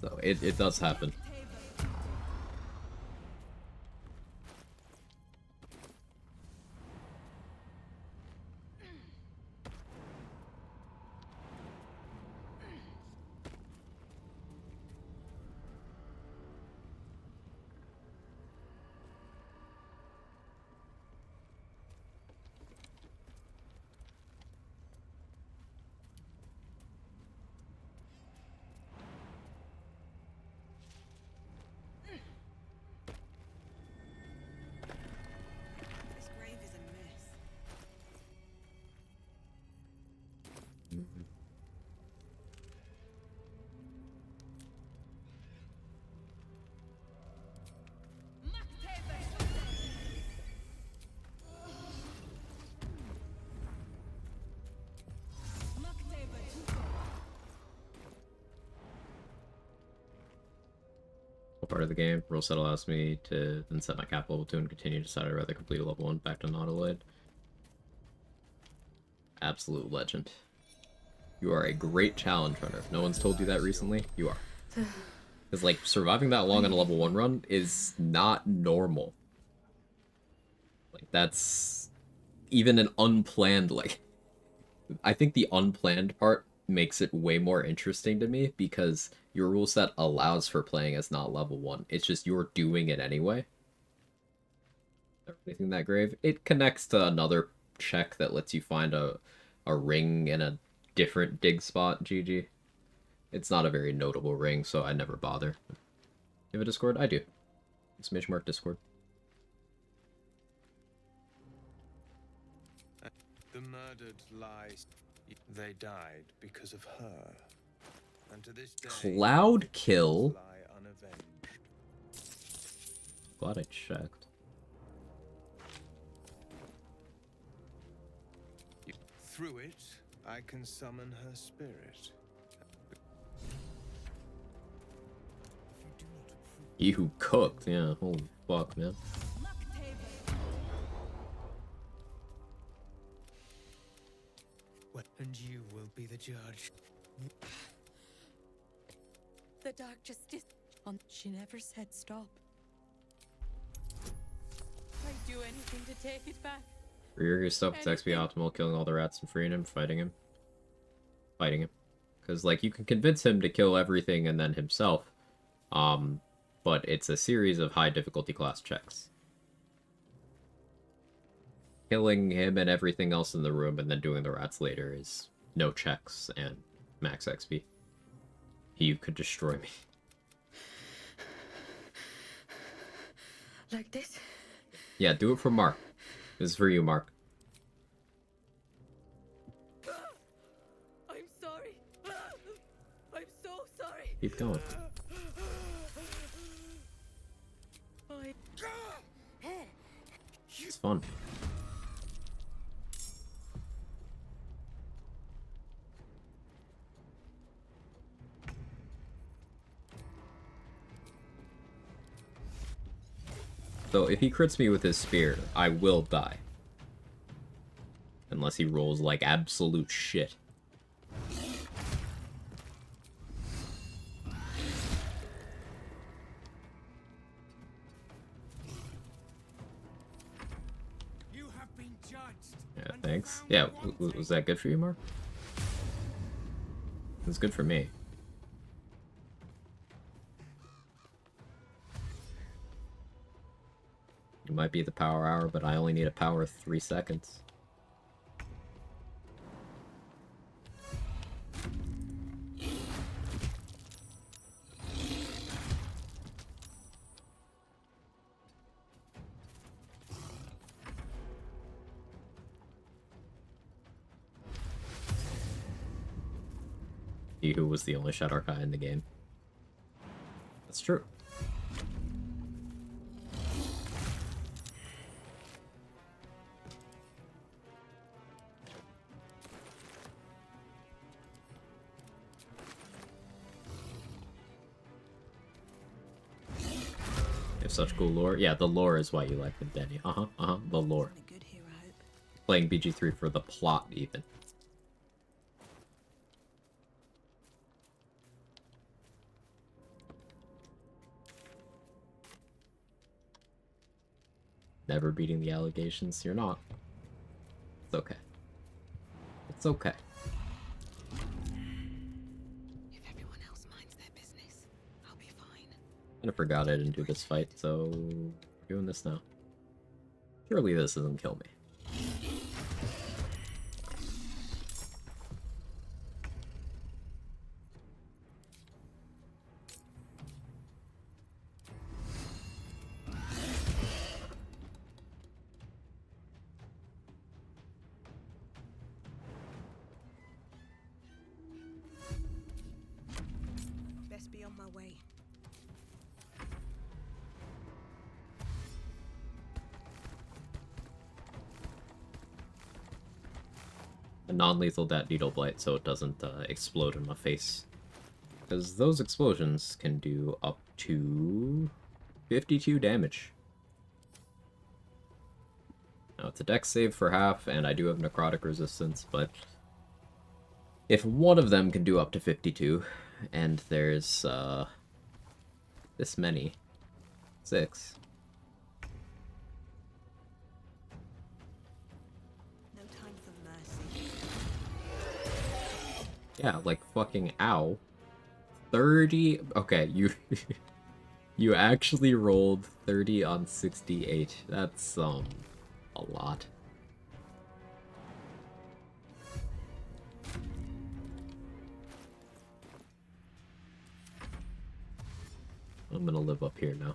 So it does happen. This grave is a mess. Part of the game. Rule set allows me to then set my cap level 2 and continue to decide I'd rather complete a level 1 back to Nautiloid. Absolute legend. You are a great challenge runner. If no one's told you that recently, you are. Because, like, surviving that long on a level 1 run is not normal. Like, that's even an unplanned, like... I think the unplanned part makes it way more interesting to me, because your rule set allows for playing as not level 1. It's just you're doing it anyway. Everything that grave. It connects to another check that lets you find a ring in a different dig spot, GG. It's not a very notable ring, so I never bother. You have a Discord? I do. Exclamation mark Discord. The murdered lies. They died because of her. And to this day, Cloud kill? lie unavenged. Glad I checked. Through it, I can summon her spirit. You cooked, yeah. Holy fuck, man. And you will be the judge. The dark justice. She never said stop. I'd do anything to take it back. Rear stuff with XP optimal, killing all the rats and freeing him, fighting him. Fighting him. Because, like, you can convince him to kill everything and then himself. but it's a series of high difficulty class checks. Killing him and everything else in the room and then doing the rats later is no checks and max XP. He could destroy me. Like this? Yeah, do it for Mark. This is for you, Mark. I'm sorry. I'm so sorry. Keep going. It's fun. So if he crits me with his spear, I will die. Unless he rolls like absolute shit. You have been judged. Yeah, thanks. Yeah, was that good for you, Mark? It was good for me. It might be the power hour, but I only need a power of 3 seconds. He who was the only Shadarkai in the game. That's true. Such cool lore. Yeah, the lore is why you like them, Danny. The lore. Playing BG3 for the plot, even. Never beating the allegations. You're not. It's okay. It's okay. I forgot I didn't do this fight, so we're doing this now. Surely this doesn't kill me. Best be on my way. A non-lethal that needle blight so it doesn't explode in my face. Because those explosions can do up to 52 damage. Now it's a dex save for half, and I do have necrotic resistance, but if one of them can do up to 52, and there's this many, 6. Yeah, like fucking ow. 30. Okay, you you actually rolled 30 on 68. That's a lot. I'm gonna live up here now.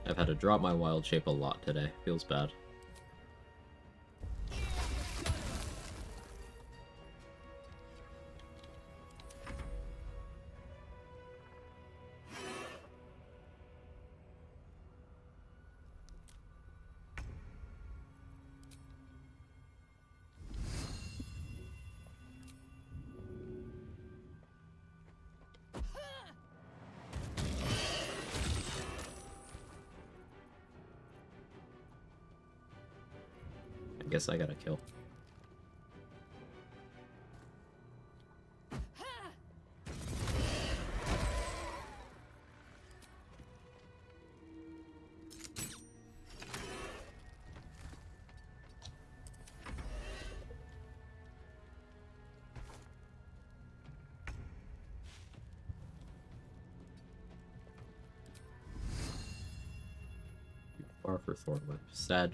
I've had to drop my wild shape a lot today. Feels bad. Guess I gotta kill. for Thornwood. Sag.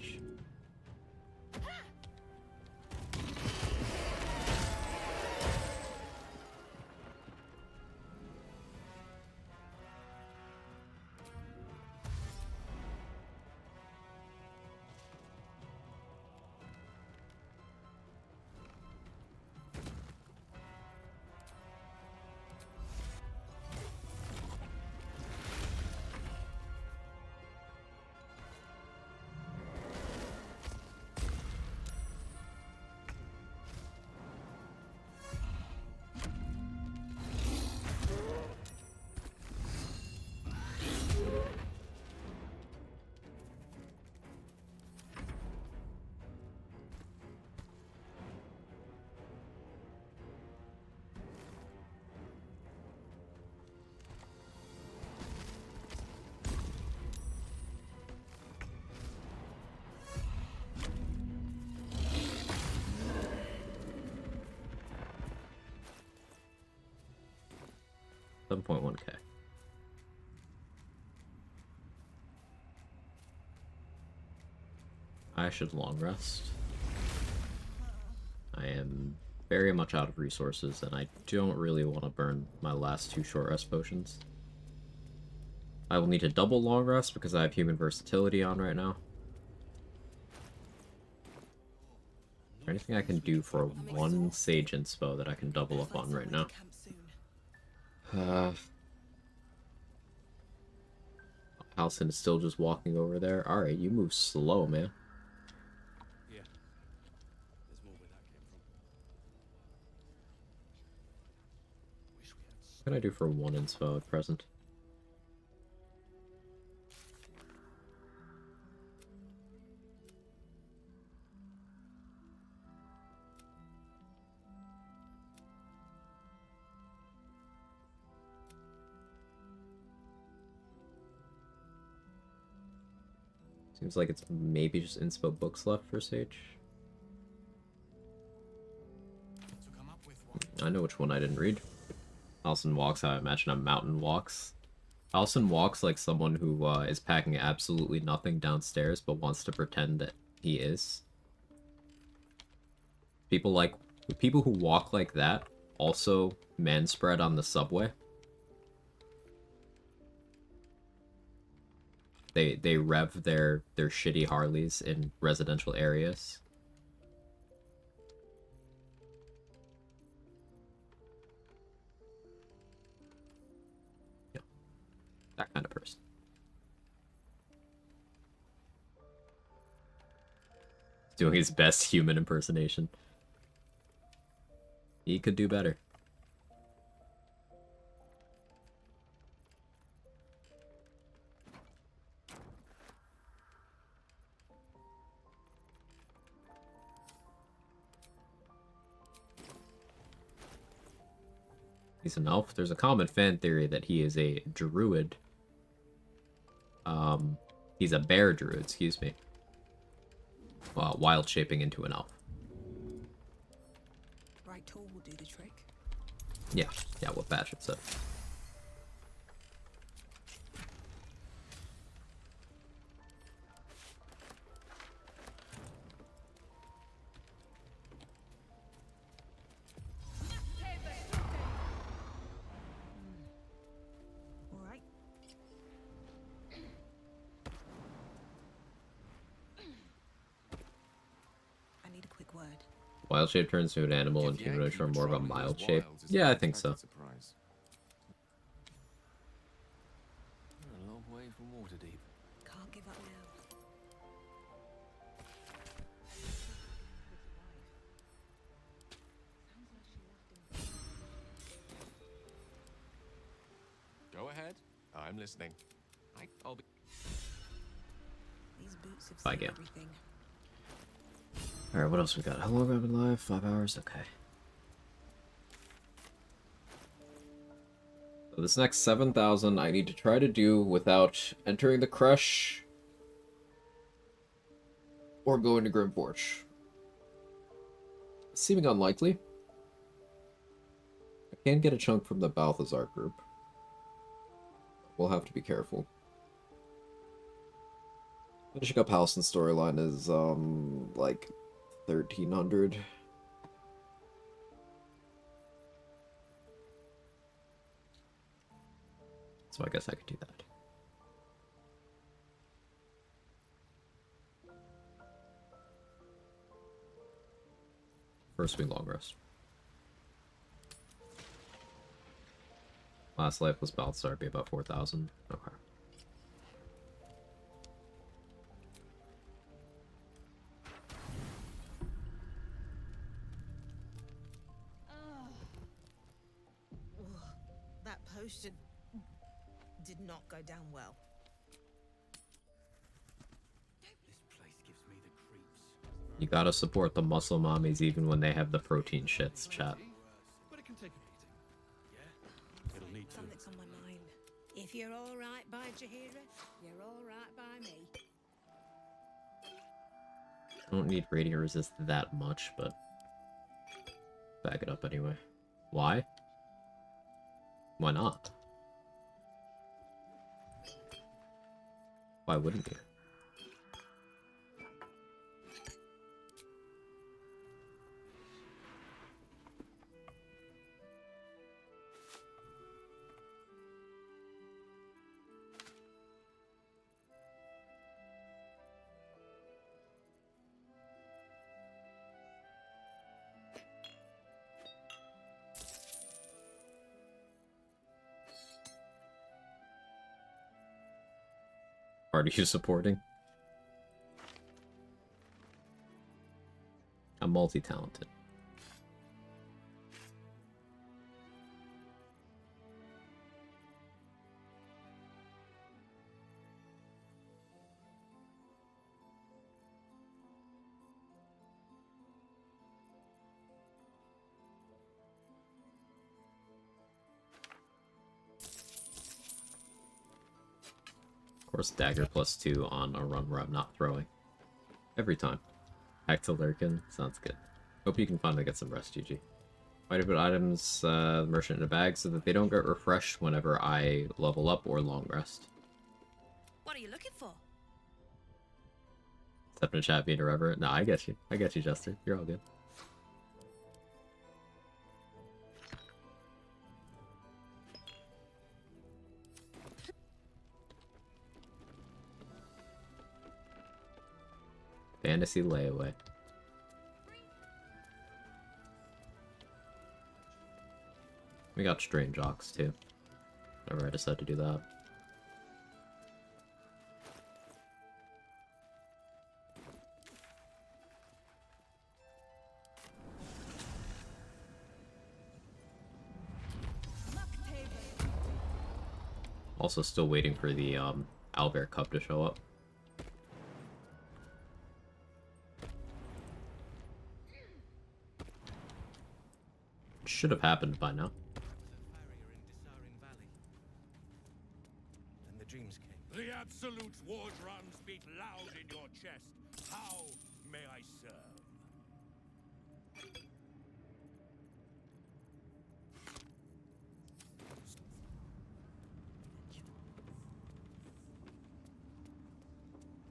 7.1k. I should long rest. I am very much out of resources, and I don't really want to burn my last 2 short rest potions. I will need to double long rest because I have human versatility on right now. Is there anything I can do for 1 Sage Inspo that I can double up on right now? Halcyon is still just walking over there. Alright, you move slow, man. Yeah. There's more where that came from. Wish we had. What can I do for 1 inspo at present? Seems like it's maybe just inspo books left for Sage. I know which one I didn't read. Alison walks how I imagine a mountain walks. Alison walks like someone who is packing absolutely nothing downstairs but wants to pretend that he is. People who walk like that also manspread on the subway. They rev their shitty Harleys in residential areas. Yeah. That kind of person. Doing his best human impersonation. He could do better. He's an elf. There's a common fan theory that he is a druid. He's a bear druid, excuse me. Wild shaping into an elf. Right tool will do the trick. Yeah, what Batchet said. Alright. I need a quick word. Wild shape turns to an animal and humanoid form more of a mild shape. Yeah, I think so. A long way from Waterdeep. Can't give up now. Go ahead. I'm listening. I'll be. These boots have Bye, seen Gale. everything. Alright, what else we got? How long have I been live? 5 hours? Okay. So this next 7,000 I need to try to do without entering the crush or going to Grimforge. Seeming unlikely. I can get a chunk from the Balthazar group. We'll have to be careful. Finishing up House and storyline is like 1300. So I guess I could do that. First week long rest. Last life was about to be about 4,000. Okay. That potion did not go down well. You gotta support the muscle mommies even when they have the protein shits, chat. But it can take a beating. Yeah? It'll need to. Something's on my mind. If you're all right by Jahira, you're all right by me. I don't need radiant resist that much, but back it up anyway. Why? Why not? Why wouldn't you? Are you supporting? I'm multi-talented. Of course, dagger +2 on a run where I'm not throwing. Every time. Back to Lurkin. Sounds good. Hope you can finally get some rest, GG. Why do I put items, merchant in a bag so that they don't get refreshed whenever I level up or long rest? What are you looking for? Step in a chat, being a rever. No, I get you. I get you, Jester. You're all good. Fantasy layaway. We got strange ox too. Whenever I decide to do that. Also still waiting for the Owlbear Cup to show up. Should have happened by now. And the dreams came. The absolute war drums beat loud in your chest. How may I serve?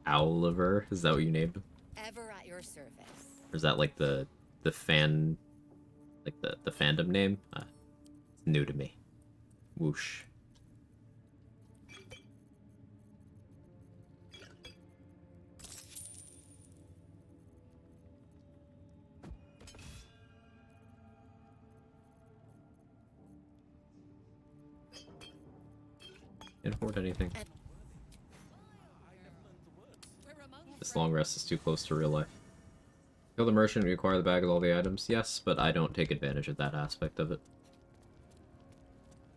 Owliver, is that what you named him? Ever at your service. Or is that like the fan, like the fandom name? It's new to me. Whoosh. Can't afford anything. This long rest is too close to real life. Kill the merchant and acquire the bag with all the items. Yes, but I don't take advantage of that aspect of it.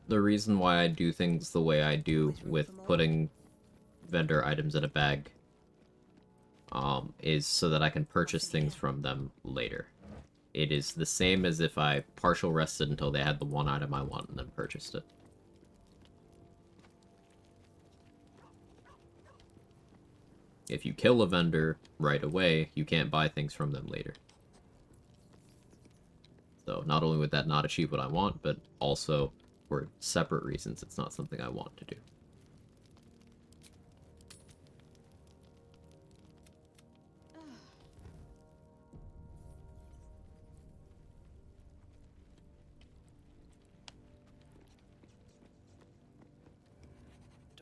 The reason why I do things the way I do with putting vendor items in a bag is so that I can purchase things from them later. It is the same as if I partial rested until they had the one item I want and then purchased it. If you kill a vendor right away, you can't buy things from them later. So not only would that not achieve what I want, but also for separate reasons, it's not something I want to do.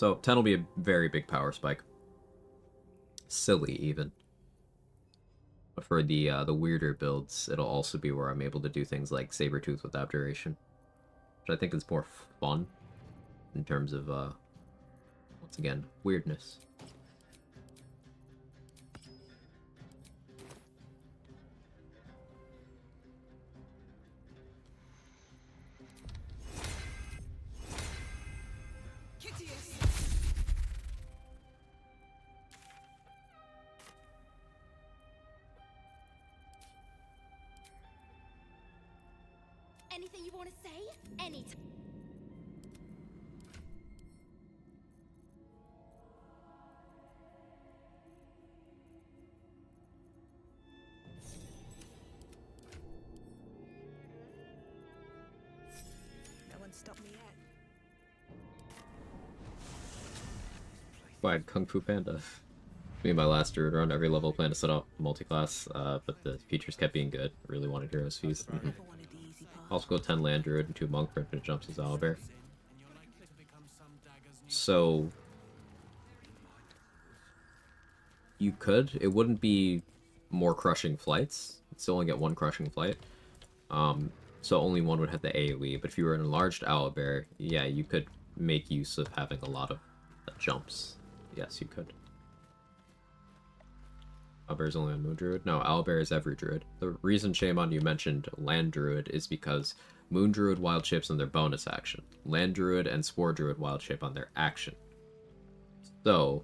So 10 will be a very big power spike. Silly, even. But for the weirder builds, it'll also be where I'm able to do things like Sabretooth with Abjuration. Which I think is more fun in terms of, once again, weirdness. Anything you want to say? Anytime. No one stopped me yet. Quag Kung Fu Panda. Me and my last druid run, every level plan to set up multi-class, but the features kept being good. Really wanted Heroes Feast. Also go 10 land druid and 2 monk for infinite jumps as Owlbear. So you could. It wouldn't be more crushing flights. You'd still only get 1 crushing flight. So only one would have the AoE. But if you were an enlarged Owlbear, yeah, you could make use of having a lot of jumps. Yes, you could. Owlbear is only on Moon Druid? No, Owlbear is every Druid. The reason, Shaman, you mentioned Land Druid is because Moon Druid wild shapes on their bonus action. Land Druid and Spore Druid wild shape on their action. So,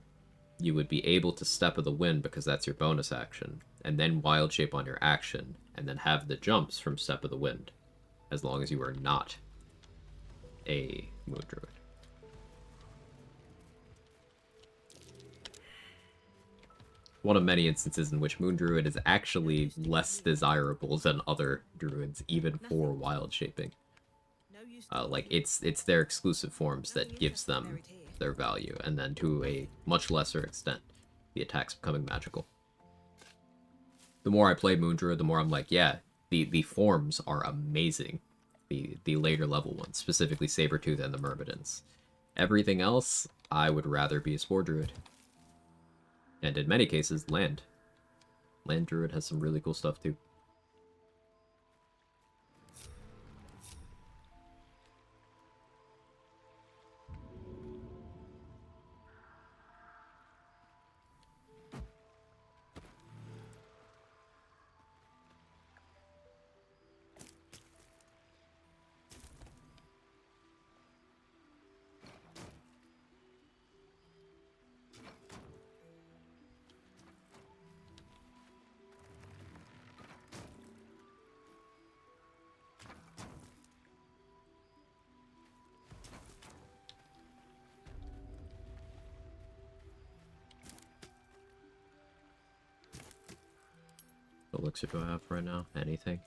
you would be able to Step of the Wind because that's your bonus action, and then wild shape on your action, and then have the jumps from Step of the Wind, as long as you are not a Moon Druid. One of many instances in which Moon Druid is actually less desirable than other druids, even for wild shaping. Like, it's their exclusive forms that gives them their value, and then to a much lesser extent, the attacks becoming magical. The more I play Moon Druid, the more I'm like, yeah, the forms are amazing. The later level ones, specifically Sabretooth and the Myrmidons. Everything else, I would rather be a Spore Druid. And in many cases, Land. Land Druid has some really cool stuff too. What elixir do I have right now? Anything?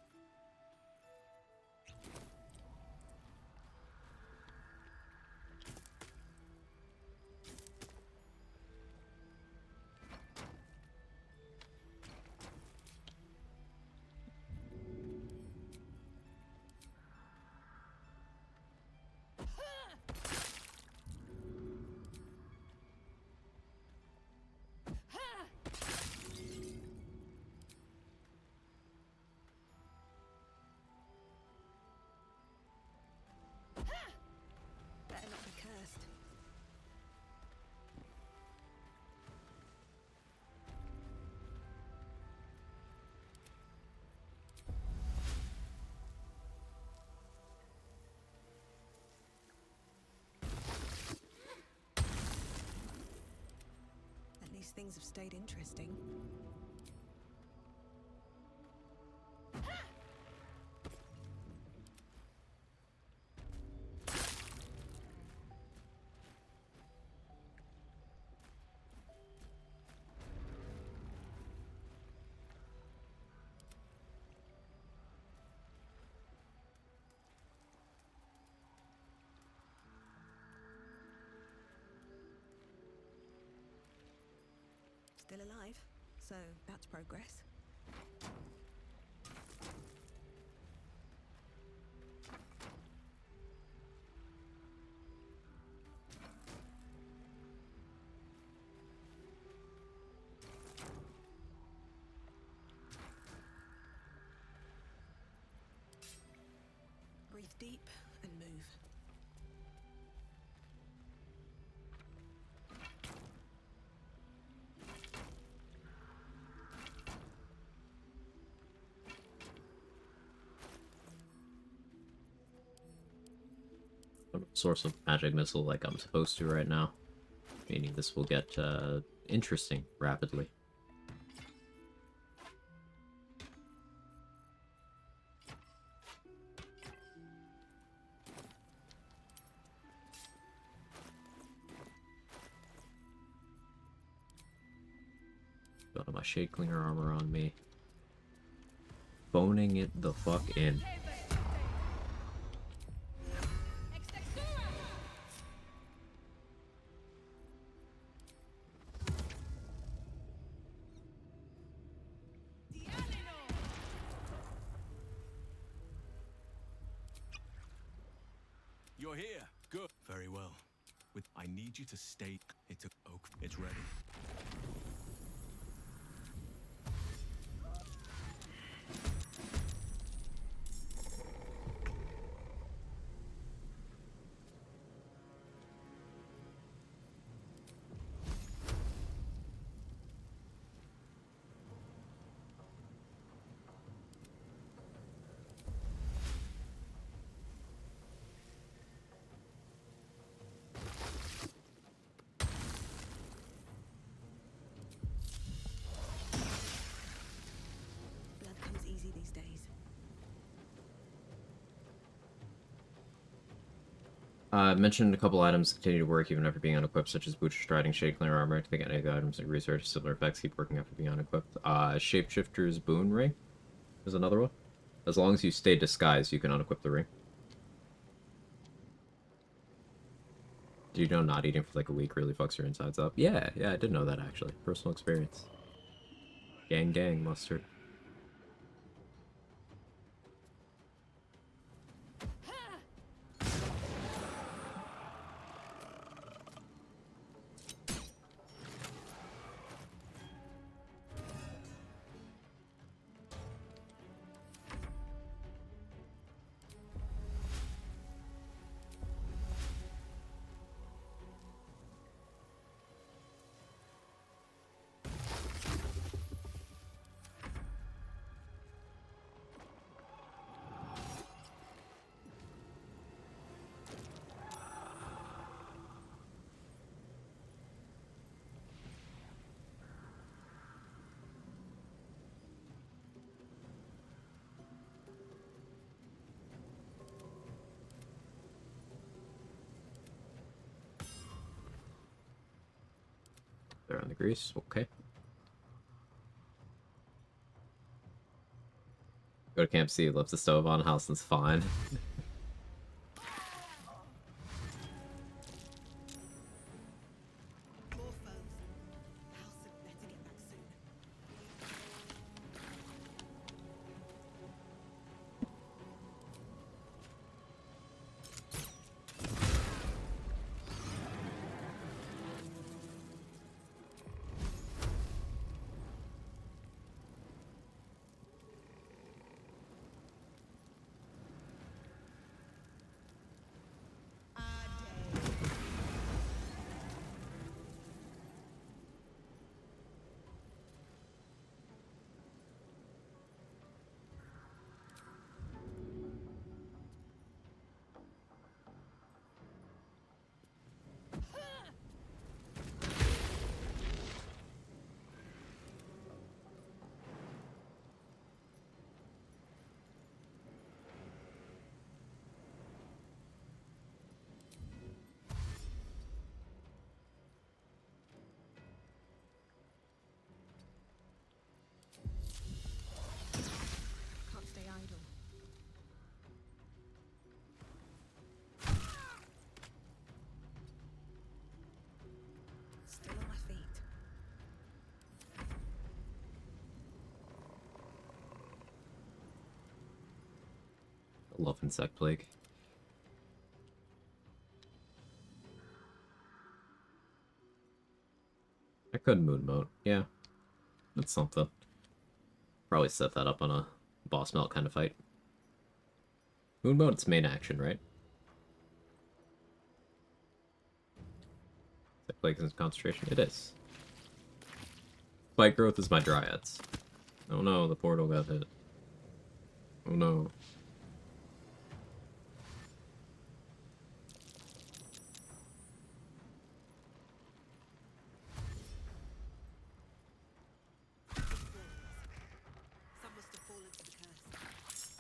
Better not be cursed. At least things have stayed interesting. Still alive, so that's progress. deep and move. Source of magic missile like I'm supposed to right now. Meaning this will get interesting rapidly. Got my shade clinger armor on me. Boning it the fuck in. You're here. Good. Very well. I need you to stay. It's oak. It's ready. Blood comes easy these days. I mentioned a couple items continue to work even after being unequipped, such as boots, striding, shade clear armor. I think any of the items and research similar effects keep working after being unequipped. Shapeshifter's Boon Ring is another one. As long as you stay disguised, you can unequip the ring. Do you know not eating for like a week really fucks your insides up? Yeah, I did know that actually. Personal experience. Gang, mustard. There on the grease, okay. Go to Camp C, left the stove on, Halston's fine. More foes. Halson better get back soon. Can't stay idle. Still on my feet. I love insect plague. I could moon mode, yeah. That's something. Probably set that up on a boss melt kind of fight. Moonboat's main action, right? Is that Plague and concentration? It is. Spike growth is my dryads. Oh no, the portal got hit. Oh no. Some must have fallen to the curse.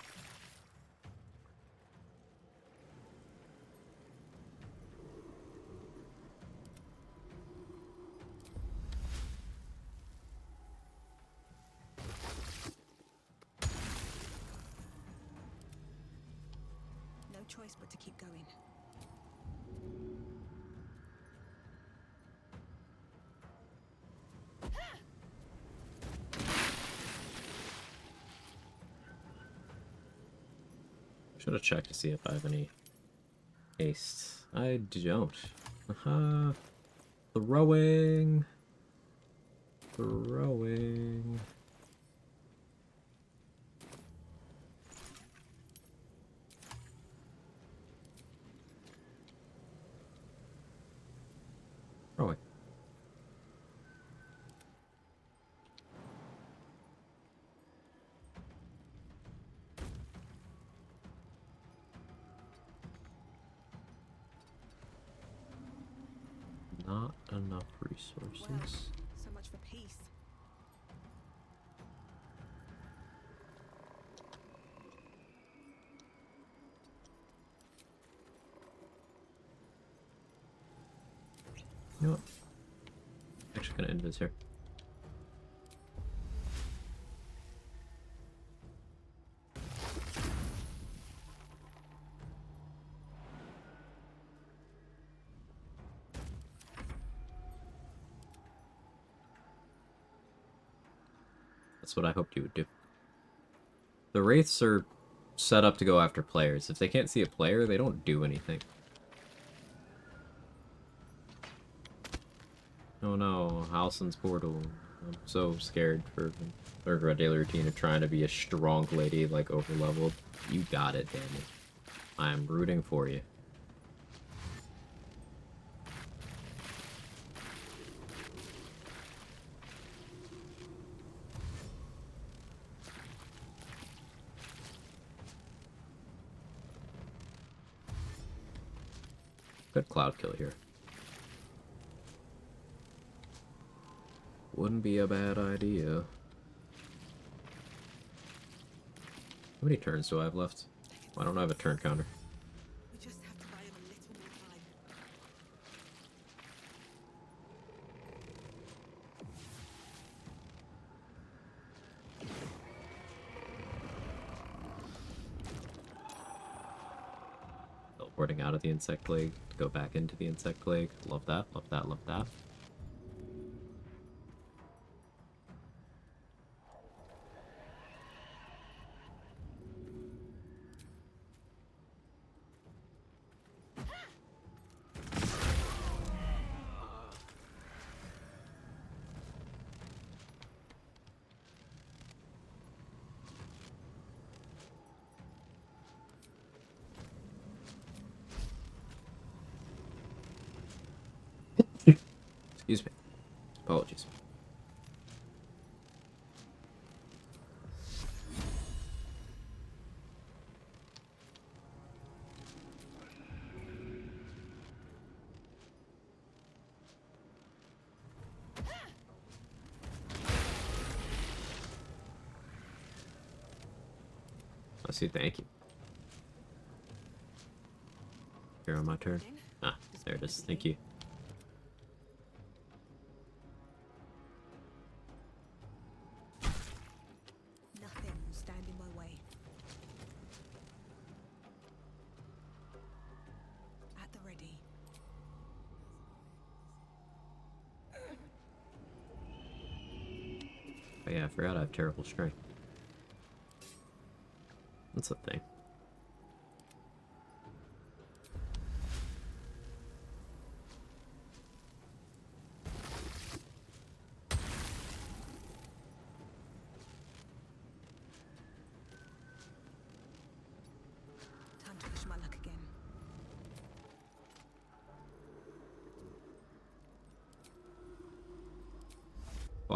No choice but to keep going. Should have checked to see if I have any haste. I don't. Haha. Throwing. Throwing. Throwing. Not enough resources. Wow, so much for peace. You know what? Actually gonna end this here. That's what I hoped you would do. The Wraiths are set up to go after players. If they can't see a player, they don't do anything. Oh no, Halsin's portal. I'm so scared for our daily routine of trying to be a strong lady, like over-leveled. You got it, Daniel. I am rooting for you. Good cloud kill here. Wouldn't be a bad idea. How many turns do I have left? I don't have a turn counter. We just have to buy him a little more time. Teleporting out of the insect plague to go back into the insect plague. Love that, love that, love that. Excuse me. Apologies. I see, thank you. Here on my turn. Ah, there it is. Thank you. Nothing will stand in my way. At the ready. Oh yeah, I forgot I have terrible strength. That's a thing.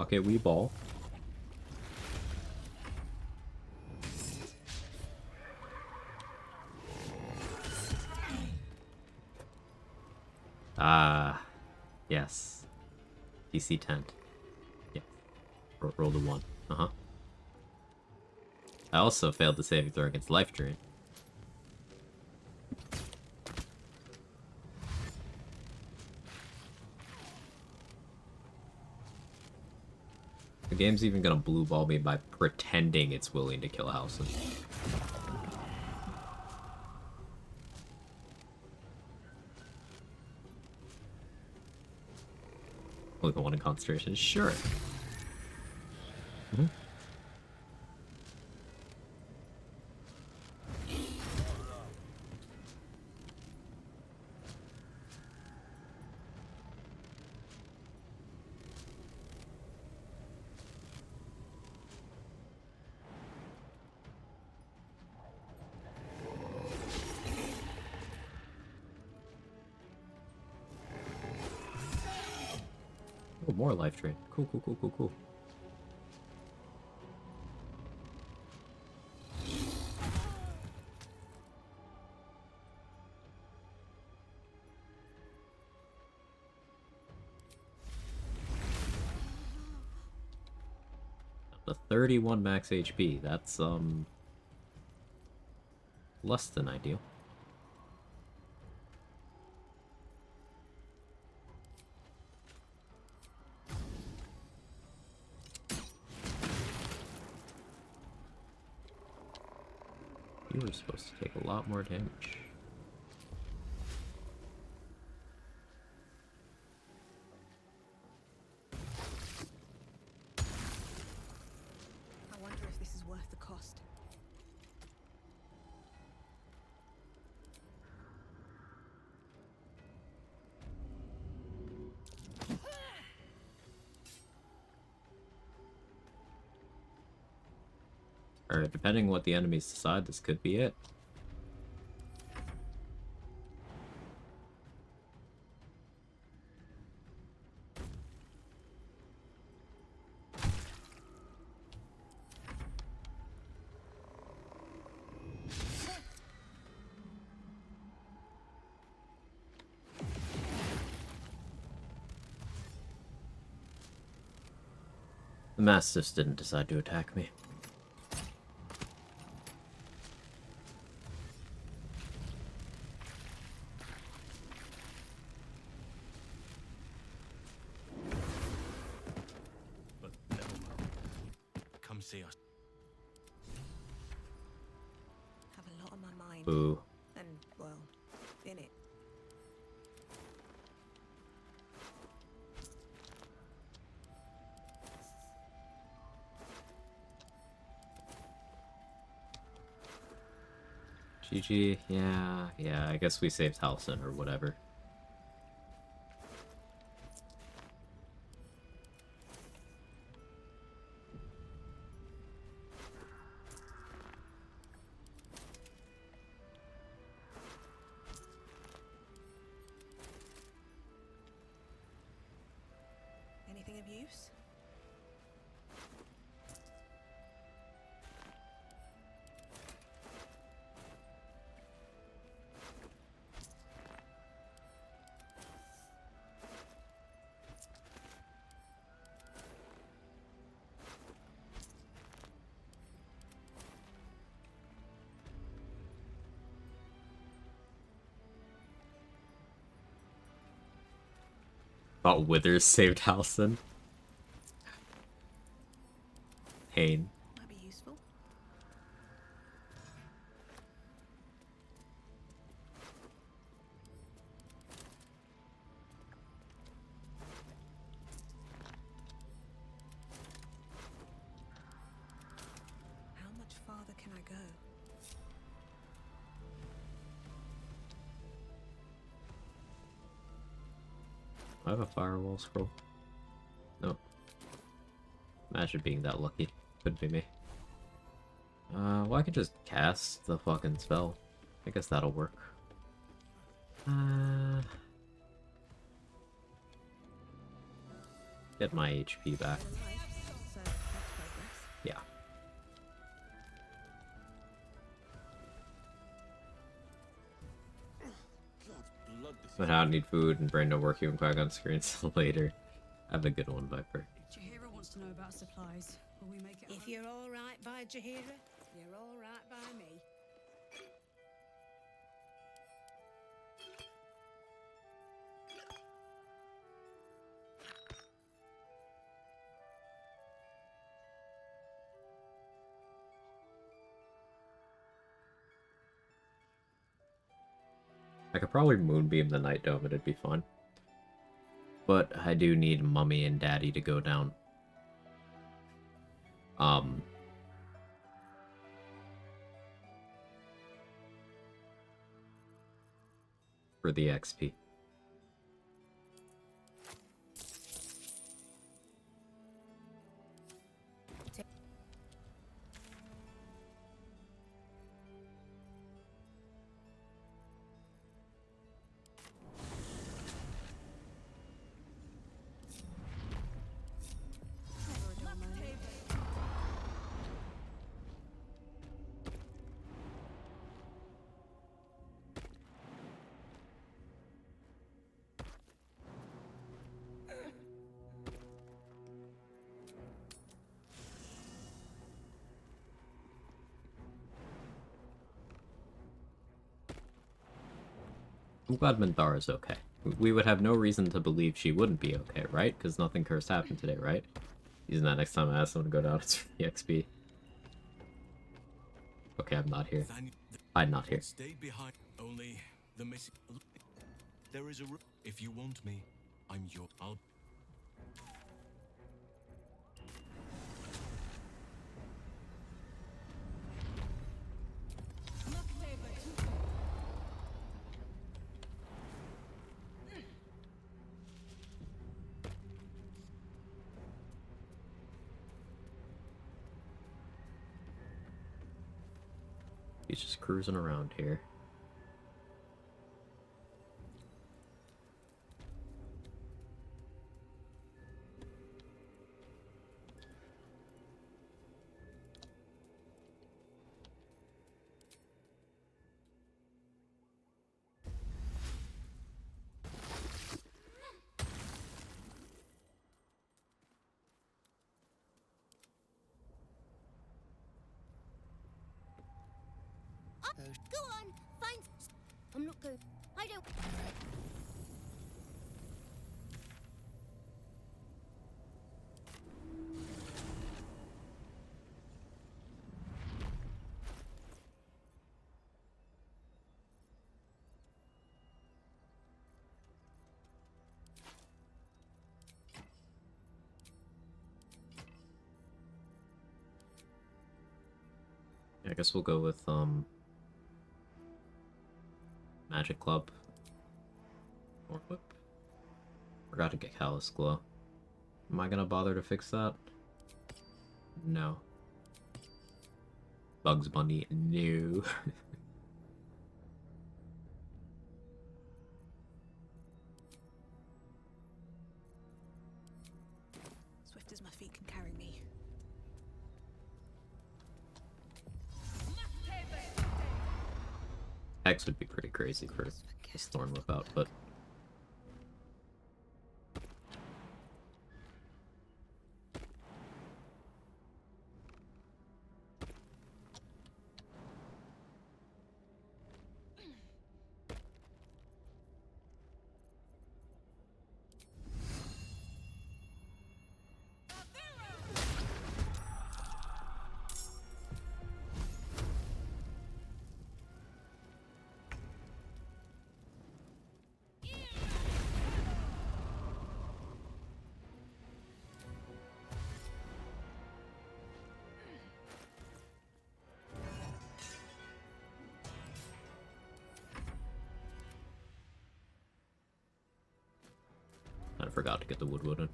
Rocket Wee Ball. Ah, yes. DC tent. Yeah. Roll the 1. Uh-huh. I also failed the saving throw against Life Drain. The game's even gonna blue ball me by pretending it's willing to kill Halson. Only the one in concentration. Sure. Mm-hmm. Oh, more life drain. Cool, cool, cool, cool, cool. The 31 max HP. That's, less than ideal. You were supposed to take a lot more damage. I wonder if this is worth the cost. Or depending what the enemies decide, this could be it. The Mastiffs didn't decide to attack me. But never mind. Come see us. Have a lot on my mind. Boo. And, well, in it. GG, yeah, I guess we saved Halson or whatever. Anything of use? Thought Withers saved Halson. Pain. Might be useful. How much farther can I go? I have a firewall scroll. No. Imagine being that lucky. Couldn't be me. Well, I could just cast the fucking spell. I guess that'll work. Yeah, get my HP back. So that's progress. Yeah. But I don't need food and brain don't work you and Quag on screen until later. Have a good one, Viper. Jahira wants to know about supplies. Will we make it? If you're all right by Jahira, you're all right by me. I could probably moonbeam the Night Dome and it'd be fun. But I do need Mummy and Daddy to go down. For the XP. I'm glad Minthara's okay. We would have no reason to believe she wouldn't be okay, right? Because nothing cursed happened today, right? Using that next time I ask someone to go down, it's for the XP. Okay, I'm not here. I'm not here. Stay behind. Only the missing. There is a. If you want me, I'm your. I'll. He's just cruising around here. Go on, find. I'm not going. I don't. I guess we'll go with Magic Club. Or whip. Forgot to get Callous Glow. Am I gonna bother to fix that? No. Bugs Bunny, no. Swift as my feet can carry me. X would be pretty crazy for this Thorn Whip out, but I forgot to get the Wood in.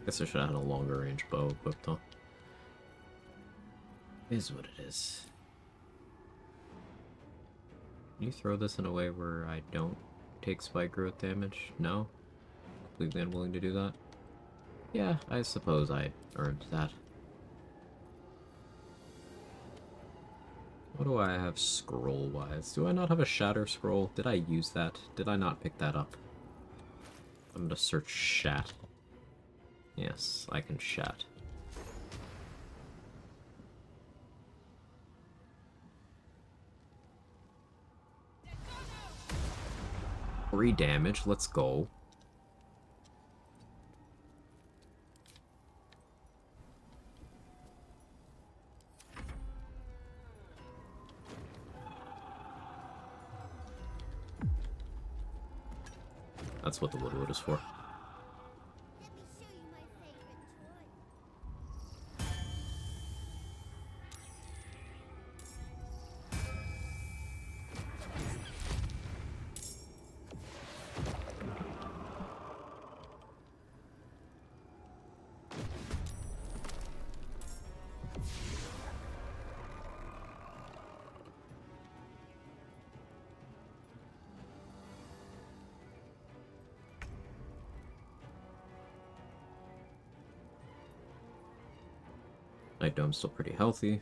Guess I should have had a longer range bow equipped, huh? Is what it is. Can you throw this in a way where I don't take spike growth damage? No? Completely unwilling to do that? Yeah, I suppose I earned that. What do I have scroll-wise? Do I not have a shatter scroll? Did I use that? Did I not pick that up? I'm gonna search shat. Yes, I can shat. 3 damage, let's go. That's what the Woodwood is for. Night Dome's still pretty healthy,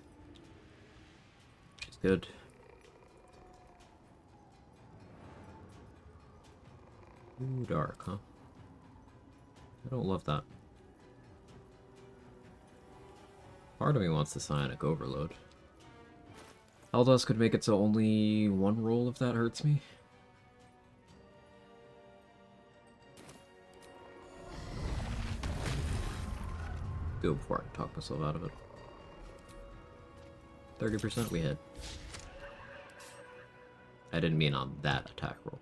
which is good. Ooh, dark, huh? I don't love that. Part of me wants the Psionic Overload. Eldos could make it so only 1 roll if that hurts me. Do it before I can talk myself out of it. 30% we hit. I didn't mean on that attack roll.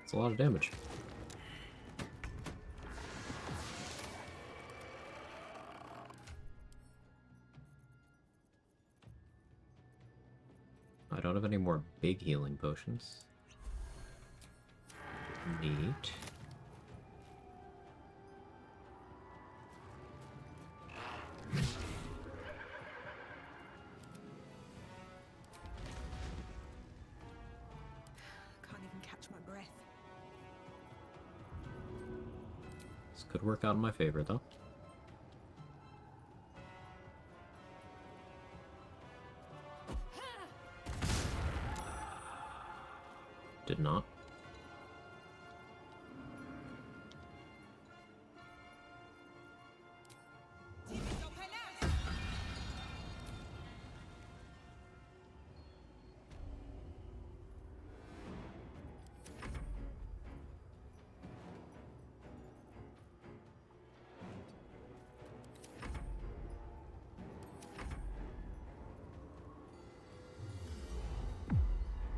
It's a lot of damage. I don't have any more big healing potions. Neat. Can't even catch my breath. This could work out in my favor, though. Did not.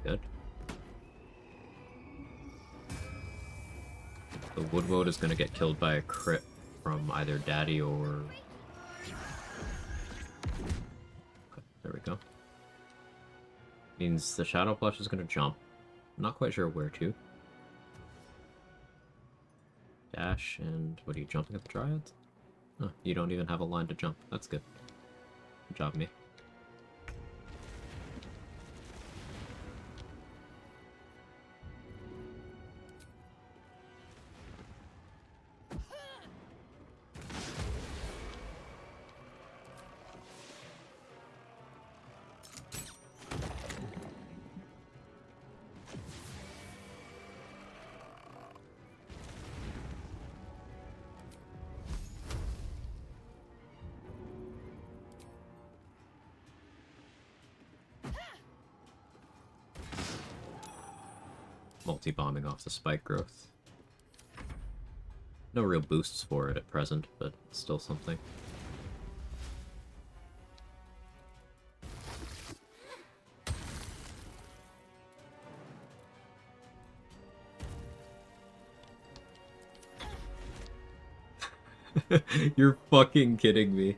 Good. The Woodwood is gonna get killed by a crit from either Daddy or... Okay, there we go. Means the Shadow Plush is gonna jump. I'm not quite sure where to. Dash, and what are you, jumping at the Dryads? Oh, you don't even have a line to jump. That's good. Good job, me. Multi-bombing off the spike growth. No real boosts for it at present, but still something. You're fucking kidding me.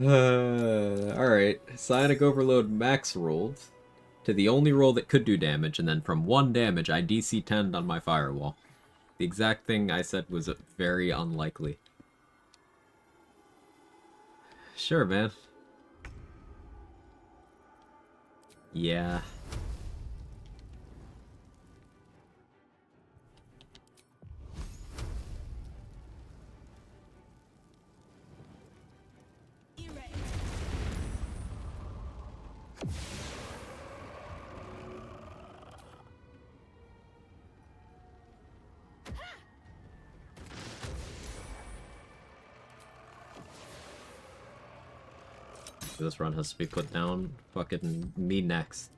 Alright. Psionic Overload max rolled to the only roll that could do damage, and then from 1 damage, I DC 10'd on my firewall. The exact thing I said was very unlikely. Sure, man. Yeah. This run has to be put down. Fucking me next.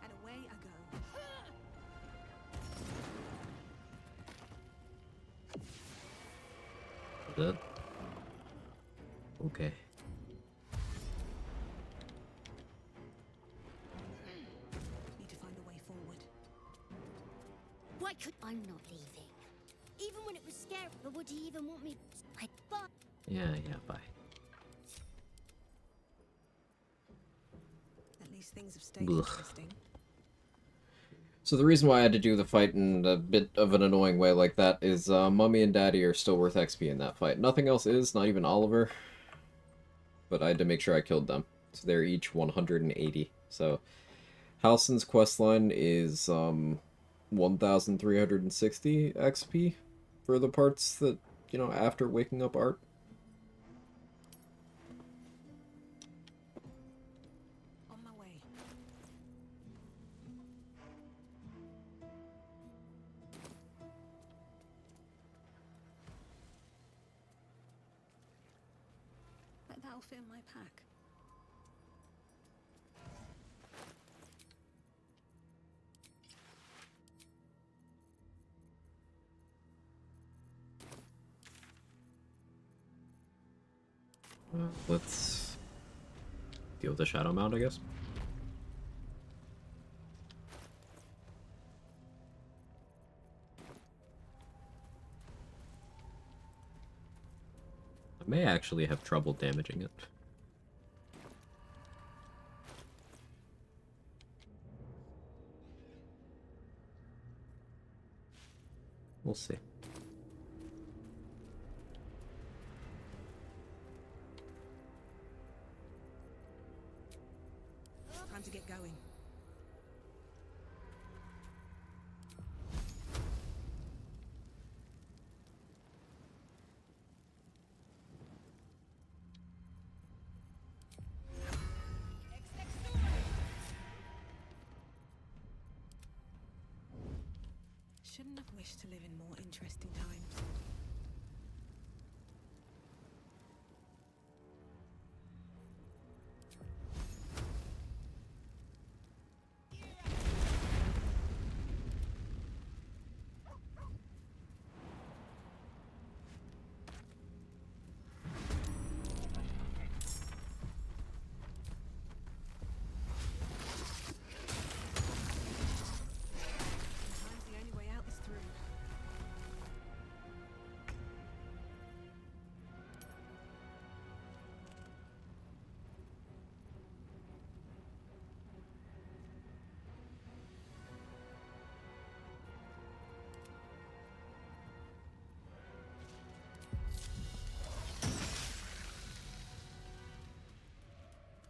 And away I go. That? Okay. Need to find a way forward. Why could I'm not leaving? Even when it was scary, but would he even want me? Bye. Yeah, bye. At least things have stayed Ugh. interesting. So the reason why I had to do the fight in a bit of an annoying way like that is Mummy and Daddy are still worth XP in that fight. Nothing else is, not even Oliver. But I had to make sure I killed them. So they're each 180. So Halsin's questline is 1,360 XP for the parts that, you know, after waking up Art. On my way. Bet that'll fit in my pack. Let's deal with the Shadow Mound, I guess. I may actually have trouble damaging it. We'll see. Time to get going. Shouldn't have wished to live in more interesting times. Sometimes the only way out is through.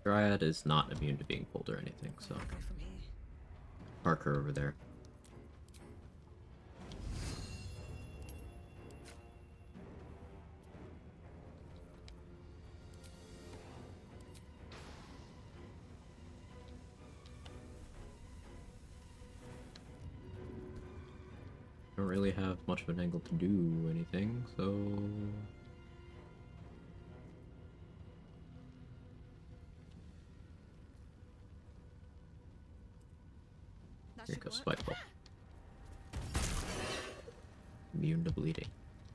Dryad is not immune to being pulled or anything, so... Park her over there. Don't really have much of an angle to do anything, so... Here goes Spiteful. Immune to bleeding.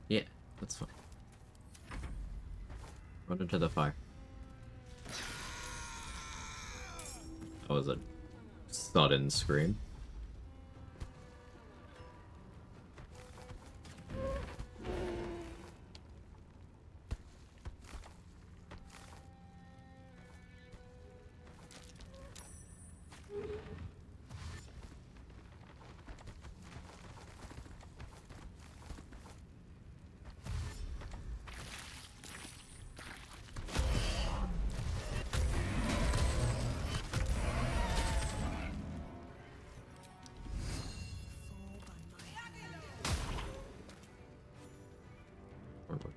Yeah, that's fine. Run into the fire. That was a sudden scream.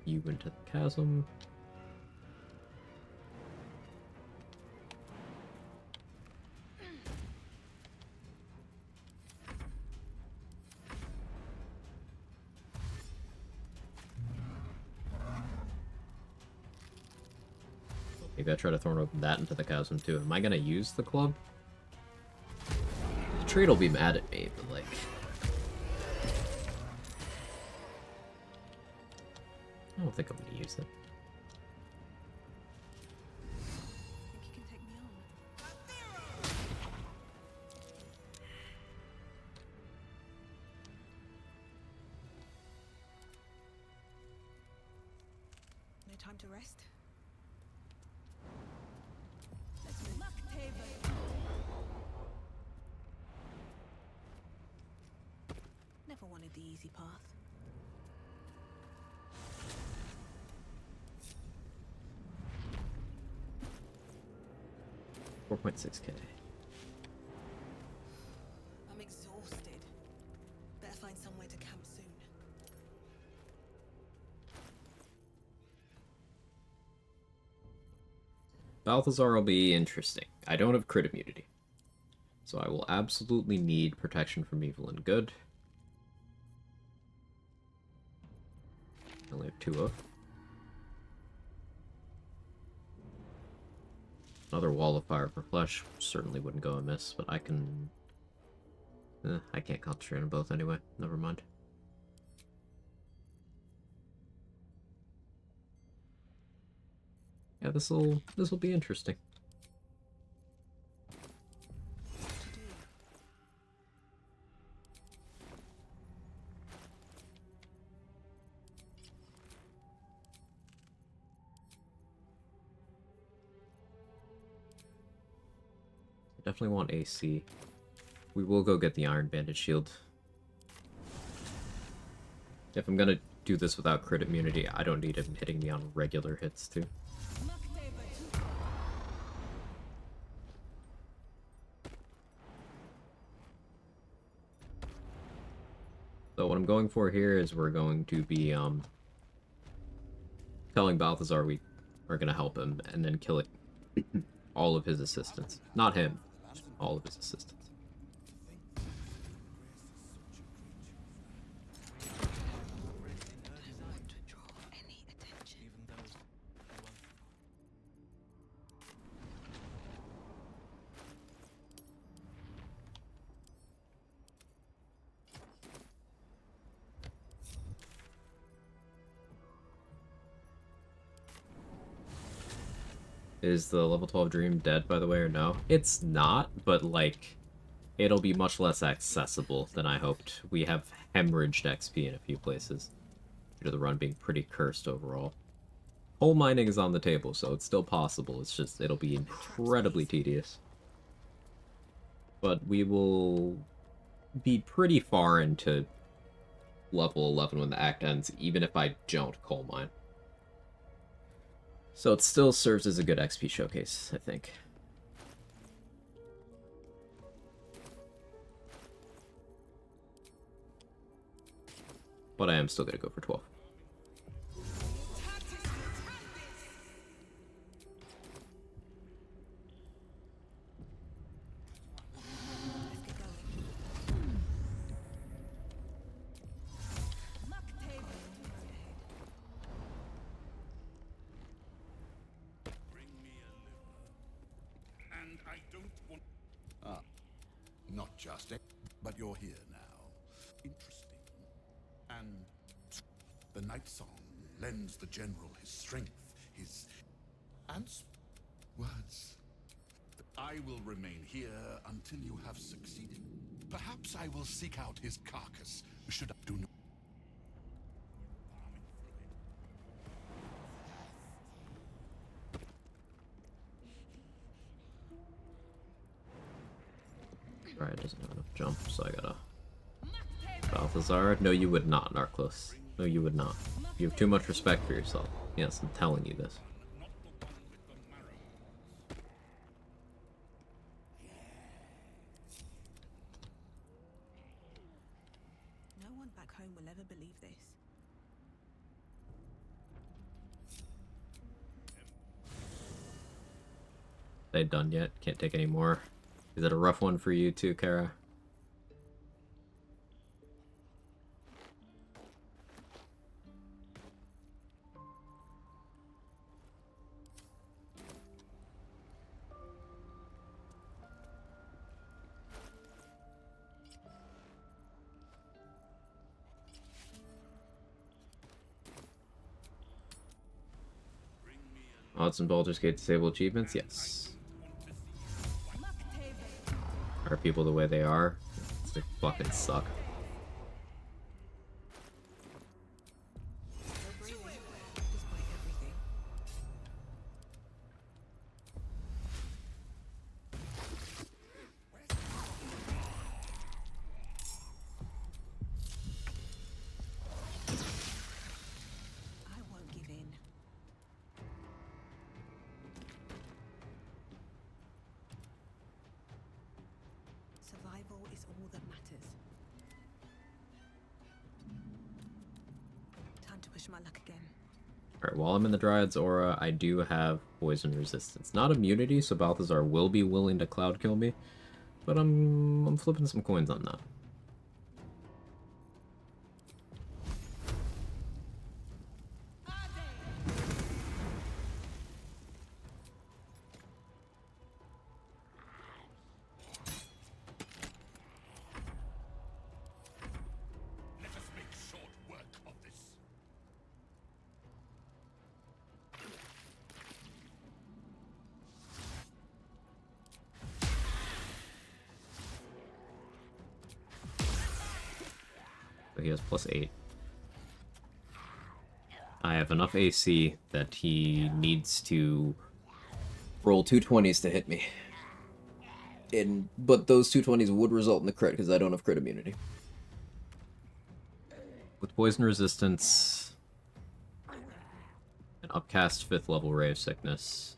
You into the chasm. Maybe I try to throw that into the chasm too. Am I gonna use the club? The trade will be mad at me, but like... I don't think I'm gonna use it. Think you can take me on? No time to rest. Let's move. Never wanted the easy path. 4.6k. I'm exhausted. Better find somewhere to camp soon. Balthazar will be interesting. I don't have crit immunity, so I will absolutely need protection from evil and good. I only have 2 of. Another wall of fire for flesh certainly wouldn't go amiss, but I can... I can't concentrate on both anyway. Never mind. Yeah, this'll be interesting. Definitely want AC. We will go get the Iron Bandage Shield. If I'm gonna do this without crit immunity, I don't need him hitting me on regular hits too. So what I'm going for here is we're going to be telling Balthazar we are gonna help him and then killing all of his assistants. Not him. All of his assistants. Is the level 12 Dream dead, by the way, or no? It's not, but, like, it'll be much less accessible than I hoped. We have hemorrhaged XP in a few places, due to the run being pretty cursed overall. Coal mining is on the table, so it's still possible. It's just, it'll be incredibly tedious. But we will be pretty far into level 11 when the act ends, even if I don't coal mine. So it still serves as a good XP showcase, I think. but I am still gonna go for 12. And I don't want... Ah, not just it, but you're here now. Interesting. And the night song lends the general his strength, his... and words. I will remain here until you have succeeded. Perhaps I will seek out his carcass, should I do not... Right, doesn't have enough jump, so I gotta... Balthazar? No, you would not, Narclos. No, you would not. You have too much respect for yourself. Yes, I'm telling you this. No one back home will ever believe this. They done yet? Can't take any more. Is it a rough one for you too, Kara? Odds and Baldur's Gate disable achievements? Yes. Are people the way they are? They fucking suck. I won't give in. Survival is all that matters. Time to push my luck again. Alright, while I'm in the Dryad's aura, I do have poison resistance. Not immunity, so Balthazar will be willing to cloud kill me, but I'm flipping some coins on that. Let us make short work of this. So he has +8. I have enough AC that he needs to roll 220s to hit me. But those 220s would result in the crit because I don't have crit immunity. With poison resistance, an upcast 5th level Ray of Sickness.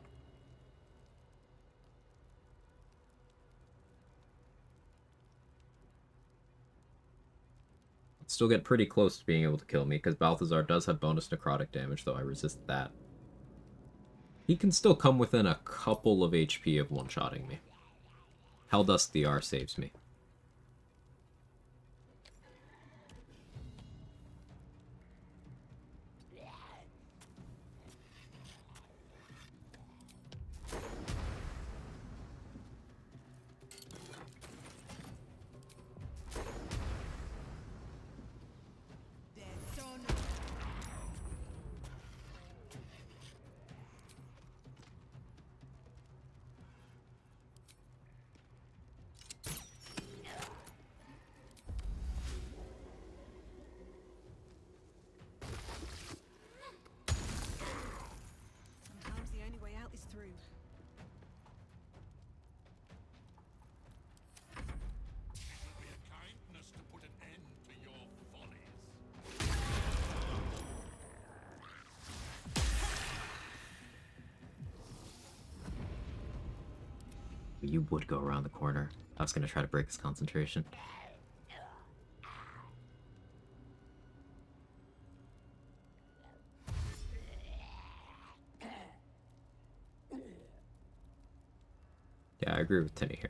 Still get pretty close to being able to kill me, because Balthazar does have bonus necrotic damage, though I resist that. He can still come within a couple of HP of one-shotting me. Helldusk the R saves me. Sometimes the only way out is through. It will be a kindness to put an end to your follies. You would go around the corner. I was going to try to break his concentration. Yeah, I agree with Tinny here.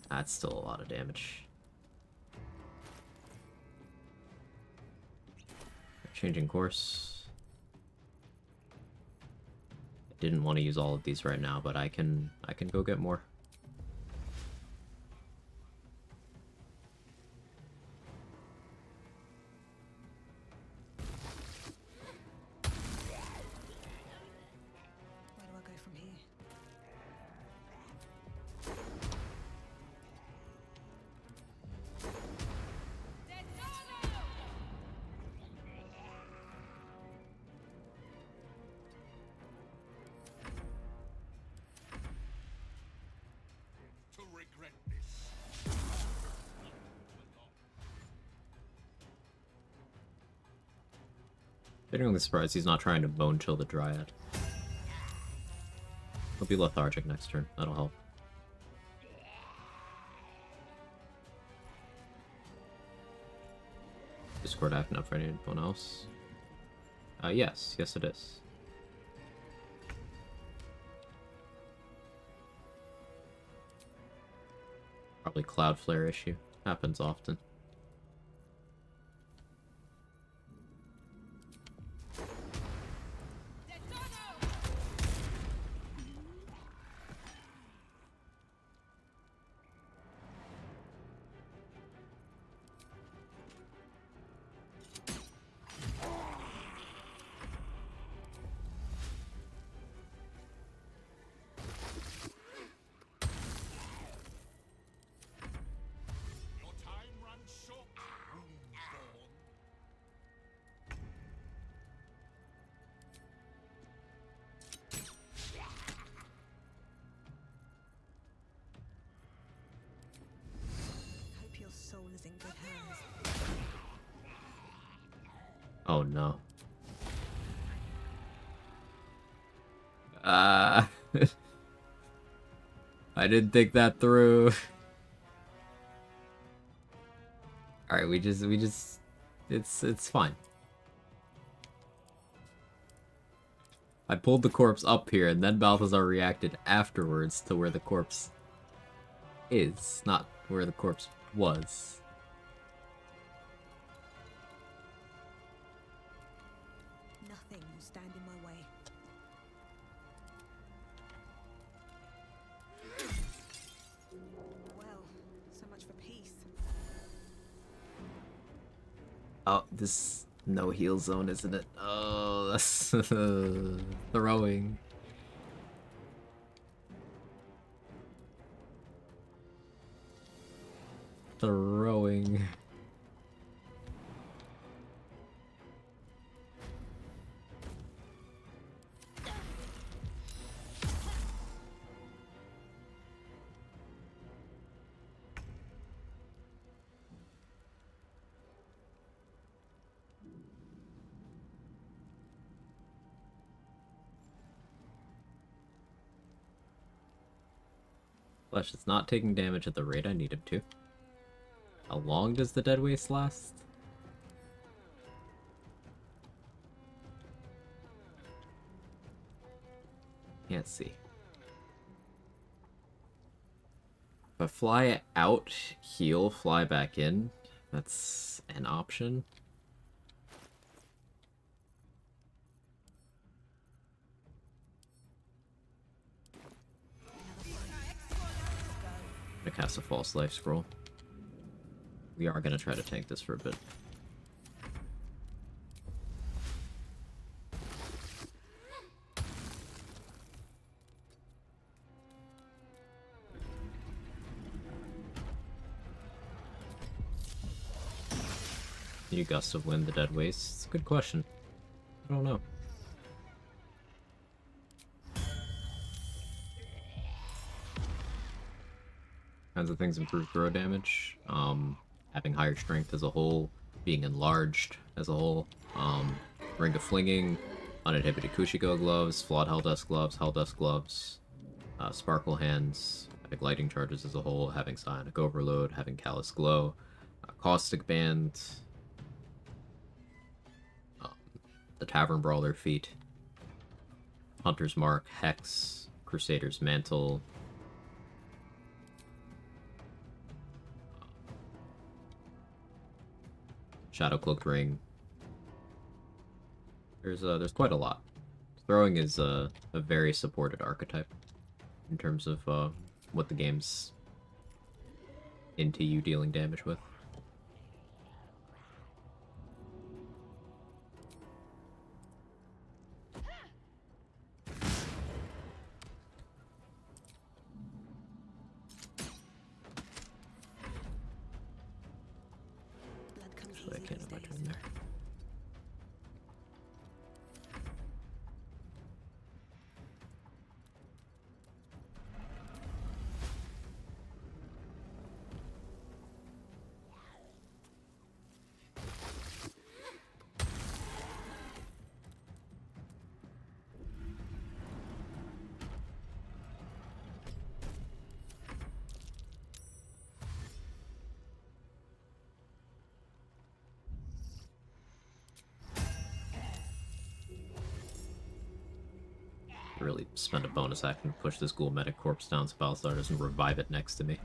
That's still a lot of damage. Changing course. I didn't want to use all of these right now, but I can go get more. Where do I go from here? To regret this. Genuinely surprised he's not trying to bone chill the Dryad. He'll be lethargic next turn. That'll help. Discord acting up for anyone else? Yes. Yes, it is. Probably Cloudflare issue. Happens often. Your time runs short, Woundborn. Hope your soul is in good hands. Oh no. I didn't think that through. Alright, we just it's fine. I pulled the corpse up here and then Balthazar reacted afterwards to where the corpse is, not where the corpse was. Nothing will stand in my way. Well, so much for peace. Oh, this no heal zone, isn't it? Oh, that's throwing. Throwing. Flesh is not taking damage at the rate I need him to. How long does the Dead Waste last? Can't see. If I fly out, heal, fly back in, that's an option. I'm gonna cast a false life scroll. We are gonna try to tank this for a bit. You Gust of Wind, the Dead Waste? It's a good question. I don't know. Kinds of things improve throw damage. Having higher strength as a whole, being enlarged as a whole. Ring of Flinging, uninhibited Kushiko gloves, flawed Helldust gloves, Sparkle Hands, having lighting charges as a whole, having Psionic Overload, having Callous Glow, Caustic Band, the Tavern Brawler feat. Hunter's Mark, Hex, Crusader's Mantle. Shadow Cloaked Ring. There's quite a lot. Throwing is a very supported archetype in terms of what the game's into you dealing damage with. Actually, I can't imagine in there. Really spend a bonus action to push this Ghoul Medic corpse down so Balthazar doesn't revive it next to me.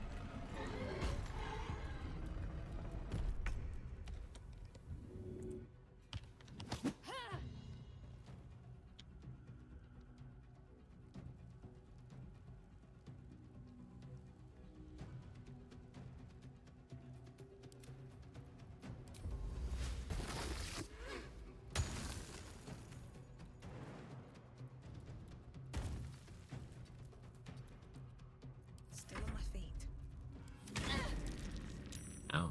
Still on my feet. Ow.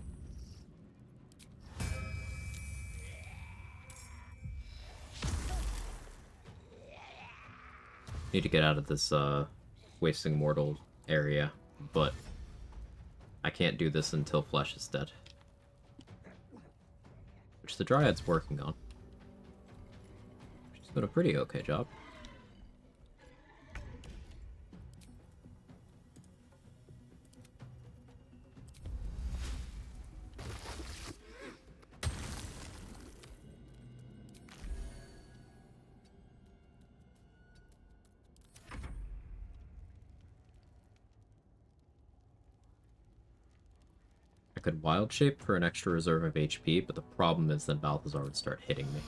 Need to get out of this Wasting Mortal area, but I can't do this until Flesh is dead. Which the Dryad's working on. She's doing a pretty okay job. I could Wild Shape for an extra reserve of HP, but the problem is that Balthazar would start hitting me.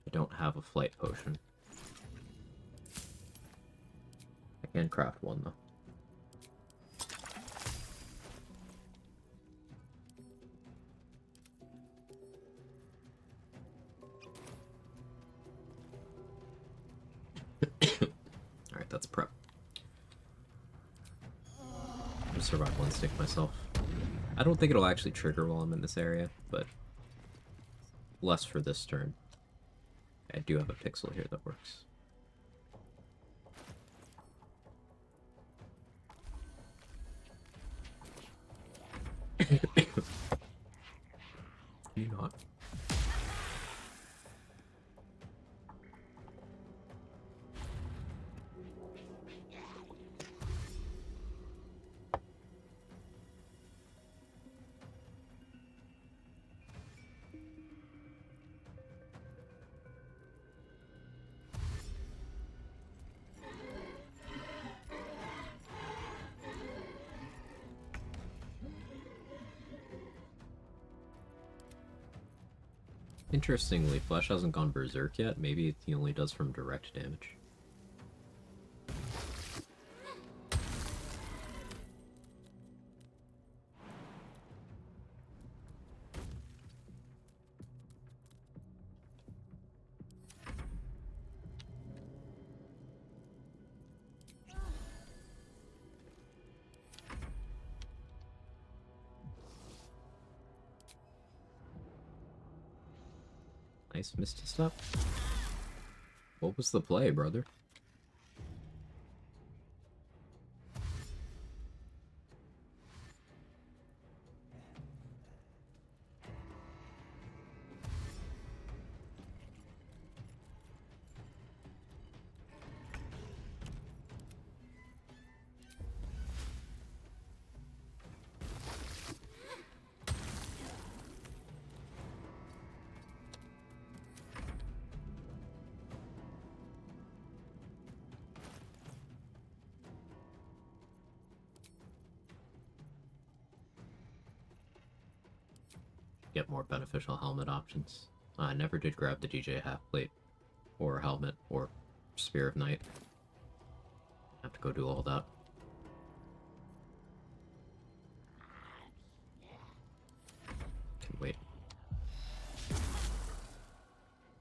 I don't have a flight potion. I can craft one, though. Alright, that's prep. I'm gonna survival instinct myself. I don't think it'll actually trigger while I'm in this area, but less for this turn. I do have a pixel here that works. You not. Interestingly, Flesh hasn't gone Berserk yet. Maybe he only does from direct damage. Nice Misty Step. What was the play, brother? get more beneficial helmet options. I never did grab the DJ half plate, or helmet, or Spear of Night. Have to go do all that. Can wait.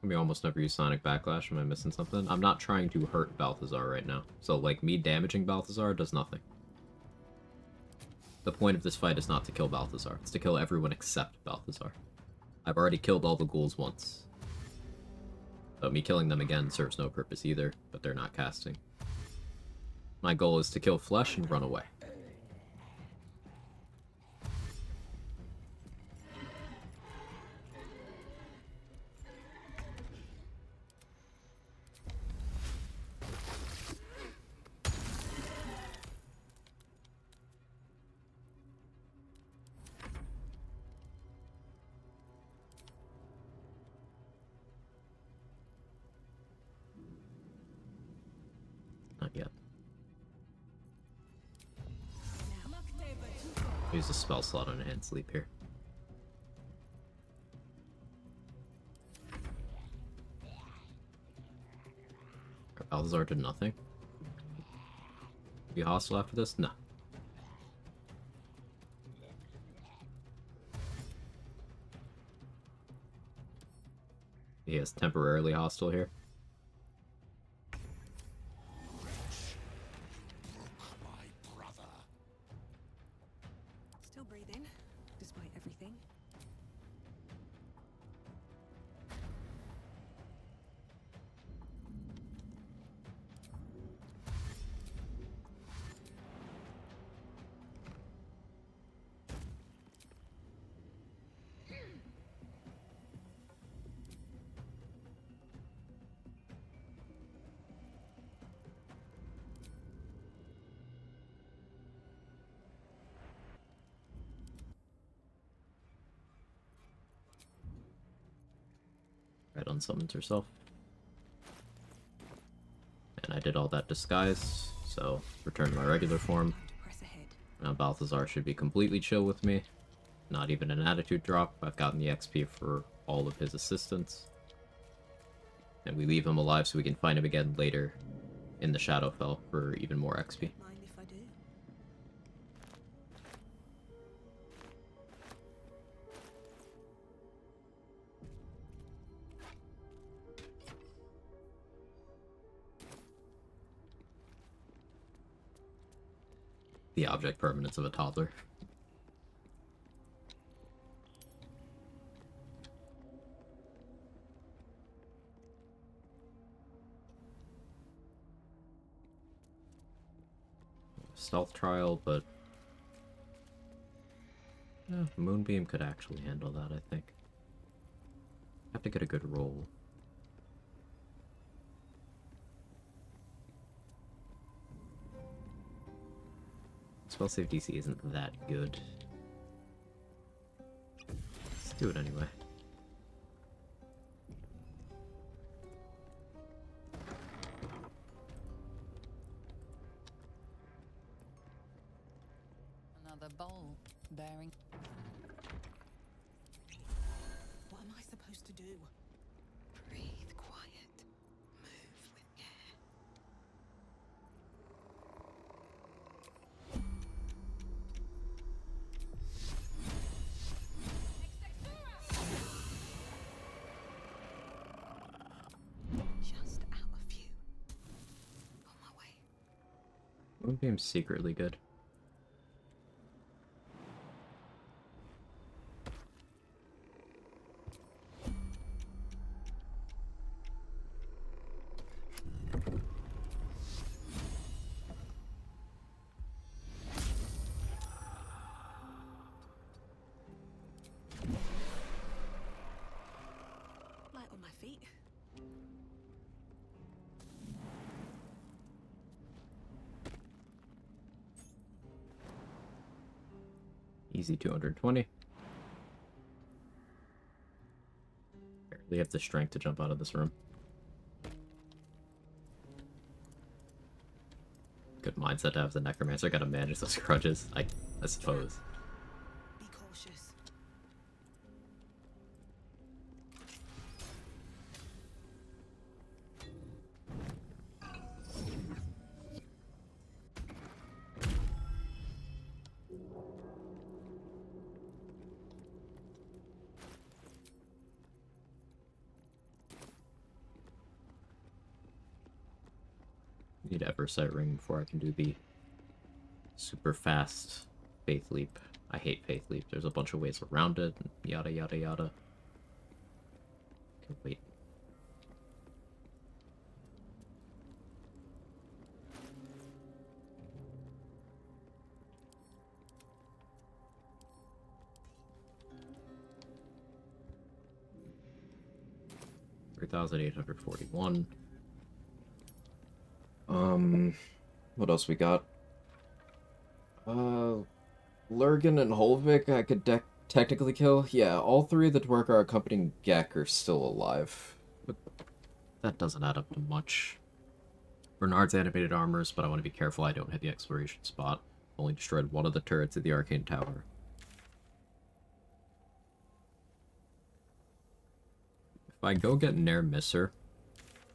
We almost never use Sonic Backlash. Am I missing something? I'm not trying to hurt Balthazar right now. So, like, me damaging Balthazar does nothing. The point of this fight is not to kill Balthazar. It's to kill everyone except Balthazar. I've already killed all the ghouls once. So me killing them again serves no purpose either, but they're not casting. My goal is to kill flesh and run away. Not yet. Use a spell slot on hand sleep here. Balthazar did nothing. Be hostile after this? No. He is temporarily hostile here. Still breathing, despite everything. Red unsummons herself. And I did all that disguise, so return to my regular form. Press ahead. Now Balthazar should be completely chill with me. Not even an attitude drop. I've gotten the XP for all of his assistants. And we leave him alive so we can find him again later in the Shadowfell for even more XP. Mind if I do? The object permanence of a toddler. Stealth trial, but yeah, Moonbeam could actually handle that, I think. Have to get a good roll. Spell save DC isn't that good. Let's do it anyway. Another bowl bearing. What am I supposed to do? Breathe quiet. Move with care. Just out of view. On my way. Moonbeam's secretly good. Light on my feet. Easy 220. Barely have the strength to jump out of this room. Good mindset to have the Necromancer. Gotta manage those grudges, I suppose. Be cautious. Need Eversight Ring before I can do the super fast Faith Leap. I hate Faith Leap. There's a bunch of ways around it. Yada yada yada. Okay, wait. $3,841. What else we got? Lurgan and Holvik I could technically kill. Yeah, all three of the Dwergar accompanying Gek are still alive. But that doesn't add up to much. Bernard's animated armors, but I want to be careful I don't hit the exploration spot. Only destroyed one of the turrets of the Arcane Tower. If I go get Nair Misser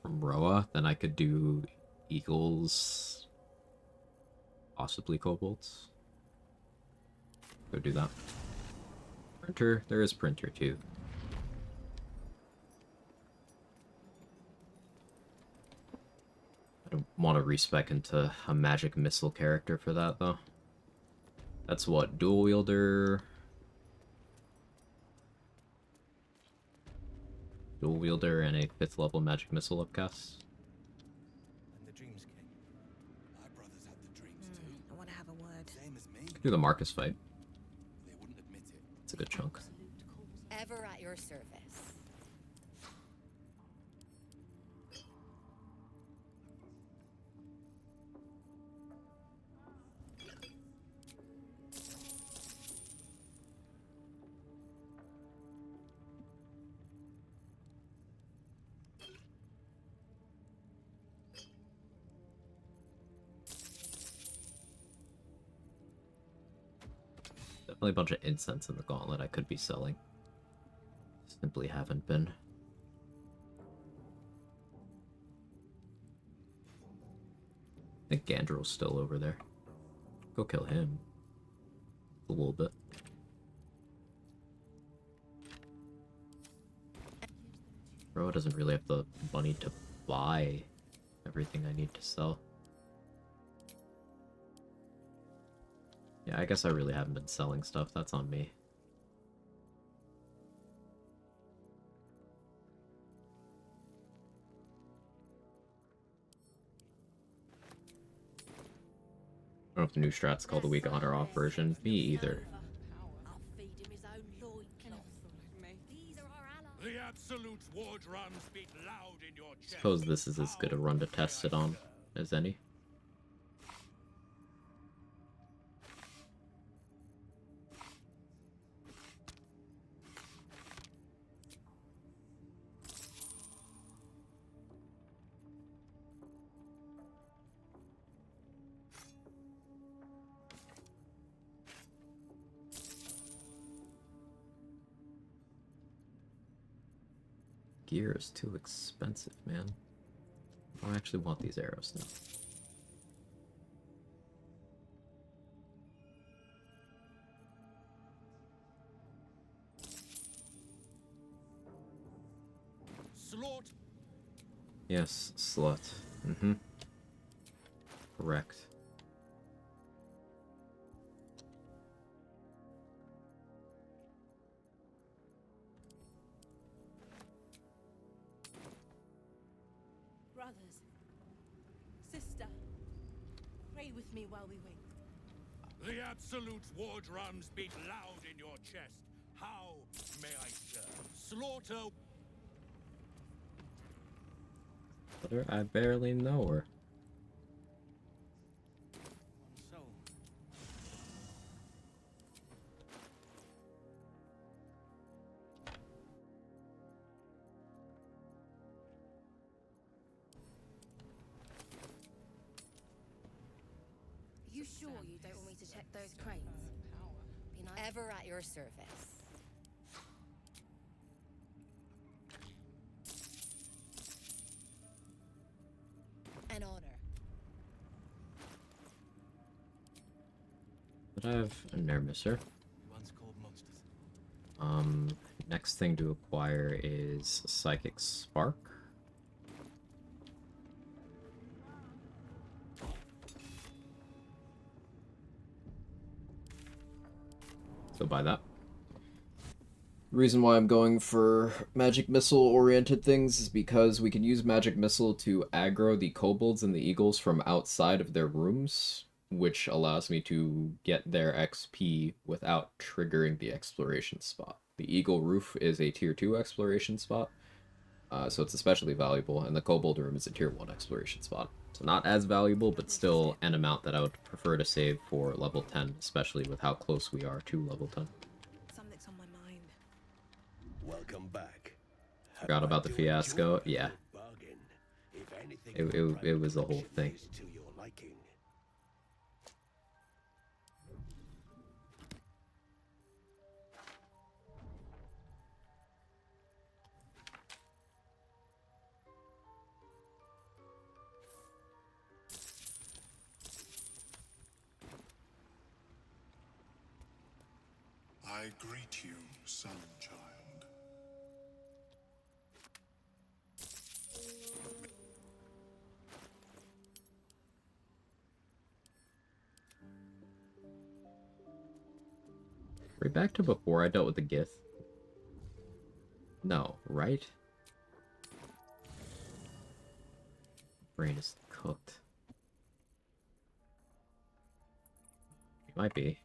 from Roa, then I could do Eagles, possibly Kobolds. Go do that. Printer, there is Printer too. I don't want to respec into a magic missile character for that though. That's what, dual wielder. Dual wielder and a 5th level magic missile upcast. And the dreams came. My brothers had the dreams too. I want to have a word. Same as me. Could do the Marcus fight. They wouldn't admit it. It's a good chunk. Ever at your service. Definitely a bunch of incense in the gauntlet I could be selling. Simply haven't been. I think Gandrel's still over there. Go kill him. A little bit. Roa doesn't really have the money to buy everything I need to sell. Yeah, I guess I really haven't been selling stuff. That's on me. I don't know if the new strat's called the week on or off version. Me either. I'll feed him his own loincloth. These are our allies. The absolute war drums beat loud in your chest. Suppose this is as good a run to test it on as any. Gear is too expensive, man. I actually want these arrows now. Slaughter. Yes, slut. Mm-hmm. Correct. Brothers, sister, pray with me while we wait. The absolute war drums beat loud in your chest. How may I serve? Slaughter. I barely know her. So, You sure you don't want me to check those crates? Be nice. Ever at your service. An honor. But I have a Nair Misser. one's called monsters. Next thing to acquire is Psychic Spark. So buy that. The reason why I'm going for magic missile oriented things is because we can use magic missile to aggro the kobolds and the eagles from outside of their rooms, which allows me to get their XP without triggering the exploration spot. The eagle roof is a tier 2 exploration spot, so it's especially valuable, and the kobold room is a tier 1 exploration spot. So not as valuable, but still an amount that I would prefer to save for level 10, especially with how close we are to level 10. Something's on my mind. Welcome back. Forgot about the fiasco. Yeah. It was the whole thing. I greet you, son child. Right back to before I dealt with the Gith. No, right? Brain is cooked. It might be.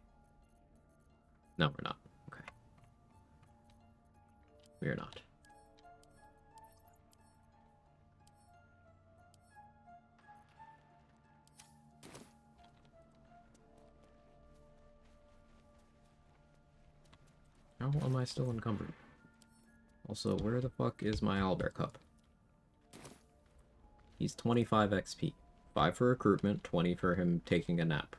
No, we're not. Okay. We are not. How am I still encumbered? Also, where the fuck is my owlbear cup? He's 25 XP. 5 for recruitment, 20 for him taking a nap.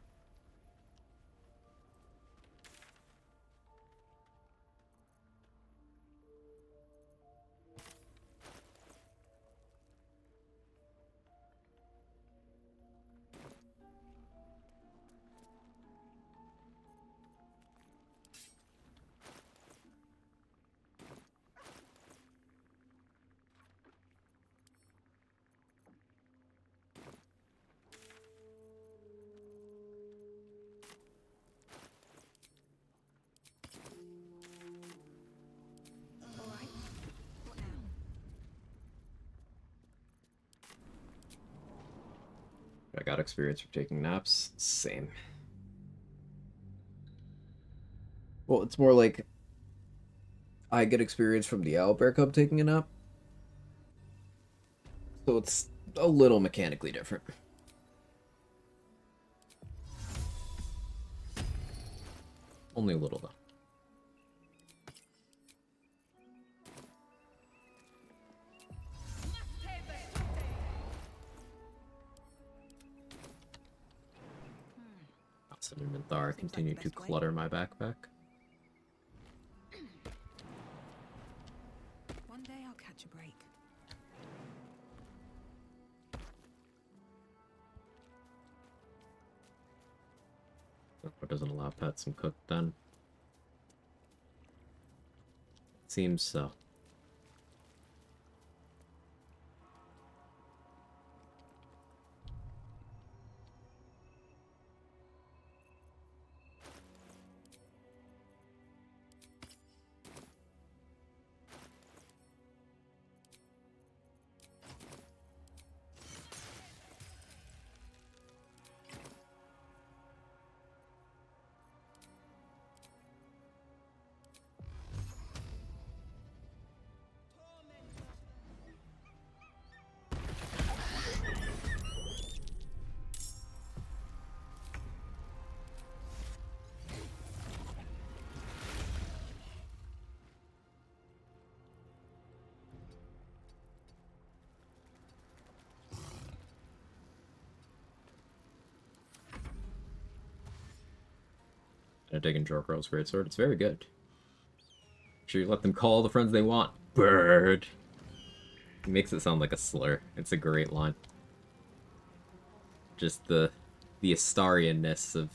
I got experience for taking naps. Same. Well, it's more like I get experience from the owlbear cub taking a nap. So it's a little mechanically different. Only a little, though. Acid and Minthara continue to clutter my backpack. One day I'll catch a break. It doesn't allow pets and cooked then. Seems so. And taking Jorkrell's greatsword. It's very good. Should you let them call the friends they want? Bird. He makes it sound like a slur. It's a great line. Just the Astarian-ness of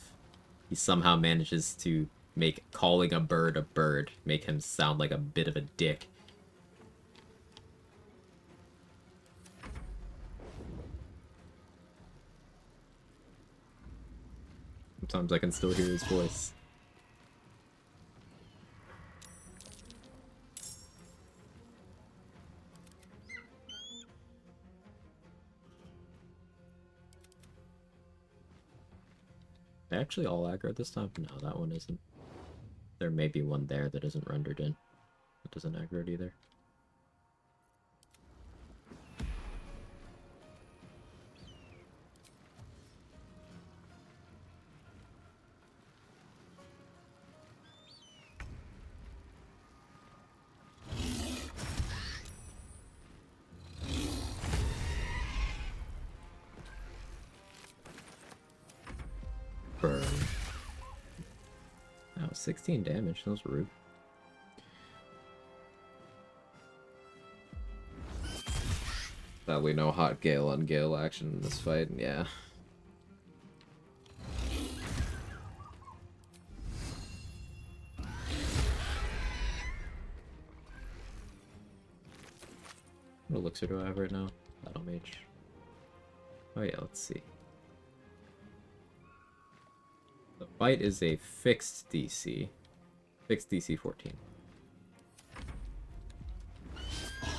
he somehow manages to make calling a bird, make him sound like a bit of a dick. Sometimes I can still hear his voice. they actually all aggro this time? No, that one isn't. There may be one there that isn't rendered in. It doesn't aggro it either. Burn. Oh, 16 damage. That was rude. Sadly, no hot Gale on Gale action in this fight. Yeah. What elixir do I have right now? Battle Mage. Oh yeah, let's see. The fight is a fixed DC. Fixed DC 14.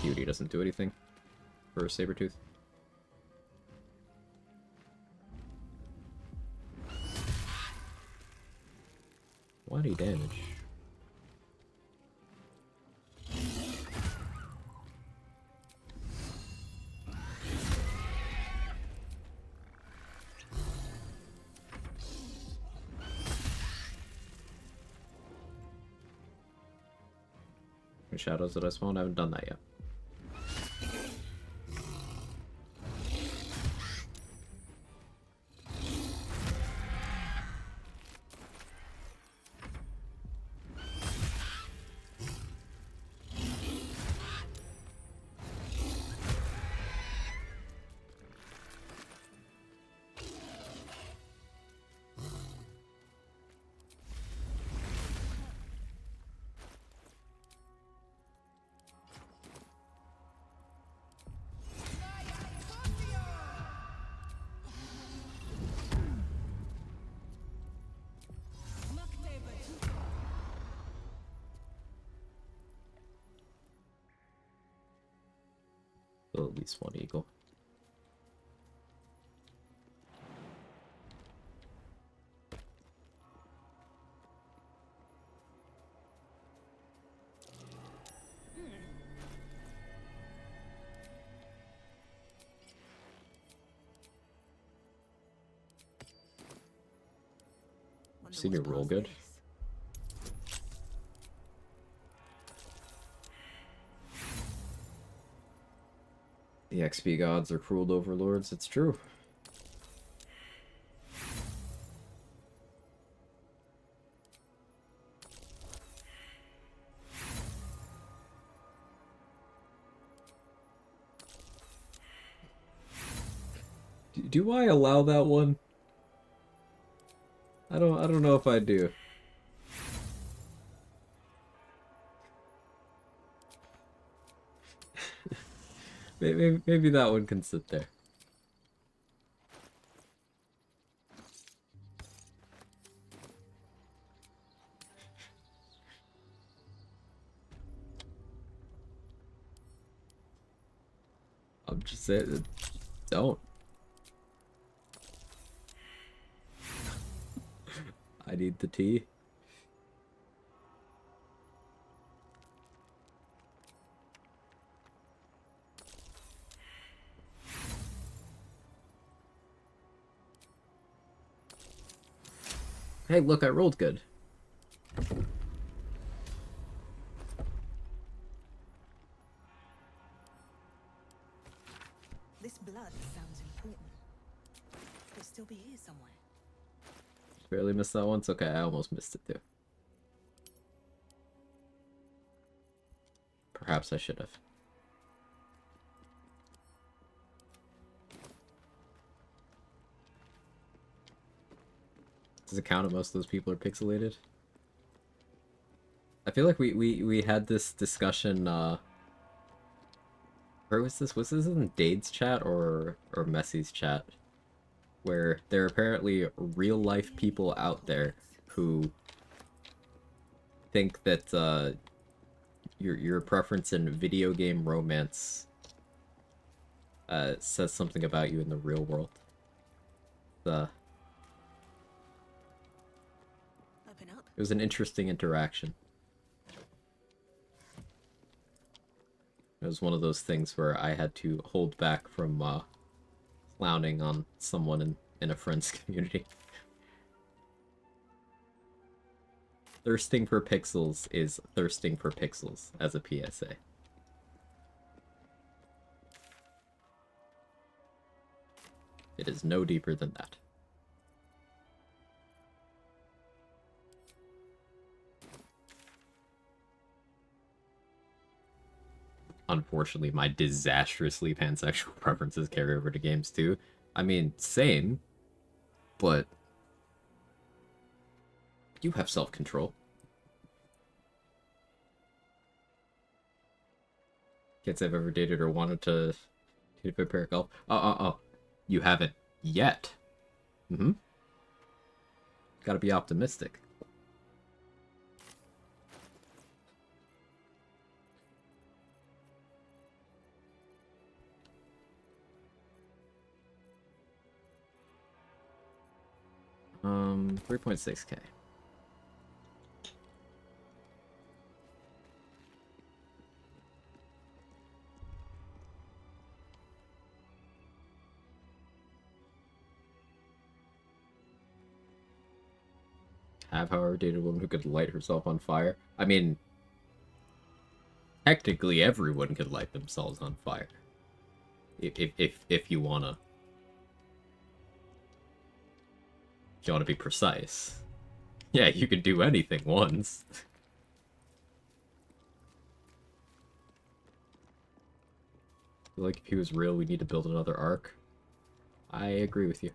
Beauty doesn't do anything for a Sabretooth. Why damage? What shadows did I spawn? I haven't done that yet. At least one eagle. Seen your roll good? The XP gods are cruel overlords, it's true. Do I allow that one? I don't know if I do. Maybe that one can sit there. I'm just saying, don't. I need the tea. Hey, look, I rolled good. This blood sounds important. Could still be here somewhere. Barely missed that once. Okay, I almost missed it too. Perhaps I should have. Does it count if most of those people are pixelated? I feel like we had this discussion, where was this? Was this in Dade's chat or Messy's chat? Where there are apparently real life people out there who think that your preference in video game romance says something about you in the real world. It was an interesting interaction. It was one of those things where I had to hold back from clowning on someone in a friend's community. Thirsting for pixels is thirsting for pixels as a PSA. It is no deeper than that. Unfortunately, my disastrously pansexual preferences carry over to games too. I mean, same, but you have self-control. Can't say I've ever dated or wanted to date a pair of golf. Oh. You haven't yet. Mm-hmm. Gotta be optimistic. Um, 3.6K. Have, however, dated a woman who could light herself on fire. I mean, technically everyone could light themselves on fire. If you wanna be precise. Yeah, you can do anything once. Like, if he was real, we need to build another arc. I agree with you.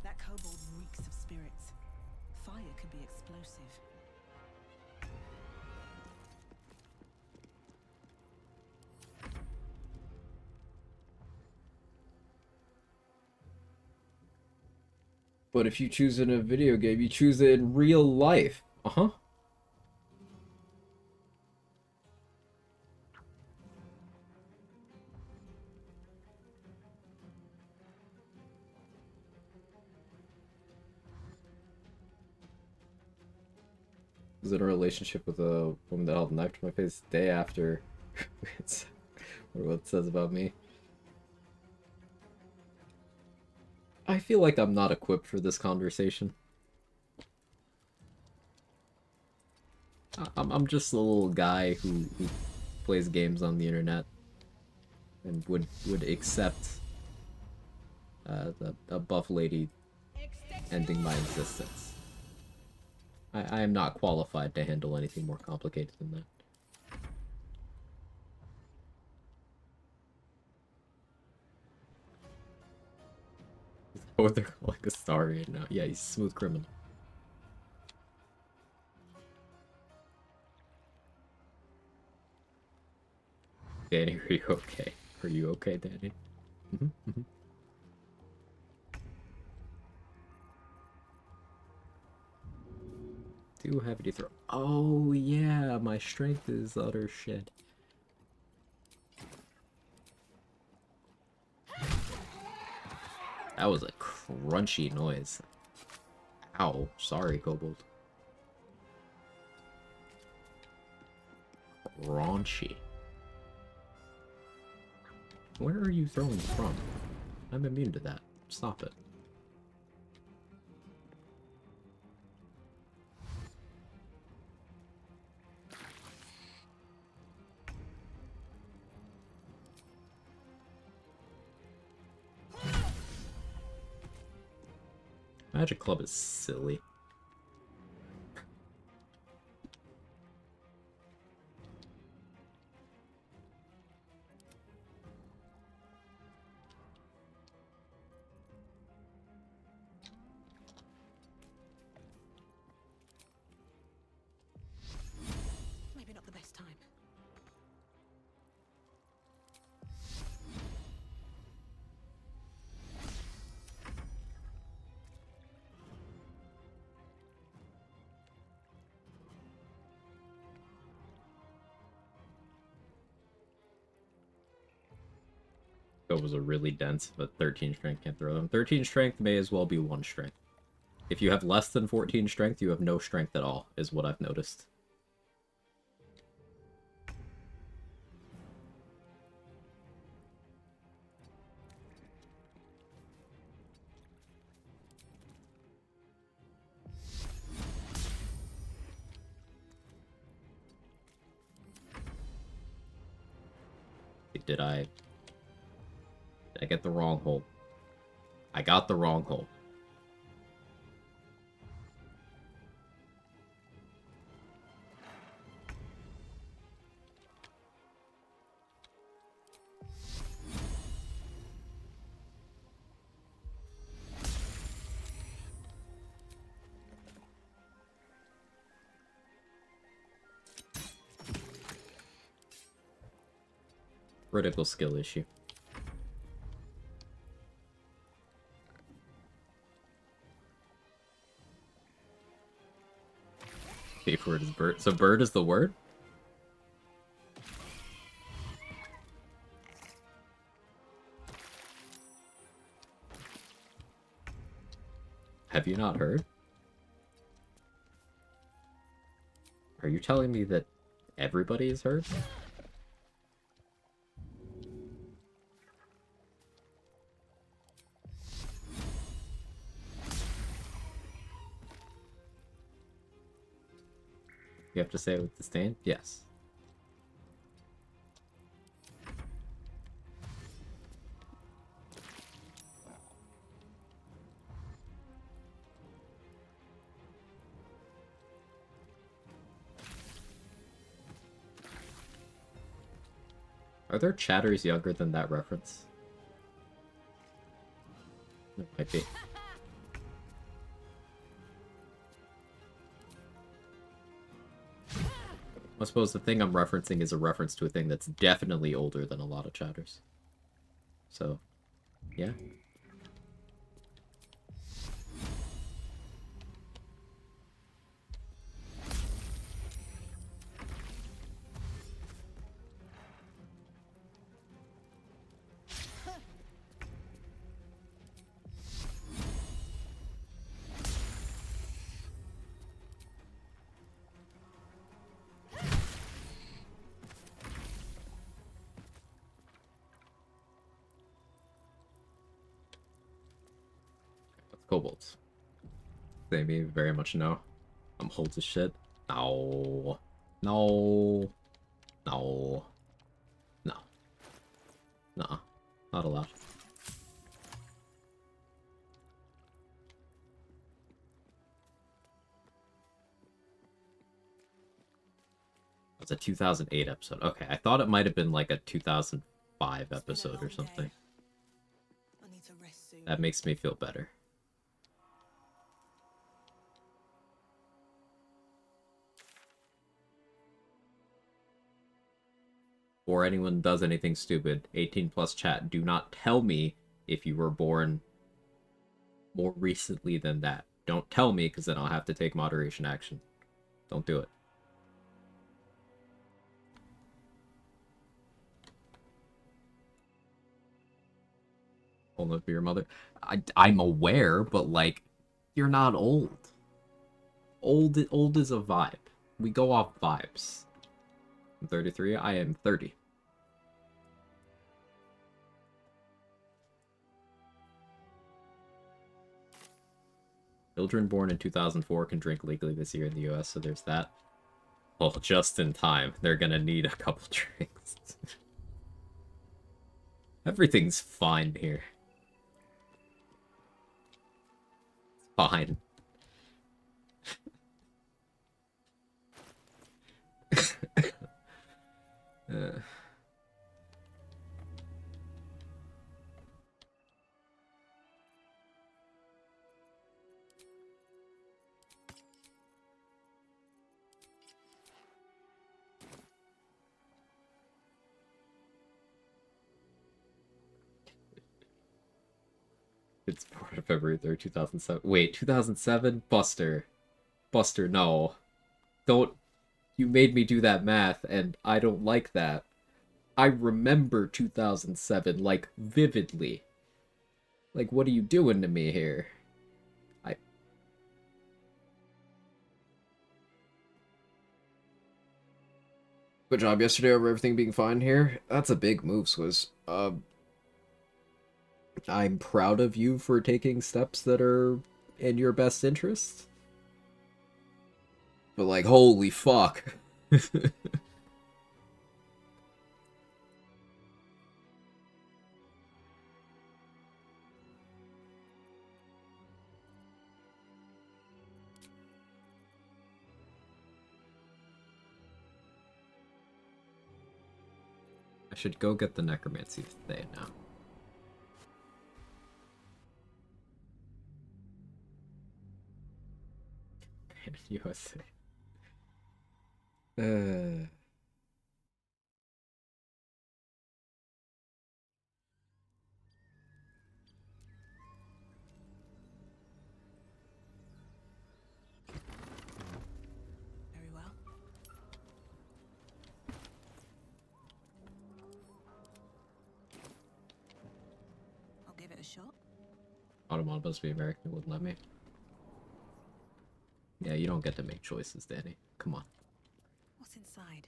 That kobold reeks of spirits. Fire could be explosive. But if you choose it in a video game, you choose it in real life. Uh-huh. Was in a relationship with a woman that held a knife to my face the day after. It's what it says about me. I feel like I'm not equipped for this conversation. I'm just a little guy who plays games on the internet and would accept a buff lady ending my existence. I am not qualified to handle anything more complicated than that. Is that what they're calling a star right now? Yeah, he's a smooth criminal. Danny, are you okay? Are you okay, Danny? Mm-hmm. Too heavy to throw. Oh yeah, my strength is utter shit. That was a crunchy noise. Ow, sorry, Kobold. Raunchy. Where are you throwing from? I'm immune to that. Stop it. Magic Club is silly. Maybe not the best time. Those are really dense, but 13 strength can't throw them. 13 strength may as well be 1 strength. If you have less than 14 strength, you have no strength at all, is what I've noticed. Did I get the wrong hole? I got the wrong hole. Critical skill issue. Safe word is bird. So bird is the word? Have you not heard? Are you telling me that everybody has heard? You have to say it with disdain? Yes. Are there chatters younger than that reference? It might be. I suppose the thing I'm referencing is a reference to a thing that's definitely older than a lot of chatters. So, yeah. Kobolds. They may very much know. I'm hold as shit. No. No. No. No. Nah. Not allowed. That's a 2008 episode. Okay, I thought it might have been like a 2005 episode or something. I need to rest soon. That makes me feel better. Or anyone does anything stupid, 18 plus chat, do not tell me if you were born more recently than that. Don't tell me, because then I'll have to take moderation action. Don't do it. Hold up for your mother. I'm aware, but like, you're not old. Old is a vibe. We go off vibes. I'm 33. I am 30. Children born in 2004 can drink legally this year in the US, so there's that. Well, just in time. They're gonna need a couple drinks. Everything's fine here. Fine. It's part of February 3rd, 2007. Wait, 2007? Buster. Buster, no. Don't. You made me do that math, and I don't like that. I remember 2007, like, vividly. Like, what are you doing to me here? Good job yesterday over everything being fine here. That's a big move, Swizz. I'm proud of you for taking steps that are in your best interest. But, like, holy fuck. I should go get the necromancy thing now. USA. Very well. I'll give it a shot. Automata must be American, wouldn't let me. Yeah, you don't get to make choices, Danny. Come on. What's inside?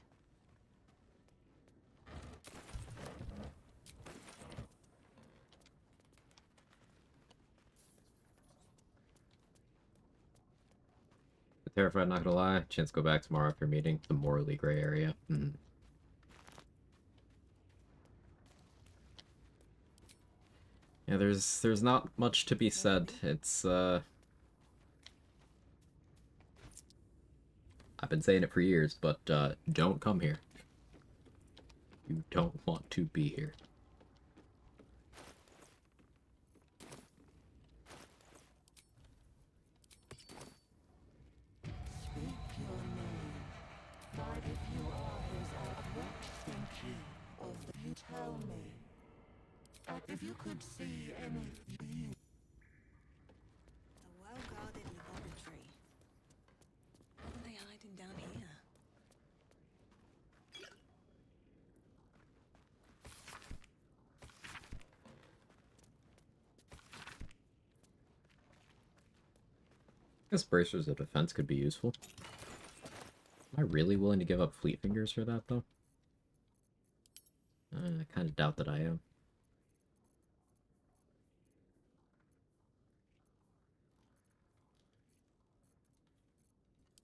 Terrified, not gonna lie. Chance to go back tomorrow after meeting the morally gray area. Yeah, there's not much to be said. It's I've been saying it for years, but don't come here. You don't want to be here. Tell me, if you could see any... A well-guarded laboratory. What are they hiding down here? I guess bracers of defense could be useful. Am I really willing to give up fleet fingers for that, though? I kind of doubt that I am.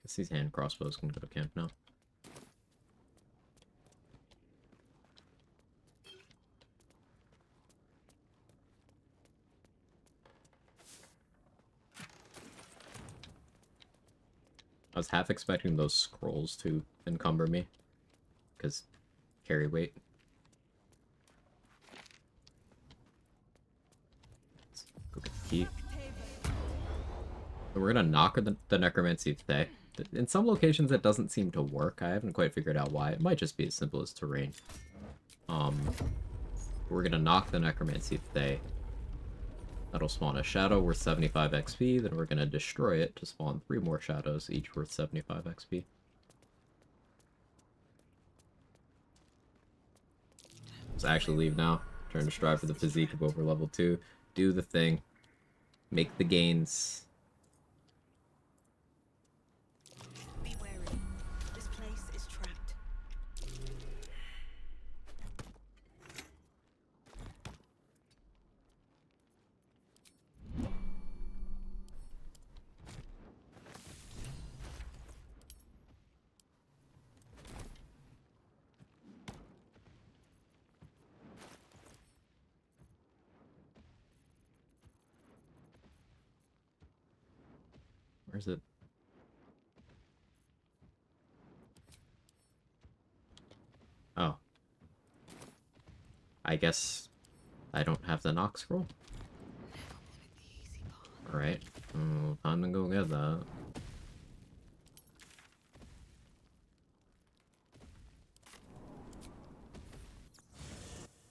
Guess these hand crossbows can go to camp now. I was half expecting those scrolls to encumber me, because carry weight. Let's go get the key. So we're gonna knock the necromancy today. In some locations it doesn't seem to work. I haven't quite figured out why. It might just be as simple as terrain. We're gonna knock the necromancy today. That'll spawn a shadow worth 75 XP, then we're gonna destroy it to spawn 3 more shadows, each worth 75 XP. Let's actually leave now. Trying to strive for the physique of over level 2. Do the thing. Make the gains. Be wary. This place is trapped. Where's it? Oh. I guess I don't have the knock scroll. Alright. Time to go get that.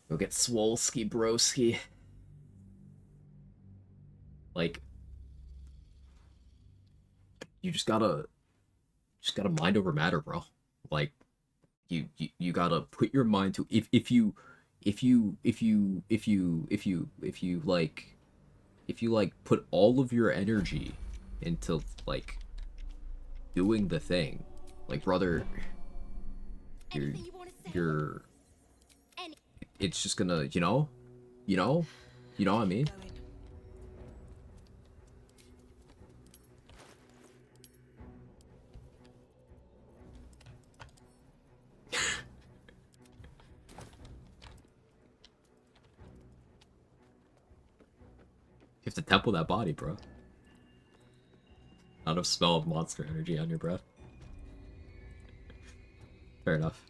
Go get Swolski Broski. Like, you just gotta mind over matter, bro. Like, you gotta put your mind to if you like put all of your energy into like doing the thing, like brother, you're you're it's just gonna you know what I mean. You have to temple that body, bro. Not enough smell of monster energy on your breath. Fair enough.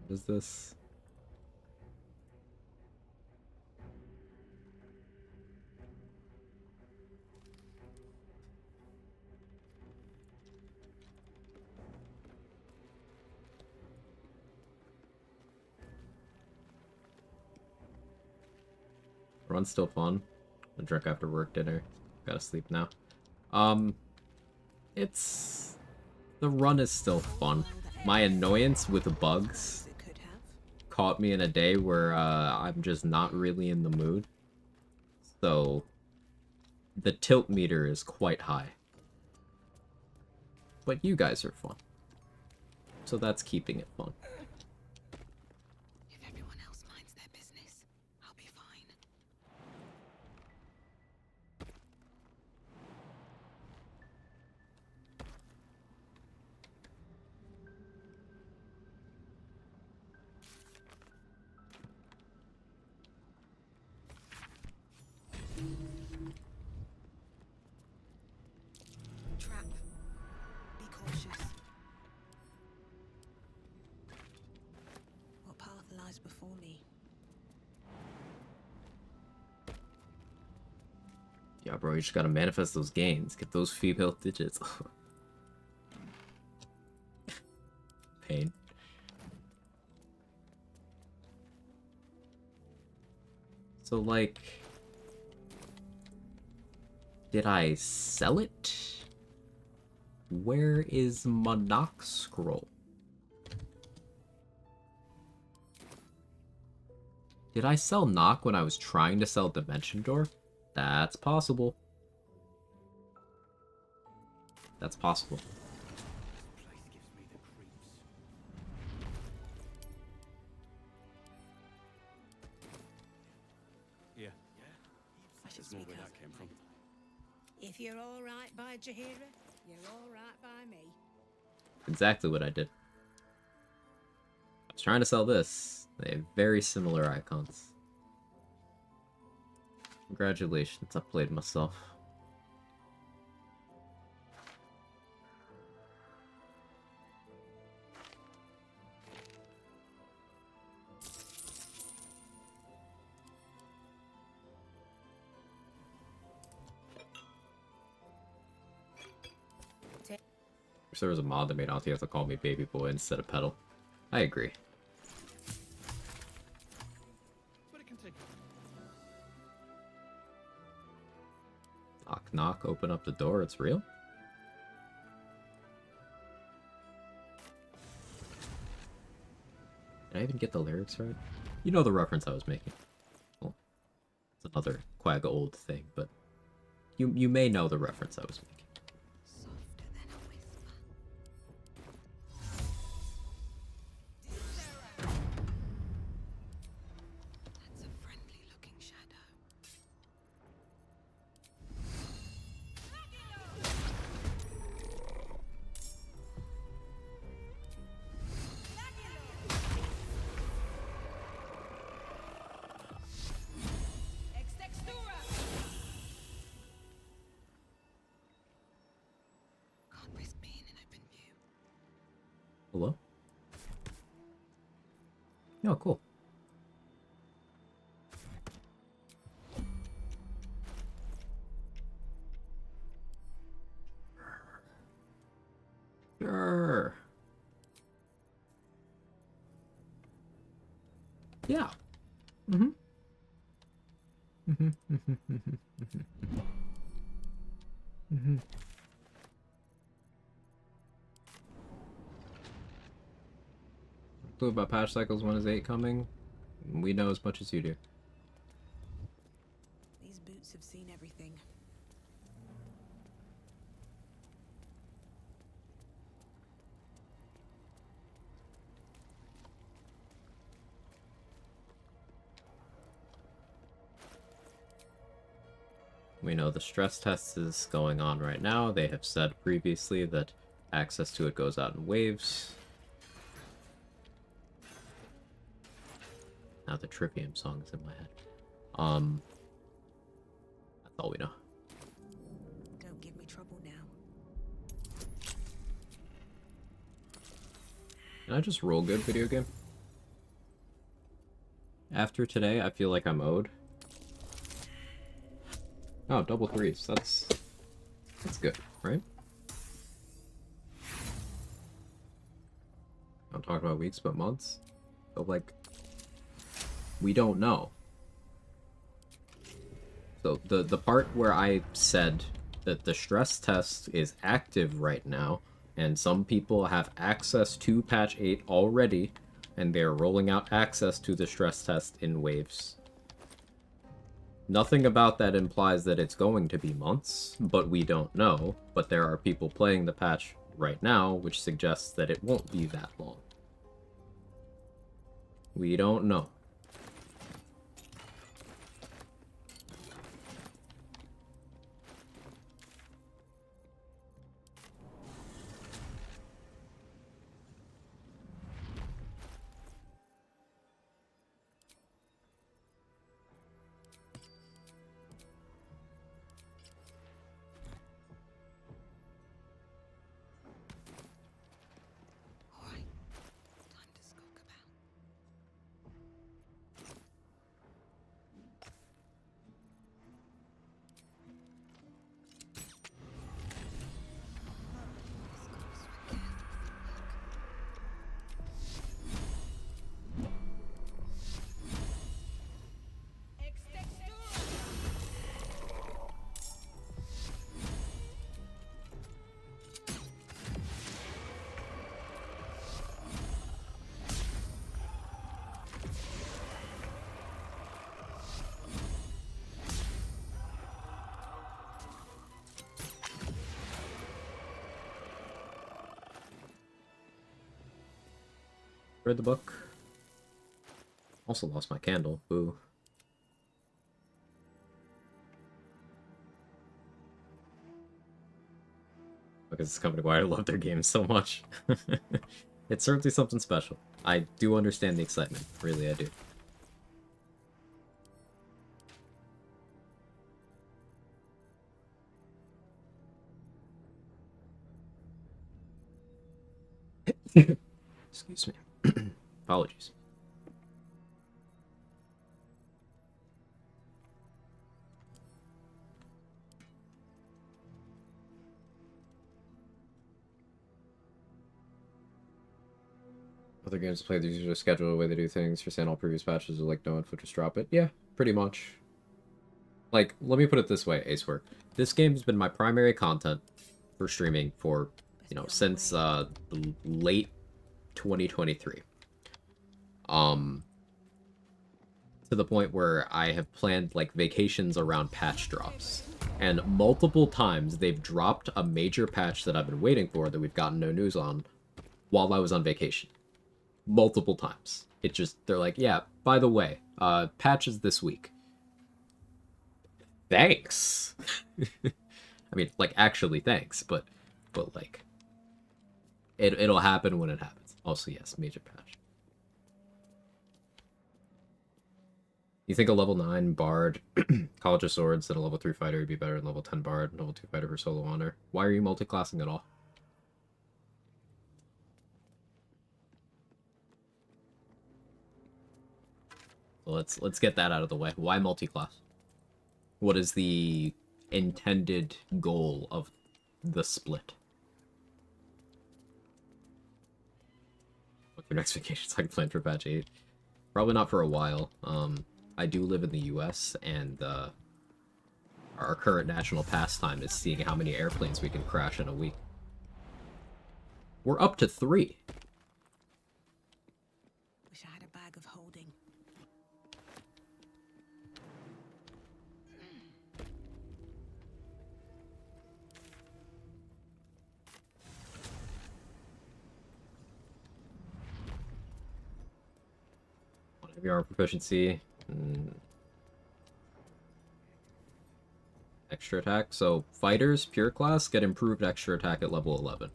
What is this? Run's still fun. I drink after work dinner. Gotta sleep now. It's... The run is still fun. My annoyance with the bugs caught me in a day where I'm just not really in the mood. So, the tilt meter is quite high. But you guys are fun. So that's keeping it fun. If everyone else minds their business, I'll be fine. Trap. Be cautious. What path lies before me? Yeah, bro, you just gotta manifest those gains. Get those female digits. Pain. So, like... Did I sell it? Where is Monarch Scroll? Did I sell Knock when I was trying to sell Dimension Door? That's possible. That's possible. Yeah. There's more where that came from. If you're all right by Jahira, you're all right by me. Exactly what I did. I was trying to sell this. They have very similar icons. Congratulations, I played myself. If there was a mod that made Auntie have to call me baby boy instead of pedal. I agree. Knock knock, open up the door, it's real? Did I even get the lyrics right? You know the reference I was making. Well, it's another Quag old thing, but you may know the reference I was making. That's a friendly looking shadow. Can't risk being in open view. Hello? Oh, cool. Sure. Yeah. Mm-hmm. Clue about patch cycles, when is 8 coming? We know as much as you do. These boots have seen everything. We know the stress test is going on right now. They have said previously that access to it goes out in waves. Now the Trivium song is in my head. That's all we know. Don't give me trouble now. Can I just roll good, video game? After today, I feel like I'm owed. Oh, double threes. That's good, right? I'm talking about weeks, but months. But like, we don't know. So the part where I said that the stress test is active right now, and some people have access to patch 8 already, and they're rolling out access to the stress test in waves. Nothing about that implies that it's going to be months, but we don't know. But there are people playing the patch right now, which suggests that it won't be that long. We don't know. Read the book. Also lost my candle. Boo. Because it's a company why I love their games so much. It's certainly something special. I do understand the excitement. Really, I do. Excuse me. Apologies. Other games play, these usually schedule the way they do things. For saying all previous patches are like no input, just drop it. Yeah, pretty much. Like, let me put it this way, Acework. This game's been my primary content for streaming for, you know, since late 2023. To the point where I have planned like vacations around patch drops. And multiple times they've dropped a major patch that I've been waiting for that we've gotten no news on while I was on vacation. Multiple times. It just, they're like, yeah, by the way, patches this week. Thanks. I mean, like, actually thanks, but like, it'll happen when it happens. Also, yes, major patch. You think a level 9 Bard, College of Swords, and a level 3 Fighter would be better than level 10 Bard, and level 2 Fighter for Solo Honor? Why are you multi-classing at all? Let's get that out of the way. Why multi-class? What is the intended goal of the split? What's your next vacation? So I can plan for patch 8. Probably not for a while. I do live in the US, and our current national pastime is seeing how many airplanes we can crash in a week. We're up to 3. Wish I had a bag of holding. Heavy armor proficiency. Extra attack. So fighters, pure class, get improved extra attack at level 11.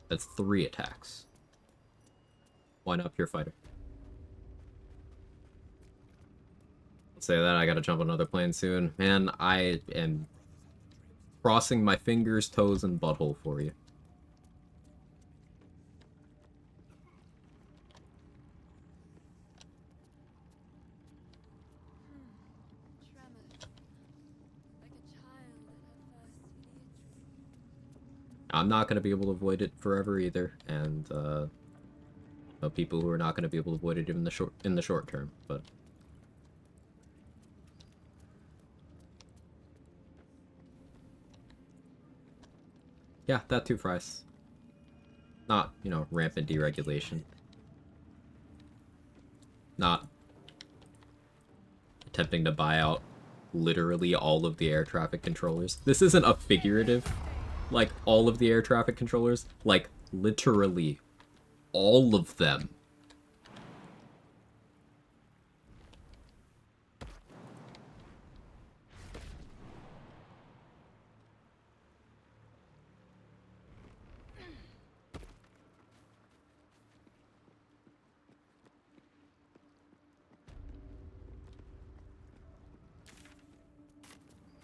That's 3 attacks. Why not pure fighter? Let's say that I gotta jump on another plane soon. Man, I am crossing my fingers, toes, and butthole for you. I'm not going to be able to avoid it forever either, and know people who are not going to be able to avoid it even in the short term. But yeah, that too, Fries. Not, you know, rampant deregulation. Not attempting to buy out literally all of the air traffic controllers. This isn't a figurative. Like, all of the air traffic controllers, like, literally all of them.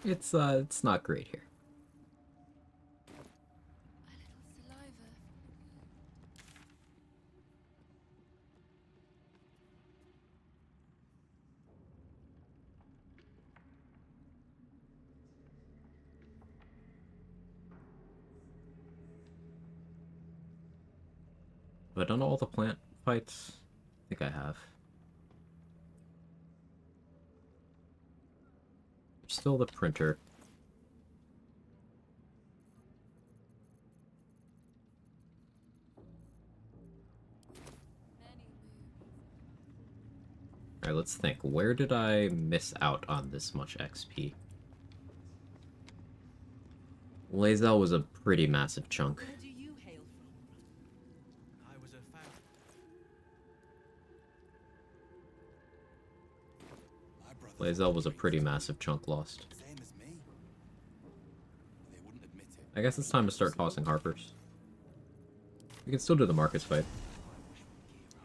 It's not great here. Have I done all the plant fights? I think I have. Still the printer. Alright, let's think. Where did I miss out on this much XP? Lae'zel was a pretty massive chunk. Where do you hail from? I was a fan. Lae'zel was a pretty massive chunk lost. Same as me. They wouldn't admit it. I guess it's time to start tossing Harpers. We can still do the Marcus fight.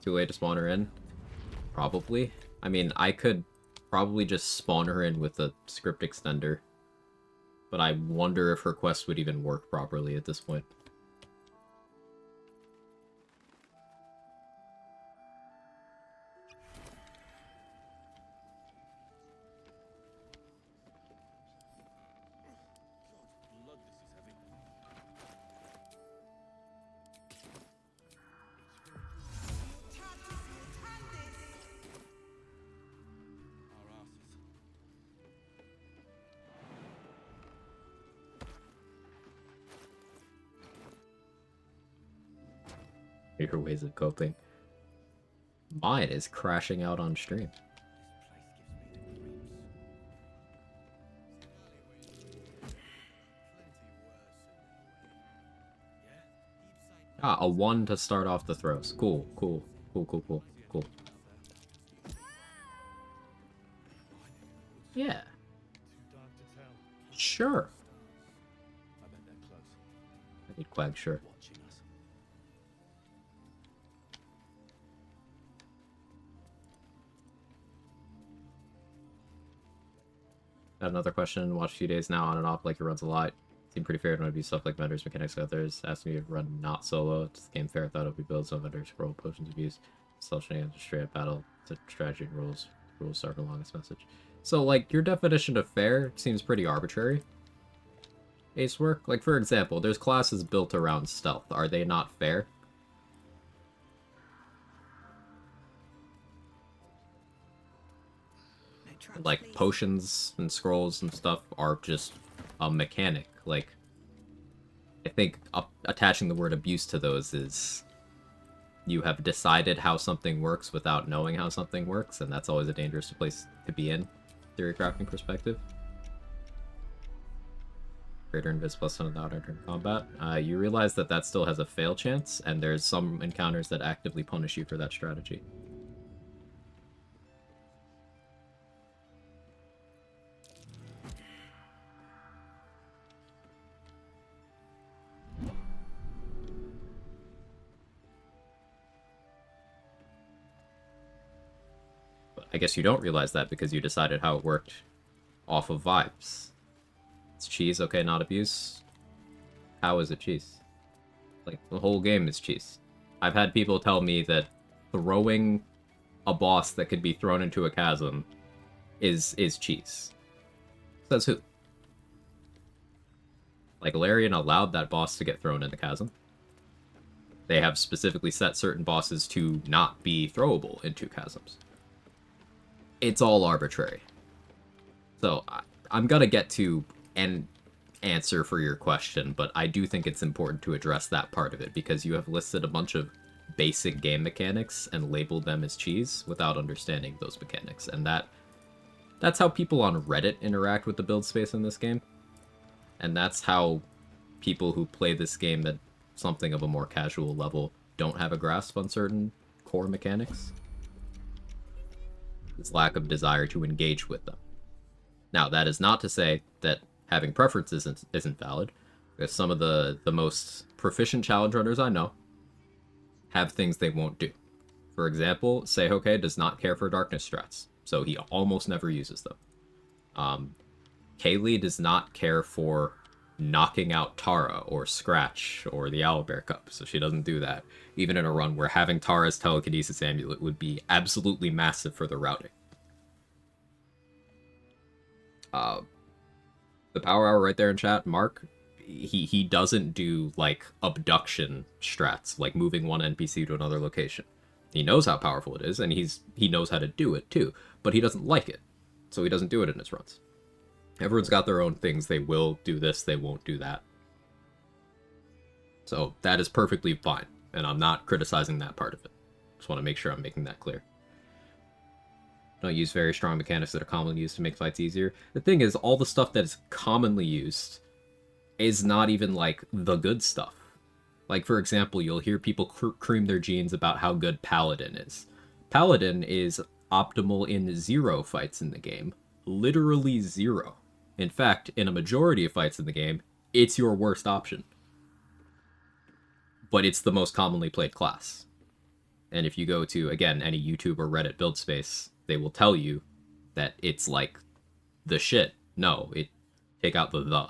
Too late to spawn her in? Probably. I mean, I could probably just spawn her in with a script extender. But I wonder if her quest would even work properly at this point. Your ways of coping. Mine is crashing out on stream. Ah, a 1 to start off the throws. Cool, cool, cool, cool, cool, cool. Yeah. Sure. I think Quag, sure. Got another question. Watch a few days now on and off, like it runs a lot. Seemed pretty fair to want to do stuff like vendors, mechanics, others. Asked me to run not solo. It's the game fair. Thought it would be built so vendors, roll potions of use, self shenanigans, straight up battle, to strategy and rules. Rules start the longest message. So, like, your definition of fair seems pretty arbitrary. Ace work? Like, for example, there's classes built around stealth. Are they not fair? Like, potions and scrolls and stuff are just a mechanic. Like, I think attaching the word abuse to those is you have decided how something works without knowing how something works, and that's always a dangerous place to be in, theory crafting perspective. Greater invis plus on the turn combat. You realize that that still has a fail chance, and there's some encounters that actively punish you for that strategy. I guess you don't realize that because you decided how it worked off of vibes. It's cheese, okay, not abuse. How is it cheese? Like, the whole game is cheese. I've had people tell me that throwing a boss that could be thrown into a chasm is cheese. Says who? Like, Larian allowed that boss to get thrown in the chasm. They have specifically set certain bosses to not be throwable into chasms. It's all arbitrary. So, I'm gonna get to an answer for your question, but I do think it's important to address that part of it, because you have listed a bunch of basic game mechanics and labeled them as cheese without understanding those mechanics, and that's how people on Reddit interact with the build space in this game. And that's how people who play this game at something of a more casual level don't have a grasp on certain core mechanics. This lack of desire to engage with them. Now, that is not to say that having preferences isn't valid, because some of the most proficient challenge runners I know have things they won't do. For example, Seihoke does not care for darkness strats, so he almost never uses them. Kaylee does not care for knocking out Tara or Scratch or the Owlbear Cup, so she doesn't do that, even in a run where having Tara's telekinesis amulet would be absolutely massive for the routing. The power hour right there in chat, Mark, he doesn't do, like, abduction strats, like moving one NPC to another location. He knows how powerful it is, and he knows how to do it, too, but he doesn't like it, so he doesn't do it in his runs. Everyone's got their own things. They will do this, they won't do that. So that is perfectly fine, and I'm not criticizing that part of it. Just want to make sure I'm making that clear. Don't use very strong mechanics that are commonly used to make fights easier. The thing is, all the stuff that is commonly used is not even, like, the good stuff. Like, for example, you'll hear people cream their jeans about how good Paladin is. Paladin is optimal in 0 fights in the game. Literally 0. In fact, in a majority of fights in the game, it's your worst option. But it's the most commonly played class. And if you go to, again, any YouTube or Reddit build space, they will tell you that it's like the shit. No, take out the.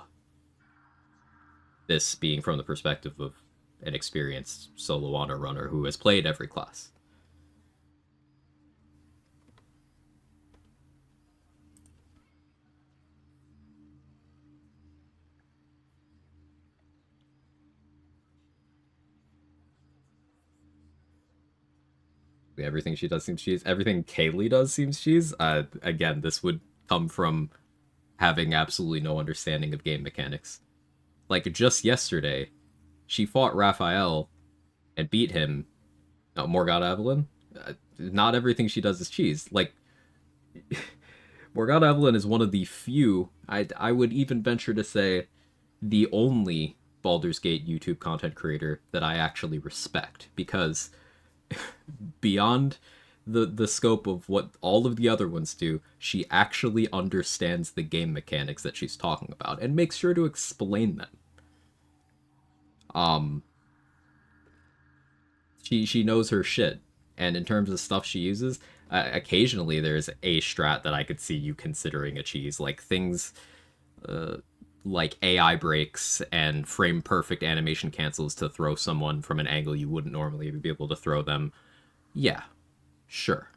This being from the perspective of an experienced solo honor runner who has played every class. Everything she does seems cheese. Everything Kaylee does seems cheese. Again, this would come from having absolutely no understanding of game mechanics. Like, just yesterday, she fought Raphael and beat him. Morgana Evelyn? Not everything she does is cheese. Like, Morgana Evelyn is one of the few, I would even venture to say, the only Baldur's Gate YouTube content creator that I actually respect, because beyond the scope of what all of the other ones do, she actually understands the game mechanics that she's talking about and makes sure to explain them. She knows her shit, and in terms of stuff she uses, occasionally there's a strat that I could see you considering a cheese, like things like AI breaks and frame perfect animation cancels to throw someone from an angle you wouldn't normally be able to throw them. Yeah, sure.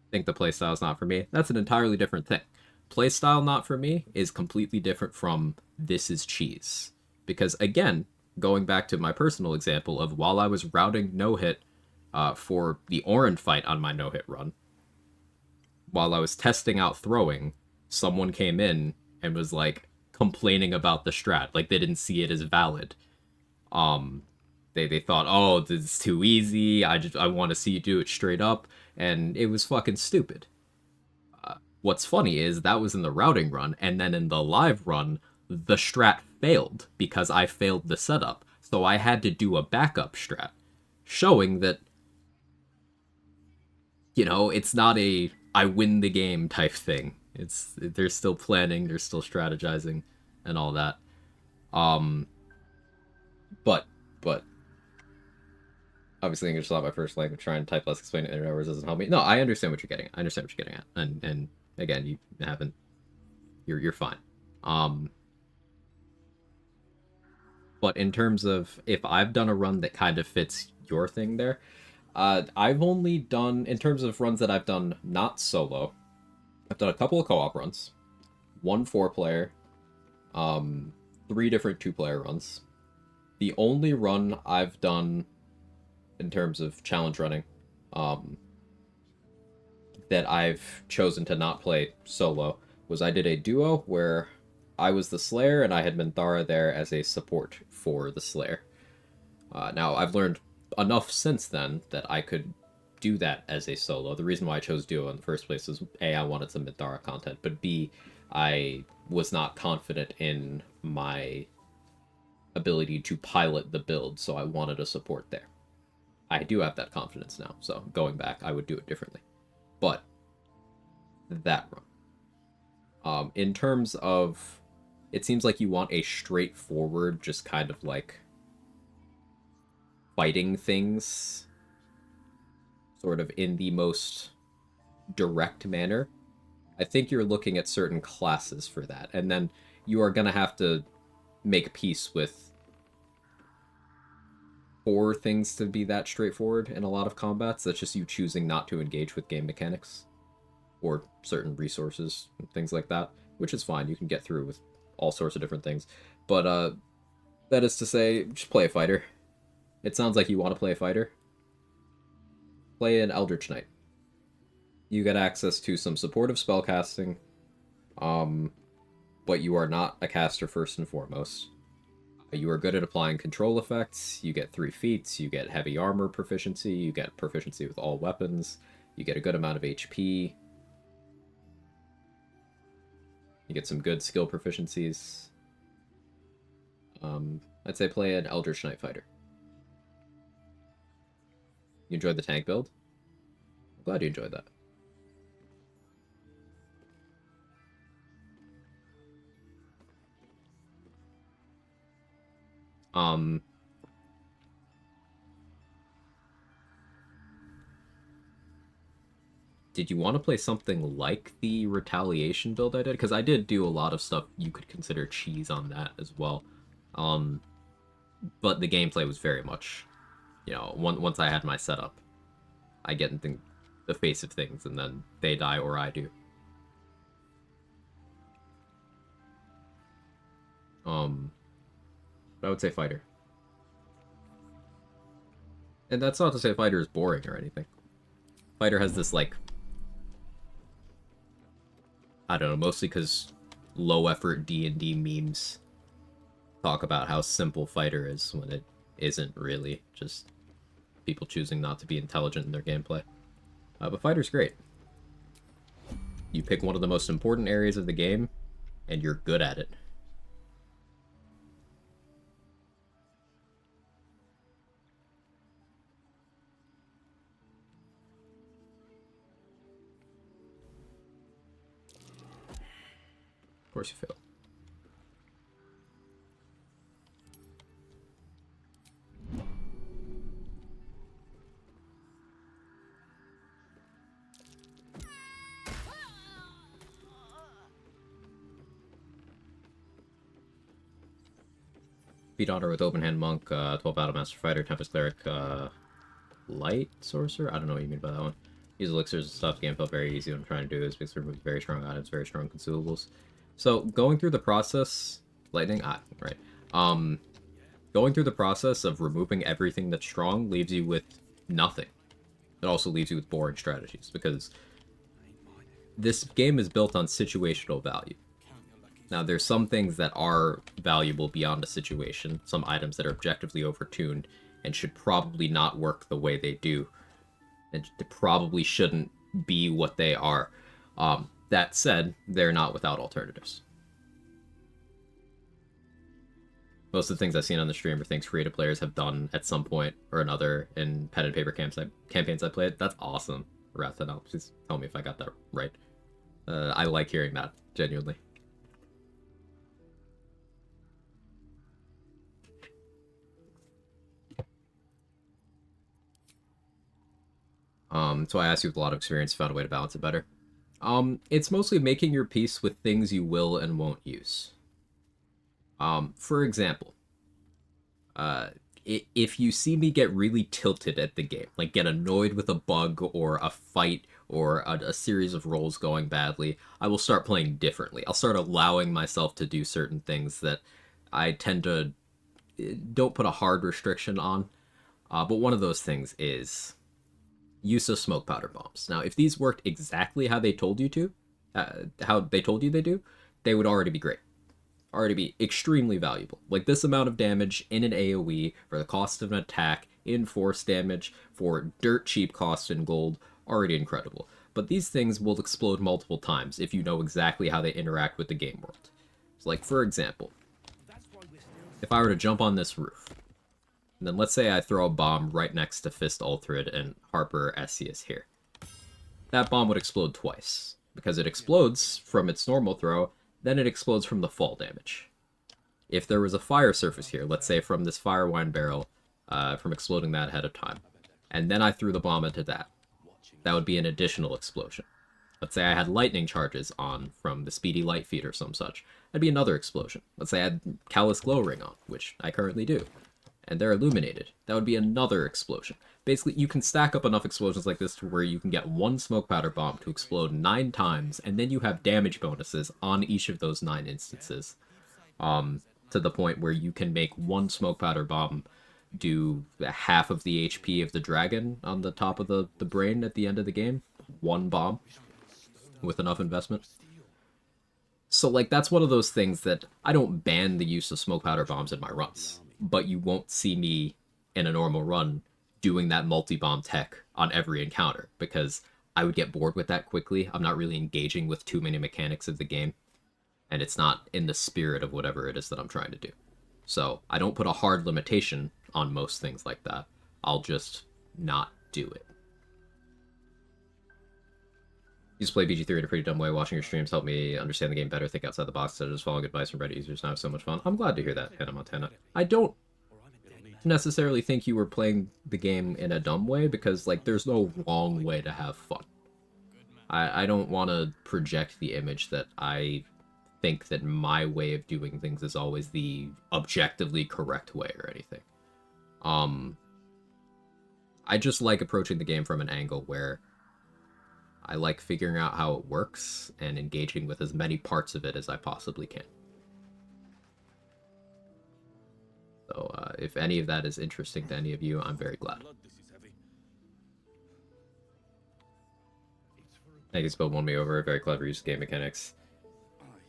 Think the playstyle is not for me? That's an entirely different thing. Playstyle not for me is completely different from this is cheese. Because again, going back to my personal example of while I was routing no-hit for the Orin fight on my no-hit run, while I was testing out throwing, someone came in and was like complaining about the strat. Like they didn't see it as valid. Um, they thought, oh, this is too easy. I want to see you do it straight up, and it was fucking stupid. What's funny is that was in the routing run, and then in the live run, the strat failed because I failed the setup. So I had to do a backup strat, showing that, you know, it's not a I win the game type thing. They're still planning, they're still strategizing, and all that. Um, but obviously English is not my first language. Trying to type less, explain it in hours doesn't help me. No, I understand what you're getting at. I understand what you're getting at, and again, you haven't. You're fine. But in terms of if I've done a run that kind of fits your thing there, I've only done, in terms of runs that I've done not solo, I've done a couple of co-op runs, 1 4-player, 3 different 2-player runs. The only run I've done in terms of challenge running, that I've chosen to not play solo was I did a duo where I was the Slayer and I had Minthara there as a support for the Slayer. Now, I've learned enough since then that I could do that as a solo. The reason why I chose duo in the first place is A, I wanted some Minthara content, but B, I was not confident in my ability to pilot the build, so I wanted a support there. I do have that confidence now, so going back, I would do it differently. But that run. In terms of, it seems like you want a straightforward, just kind of like fighting things sort of in the most direct manner. I think you're looking at certain classes for that, and then you are going to have to make peace with for things to be that straightforward in a lot of combats. That's just you choosing not to engage with game mechanics or certain resources and things like that, which is fine. You can get through with all sorts of different things. But that is to say, just play a fighter. It sounds like you want to play a fighter. Play an Eldritch Knight. You get access to some supportive spellcasting, but you are not a caster first and foremost. You are good at applying control effects, you get 3 feats, you get heavy armor proficiency, you get proficiency with all weapons, you get a good amount of HP, you get some good skill proficiencies. I'd say play an Eldritch Knight fighter. You enjoyed the tank build? I'm glad you enjoyed that. Did you want to play something like the Retaliation build I did? Because I did do a lot of stuff you could consider cheese on that as well. But the gameplay was very much, you know, once I had my setup, I get in the face of things, and then they die or I do. But I would say fighter. And that's not to say fighter is boring or anything. Fighter has this, like, I don't know, mostly because low effort D&D memes talk about how simple fighter is when it isn't really, just people choosing not to be intelligent in their gameplay. But fighter's great. You pick one of the most important areas of the game, and you're good at it. Of course you fail. Beat Honor with Open Hand Monk, 12 Battle Master Fighter, Tempest Cleric, Light Sorcerer? I don't know what you mean by that one. Use elixirs and stuff. Game felt very easy. What I'm trying to do is basically remove very strong items, very strong consumables. So going through the process, lightning, right. Going through the process of removing everything that's strong leaves you with nothing. It also leaves you with boring strategies because this game is built on situational value. Now, there's some things that are valuable beyond a situation, some items that are objectively overtuned and should probably not work the way they do, and probably shouldn't be what they are. That said, they're not without alternatives. Most of the things I've seen on the stream are things creative players have done at some point or another in pen and paper campaigns I played. That's awesome. Rathanel, please tell me if I got that right. I like hearing that, genuinely. So I asked you with a lot of experience, found a way to balance it better. It's mostly making your peace with things you will and won't use. For example, if you see me get really tilted at the game, like get annoyed with a bug or a fight or a series of rolls going badly, I will start playing differently. I'll start allowing myself to do certain things that I tend to don't put a hard restriction on. But one of those things is use of smoke powder bombs. Now, if these worked exactly how they told you to, how they told you they do, they would already be great. Already be extremely valuable. Like this amount of damage in an AoE for the cost of an attack, in force damage, for dirt cheap cost in gold, already incredible. But these things will explode multiple times if you know exactly how they interact with the game world. So like, for example, if I were to jump on this roof, and then let's say I throw a bomb right next to Fist Ulthrid and Harper Esius here. That bomb would explode twice, because it explodes from its normal throw, then it explodes from the fall damage. If there was a fire surface here, let's say from this fire wine barrel, from exploding that ahead of time, and then I threw the bomb into that, that would be an additional explosion. Let's say I had lightning charges on from the speedy light feed or some such, that'd be another explosion. Let's say I had Callous Glow Ring on, which I currently do, and they're illuminated. That would be another explosion. Basically, you can stack up enough explosions like this to where you can get one smoke powder bomb to explode 9 times, and then you have damage bonuses on each of those 9 instances. To the point where you can make one smoke powder bomb do half of the HP of the dragon on the top of the brain at the end of the game. One bomb with enough investment. So, like, that's one of those things that I don't ban the use of smoke powder bombs in my runs, but you won't see me in a normal run doing that multi-bomb tech on every encounter, because I would get bored with that quickly. I'm not really engaging with too many mechanics of the game, and it's not in the spirit of whatever it is that I'm trying to do. So I don't put a hard limitation on most things like that. I'll just not do it. Used to play BG3 in a pretty dumb way. Watching your streams helped me understand the game better, think outside the box, instead of just following advice from Reddit users. Now I have so much fun. I'm glad to hear that, Hannah Montana. I don't necessarily think you were playing the game in a dumb way, because, like, there's no wrong way to have fun. I don't want to project the image that I think that my way of doing things is always the objectively correct way or anything. I just like approaching the game from an angle where I like figuring out how it works and engaging with as many parts of it as I possibly can. So if any of that is interesting to any of you, I'm very glad. Thank you, Spilled won me over. Very clever use of game mechanics.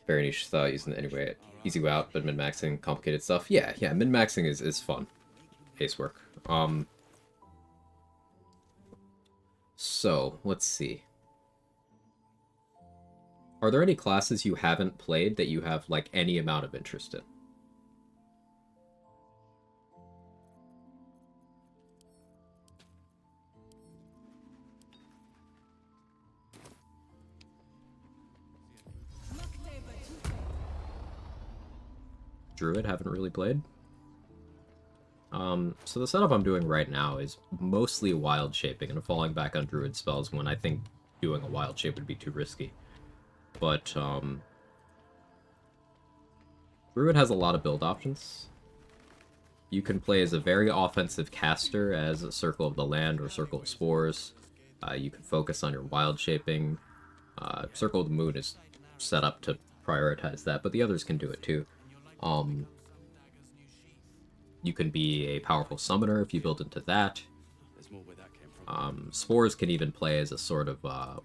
Very niche thought, using it anyway. Easy way out, but min-maxing complicated stuff. Yeah, min-maxing is fun. Case work. So, let's see. Are there any classes you haven't played that you have, like, any amount of interest in? Druid, haven't really played. So the setup I'm doing right now is mostly wild shaping, and falling back on Druid spells when I think doing a wild shape would be too risky. But, Druid has a lot of build options. You can play as a very offensive caster as a Circle of the Land or Circle of Spores. You can focus on your wild shaping. Circle of the Moon is set up to prioritize that, but the others can do it too. You can be a powerful summoner if you build into that. Spores can even play as a sort of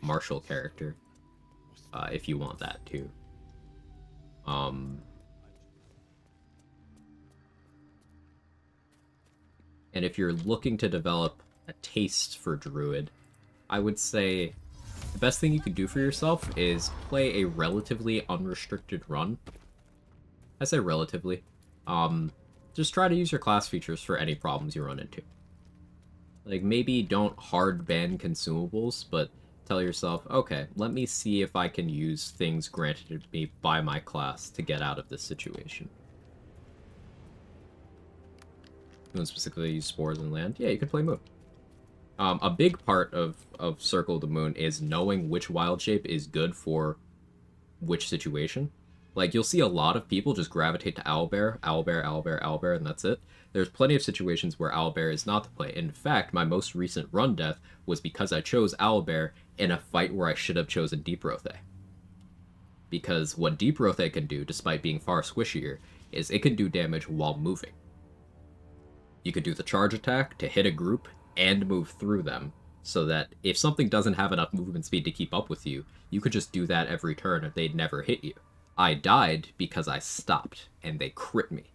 martial character. if you want that too. And if you're looking to develop a taste for Druid, I would say the best thing you could do for yourself is play a relatively unrestricted run. I say relatively. Just try to use your class features for any problems you run into. Like, maybe don't hard ban consumables, but tell yourself, okay, let me see if I can use things granted to me by my class to get out of this situation. You want specifically use spores and land? Yeah, you could play Moon. A big part of Circle of the Moon is knowing which wild shape is good for which situation. Like, you'll see a lot of people just gravitate to Owlbear, Owlbear, Owlbear, Owlbear, and that's it. There's plenty of situations where Owlbear is not the play. In fact, my most recent run death was because I chose Owlbear in a fight where I should have chosen Deep Rothe. Because what Deep Rothe can do, despite being far squishier, is it can do damage while moving. You could do the charge attack to hit a group and move through them, so that if something doesn't have enough movement speed to keep up with you, you could just do that every turn and they'd never hit you. I died because I stopped, and they crit me.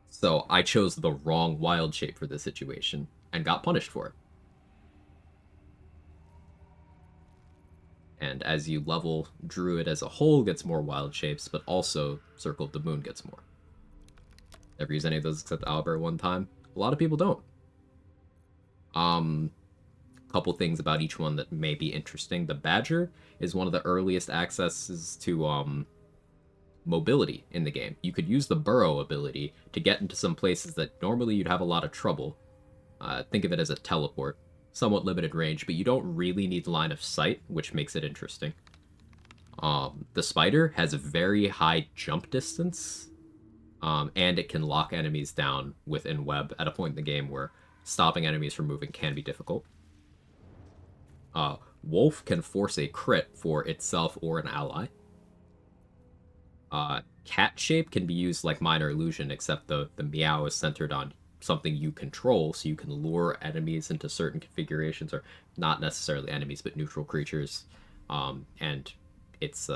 So I chose the wrong wild shape for this situation, and got punished for it. And as you level, Druid as a whole gets more wild shapes, but also Circle of the Moon gets more. Ever use any of those except Owlbear one time? A lot of people don't. Couple things about each one that may be interesting. The Badger is one of the earliest accesses to mobility in the game. You could use the Burrow ability to get into some places that normally you'd have a lot of trouble. Think of it as a teleport. Somewhat limited range, but you don't really need line of sight, which makes it interesting. The Spider has a very high jump distance, and it can lock enemies down within web at a point in the game where stopping enemies from moving can be difficult. Wolf can force a crit for itself or an ally. Cat shape can be used like Minor Illusion, except the meow is centered on something you control, so you can lure enemies into certain configurations, or not necessarily enemies, but neutral creatures. And it's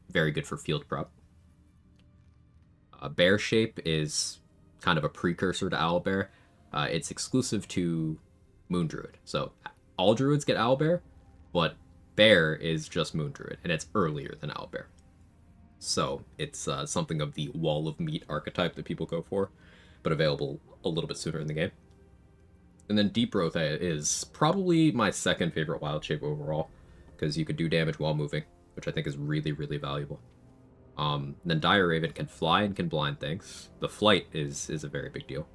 very good for field prep. Bear shape is kind of a precursor to Owlbear. It's exclusive to Moon Druid. So all Druids get Owlbear, but Bear is just Moon Druid, and it's earlier than Owlbear. So it's something of the Wall of Meat archetype that people go for, but available a little bit sooner in the game. And then Deep Rothe is probably my second favorite wild shape overall, because you could do damage while moving, which I think is really, really valuable. Then Dire Raven can fly and can blind things. The flight is a very big deal.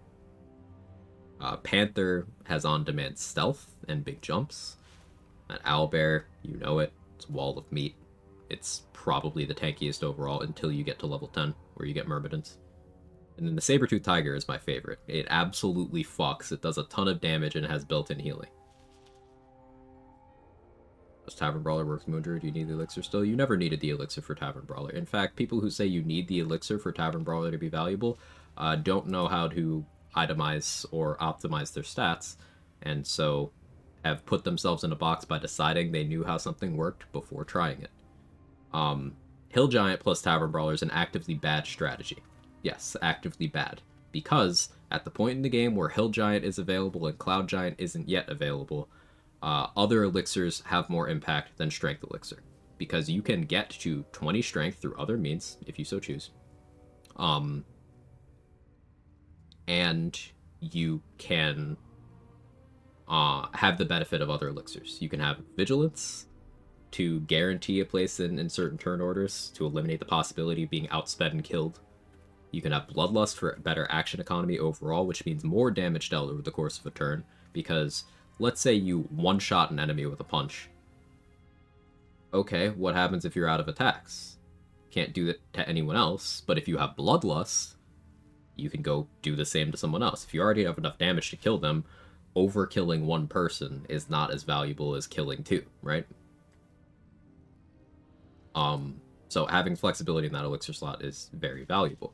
Panther has on-demand stealth and big jumps. And Owlbear, you know it, it's Wall of Meat. It's probably the tankiest overall until you get to level 10, where you get Myrmidons. And then the Saber-Tooth Tiger is my favorite. It absolutely fucks. It does a ton of damage and has built-in healing. Does Tavern Brawler work with Moon Druid? Do you need the elixir still? You never needed the elixir for Tavern Brawler. In fact, people who say you need the elixir for Tavern Brawler to be valuable don't know how to itemize or optimize their stats, and so have put themselves in a box by deciding they knew how something worked before trying it. Hill Giant plus Tavern Brawler is an actively bad strategy. Yes, actively bad. Because at the point in the game where Hill Giant is available and Cloud Giant isn't yet available, other elixirs have more impact than Strength Elixir. Because you can get to 20 Strength through other means, if you so choose. And you can have the benefit of other elixirs. You can have Vigilance to guarantee a place in certain turn orders, to eliminate the possibility of being outsped and killed. You can have Bloodlust for better action economy overall, which means more damage dealt over the course of a turn, because let's say you one-shot an enemy with a punch. Okay, what happens if you're out of attacks? Can't do that to anyone else, but if you have Bloodlust, you can go do the same to someone else. If you already have enough damage to kill them, overkilling one person is not as valuable as killing two, right? So having flexibility in that elixir slot is very valuable.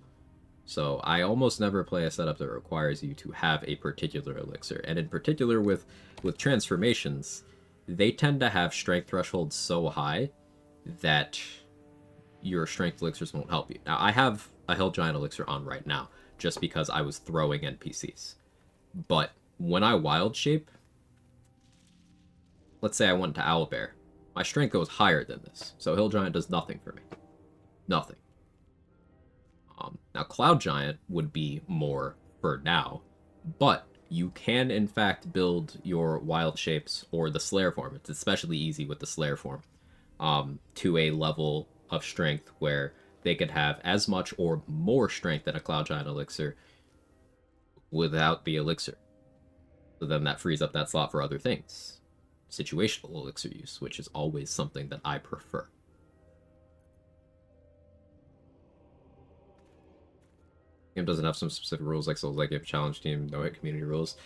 So I almost never play a setup that requires you to have a particular elixir. And in particular with transformations, they tend to have strength thresholds so high that your strength elixirs won't help you. Now, I have a Hill Giant elixir on right now, just because I was throwing NPCs. But when I wild shape, let's say I went to Owlbear, my strength goes higher than this, so Hill Giant does nothing for me. Nothing. Now, Cloud Giant would be more for now, but you can, in fact, build your wild shapes or the Slayer form. It's especially easy with the Slayer form, to a level of strength where they could have as much or more strength than a Cloud Giant elixir without the elixir. So then that frees up that slot for other things. Situational elixir use, which is always something that I prefer. Game doesn't have some specific rules like Souls like Game Challenge Team, no hit community rules.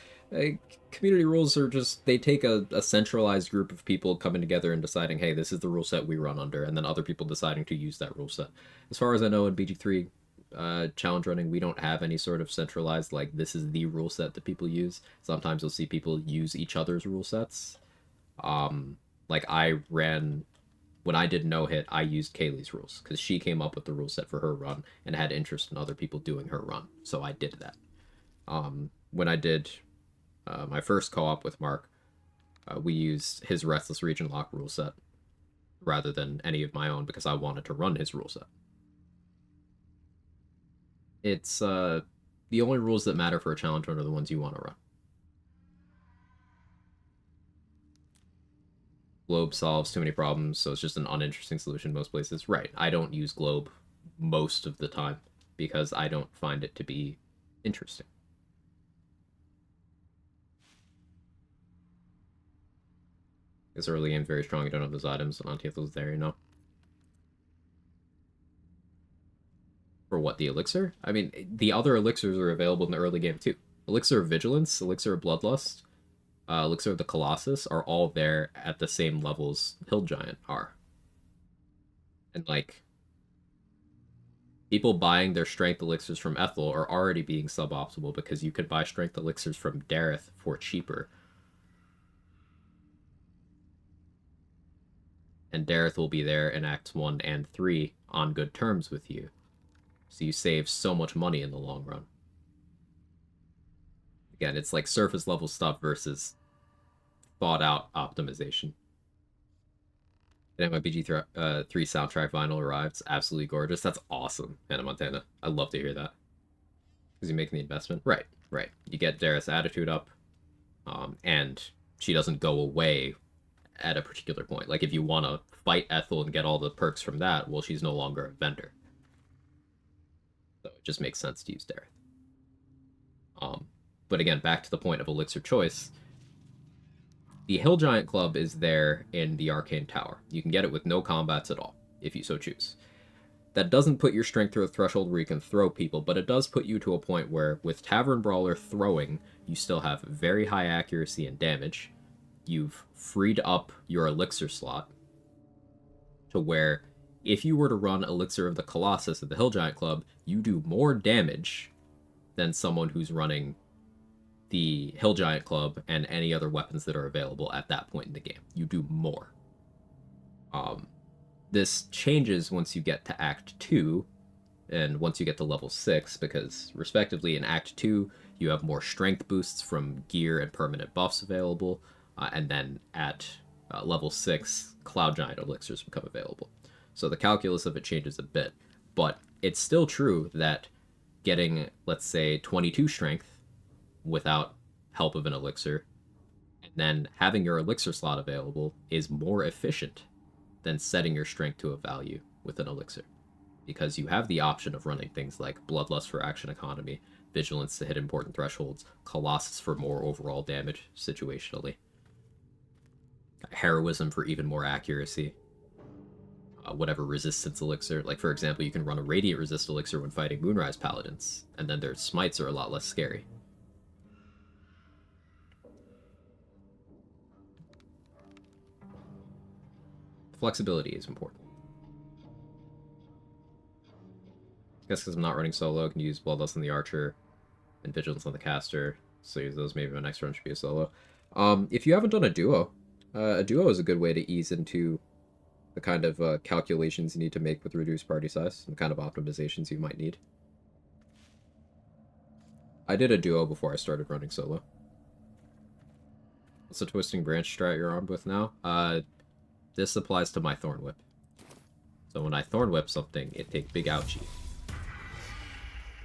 Community rules are just, they take a centralized group of people coming together and deciding, hey, this is the rule set we run under, and then other people deciding to use that rule set. As far as I know, in BG3 challenge running, we don't have any sort of centralized, like, this is the rule set that people use. Sometimes you'll see people use each other's rule sets. Like, when I did no hit, I used Kaylee's rules because she came up with the rule set for her run and had interest in other people doing her run, so I did that. When I did my first co-op with Mark, we used his Restless Region Lock rule set rather than any of my own because I wanted to run his rule set. It's the only rules that matter for a challenge run are the ones you want to run. Globe solves too many problems, so it's just an uninteresting solution in most places. Right, I don't use Globe most of the time because I don't find it to be interesting. This early game very strong, you don't have those items, and Antithil's there, you know? For what, the elixir? I mean, the other elixirs are available in the early game too. Elixir of Vigilance, Elixir of Bloodlust, Elixir of the Colossus are all there at the same levels Hill Giant are. And, like, people buying their strength elixirs from Ethel are already being suboptimal because you could buy strength elixirs from Dareth for cheaper. And Dareth will be there in Acts 1 and 3 on good terms with you. So you save so much money in the long run. Again, it's like surface level stuff versus thought out optimization. And my BG3 soundtrack vinyl arrived. It's absolutely gorgeous. That's awesome, Hannah Montana. I love to hear that. Because you're making the investment. Right, right. You get Dareth's attitude up, and she doesn't go away at a particular point. Like, if you want to fight Ethel and get all the perks from that, well, she's no longer a vendor. So it just makes sense to use Dareth. But again, back to the point of elixir choice. The Hill Giant Club is there in the Arcane Tower. You can get it with no combats at all, if you so choose. That doesn't put your strength through a threshold where you can throw people, but it does put you to a point where, with Tavern Brawler throwing, you still have very high accuracy and damage. You've freed up your elixir slot to where, if you were to run Elixir of the Colossus at the Hill Giant Club, you do more damage than someone who's running the Hill Giant Club and any other weapons that are available at that point in the game. You do more. This changes once you get to Act 2 and once you get to level 6, because respectively in Act 2 you have more strength boosts from gear and permanent buffs available, and then at level 6 Cloud Giant elixirs become available. So the calculus of it changes a bit, but it's still true that getting, let's say, 22 strength without help of an elixir, and then having your elixir slot available is more efficient than setting your strength to a value with an elixir, because you have the option of running things like Bloodlust for action economy, Vigilance to hit important thresholds, Colossus for more overall damage situationally, Heroism for even more accuracy, whatever resistance elixir. Like, for example, you can run a Radiant Resist elixir when fighting Moonrise Paladins, and then their smites are a lot less scary. Flexibility is important. I guess because I'm not running solo, I can use Bloodlust on the Archer and Vigilance on the Caster, so use those. Maybe my next run should be a solo. If you haven't done a duo is a good way to ease into the kind of calculations you need to make with reduced party size, and the kind of optimizations you might need. I did a duo before I started running solo. What's the twisting branch strat you're armed with now? This applies to my Thorn Whip. So when I Thorn Whip something, it takes big ouchie.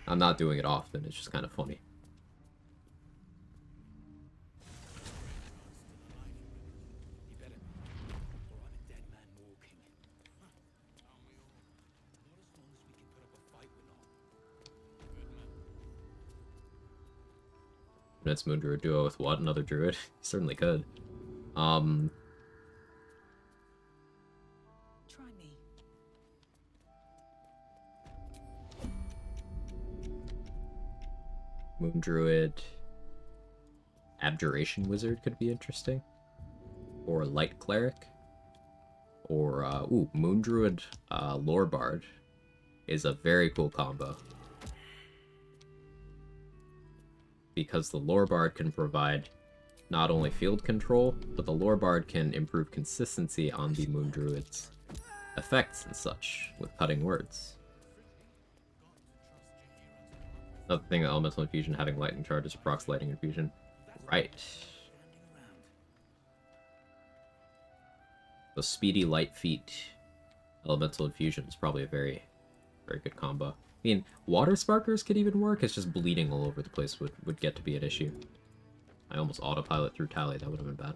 I'm not doing it often, it's just kind of funny. It's Moon Druid duo with what? Another Druid? You certainly could. Try me. Moon Druid... Abjuration Wizard could be interesting. Or Light Cleric. Or, ooh, Moon Druid Lore Bard is a very cool combo. Because the Lore Bard can provide not only field control, but the Lore Bard can improve consistency on the Moon Druid's effects and such, with cutting words. Another thing, Elemental Infusion having lightning charges procs lightning infusion. Right. So Speedy Light Feet Elemental Infusion is probably a very, very good combo. I mean, Water Sparkers could even work, it's just bleeding all over the place would get to be an issue. I almost autopilot through Tally, that would have been bad.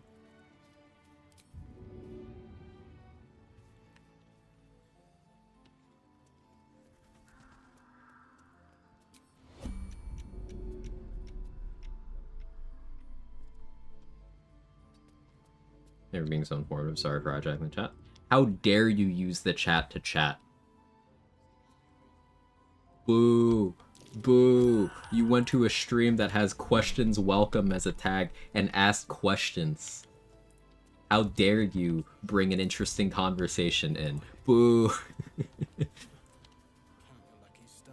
Never being so informative, sorry for hijacking the chat. How dare you use the chat to chat? Boo. Boo. You went to a stream that has questions welcome as a tag and asked questions. How dare you bring an interesting conversation in? Boo.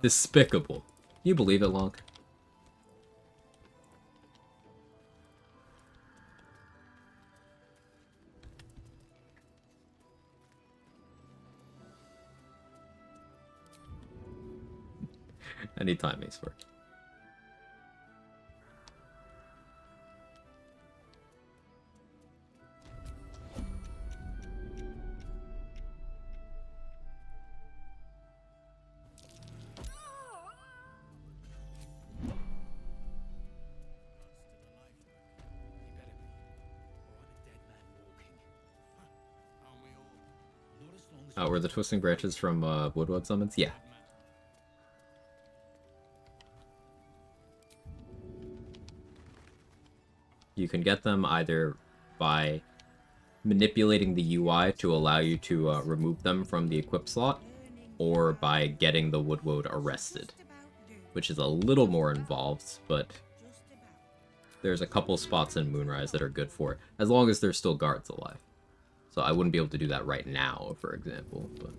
Despicable. You believe it, Long? Anytime makes work. Were the twisting branches from Woodwood summons? Yeah. You can get them either by manipulating the UI to allow you to remove them from the equip slot, or by getting the Woodwode arrested, which is a little more involved, but there's a couple spots in Moonrise that are good for it, as long as there's still guards alive. So I wouldn't be able to do that right now, for example, but...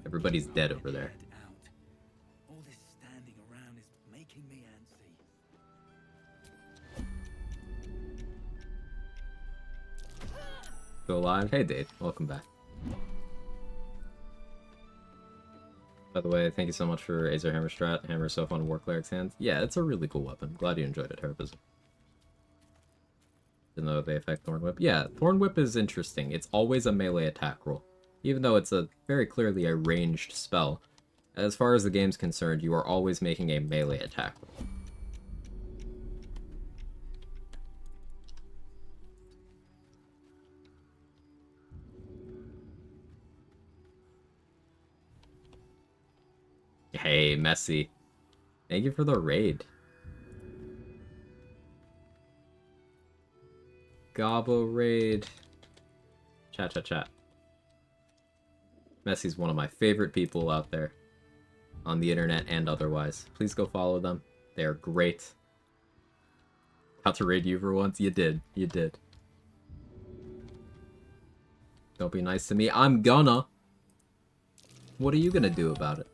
everybody's dead over there. All this standing around is making me antsy. Go live. Hey Dave, welcome back. By the way, thank you so much for Azer Hammer Strat. Hammer so fun in War Cleric's hands. Yeah, it's a really cool weapon. Glad you enjoyed it, Herbiz. Even though they affect Thorn Whip. Yeah, Thorn Whip is interesting. It's always a melee attack roll. Even though it's a very clearly a ranged spell, as far as the game's concerned, you are always making a melee attack roll. Hey, Messi. Thank you for the raid. Gobbo raid. Chat. Messi's one of my favorite people out there. On the internet and otherwise. Please go follow them. They are great. Got to raid you for once? You did. You did. Don't be nice to me. I'm gonna. What are you gonna do about it?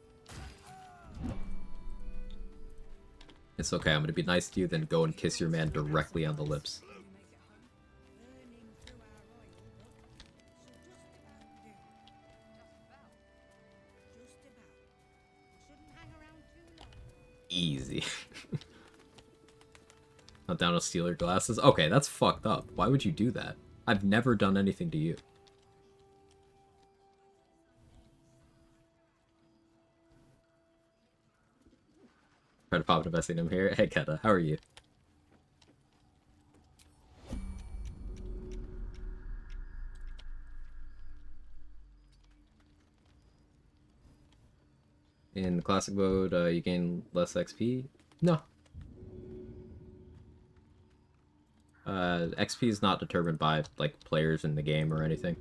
It's okay, I'm gonna be nice to you, then go and kiss your man directly on the lips. Easy. Not down to steal your glasses? Okay, that's fucked up. Why would you do that? I've never done anything to you. Try to pop investing him here. Hey Keta, how are you? In the classic mode, you gain less XP? No. XP is not determined by, like, players in the game or anything.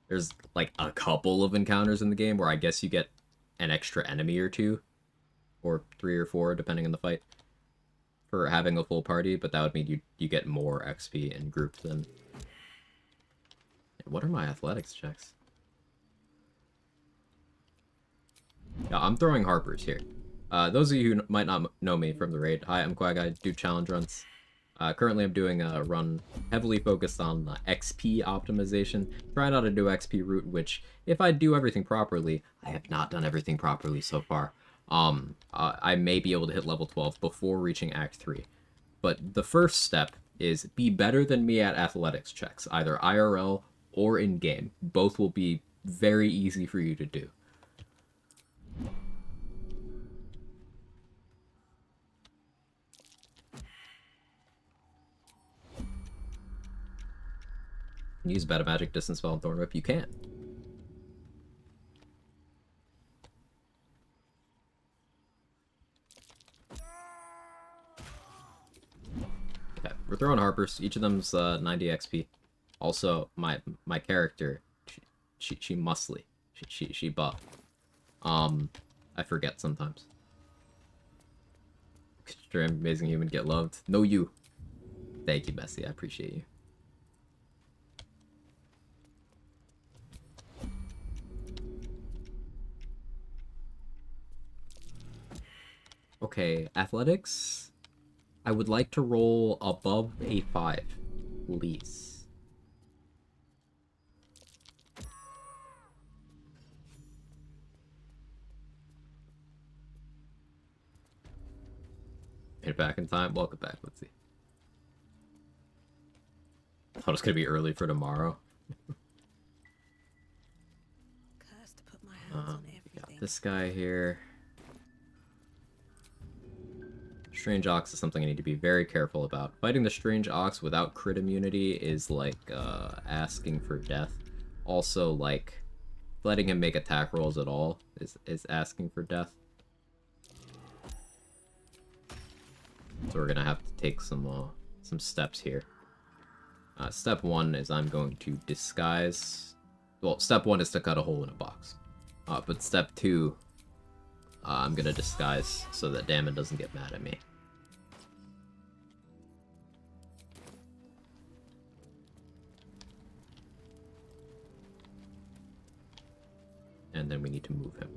There's, like, a couple of encounters in the game where I guess you get an extra enemy or two. Or 3 or 4, depending on the fight. For having a full party, but that would mean you get more XP in group than... What are my athletics checks? Yeah, I'm throwing Harpers here. Those of you who might not know me from the raid, hi, I'm Quag, I do challenge runs. Currently I'm doing a run heavily focused on XP optimization. Try not to do XP route, which, if I do everything properly, I have not done everything properly so far. I may be able to hit level 12 before reaching Act 3. But the first step is be better than me at athletics checks, either IRL or in-game. Both will be very easy for you to do. Can you use Beta Magic Distance Spell and Thorn Whip? You can. Okay, we're throwing Harpers. Each of them's 90 XP. Also, my character, she muscly. She buff. I forget sometimes. Extreme amazing human, get loved. No you. Thank you, Bessie. I appreciate you. Okay, athletics. I would like to roll above a 5, please. Made it back in time. Welcome back. Let's see. I thought it was gonna be early for tomorrow. Got this guy here. Strange Ox is something I need to be very careful about. Fighting the Strange Ox without crit immunity is like asking for death. Also, like, letting him make attack rolls at all is asking for death. So we're gonna have to take some steps here. Step 1 is I'm going to disguise... Well, step 1 is to cut a hole in a box. But step 2, I'm gonna disguise so that Damon doesn't get mad at me. And then we need to move him.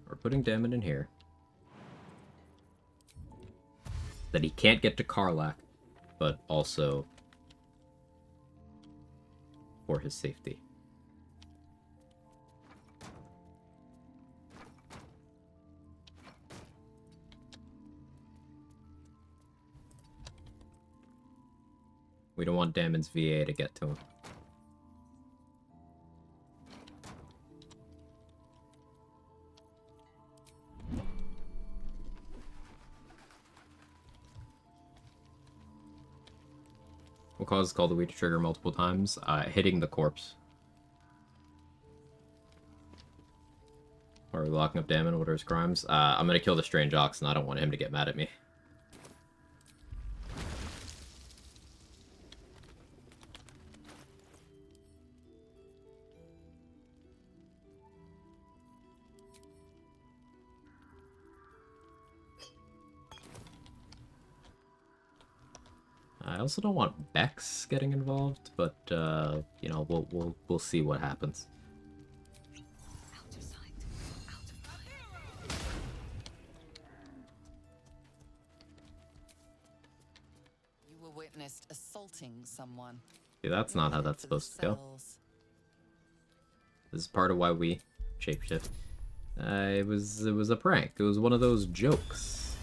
We're putting Damon in here. That he can't get to Karlach, but also for his safety. We don't want Damon's VA to get to him. What causes Call the Weed to trigger multiple times? Hitting the corpse. Are we locking up Damon? What are his crimes? I'm gonna kill the Strange Ox, and I don't want him to get mad at me. also don't want Bex getting involved, but you know, we'll see what happens. You were witnessed assaulting someone. See, that's not how that's supposed to go. This is part of why we shapeshift. It was a prank. It was one of those jokes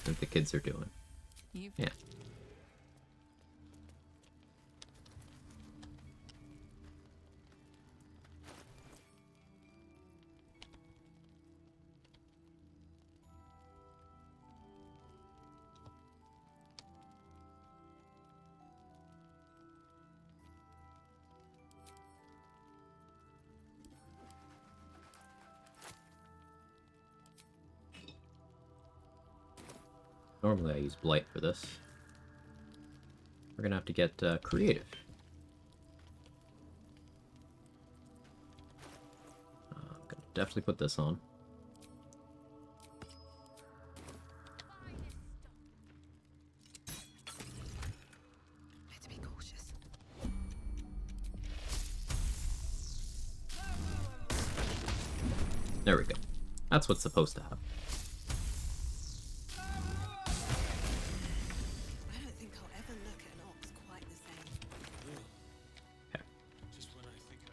that the kids are doing. Yeah. Normally I use Blight for this. We're gonna have to get creative. I'm gonna definitely put this on. Better be cautious. There we go. That's what's supposed to happen.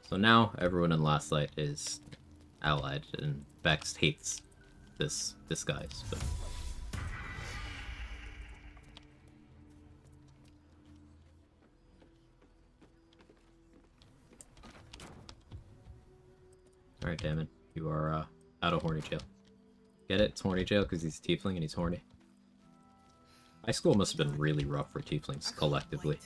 So now everyone in Last Light is allied, and Vex hates this disguise. But all right, Damon, you are out of horny jail. Get it? It's horny jail because he's a tiefling and he's horny. High school must have been really rough for tieflings collectively.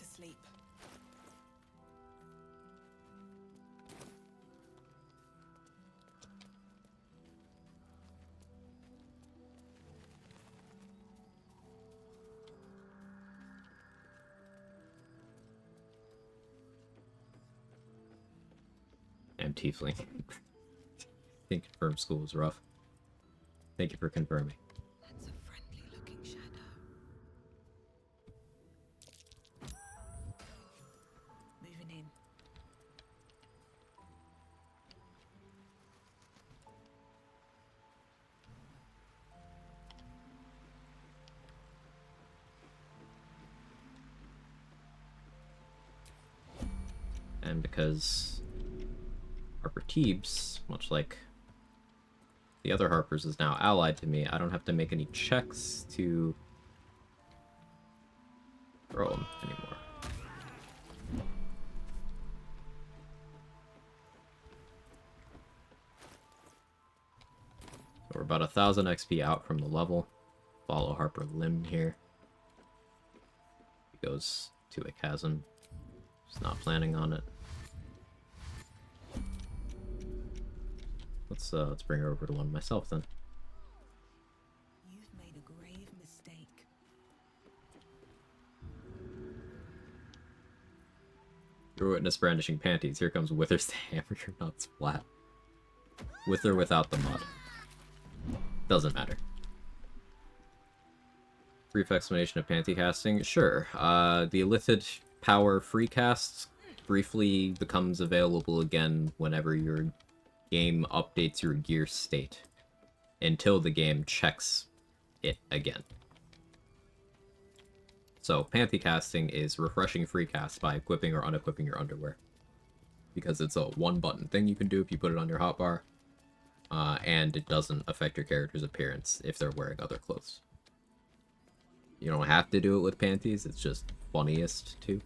Damn tiefling. I think confirmed school was rough. Thank you for confirming. That's a friendly looking shadow. Moving in. And because Harper Teebs, much like the other Harpers, is now allied to me, I don't have to make any checks to throw him anymore. We're about 1,000 XP out from the level. Follow Harper Lim here. He goes to a chasm. He's not planning on it. Let's bring her over to one myself then. You've made a grave mistake. Your witness brandishing panties. Here comes Withers to hammer your nuts flat. With or without the mud. Doesn't matter. Brief explanation of panty casting? Sure. The Illithid power free cast briefly becomes available again whenever your game updates your gear state, until the game checks it again. So panty casting is refreshing free cast by equipping or unequipping your underwear, because it's a one button thing you can do if you put it on your hotbar, and it doesn't affect your character's appearance if they're wearing other clothes. You don't have to do it with panties, it's just funniest to.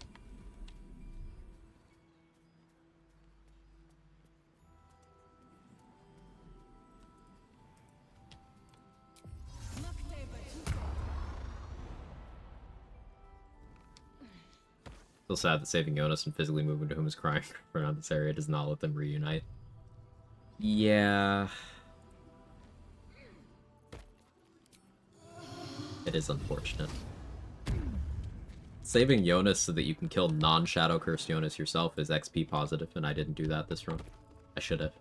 Still sad that saving Jonas and physically moving to whom is crying around this area does not let them reunite. Yeah. It is unfortunate. Saving Jonas so that you can kill non-Shadow Cursed Jonas yourself is XP positive, and I didn't do that this run. I should have.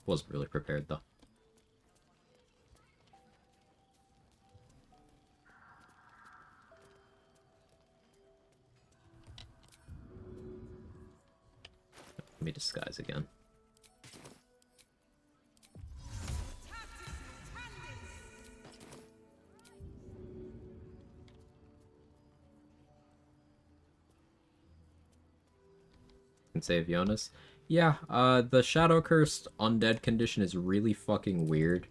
Wasn't really prepared, though. Let me disguise again. Can save Jonas. Yeah, the Shadow Cursed Undead condition is really fucking weird,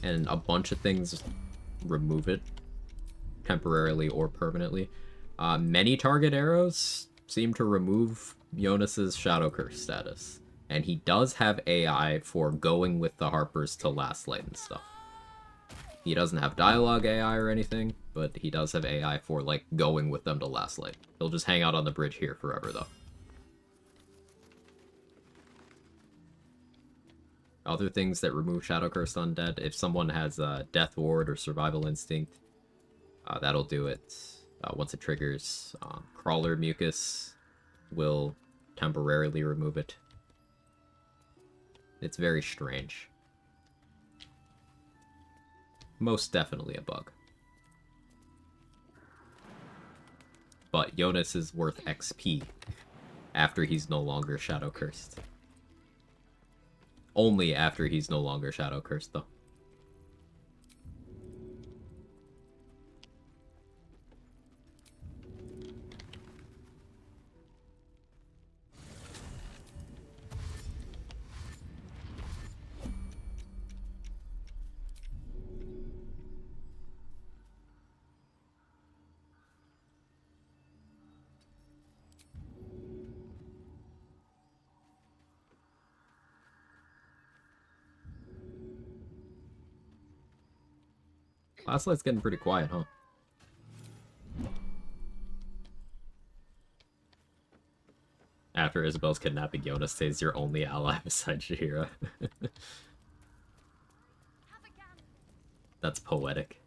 and a bunch of things remove it temporarily or permanently. Many target arrows seem to remove Jonas's Shadow Curse status, and he does have AI for going with the Harpers to Last Light and stuff. He doesn't have dialogue AI or anything, but he does have AI for, like, going with them to Last Light. He'll just hang out on the bridge here forever, though. Other things that remove Shadow Cursed Undead, if someone has Death Ward or Survival Instinct, that'll do it once it triggers. Crawler Mucus will temporarily remove it. It's very strange. Most definitely a bug. But Jonas is worth XP after he's no longer Shadow Cursed. Only after he's no longer Shadow Cursed, though. Last Light's getting pretty quiet, huh? After Isabel's kidnapping, Jonas stays your only ally besides Shahira. That's poetic.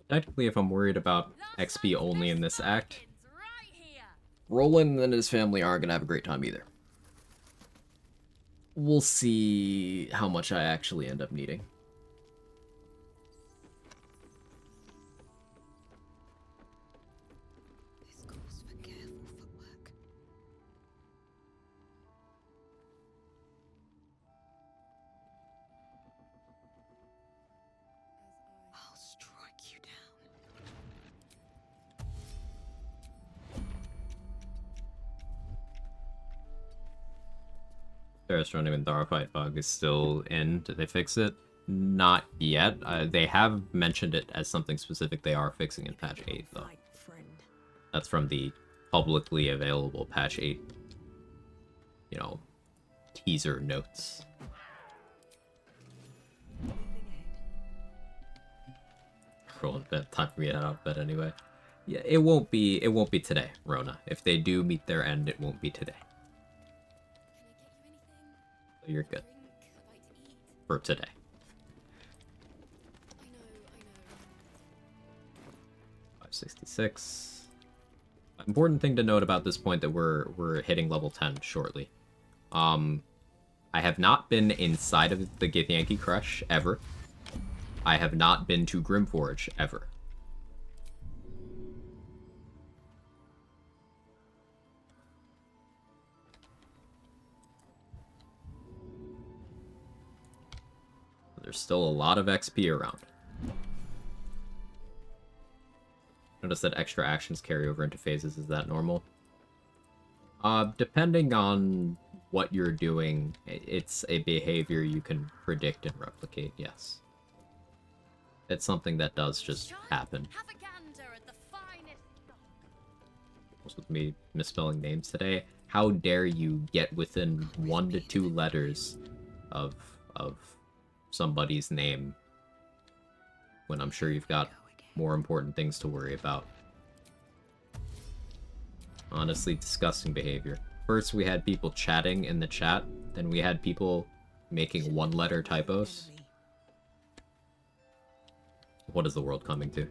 Technically, if I'm worried about XP only in this act, Roland and his family aren't gonna have a great time either. We'll see how much I actually end up needing. This calls for careful footwork. I'll strike you down. Terra's running and Fight bug is still in. Did they fix it? Not yet. They have mentioned it as something specific they are fixing in patch 8, though. That's from the publicly available patch 8, you know, teaser notes. Rolling bed, time for me to head out of bed anyway. Yeah, it won't be today, Rona. If they do meet their end, it won't be today. So you're good. For today. 566. Important thing to note about this point that we're hitting level 10 shortly. I have not been inside of the Githyanki Crush ever. I have not been to Grimforge ever. There's still a lot of XP around. Notice that extra actions carry over into phases. Is that normal? Depending on what you're doing, it's a behavior you can predict and replicate, yes. It's something that does just happen. Have a gander at the finest. What's with me misspelling names today? How dare you get within 1 to 2 letters of somebody's name when I'm sure you've got more important things to worry about. Honestly, disgusting behavior. First we had people chatting in the chat, then we had people making 1-letter typos. What is the world coming to?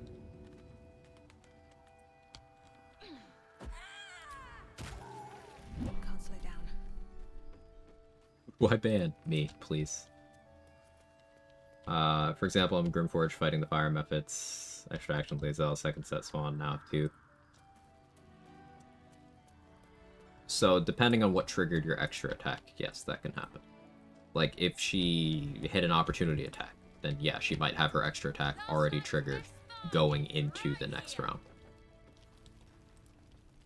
Can't slow down. Why ban me, please? For example, I'm Grimforge fighting the fire methods. Extra action Lazel, second set spawn, now 2. So, depending on what triggered your extra attack, yes, that can happen. Like, if she hit an opportunity attack, then yeah, she might have her extra attack already triggered going into the next round.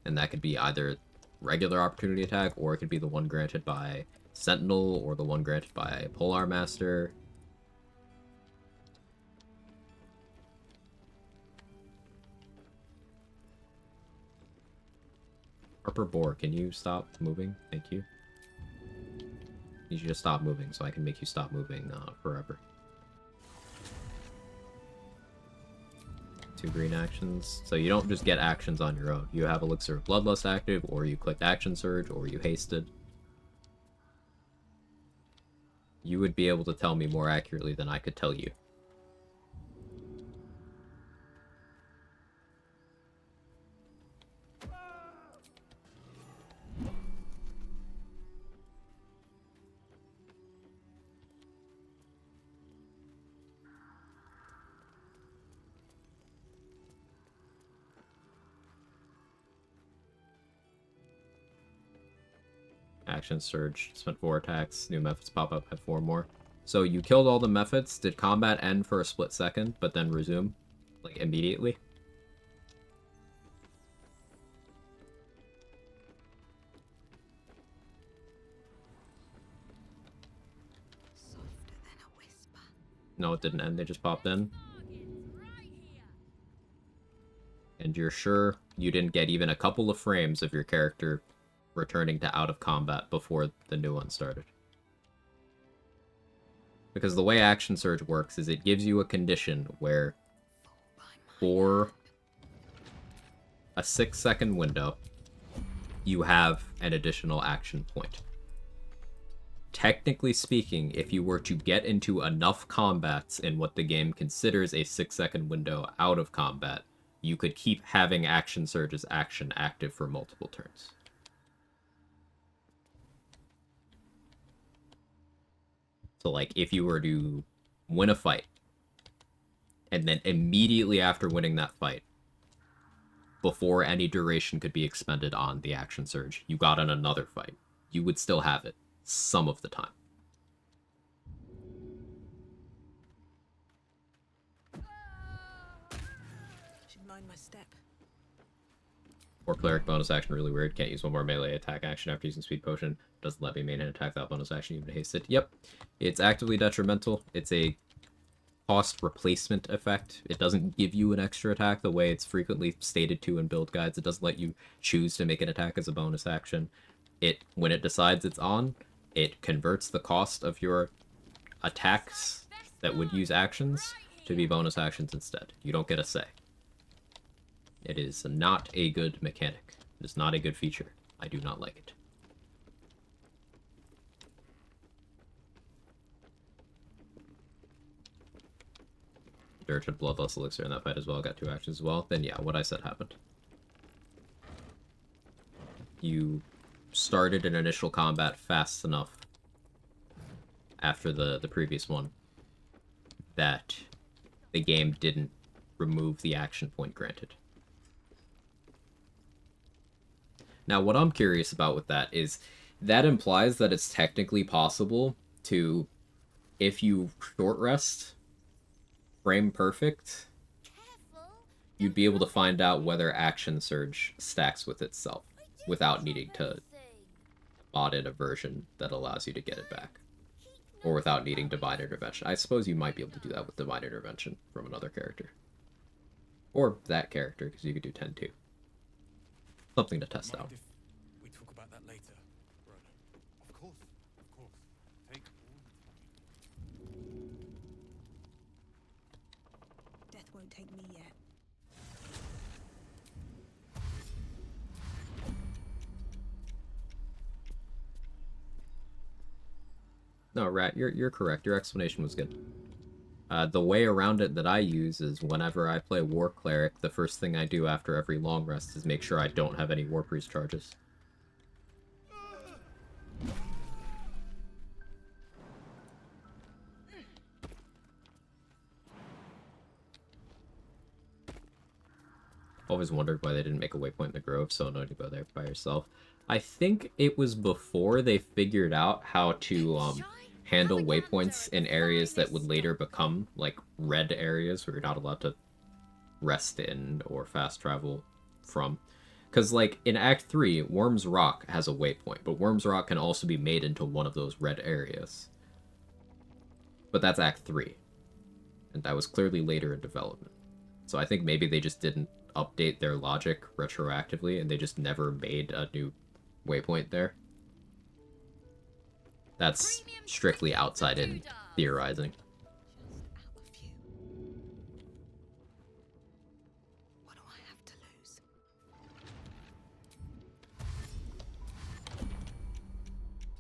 And that could be either regular opportunity attack, or it could be the one granted by Sentinel, or the one granted by Polar Master. Harper Boar, can you stop moving? Thank you. Need you to stop moving so I can make you stop moving forever. 2 green actions. So you don't just get actions on your own. You have Elixir of Bloodlust active, or you clicked Action Surge, or you hasted. You would be able to tell me more accurately than I could tell you. Action Surge, spent 4 attacks, new methods pop up, have 4 more. So you killed all the methods, did combat end for a split second, but then resume, like, immediately? Softer than a whisper. No, it didn't end, they just popped in. And you're sure you didn't get even a couple of frames of your character returning to out of combat before the new one started? Because the way Action Surge works is it gives you a condition where for a 6-second window, you have an additional action point. Technically speaking, if you were to get into enough combats in what the game considers a 6-second window out of combat, you could keep having Action Surge's action active for multiple turns. So, like, if you were to win a fight, and then immediately after winning that fight, before any duration could be expended on the Action Surge, you got in another fight, you would still have it some of the time. Should mind my step. Or Cleric bonus action, really weird. Can't use one more melee attack action after using Speed Potion. Doesn't let me main and attack that bonus action even hasted. Yep. It's actively detrimental. It's a cost replacement effect. It doesn't give you an extra attack the way it's frequently stated to in build guides. It doesn't let you choose to make an attack as a bonus action. When it decides it's on, it converts the cost of your attacks that would use actions to be bonus actions instead. You don't get a say. It is not a good mechanic. It is not a good feature. I do not like it. Dirge had Bloodlust Elixir in that fight as well, got 2 actions as well. Then yeah, what I said happened. You started an initial combat fast enough after the previous one that the game didn't remove the action point granted. Now, what I'm curious about with that is that implies that it's technically possible to, if you short rest, frame perfect, you'd be able to find out whether Action Surge stacks with itself without needing to bot in a version that allows you to get it back. Or without needing Divine Intervention. I suppose you might be able to do that with Divine Intervention from another character. Or that character, because you could do 10 too. Something to test out. If we talk about that later, Ronan. Of course, of course. Take all the time. Death won't take me yet. No, Rat, you're correct. Your explanation was good. The way around it that I use is whenever I play War Cleric, the first thing I do after every long rest is make sure I don't have any War Priest charges. Always wondered why they didn't make a waypoint in the Grove, so annoying to go there by yourself. I think it was before they figured out how to handle waypoints in areas that would later become like red areas where you're not allowed to rest in or fast travel from. Because like in Act 3, Worm's Rock has a waypoint, but Worm's Rock can also be made into one of those red areas. But that's Act 3. And that was clearly later in development. So I think maybe they just didn't update their logic retroactively and they just never made a new waypoint there. That's strictly outside in theorizing. What do I have to lose?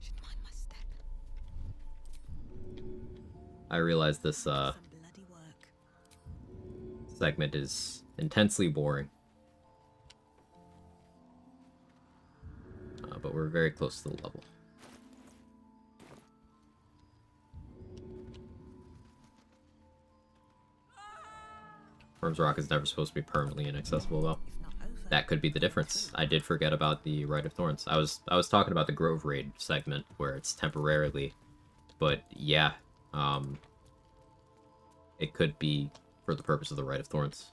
Should mind my step. I realize this Some bloody work. segment is intensely boring. But we're very close to the level. Worm's Rock is never supposed to be permanently inaccessible, though. That could be the difference. I did forget about the Rite of Thorns. I was talking about the Grove Raid segment where it's temporarily, but yeah, it could be for the purpose of the Rite of Thorns.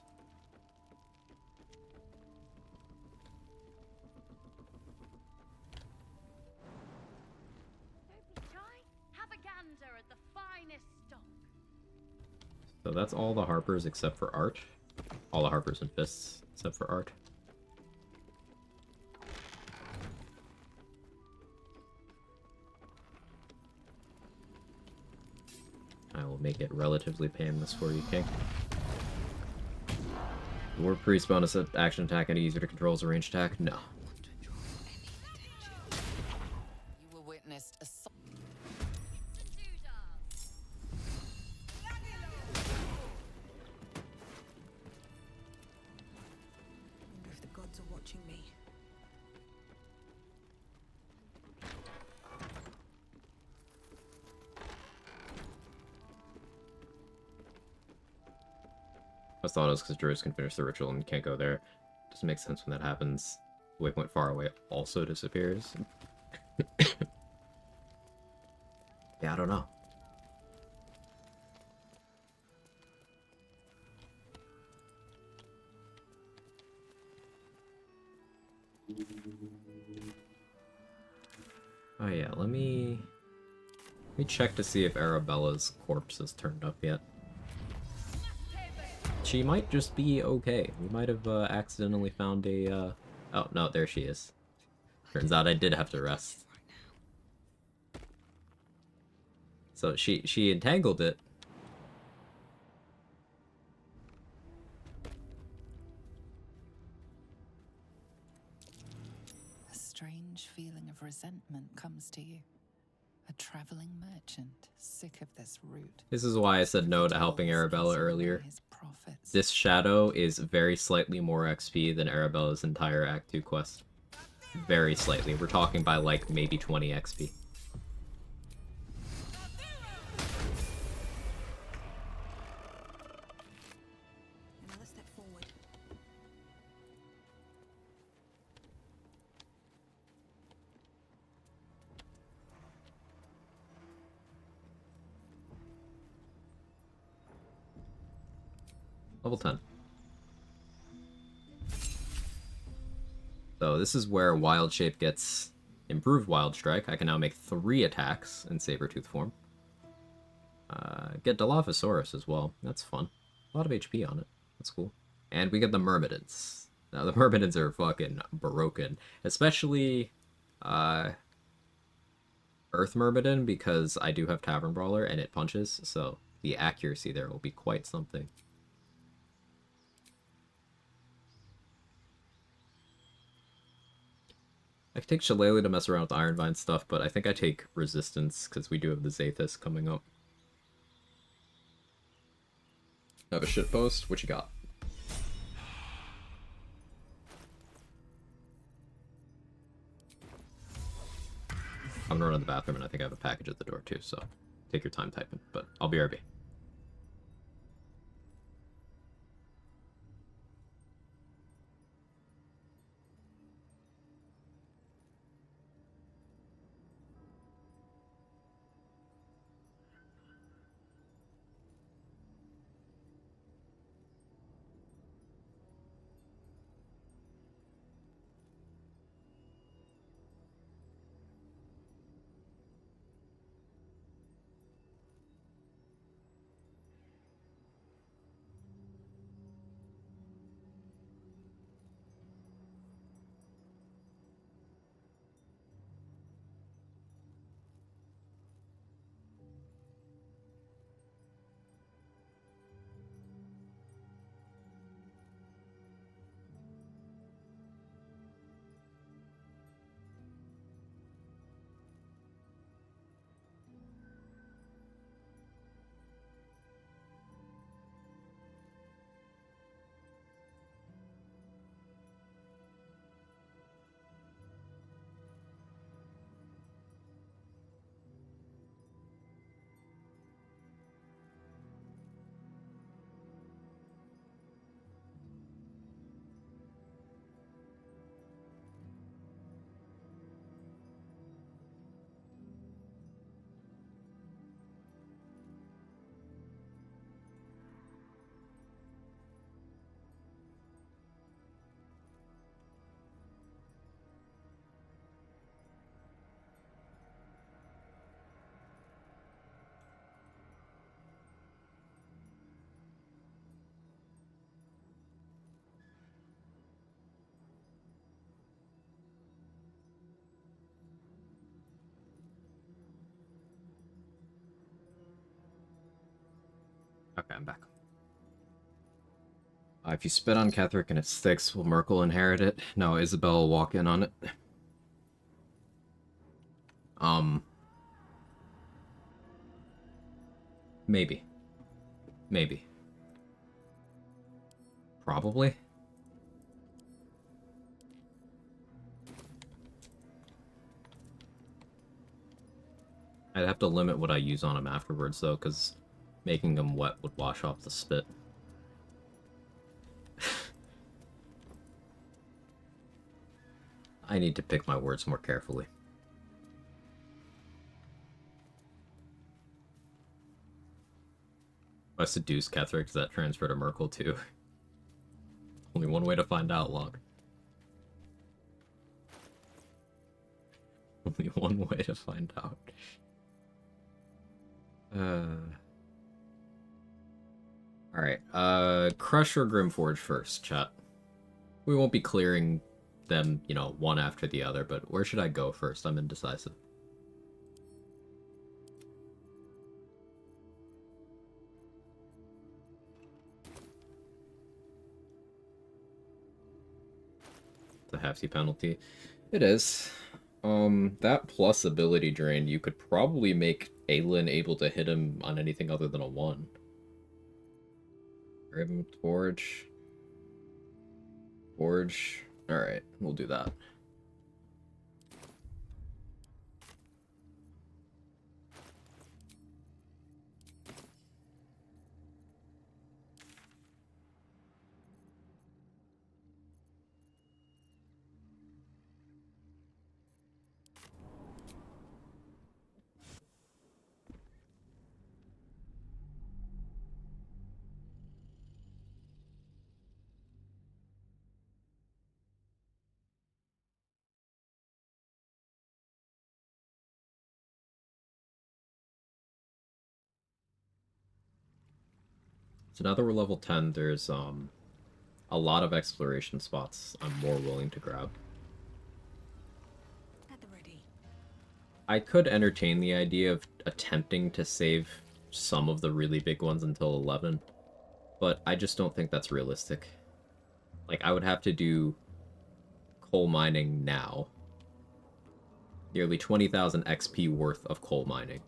So that's all the Harpers except for Art. All the Harpers and Fists except for Art. I will make it relatively painless for you, King. War Priest bonus action attack any easier to control as a ranged attack? No. You were witnessed assault. Wonder if the gods are watching me. I thought it was because Druids can finish the ritual and can't go there. Doesn't make sense when that happens. The waypoint far away also disappears. Yeah, I don't know. Oh yeah, let me check to see if Arabella's corpse has turned up yet. She might just be okay. We might have accidentally found a, Oh, no, there she is. Turns out I did have to rest. So she entangled it. A strange feeling of resentment comes to you. A traveling merchant, sick of this route. This is why I said no to helping Arabella earlier. This shadow is very slightly more XP than Arabella's entire Act 2 quest. Very slightly. We're talking by like maybe 20 XP. Another step forward. Level 10. So this is where Wild Shape gets improved Wild Strike. I can now make 3 attacks in Sabertooth form. Get Dilophosaurus as well. That's fun. A lot of HP on it. That's cool. And we get the Myrmidons. Now, the Myrmidons are fucking broken. Especially, Earth Myrmidon, because I do have Tavern Brawler and it punches, so the accuracy there will be quite something. I could take Shillelagh to mess around with Iron Vine stuff, but I think I take Resistance, because we do have the Zathis coming up. I have a shitpost? What you got? I'm gonna run to the bathroom, and I think I have a package at the door, too, so take your time typing, but I'll be RB. Okay, I'm back. If you spit on Ketherick and it sticks, will Merkel inherit it? No, Isabel will walk in on it. Maybe. Maybe. Probably. I'd have to limit what I use on him afterwards, though, because making him wet would wash off the spit. I need to pick my words more carefully. If I seduce Ketherick, does that transfer to Merkel, too? Only one way to find out, Locke. Only one way to find out. Alright, Crush or Grimforge first, chat. We won't be clearing them, you know, one after the other, but where should I go first? I'm indecisive. The hefty penalty. It is. That plus ability drain, you could probably make Aelin able to hit him on anything other than a 1. Grim Forge. Forge. Alright, we'll do that. So now that we're level 10, there's a lot of exploration spots I'm more willing to grab. At the ready. I could entertain the idea of attempting to save some of the really big ones until 11, but I just don't think that's realistic. Like, I would have to do coal mining now. Nearly 20,000 XP worth of coal mining.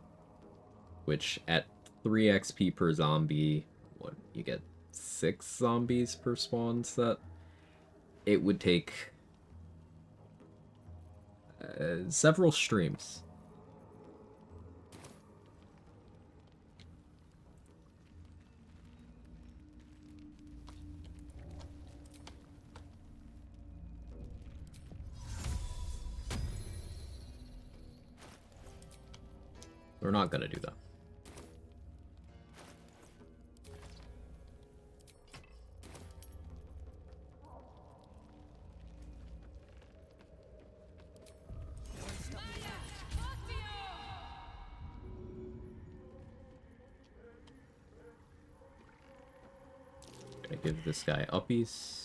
Which, at 3 XP per zombie, what, you get 6 zombies per spawn set? It would take several streams. We're not gonna do that. Gonna give this guy uppies.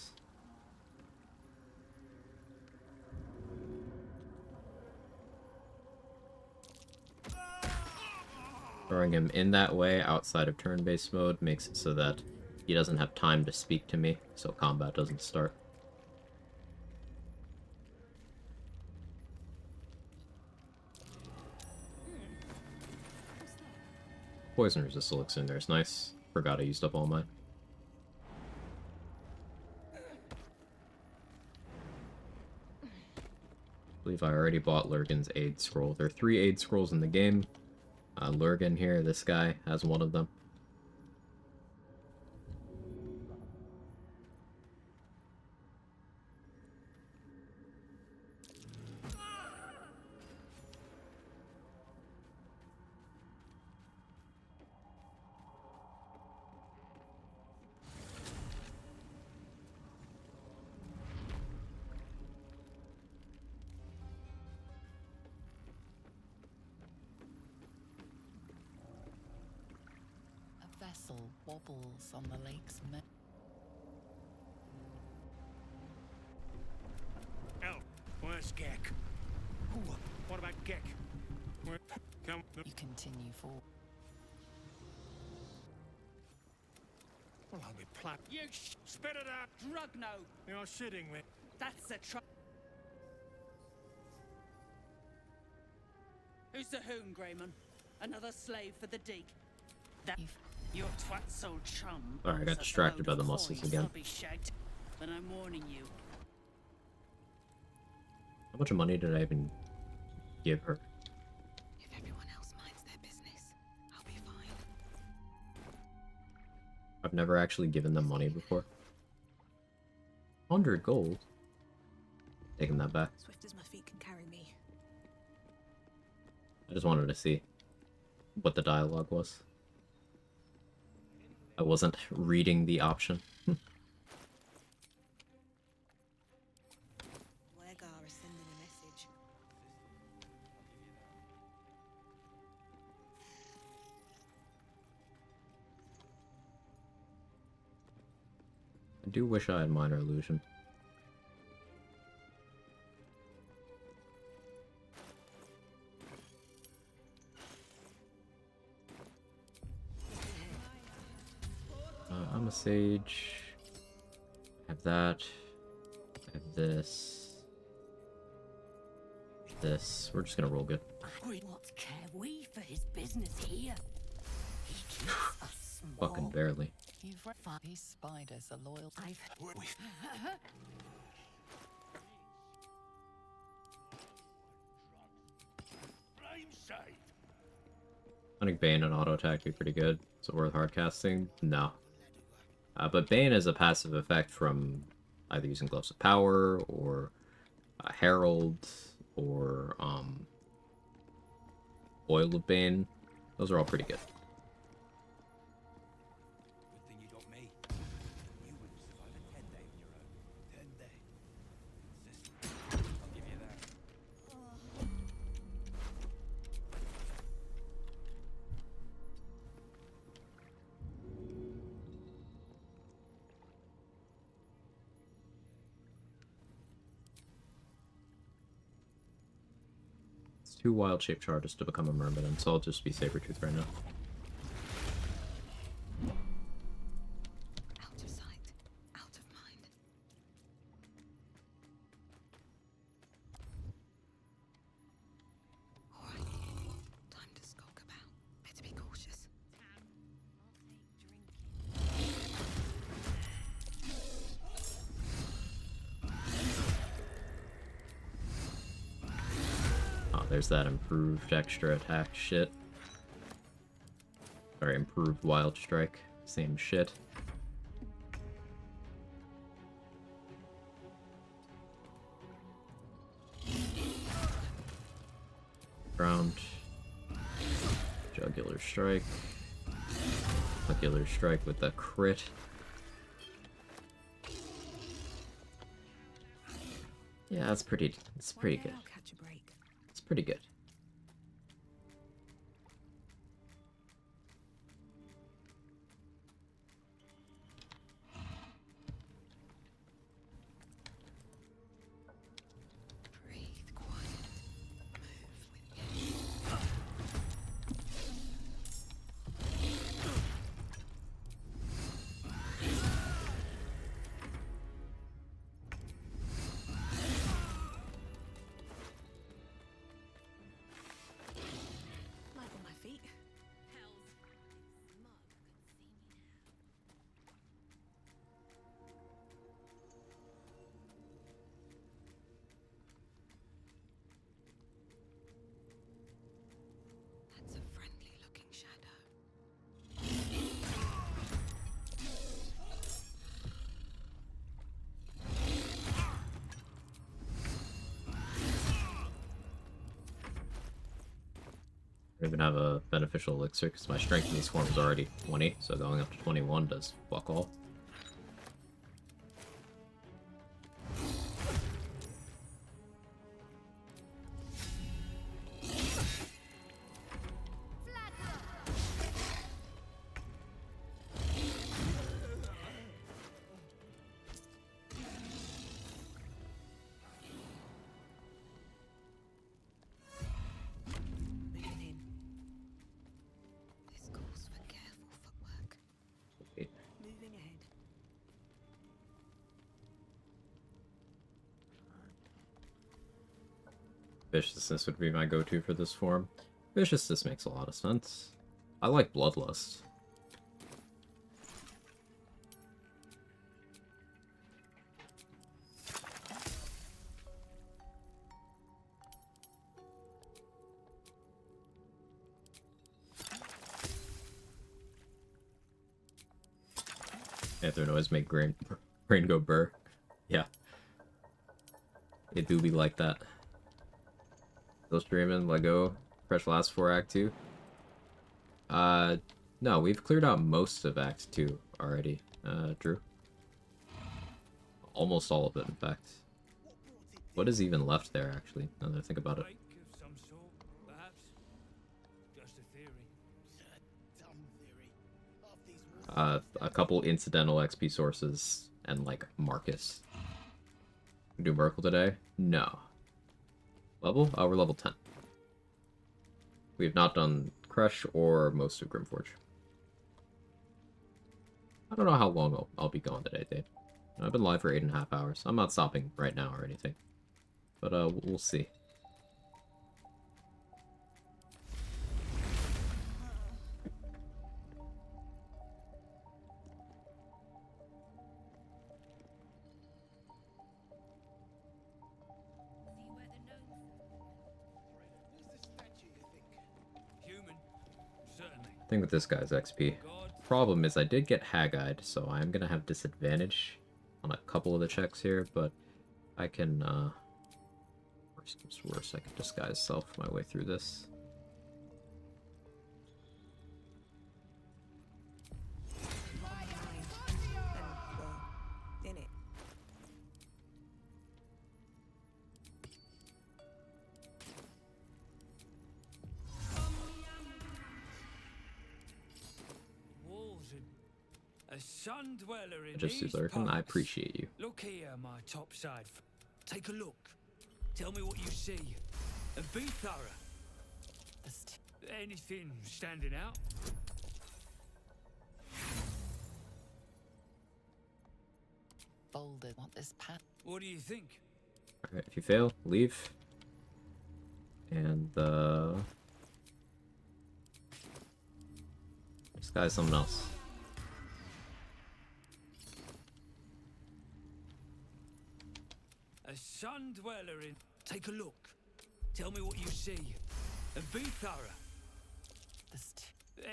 Throwing him in that way outside of turn-based mode makes it so that he doesn't have time to speak to me, so combat doesn't start. Poison resist elixir in there is nice. Forgot I used up all mine. I believe I already bought Lurgan's aid scroll. There are 3 aid scrolls in the game. Lurgan here, this guy, has one of them. A vessel wobbles on the lake's Elf, where's Gek? What about Gek? Where? Come. You continue forward. Well, I'll be plat. You spit it out. Drugno. You're shitting me. That's the trouble. Who's the hoon, Greyman? Another slave for the dig. That your twat's old chum. Sorry, I got distracted by the muscles again. But I'm warning you. How much money did I even give her? If everyone else minds their business, I'll be fine. I've never actually given them money before. 100 gold. Taking that back. Swift as my feet can carry me. I just wanted to see what the dialogue was. I wasn't reading the option. Quag is sending a message. I do wish I had minor illusion. I'm a sage. I have that. I have this. This. We're just gonna roll good. What care we for his business here? He keeps us small. Fucking barely. You've read these spiders are loyal. I think Bane and auto attack be pretty good. Is it worth hard casting? No. But Bane is a passive effect from either using Gloves of Power or Herald or Oil of Bane. Those are all pretty good. Good thing you got me. You wouldn't survive a 10-day on your own. 10 days. Consistent. I'll give you that. 2 wild shape charges to become a Myrmidon, so I'll just be Sabretooth right now. Out of sight, out of mind. All right, time to skulk about. Better be cautious. Oh, there's that improved extra attack shit. Sorry, improved wild strike. Same shit. Ground. Jugular strike. Jugular strike with the crit. Yeah, that's pretty. It's pretty good. I'll catch a break. It's pretty good. Breathe quiet. Move with Light on my feet. That's a friendly looking shadow. I don't even have a beneficial elixir because my strength in this form is already 20, so going up to 21 does fuck all. Moving in. This calls for careful footwork. Wait. Moving ahead. Viciousness would be my go-to for this form. Viciousness makes a lot of sense. I like Bloodlust. Panther noise make brain go burr. Yeah. It do be like that. Still streaming, Lego, fresh last 4 Act 2. No, we've cleared out most of Act 2 already, Drew. Almost all of it, in fact. What is even left there, actually, now that I think about it? Lake of some sort, perhaps. Just a theory. Dumb theory. Half these walls A couple incidental XP sources, and, like, Marcus. Do Merkle today? No. Level? Oh, we're level 10. We have not done Crush or most of Grimforge. I don't know how long I'll be going today, Dave. I've been live for 8.5 hours. I'm not stopping right now or anything. But, we'll see. Human, certainly. Thing with this guy's XP. Problem is I did get Hag-Eyed, so I'm gonna have disadvantage on a couple of the checks here, but I can, worst comes to worst, I can disguise self my way through this. Bottom line. And, well, in it. Walls and a sun dweller in Just these lurking, I parts. appreciate you. Look here, my topside. Take a look. Tell me what you see. And be thorough. Anything standing out? Boulder, want this path? What do you think? Alright, if you fail, leave. And this guy's something else. A sun dweller in. Take a look. Tell me what you see. And be thorough.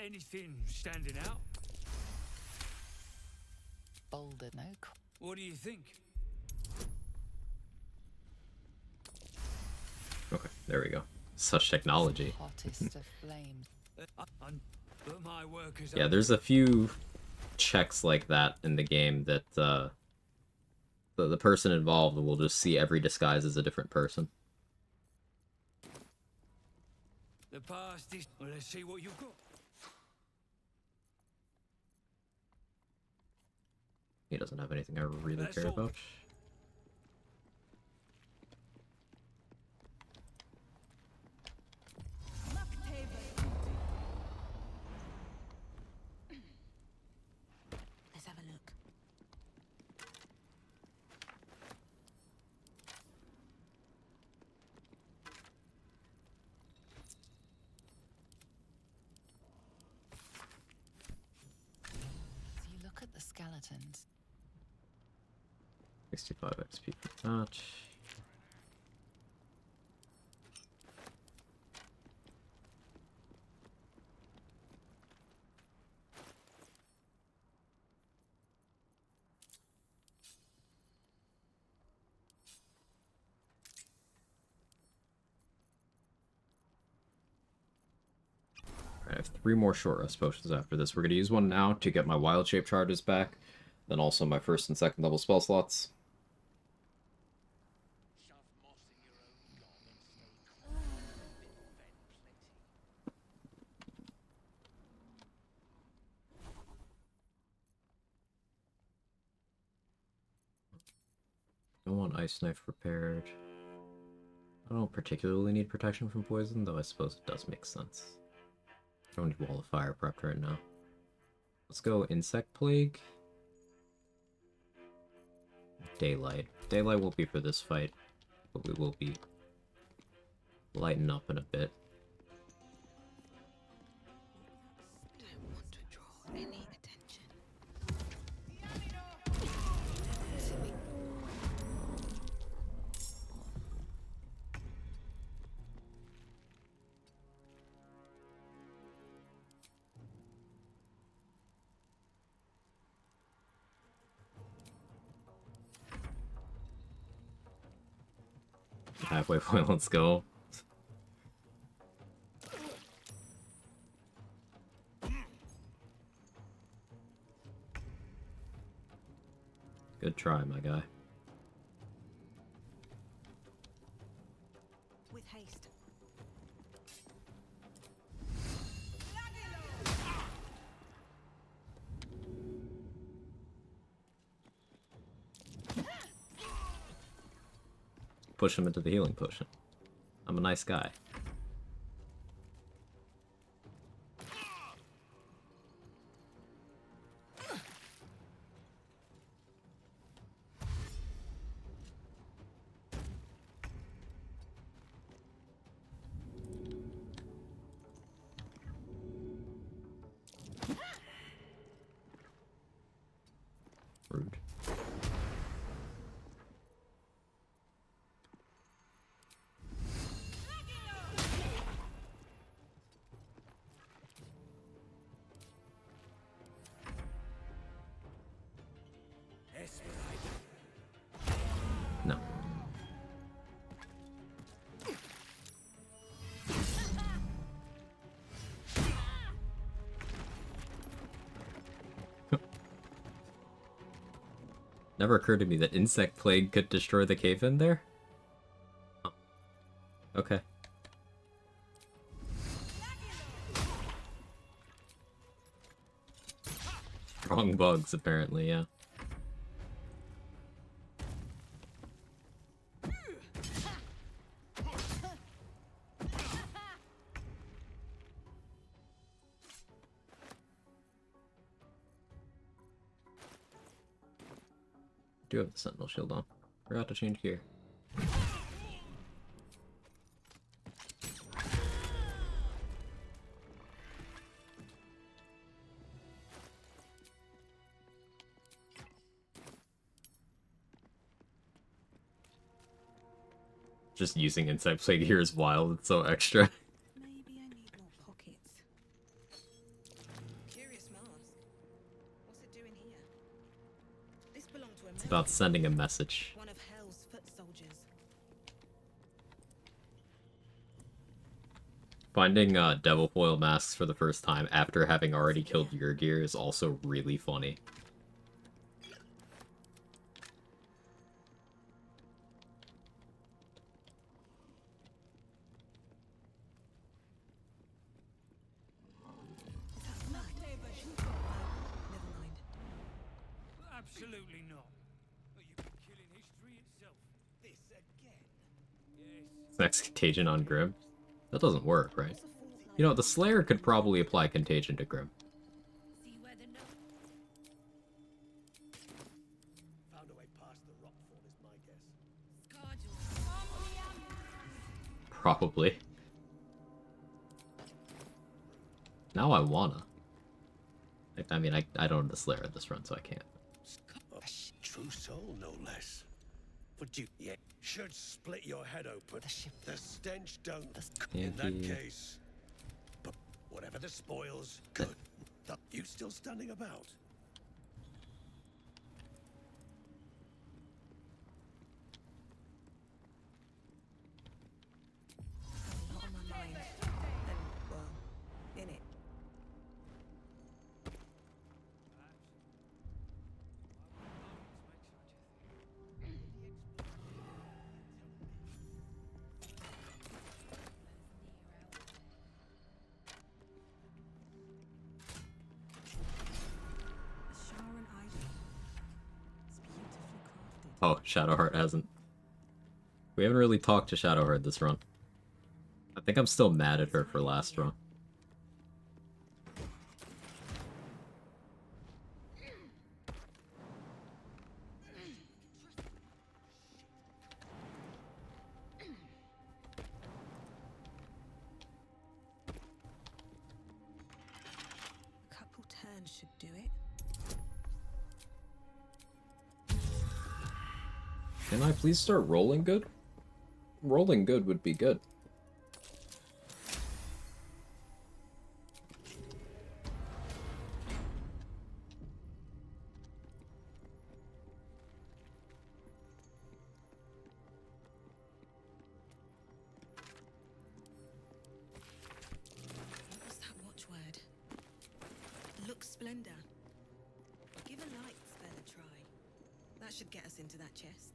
Anything standing out? Boulder, no. What do you think? Okay, there we go. Such technology. Hottest of flames. But my work is Yeah, there's a few checks like that in the game that the person involved will just see every disguise as a different person. The past is. Well, let's see what you've got. He doesn't have anything I really That's care all. about. Let's have a look. So you look at the skeletons. 65 XP for that. I have 3 more short rest potions after this. We're going to use one now to get my wild shape charges back, then also my first and second level spell slots. I want ice knife repaired. I don't particularly need protection from poison, though I suppose it does make sense. I don't need wall of fire prepped right now. Let's go insect plague. Daylight. Daylight will be for this fight, but we will be lighten up in a bit. Don't want to draw any attention. Halfway point, let's go. Good try, my guy. With haste. Push him into the healing potion. I'm a nice guy. Rude. No. Never occurred to me that insect plague could destroy the cave in there. Oh. Okay. Wrong bugs, apparently, yeah. do have the Sentinel shield on. Forgot to change gear. Just using Insight Plague here is wild, it's so extra. Maybe I need more pockets. Curious mask. What's it doing here? This belonged to a It's about sending a message. one of Hell's foot soldiers. Finding devil foil masks for the first time after having already killed your gear is also really funny. Absolutely not. But you've been killing history itself. This again? Yes. Next contagion on Grim. That doesn't work, right? You know, the Slayer could probably apply contagion to Grim. Found a way past the rock fall is my guess. Probably. Now I wanna. I mean, I don't have the Slayer in this run, so I can't. A true soul, no less. Would you should split your head open? The stench don't. In that case, but whatever the spoils, good. You still standing about? A lot on my mind. And, well, in it. Sharon Ivy. It's beautifully crafted. Oh, Shadowheart hasn't. We haven't really talked to Shadowheart this run. I think I'm still mad at her for last run. A couple turns should do it. Can I please start rolling good? Rolling good would be good. What was that watchword? Look splendor. Give a light spell a try. That should get us into that chest.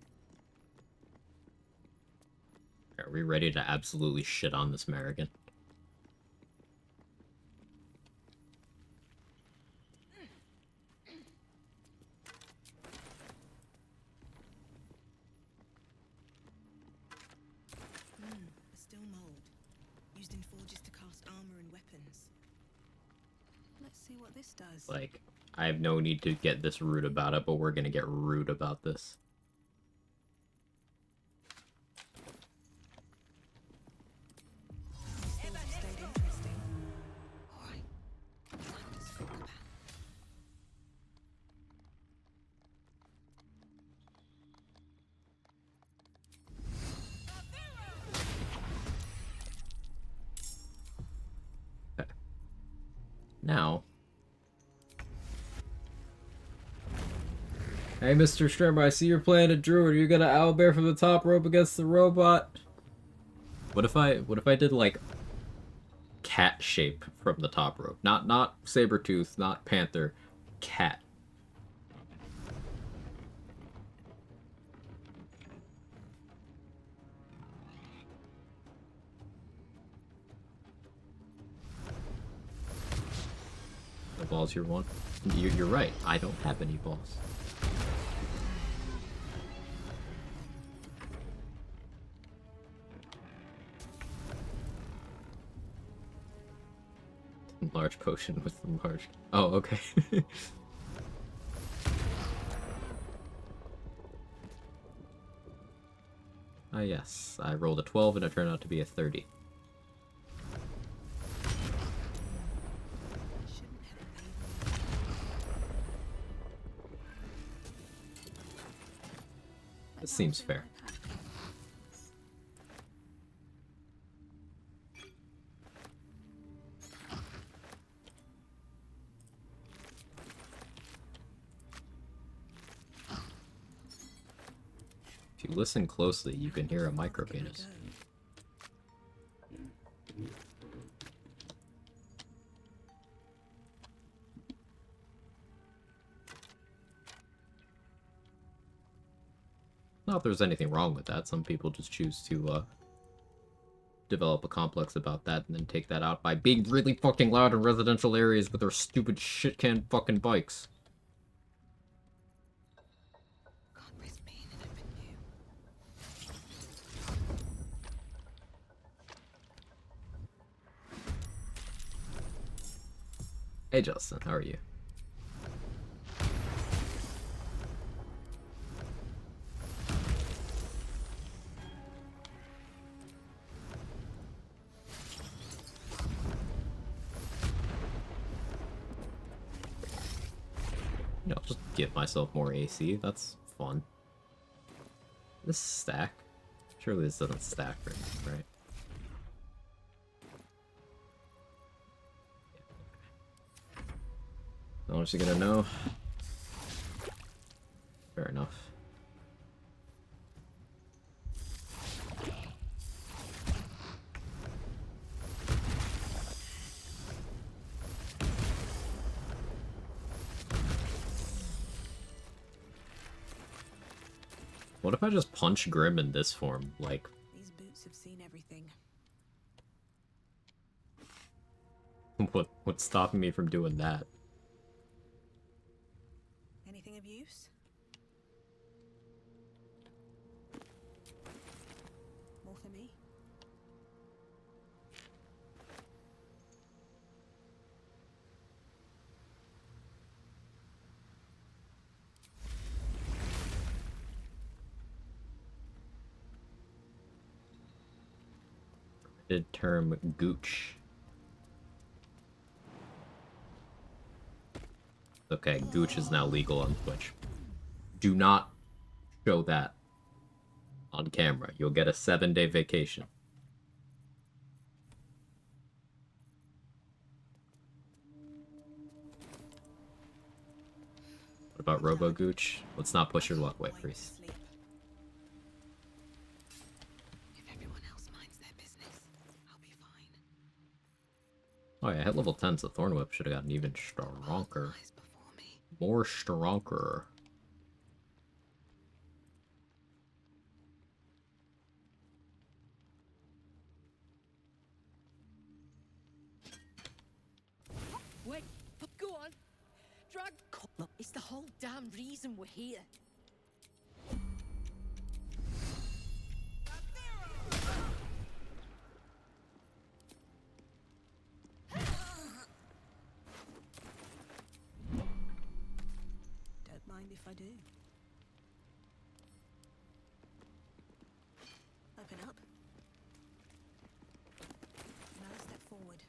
Are we ready to absolutely shit on this American? A still mold. Used in forges to cast armor and weapons. Let's see what this does. Like, I have no need to get this rude about it, but we're gonna get rude about this. Still stayed interesting. Alright. Time to think about. Okay. Now. Hey, Mr. Strimmer, I see you're playing a druid. You're gonna owlbear from the top rope against the robot. What if I did like cat shape from the top rope? Not saber tooth, not panther, cat. The balls you're one. You're right. I don't have any balls. Large potion with the large. Oh, okay. Yes. I rolled a 12 and it turned out to be a 30. This seems fair. If you listen closely, you can hear a micropenis. Not if there's anything wrong with that. Some people just choose to develop a complex about that and then take that out by being really fucking loud in residential areas with their stupid shit can fucking bikes. Hey Justin, how are you? You know, just give myself more AC. That's fun. This stack? Surely this doesn't stack right? How much you gonna know? Fair enough. What if I just punch Grim in this form? Like, These boots have seen everything. what's stopping me from doing that? Anything of use? More for me? Permitted term gooch. Okay, gooch is now legal on Twitch. Do not show that on camera. You'll get a 7-day vacation. What about Robo Gooch? Let's not push your luck. Wait, Priest. If everyone else minds their business, I'll be fine. Oh yeah, I hit level 10, so Thorn Whip should have gotten even stronger. More stronger. Wait, go on. Drag. Look, it's the whole damn reason we're here. Don't mind if I do. Open up. Another step forward.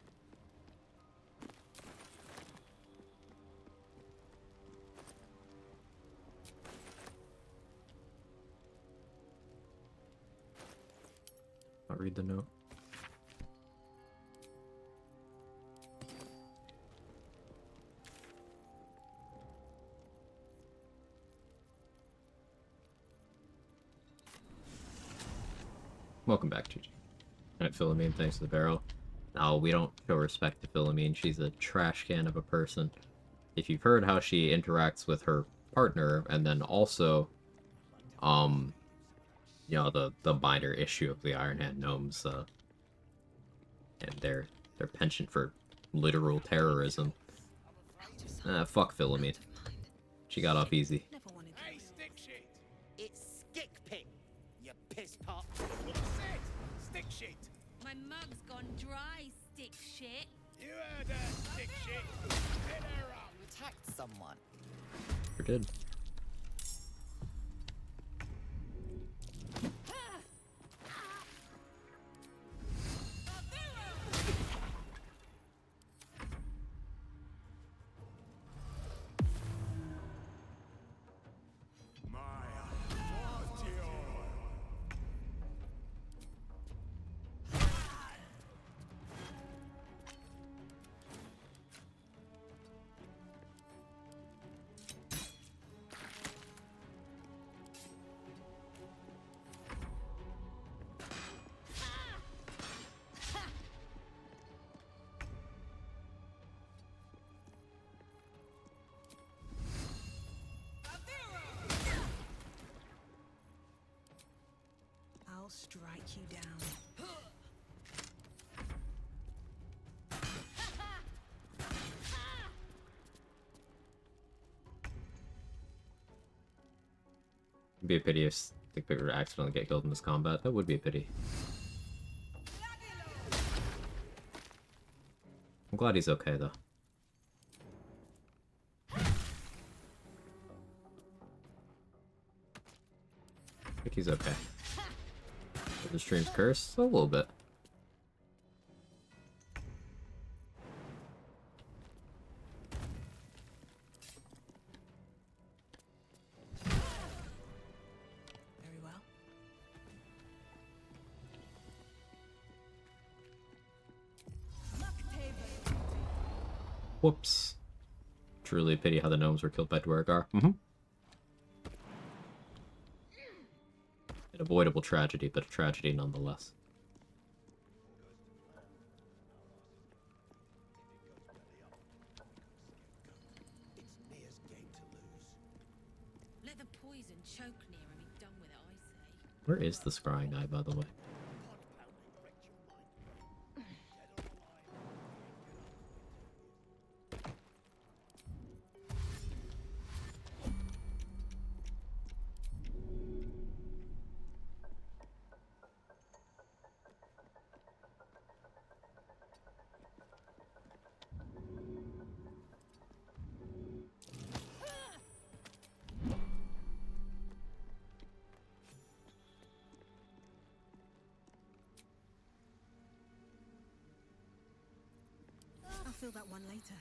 I'll read the note. Welcome back, Gigi. Alright, Philomene, thanks for the barrel. No, we don't show respect to Philomene. She's a trash can of a person. If you've heard how she interacts with her partner, and then also, you know, the minor issue of the Iron Hand Gnomes, and their penchant for literal terrorism. Fuck Philomene. She got off easy. Hey, stick shit! It's stick pig, you piss pot. What's it? Stick shit. My mug's gone dry, stick shit. You heard her, stick shit. Hit her up. You attacked someone. Sure did. strike you down. It'd be a pity if Stick Figure accidentally get killed in this combat. That would be a pity. I'm glad he's okay, though. I think he's okay. Are the stream's cursed? A little bit. Very well. Whoops. Truly a pity how the gnomes were killed by Dwergar. An avoidable tragedy, but a tragedy nonetheless. Let the poison choke near and be done with it, I say. Where is the scrying guy, by the way? I'll fill that one later.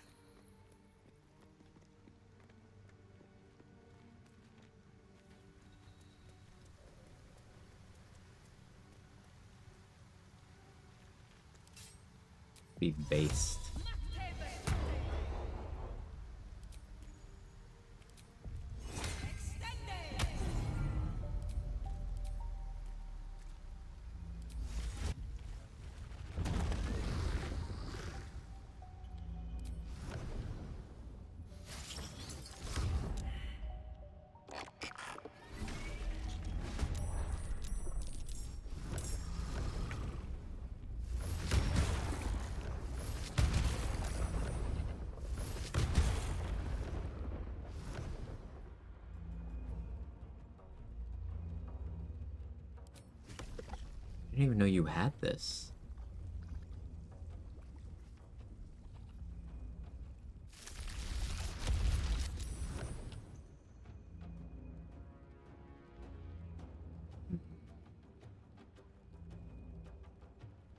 Be based. I didn't even know you had this.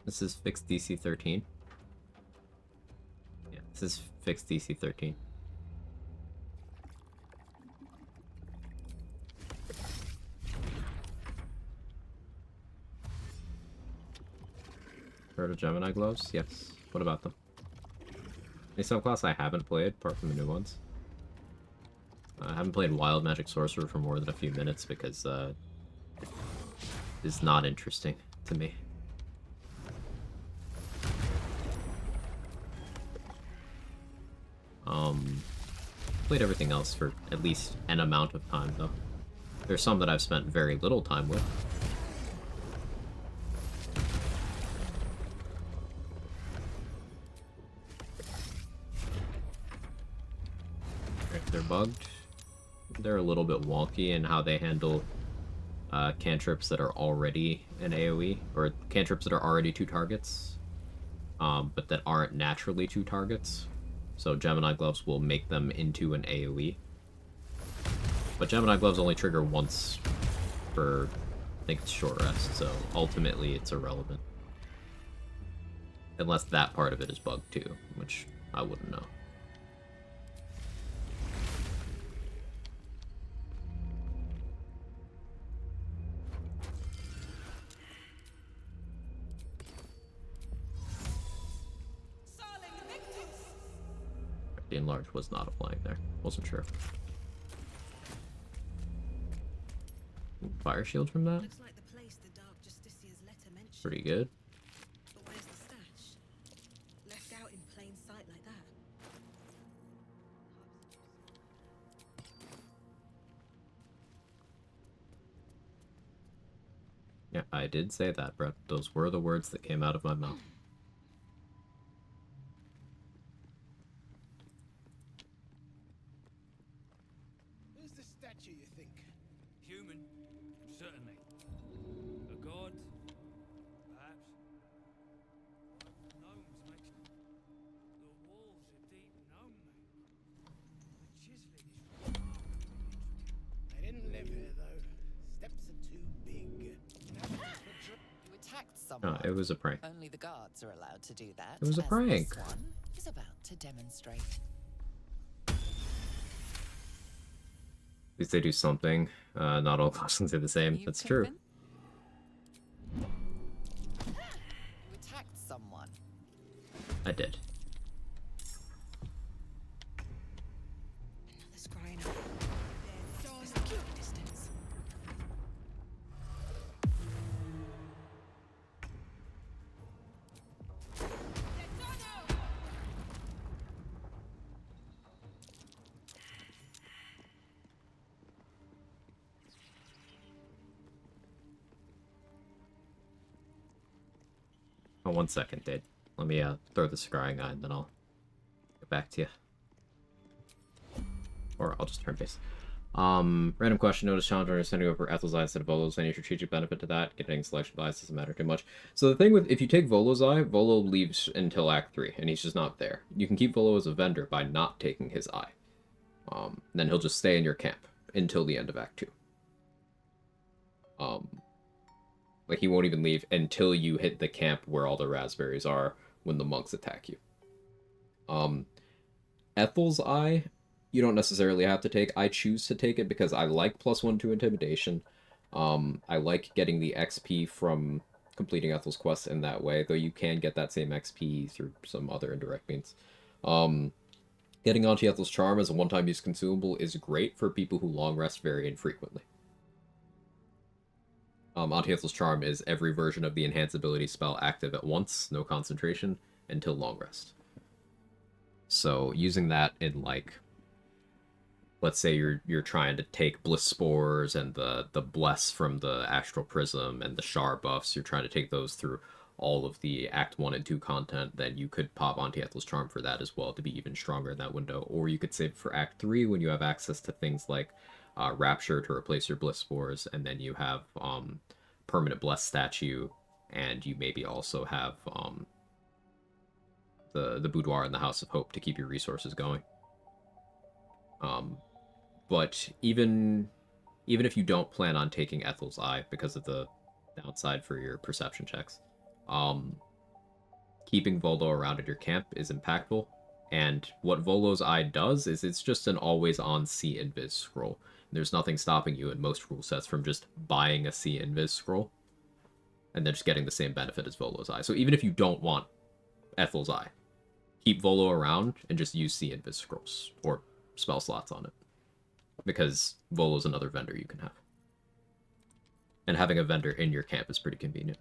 This is fixed DC 13. Yeah, this is fixed DC 13. Heard of Gemini gloves? Yes. What about them? A subclass I haven't played, apart from the new ones. I haven't played Wild Magic Sorcerer for more than a few minutes because it's not interesting to me. Played everything else for at least an amount of time, though. There's some that I've spent very little time with. They're bugged. They're a little bit wonky in how they handle cantrips that are already an AoE, or cantrips that are already 2 targets, but that aren't naturally 2 targets. So Gemini Gloves will make them into an AoE. But Gemini Gloves only trigger once for, I think it's short rest, so ultimately it's irrelevant. Unless that part of it is bugged too, which I wouldn't know. The enlarge was not applying there. Wasn't sure. Fire shield from that? Looks like the place the Dark Justicia's letter mentioned. Pretty good. But where's the stash? Left out in plain sight like that. Yeah, I did say that, Brett. Those were the words that came out of my mouth. Who's the statue, you think? Human, certainly. A god, perhaps. Gnomes make the walls are deep gnome made. The chiseling is remarkably intricate. They didn't live here though. Steps are too big. You attacked No, someone. it was a prank. Only the guards are allowed to do that. It was a as prank. This one is about to demonstrate. At least they do something. Not all costumes are the same. That's true. You attacked someone. I did. Another scrying up. There's the cure distance. Oh, 1 second, Dade. Let me throw the scrying eye and then I'll get back to you. Or I'll just turn base. Random question. Notice challenge understanding over Ethel's Eye instead of Volo's. Any strategic benefit to that? Getting selection bias doesn't matter too much. So the thing with, if you take Volo's Eye, Volo leaves until Act 3, and he's just not there. You can keep Volo as a vendor by not taking his eye. Then he'll just stay in your camp until the end of Act 2. Like, he won't even leave until you hit the camp where all the raspberries are when the monks attack you. Ethel's Eye, you don't necessarily have to take. I choose to take it because I like +1 to Intimidation. I like getting the XP from completing Ethel's quest in that way, though you can get that same XP through some other indirect means. Getting Auntie Ethel's Charm as a one-time use consumable is great for people who long rest very infrequently. Auntie Ethel's Charm is every version of the enhance ability spell active at once, no concentration, until long rest. So using that in, like, let's say you're trying to take Bliss Spores and the Bless from the Astral Prism and the Shar buffs, you're trying to take those through all of the Act 1 and 2 content, then you could pop Auntie Ethel's Charm for that as well to be even stronger in that window. Or you could save it for Act 3 when you have access to things like Rapture to replace your Bliss Spores, and then you have Permanent Bless Statue, and you maybe also have the Boudoir in the House of Hope to keep your resources going. But even if you don't plan on taking Ethel's Eye because of the downside for your perception checks, keeping Volo around at your camp is impactful. And what Volo's Eye does is it's just an always-on See Invis scroll. There's nothing stopping you in most rule sets from just buying a See Invis scroll and then just getting the same benefit as Volo's Eye. So even if you don't want Ethel's Eye, keep Volo around and just use See Invis scrolls or spell slots on it, because Volo's another vendor you can have. And having a vendor in your camp is pretty convenient.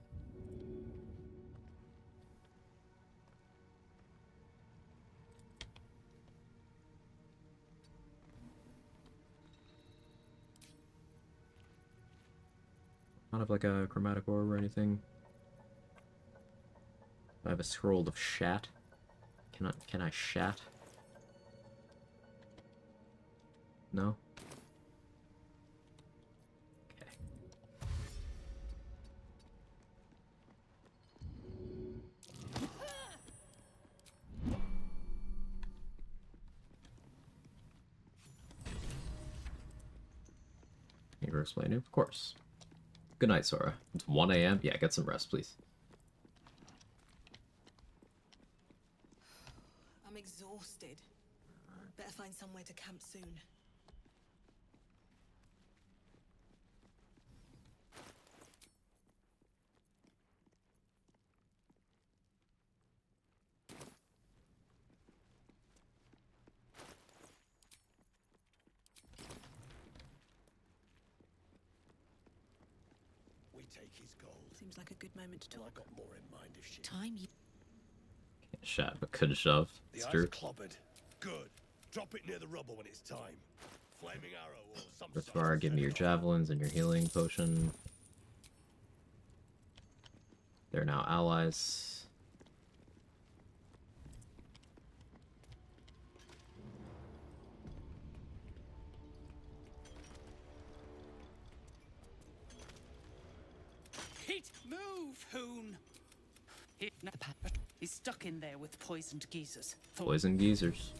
Not have like a chromatic orb or anything. I have a scroll of shat. Can I shat? No? Okay. Can you explain it? Of course. Good night, Sora. It's 1 a.m. Yeah, get some rest, please. I'm exhausted. Better find somewhere to camp soon. We take his gold. Seems like a good moment to Well, I talk. got more in mind if she. Time you. Can't shat, but could shove. The It's eye's true. clobbered. Good. Drop it near the rubble when it's time. Flaming arrow or some. Riftvara, give me your javelins and your healing potion. They're now allies. Heat, move, Hoon! He's stuck in there with poisoned geezers. Poison geezers.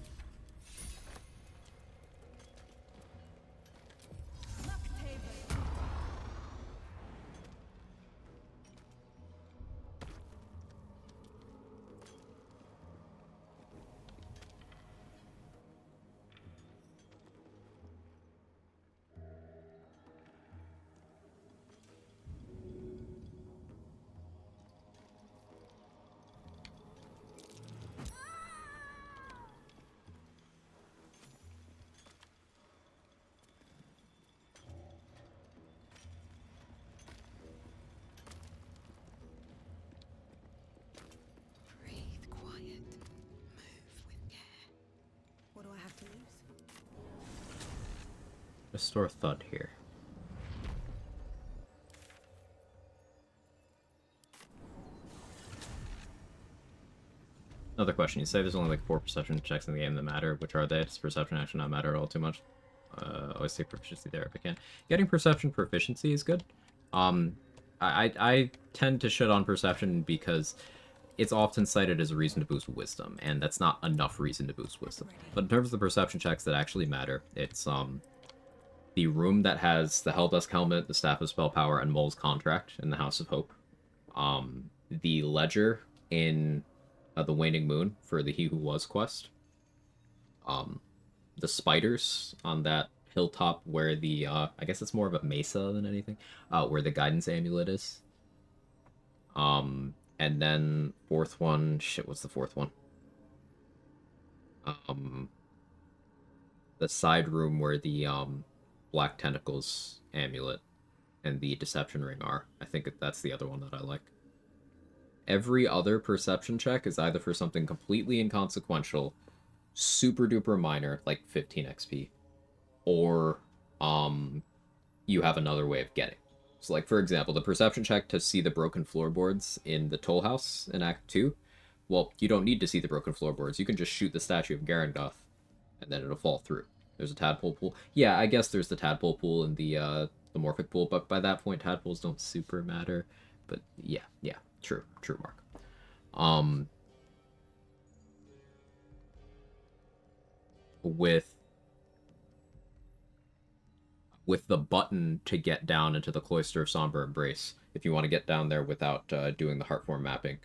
Breathe quiet. Move with care. What do I have to lose? Restore thud here. Another question. You say there's only like 4 perception checks in the game that matter. Which are they? Does perception actually not matter at all too much? Always take proficiency there if I can. Getting perception proficiency is good. I tend to shit on perception because it's often cited as a reason to boost wisdom, and that's not enough reason to boost wisdom. But in terms of the perception checks that actually matter, it's the room that has the Helldusk Helmet, the Staff of Spell Power, and Mole's Contract in the House of Hope. The Ledger in the Waning Moon for the He Who Was quest. The spiders on that hilltop where the, I guess it's more of a mesa than anything, where the Guidance Amulet is. And then fourth one, shit, what's the fourth one? The side room where the, Black Tentacles amulet and the Deception Ring are. I think that's the other one that I like. Every other perception check is either for something completely inconsequential, super duper minor, like 15 XP, or you have another way of getting. So like, for example, the perception check to see the broken floorboards in the Toll House in Act 2, well, you don't need to see the broken floorboards. You can just shoot the statue of Garandoth, and then it'll fall through. There's a tadpole pool. Yeah, I guess there's the tadpole pool and the morphic pool, but by that point, tadpoles don't super matter. But yeah, true, Mark. With the button to get down into the Cloister of Somber Embrace, if you want to get down there without doing the Heartform mapping,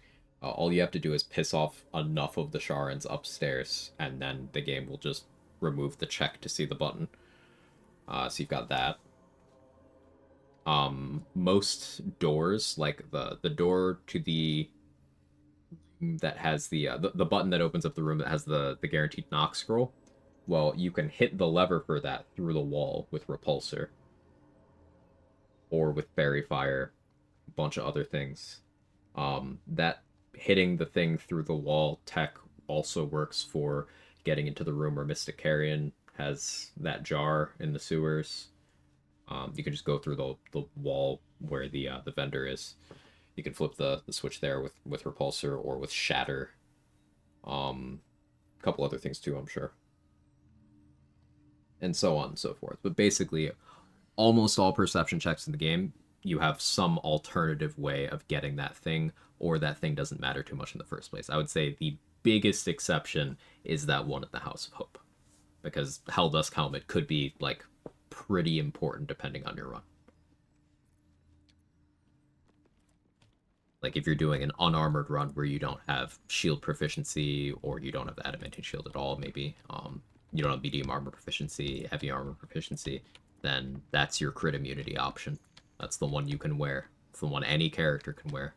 all you have to do is piss off enough of the Sharans upstairs, and then the game will just remove the check to see the button. So you've got that. Most doors, like the door to the room that has the button that opens up the room that has the guaranteed knock scroll, well, you can hit the lever for that through the wall with Repulsor. Or with Fairy Fire, a bunch of other things. That hitting the thing through the wall tech also works for getting into the room where Mystic Carrion has that jar in the sewers. You can just go through the wall where the vendor is. You can flip the switch there with Repulsor or with Shatter. A couple other things too, I'm sure. And so on and so forth. But basically, almost all perception checks in the game, you have some alternative way of getting that thing, or that thing doesn't matter too much in the first place. I would say the biggest exception is that one at the House of Hope, because Helldusk Helmet could be, like, pretty important depending on your run. Like, if you're doing an unarmored run where you don't have shield proficiency, or you don't have the adamantine shield at all, maybe, you don't have medium armor proficiency, heavy armor proficiency, then that's your crit immunity option. That's the one you can wear. It's the one any character can wear.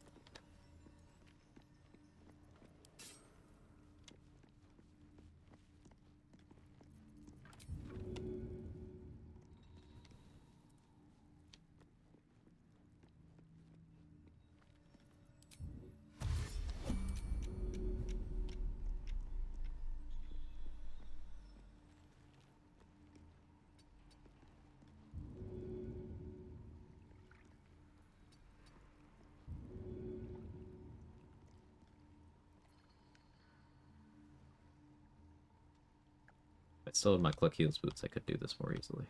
still had my Click Heels boots, I could do this more easily.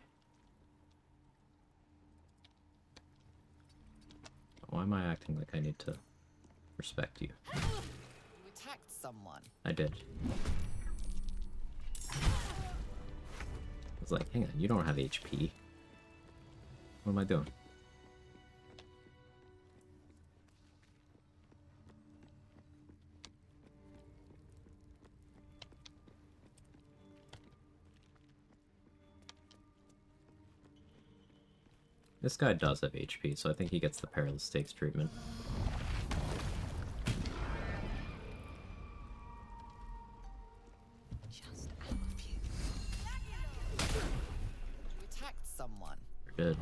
Why am I acting like I need to respect you? You attacked someone. I did. I was like, hang on, you don't have HP. What am I doing? This guy does have HP, so I think he gets the Perilous Stakes treatment. Just out of you. You attacked someone. We're good.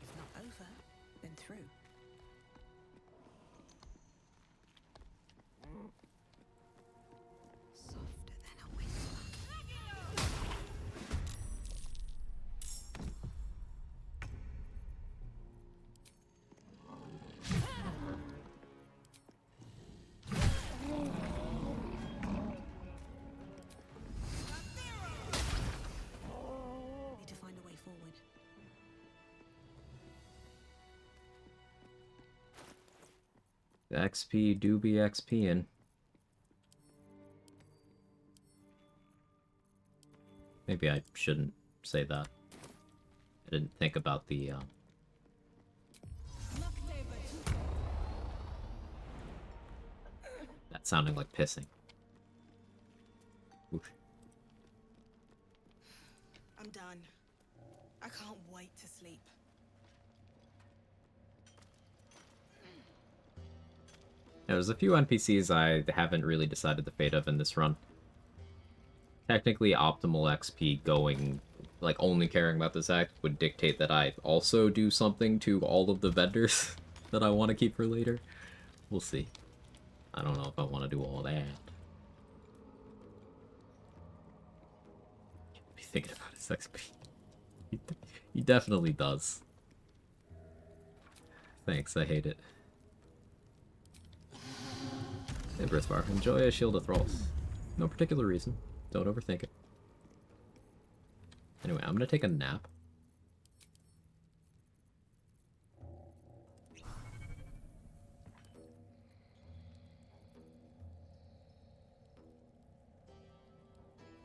If not over, then through. Softer than a whisper. Need to find a way forward. The XP do be XPing. Maybe I shouldn't say that. I didn't think about the, that sounding like pissing. Oof. I'm done. I can't wait to sleep. There's a few NPCs I haven't really decided the fate of in this run. Technically, optimal XP going, like, only caring about this act would dictate that I also do something to all of the vendors that I want to keep for later. We'll see. I don't know if I want to do all that. Be thinking about his XP. He definitely does. Thanks, I hate it. Hey, Brithvar, enjoy a Shield of Thralls. No particular reason. Don't overthink it. Anyway, I'm gonna take a nap.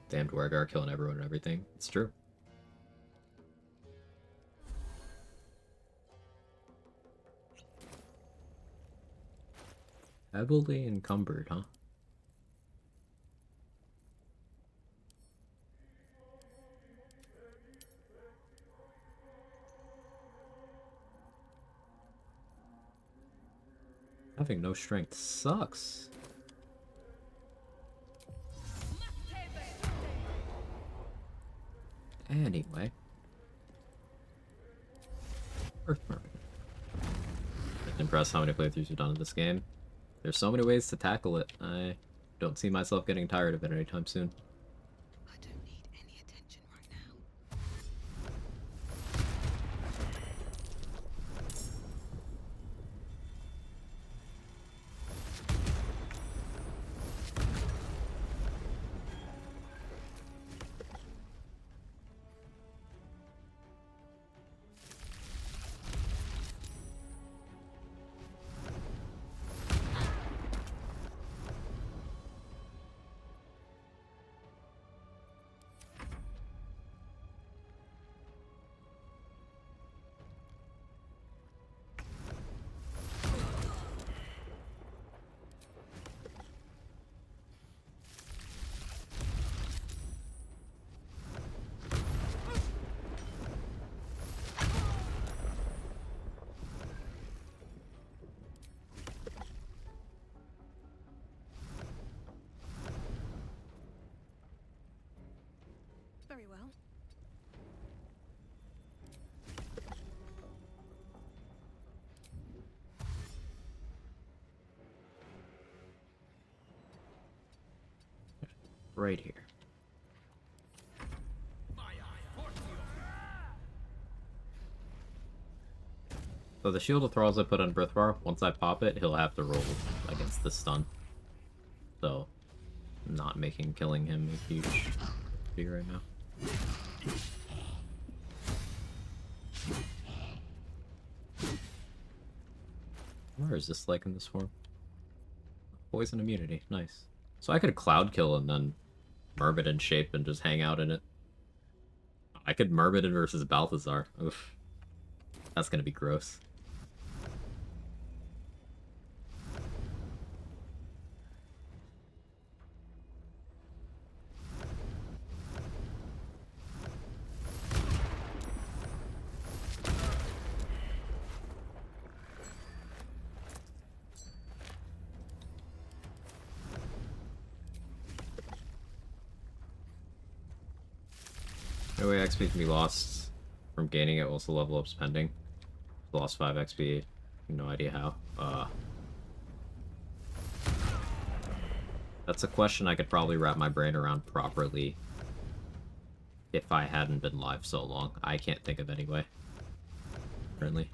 Damned Wargar killing everyone and everything. It's true. Heavily encumbered, huh? Having no strength sucks. Anyway. Earthmark. I'm impressed how many playthroughs you've done in this game. There's so many ways to tackle it. I don't see myself getting tired of it anytime soon. I don't need any attention right now. Very well. Right here. So the Shield of Thralls I put on Brithvar, once I pop it, he'll have to roll against the stun. So, not making killing him a huge deal right now. Where is this like in this form? Poison immunity, nice. So I could Cloud Kill and then Myrmidon shape and just hang out in it. I could Myrmidon versus Balthazar. Oof. That's gonna be gross. No way XP can be lost from gaining it, also level up spending. Lost 5 XP, no idea how. That's a question I could probably wrap my brain around properly if I hadn't been live so long. I can't think of any way, currently.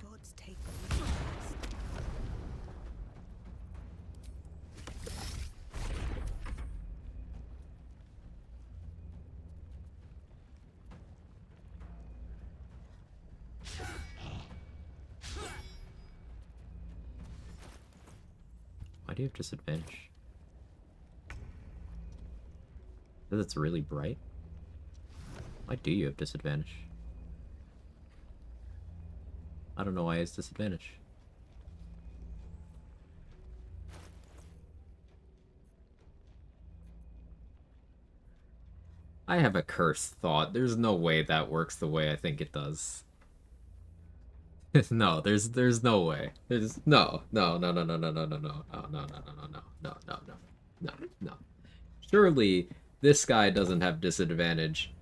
Why do you have disadvantage? Because it's really bright? Why do you have disadvantage? I don't know why it's disadvantage. I have a cursed thought. There's no way that works the way I think it does. No, there's no way. There's no. Surely this guy doesn't have disadvantage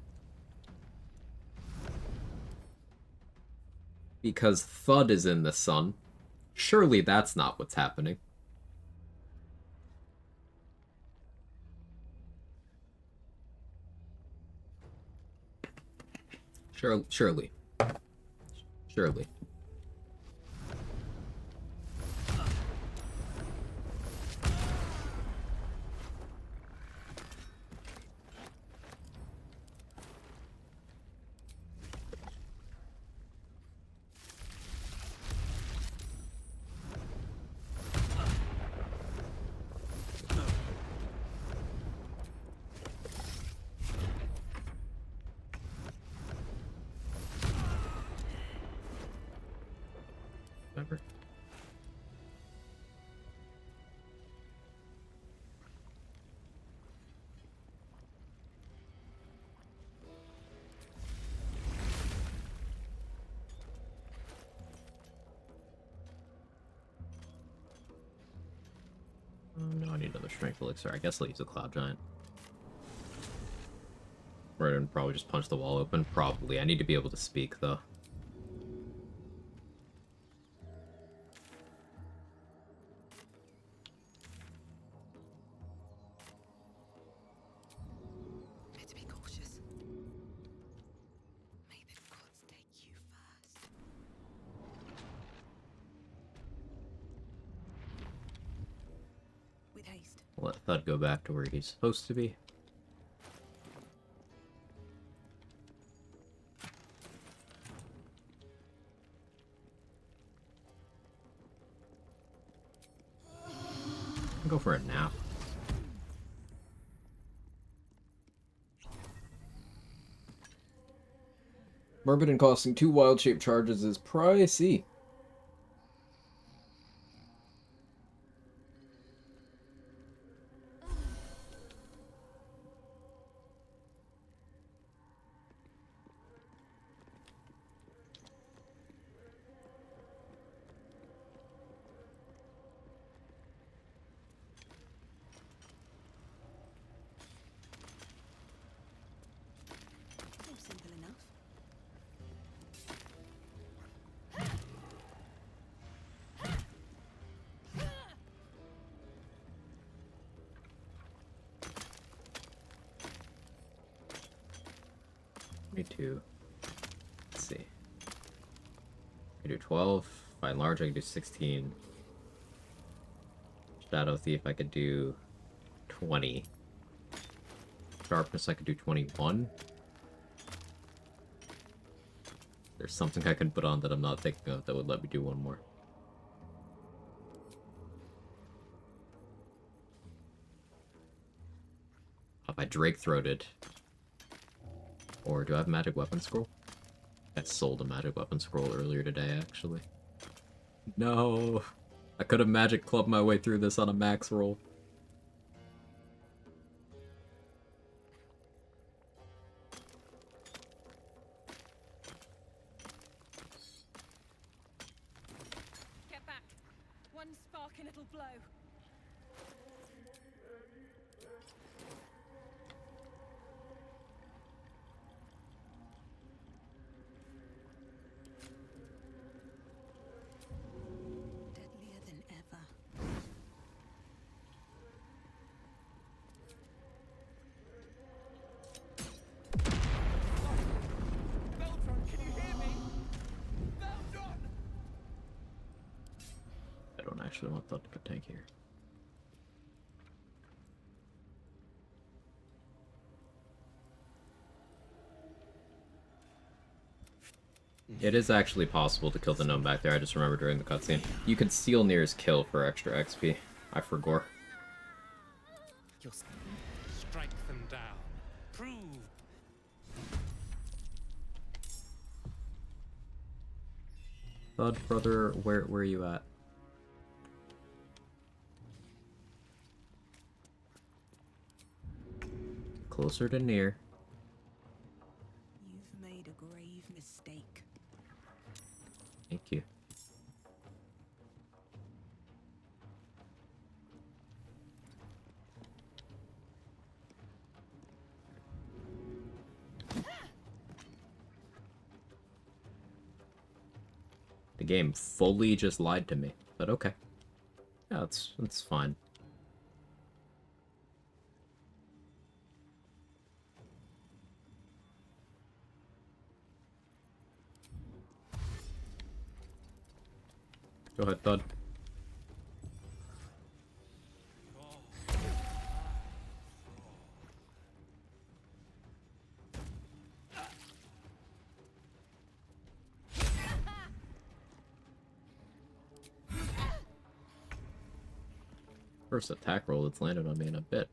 because Thud is in the sun. Surely that's not what's happening. Surely. Whatever. No, I need another strength elixir. I guess I'll use a Cloud Giant. Or I'd probably just punch the wall open. Probably. I need to be able to speak, though. Better be cautious. May the gods take you first. With haste. Let Thud go back to where he's supposed to be. Go for a nap. Myrmidon costing 2 wild shape charges is pricey. Seems simple enough. Me too. Let's see. I do 12, By and large, I could do 16. Shadow Thief, I could do 20. Sharpness, I could do 21. There's something I can put on that I'm not thinking of that would let me do one more. Have I Drake-throated? Or do I have Magic Weapon Scroll? I sold a Magic Weapon Scroll earlier today, actually. No! I could have Magic Clubbed my way through this on a max roll. Get back. One spark and it'll blow. Deadlier than ever. Beltron, can you hear me? Beltron! I don't actually want that to put tank here. It is actually possible to kill the gnome back there, I just remembered during the cutscene. You can steal Nier's kill for extra XP. I forgot. Strike them down. Prove. Thud, brother, where are you at? Closer to Nier. You've made a grave mistake. Thank you. The game fully just lied to me, but okay. Yeah, it's fine. Go ahead, Thud. First attack roll that's landed on me in a bit.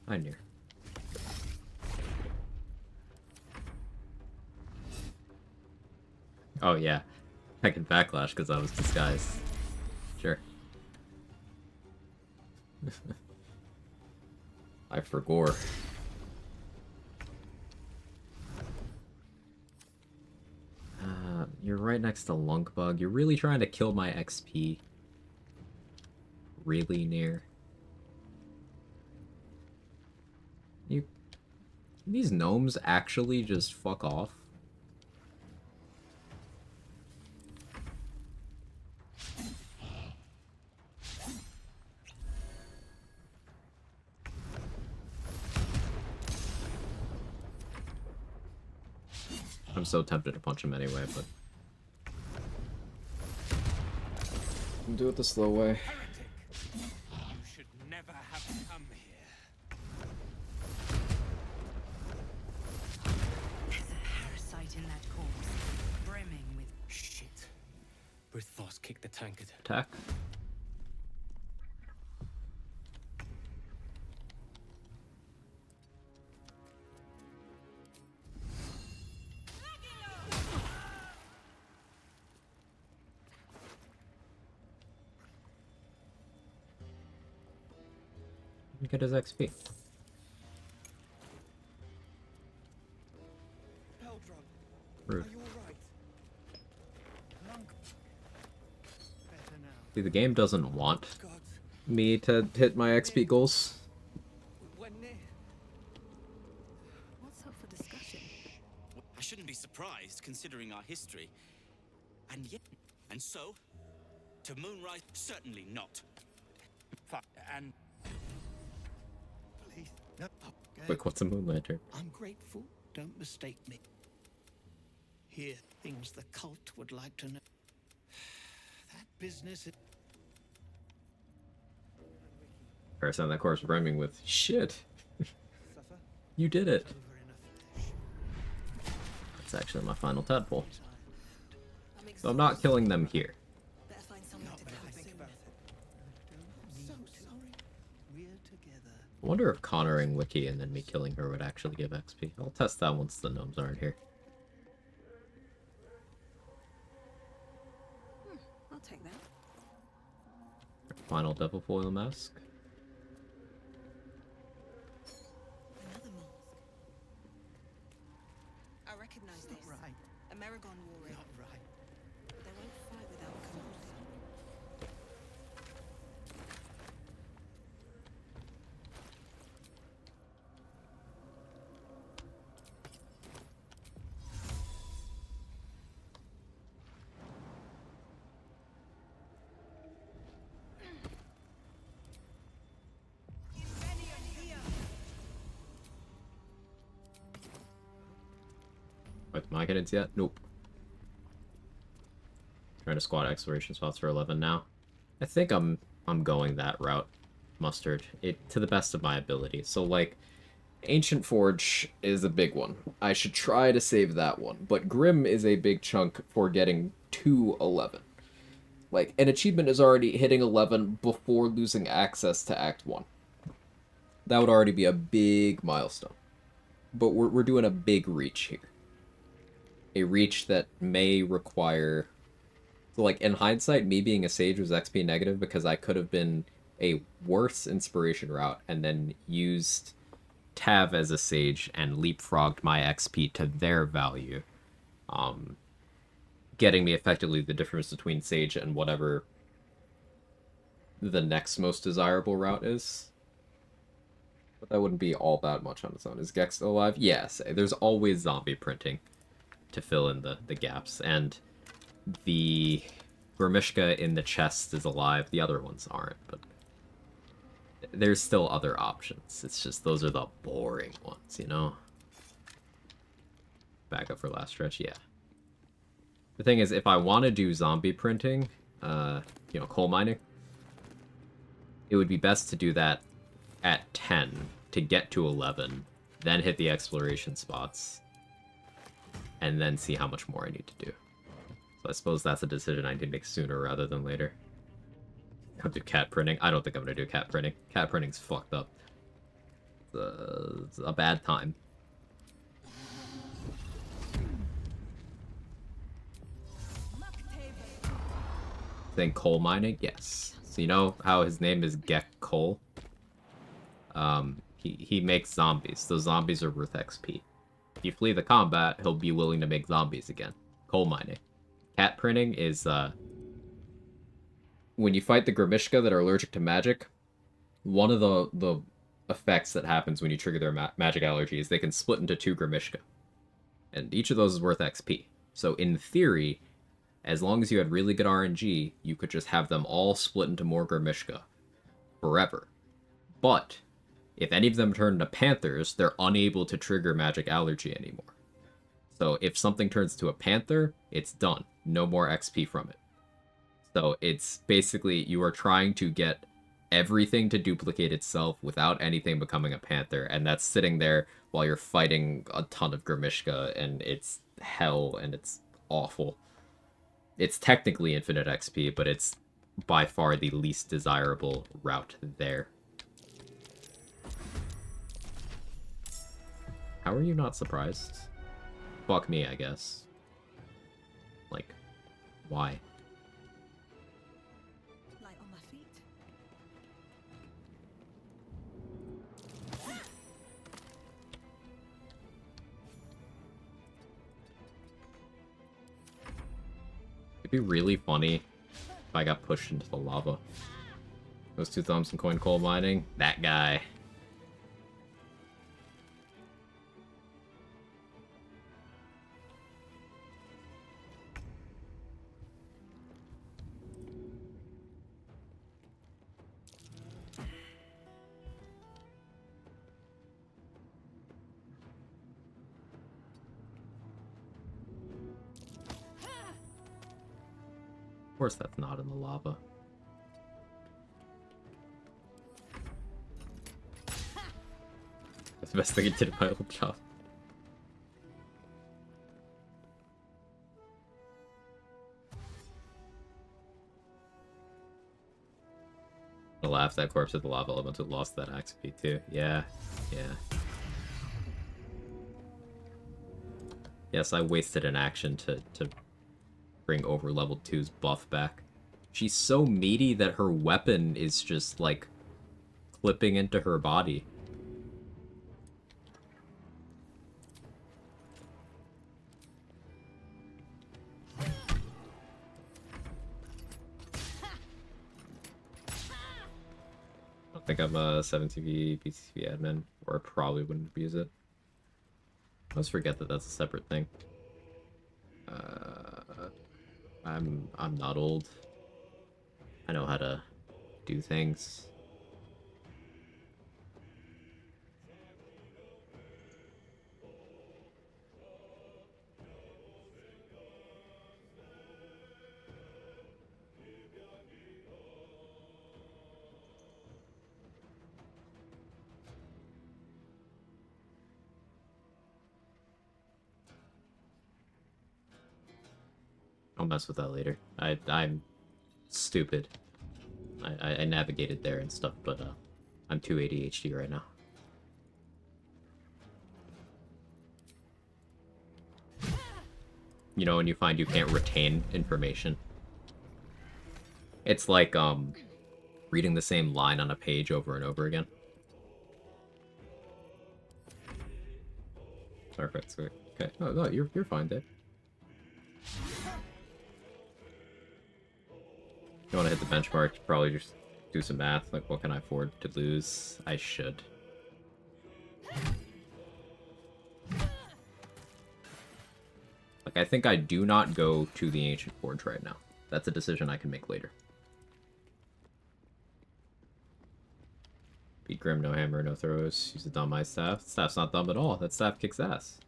I knew. Oh yeah, I can backlash because I was disguised. Sure. I forgot. You're right next to Lunkbug. You're really trying to kill my XP. Really near. These gnomes actually just fuck off? I'm so tempted to punch him anyway, but... do it the slow way. You should never have come here. There's a parasite in that corpse, brimming with Shit. Brithos kicked the tankard. Attack. Get his XP. Eldron, Rude. are you all right? Monk. Better now. See, the game doesn't want me to hit my XP goals. What's up for discussion? I shouldn't be surprised, considering our history. And yet, and so, to Moonrise, certainly not. And Please, no. Okay. Like, what's a moon lantern? I'm grateful. Don't mistake me. Here, things the cult would like to know. That business is... First on that course rhyming with shit. You did it. That's actually my final tadpole. So I'm not killing them here. Better find somewhere to go soon. So sorry. We're together. I wonder if connoring Wiki and then me killing her would actually give XP. I'll test that once the gnomes aren't here. I'll take that. Final devil foil mask. Another mask. I recognize this. Right. Amerigon wore it. Not right. They won't fight without command. With my cadets yet? Nope. Trying to squad exploration spots for 11 now. I think I'm going that route, Mustard. It to the best of my ability. So like, Ancient Forge is a big one. I should try to save that one, but Grim is a big chunk for getting to 11. Like, an achievement is already hitting 11 before losing access to Act 1. That would already be a big milestone. But we're doing a big reach here. A reach that may require... So, like, in hindsight, me being a sage was XP negative because I could have been a worse inspiration route and then used Tav as a sage and leapfrogged my XP to their value. Getting me effectively the difference between sage and whatever the next most desirable route is. But that wouldn't be all that much on its own. Is Gex still alive? Yes. There's always zombie printing to fill in the gaps. And the Grimishka in the chest is alive. The other ones aren't, but there's still other options. It's just those are the boring ones, you know? Back up for last stretch, yeah. The thing is, if I want to do zombie printing, you know, coal mining, it would be best to do that at 10 to get to 11, then hit the exploration spots, and then see how much more I need to do. So I suppose that's a decision I need to make sooner rather than later. I'll do cat printing. I don't think I'm going to do cat printing. Cat printing's fucked up. It's a bad time. Then coal mining? Yes. So you know how his name is Gek Coal? He makes zombies. Those zombies are worth XP. If you flee the combat, he'll be willing to make zombies again. Coal mining. Cat printing is, when you fight the Grimishka that are allergic to magic, one of the effects that happens when you trigger their magic allergy is they can split into 2 Grimishka. And each of those is worth XP. So in theory, as long as you had really good RNG, you could just have them all split into more Grimishka forever. But if any of them turn into Panthers, they're unable to trigger magic allergy anymore. So if something turns to a Panther, it's done. No more XP from it. So it's basically you are trying to get everything to duplicate itself without anything becoming a Panther, and that's sitting there while you're fighting a ton of Grimishka, and it's hell, and it's awful. It's technically infinite XP, but it's by far the least desirable route there. How are you not surprised? Fuck me, I guess. Like, why? Light on my feet. It'd be really funny if I got pushed into the lava. Those two thumbs in coin coal mining? That guy. Of course that's not in the lava. That's the best thing he did in my old job. I laughed that corpse at the lava elemental lost that axe feat too. Yeah. Yes, I wasted an action to bring over level 2's buff back. She's so meaty that her weapon is just, like, clipping into her body. I don't think I'm a 7TV PCV admin, or I probably wouldn't abuse it. I always forget that that's a separate thing. I'm not old. I know how to do things. I'll mess with that later. I'm stupid. I navigated there and stuff, but I'm too ADHD right now. You know, when you find you can't retain information. It's like reading the same line on a page over and over again. Perfect, sweet. Okay. Oh no, you're fine, Dave. You want to hit the benchmark, probably just do some math. Like, what can I afford to lose? I should. Like, I think I do not go to the Ancient Forge right now. That's a decision I can make later. Beat Grim, no hammer, no throws. Use a dumb ice staff. Staff's not dumb at all. That staff kicks ass.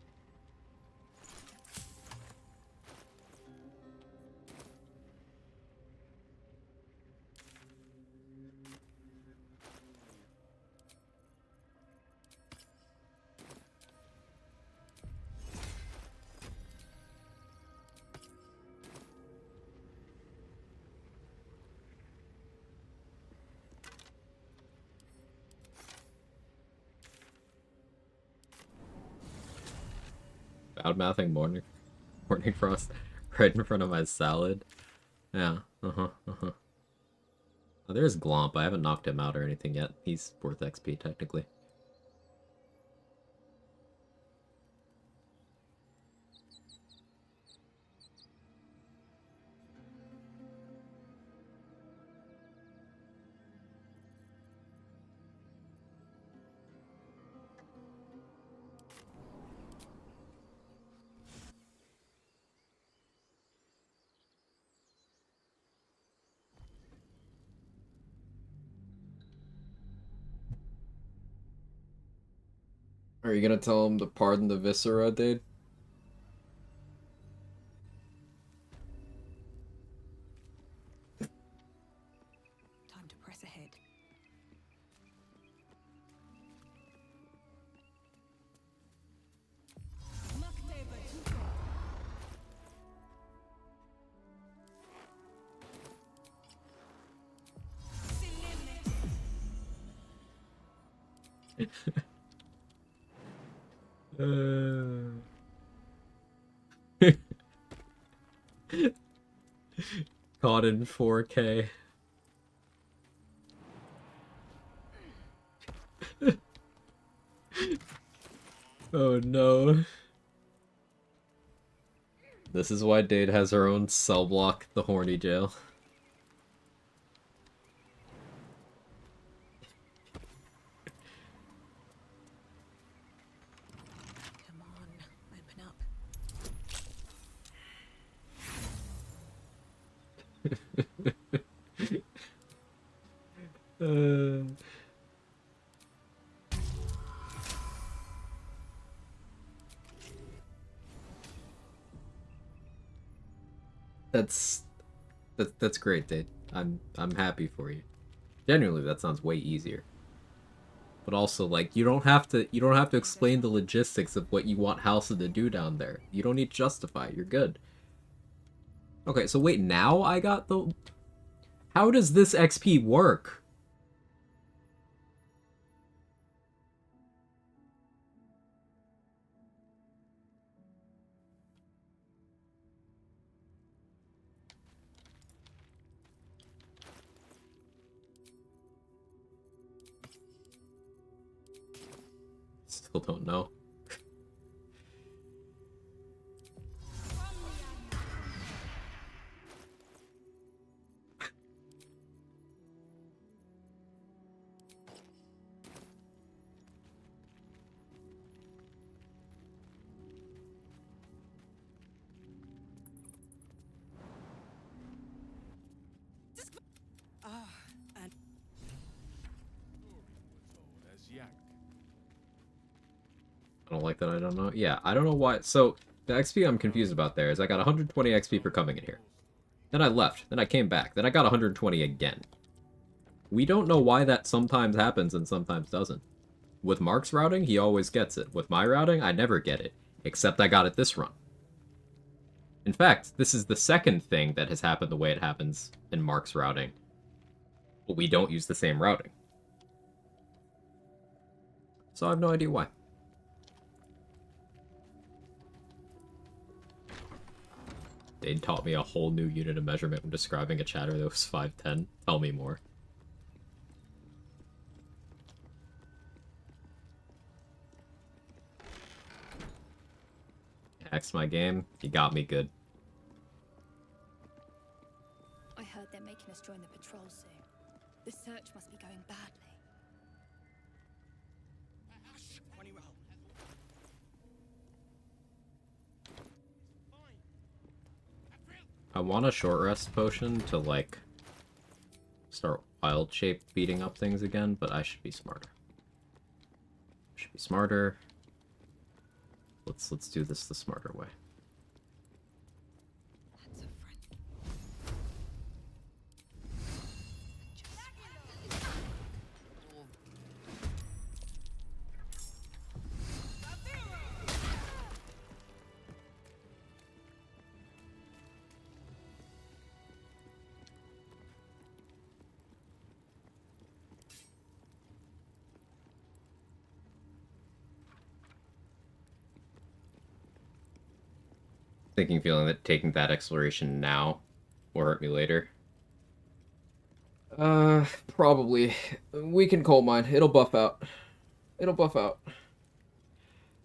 Loudmouthing morning frost right in front of my salad. Yeah, Oh, there's Glomp. I haven't knocked him out or anything yet. He's worth XP technically. Are you gonna tell him to pardon the viscera, dude? Time to press ahead. Caught in 4K. Oh no. This is why Dade has her own cell block, the horny jail. That's great, Dave. I'm happy for you. Genuinely, that sounds way easier. But also, like, you don't have to explain the logistics of what you want Halson to do down there. You don't need to justify. You're good. Okay, so wait, now I got the... How does this XP work? Still don't know. Ah, and I don't like that I don't know. Yeah, I don't know why. So, the XP I'm confused about there is I got 120 XP for coming in here. Then I left. Then I came back. Then I got 120 again. We don't know why that sometimes happens and sometimes doesn't. With Mark's routing, he always gets it. With my routing, I never get it. Except I got it this run. In fact, this is the second thing that has happened the way it happens in Mark's routing. But we don't use the same routing. So I have no idea why. They taught me a whole new unit of measurement when describing a chatter that was 5'10". Tell me more. Hacks my game. You got me good. I heard they're making us join the patrol soon. The search must be going badly. I want a short rest potion to, like, start wild shape beating up things again, but I should be smarter. Should be smarter. Let's do this the smarter way. Feeling that taking that exploration now will hurt me later. Probably. We can coal mine. It'll buff out. It'll buff out.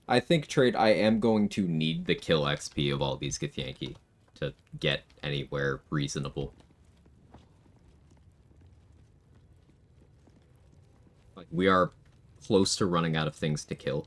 I think trade I am going to need the kill XP of all these Githyanki to get anywhere reasonable. Like, we are close to running out of things to kill.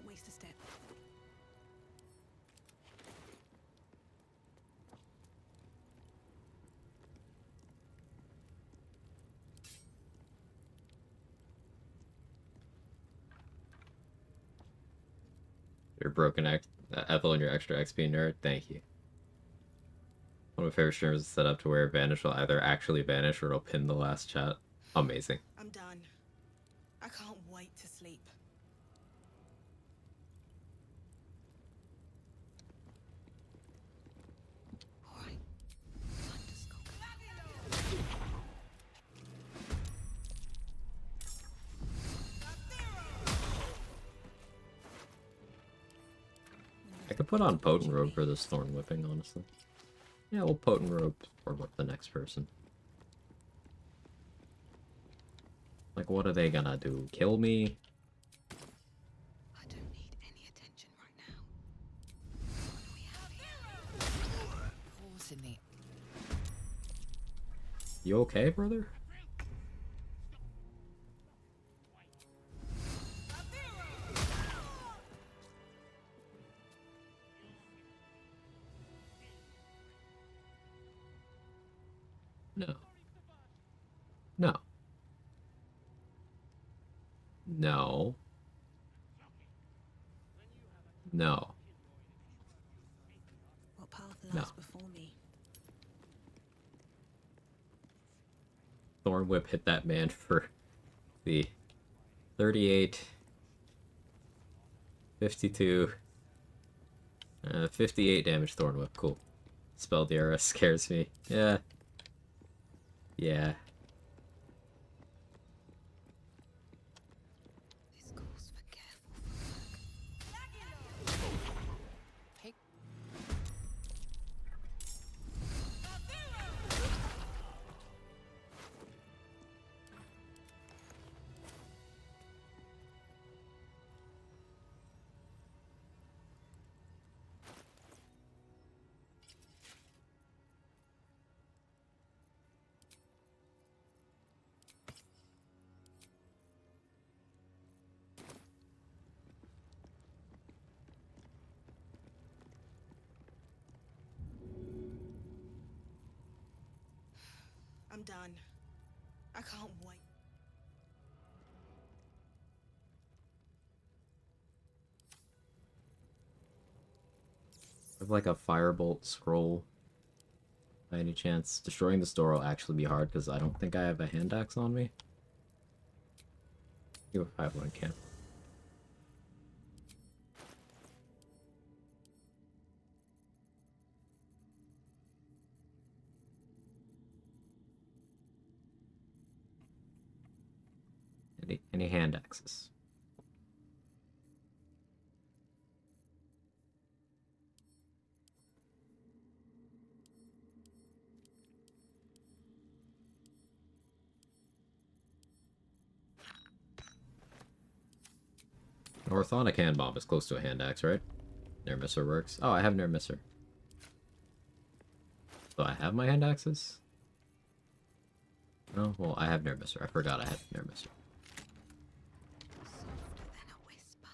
don't waste a step. Your broken Ethel and your extra XP nerd. Thank you. One of my favorite streamers is set up to where Vanish will either actually vanish or it'll pin the last chat. Amazing. I'm done. I can't wait to sleep. I could put on Potent Robe for this Thorn Whipping, honestly. Yeah, we'll Potent Robe or whip the next person. Like, what are they gonna do? Kill me? I don't need any attention right now. What do we have here? Pause in the You okay, brother? No. No. No. No. What path No. lies before me? Thorn Whip hit that man for the 38, 52, 58 damage Thorn Whip. Cool. Spell DRS scares me. Yeah. Yeah. This calls for careful pick. I'm done. I can't wait. I have like a Firebolt scroll. By any chance, destroying this door will actually be hard because I don't think I have a hand axe on me. If I have one, can. Any hand axes? An orthonic hand bomb is close to a hand axe, right? Nermisser works. Oh, I have Nermisser. So I have my hand axes? Oh, well, I have Nermisser. I forgot I had Nermisser. Softer than a whisper.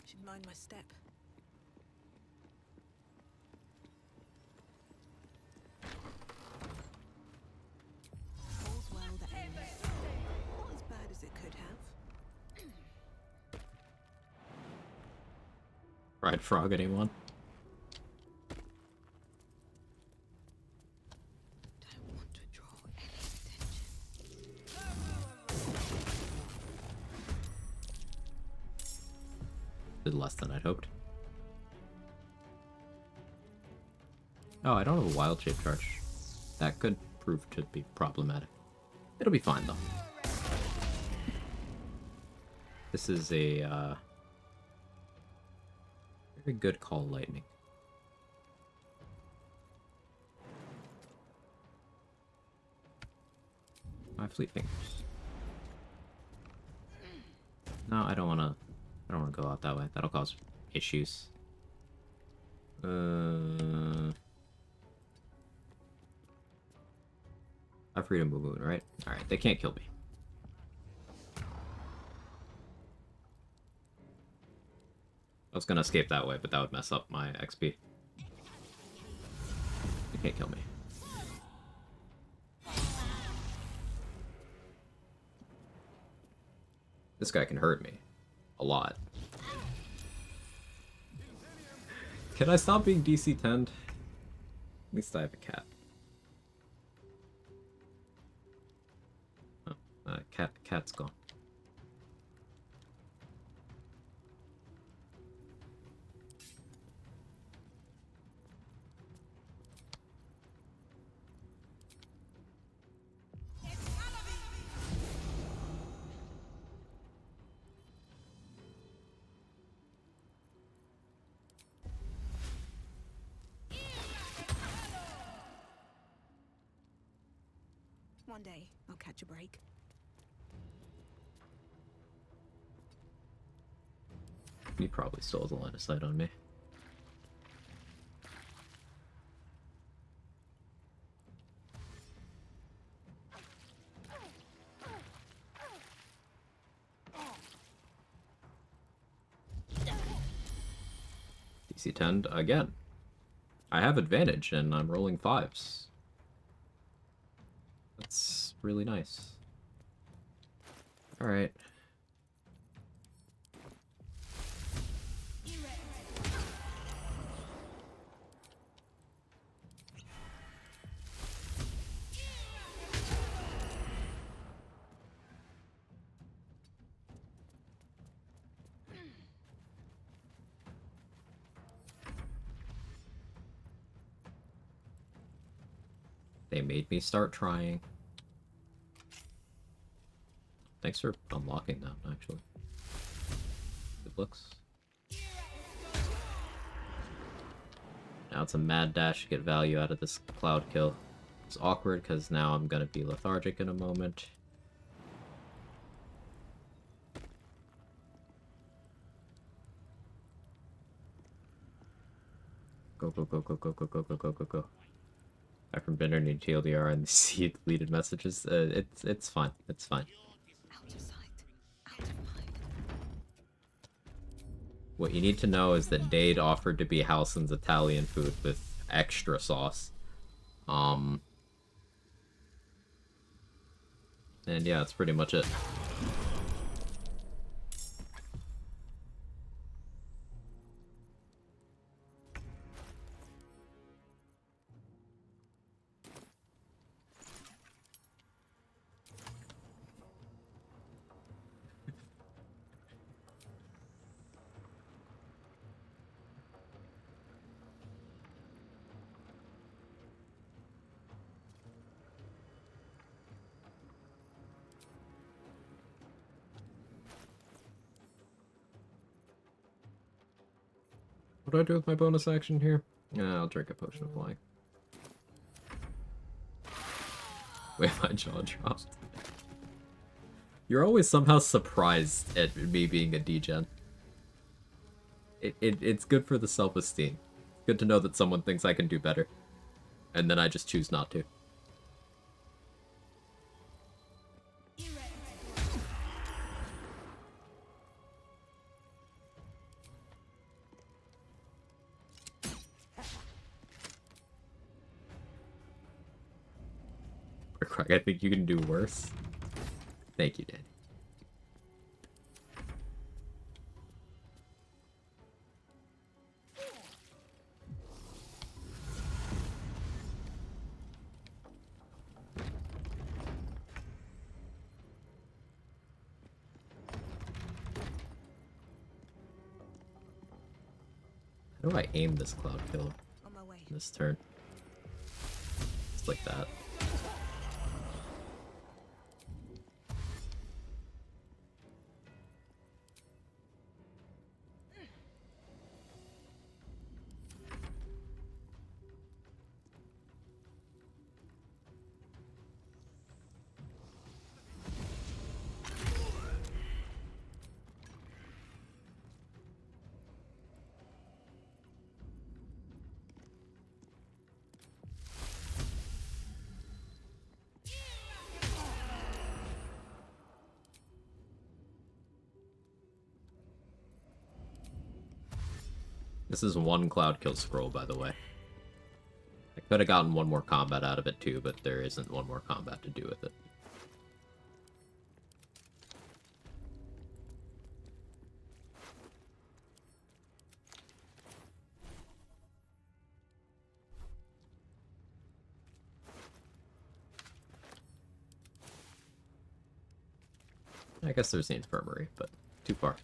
Should mind my step. All's well that ends. Not as bad as it could have. Fried frog, anyone? Don't want to draw any attention. Did less than I'd hoped. Oh, I don't have a wild shape charge. That could prove to be problematic. It'll be fine, though. This is a, very good call, Lightning. My fleet fingers. No, I don't wanna go out that way. That'll cause issues. I'm free to move, right? Alright, they can't kill me. I was gonna escape that way, but that would mess up my XP. They can't kill me. This guy can hurt me. A lot. Can I stop being DC 10'd? At least I have a cat. Oh, cat's gone. One day, I'll catch a break. He probably still has a line of sight on me. DC 10 again. I have advantage and I'm rolling 5s. That's really nice. Alright. They made me start trying. Thanks for unlocking that, actually. Good looks. Now it's a mad dash to get value out of this cloud kill. It's awkward because now I'm gonna be lethargic in a moment. Go, go, go, go, go, go, go, go, go, go, go. Back from dinner, need TLDR and see deleted messages. It's fine. It's fine. What you need to know is that Dade offered to be Halsin's Italian food with extra sauce. And yeah, that's pretty much it. What do I do with my bonus action here? I'll drink a potion of flying. Wait, my jaw dropped. You're always somehow surprised at me being a degen. It's good for the self-esteem. Good to know that someone thinks I can do better. And then I just choose not to. Quag, I think you can do worse. Thank you, Danny. How do I aim this cloud kill this turn? Just like that. This is one cloud kill scroll, by the way. I could have gotten one more combat out of it too, but there isn't one more combat to do with it. I guess there's the infirmary, but too far.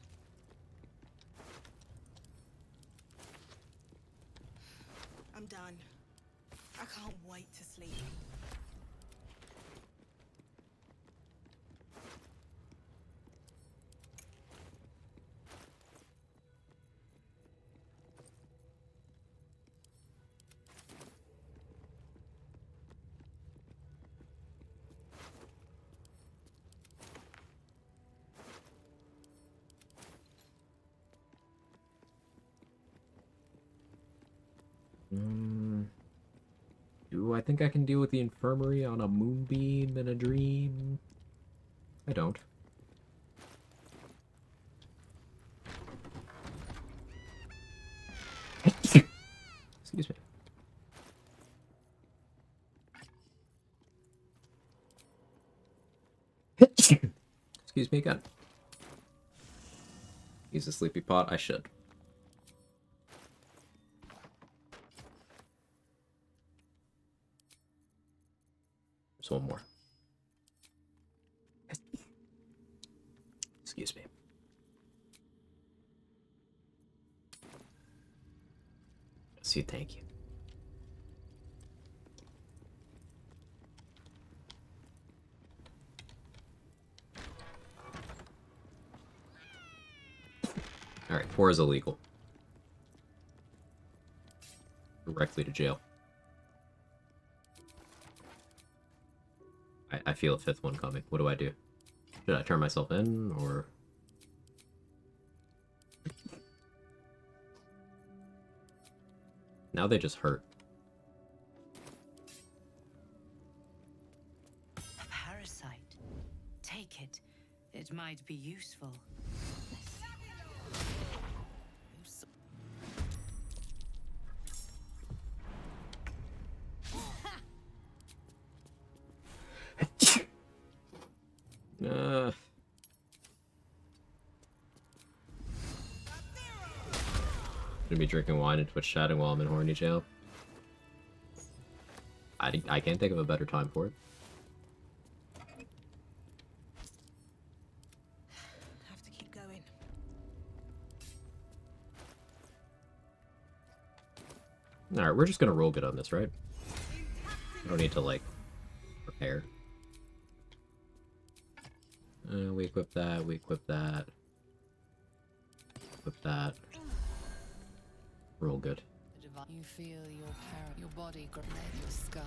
I'm done. I can't wait to sleep. Do I think I can deal with the infirmary on a moonbeam in a dream? I don't. Excuse me. Excuse me again. Use a sleepy pot? I should. There's one more. Excuse me. See, thank you. Alright, 4 is illegal. Directly to jail. I feel a 5th one coming. What do I do? Should I turn myself in, or... Now they just hurt. A parasite. Take it. It might be useful. Gonna be drinking wine and Twitch chatting while I'm in horny jail. I can't think of a better time for it. Have to keep going. Alright, we're just gonna roll good on this, right? I don't need to, like, prepare. We equip that, we equip that. Equip that. Roll good. You feel your body, your skull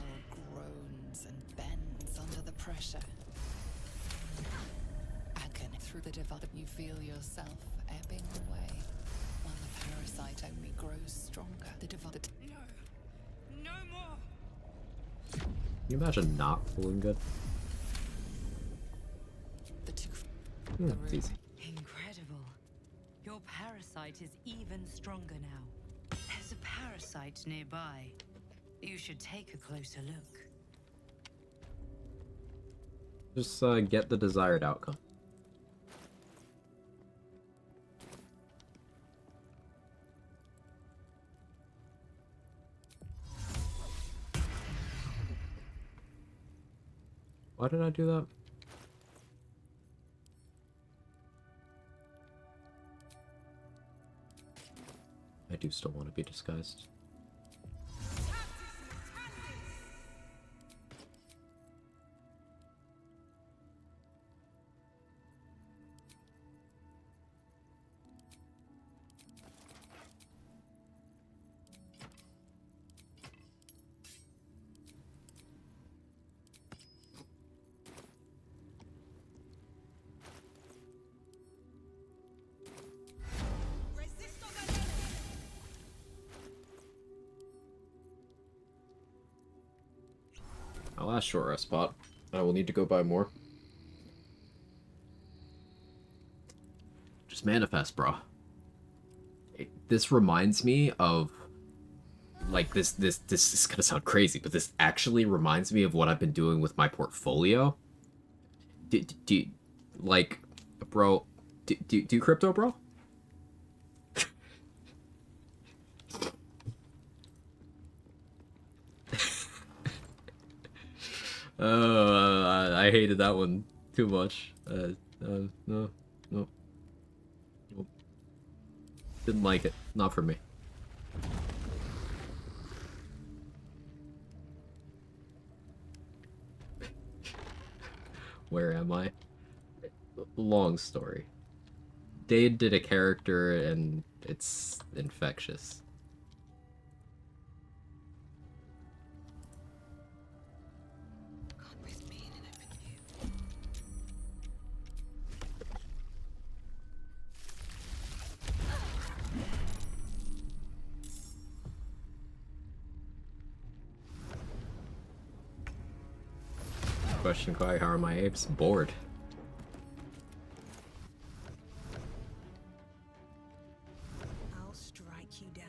groans and bends under the pressure. Agony through the divine. You feel yourself ebbing away, while the parasite only grows stronger. The divine. No more. Can you imagine not feeling good? It's easy. Incredible. Your parasite is even stronger now. There's a parasite nearby. You should take a closer look. Just get the desired outcome. Why did I do that? I do still want to be disguised. I'll ask short rest spot. I will need to go buy more. Just manifest, bro. This reminds me of, like, this is gonna sound crazy, but this actually reminds me of what I've been doing with my portfolio. Like, bro, do crypto, bro? I hated that one too much. No, no. Nope. Didn't like it. Not for me. Where am I? Long story. Dade did a character and it's infectious. Question, Quag, how are my apes? Bored. I'll strike you down.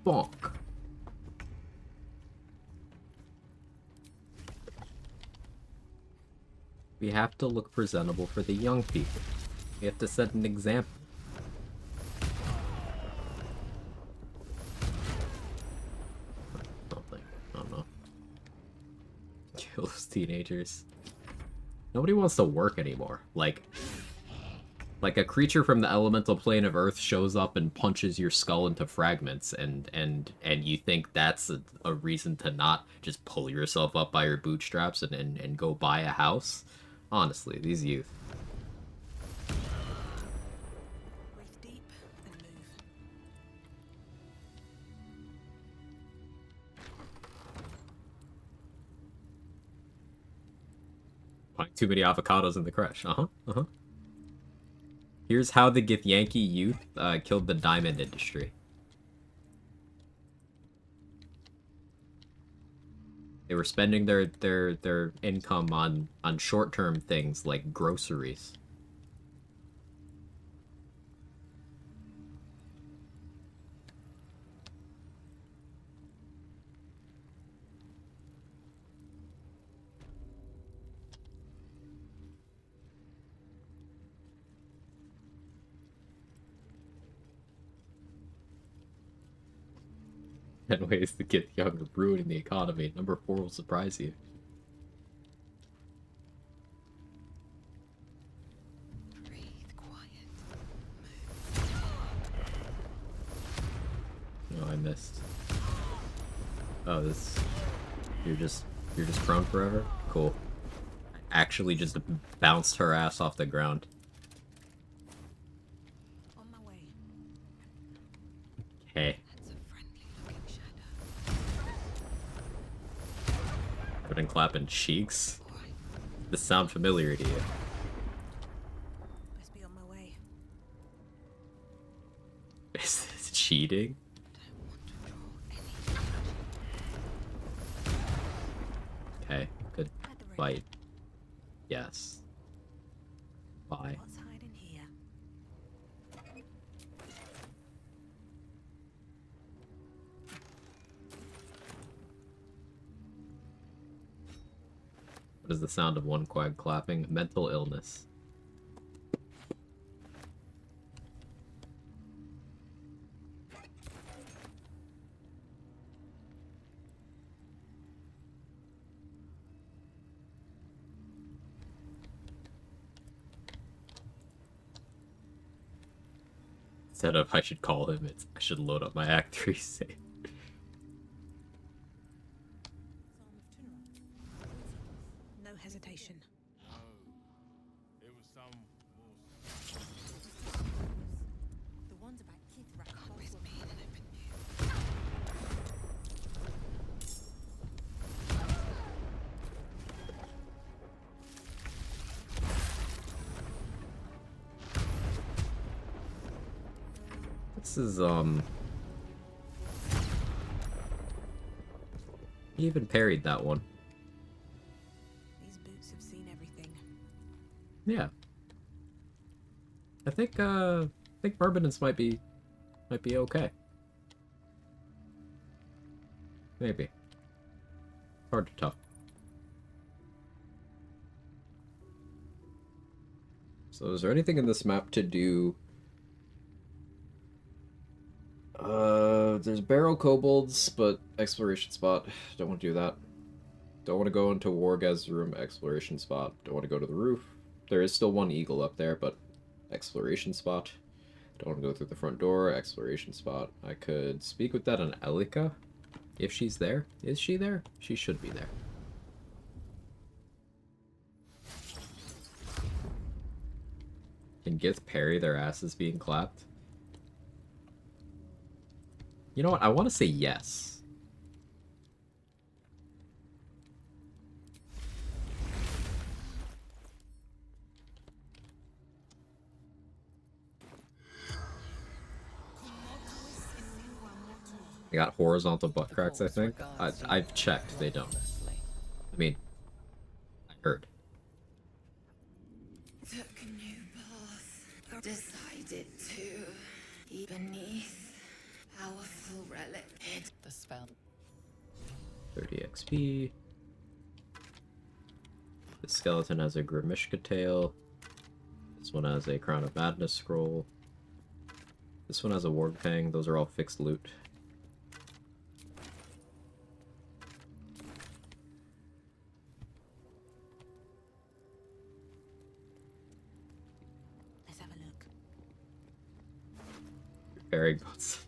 Bonk. We have to look presentable for the young people. We have to set an example. Something. I don't know. Kill those teenagers. Nobody wants to work anymore. Like a creature from the elemental plane of Earth shows up and punches your skull into fragments, and you think that's a reason to not just pull yourself up by your bootstraps and go buy a house? Honestly, these youth. Breathe deep and move. Buying too many avocados in the crash. Here's how the Githyanki youth killed the diamond industry. They were spending their income on short-term things like groceries. And ways to get younger, ruining the economy. Number 4 will surprise you. Breathe quiet. Oh, I missed. Oh, this. You're just prone forever? Cool. I actually just bounced her ass off the ground. On my way. Hey. That's a friendly looking shadow. Been clapping cheeks? This sound familiar to you? Best be on my way. Is this cheating? Okay, good fight. Yes. Bye. What's hiding here? What is the sound of one Quag clapping? Mental illness. Instead of I should call him, it's I should load up my Act 3 save. No hesitation. It was some The ones about Kithrak Can't risk being an open view. This is, he even parried that one. These boots have seen everything. Yeah. I think Permanence might be okay. Maybe. Hard to tell. So is there anything in this map to do? There's barrel kobolds, but exploration spot. Don't want to do that. Don't want to go into Wargaz's room, exploration spot. Don't want to go to the roof. There is still one eagle up there, but exploration spot. Don't want to go through the front door, exploration spot. I could speak with that on Elika, if she's there. Is she there? She should be there. Can Gith parry their asses being clapped? You know what? I want to say yes. They got horizontal butt cracks, I think. I've checked, they don't. I mean, I heard. Took a new path. Decided to eat beneath powerful relic. The spell. 30 XP. The skeleton has a Grimishka tail. This one has a Crown of Madness scroll. This one has a Warg Pang. Those are all fixed loot. Let's have a look. Repairing bots.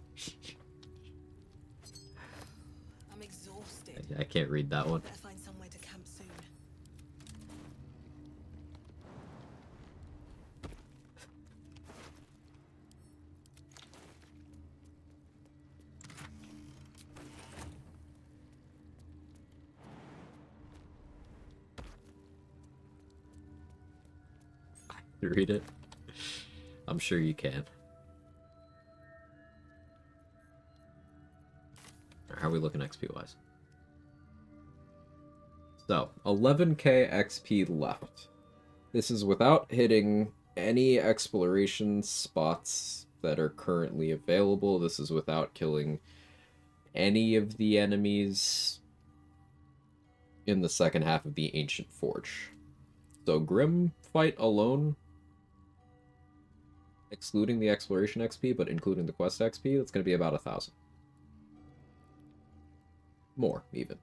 I'm exhausted. I can't read that one. Better find somewhere to camp soon. Read it. I'm sure you can. How are we looking XP wise? So, 11k XP left. This is without hitting any exploration spots that are currently available. This is without killing any of the enemies in the second half of the Ancient Forge. So, Grim fight alone, excluding the exploration XP, but including the quest XP, that's going to be about 1,000. More, even.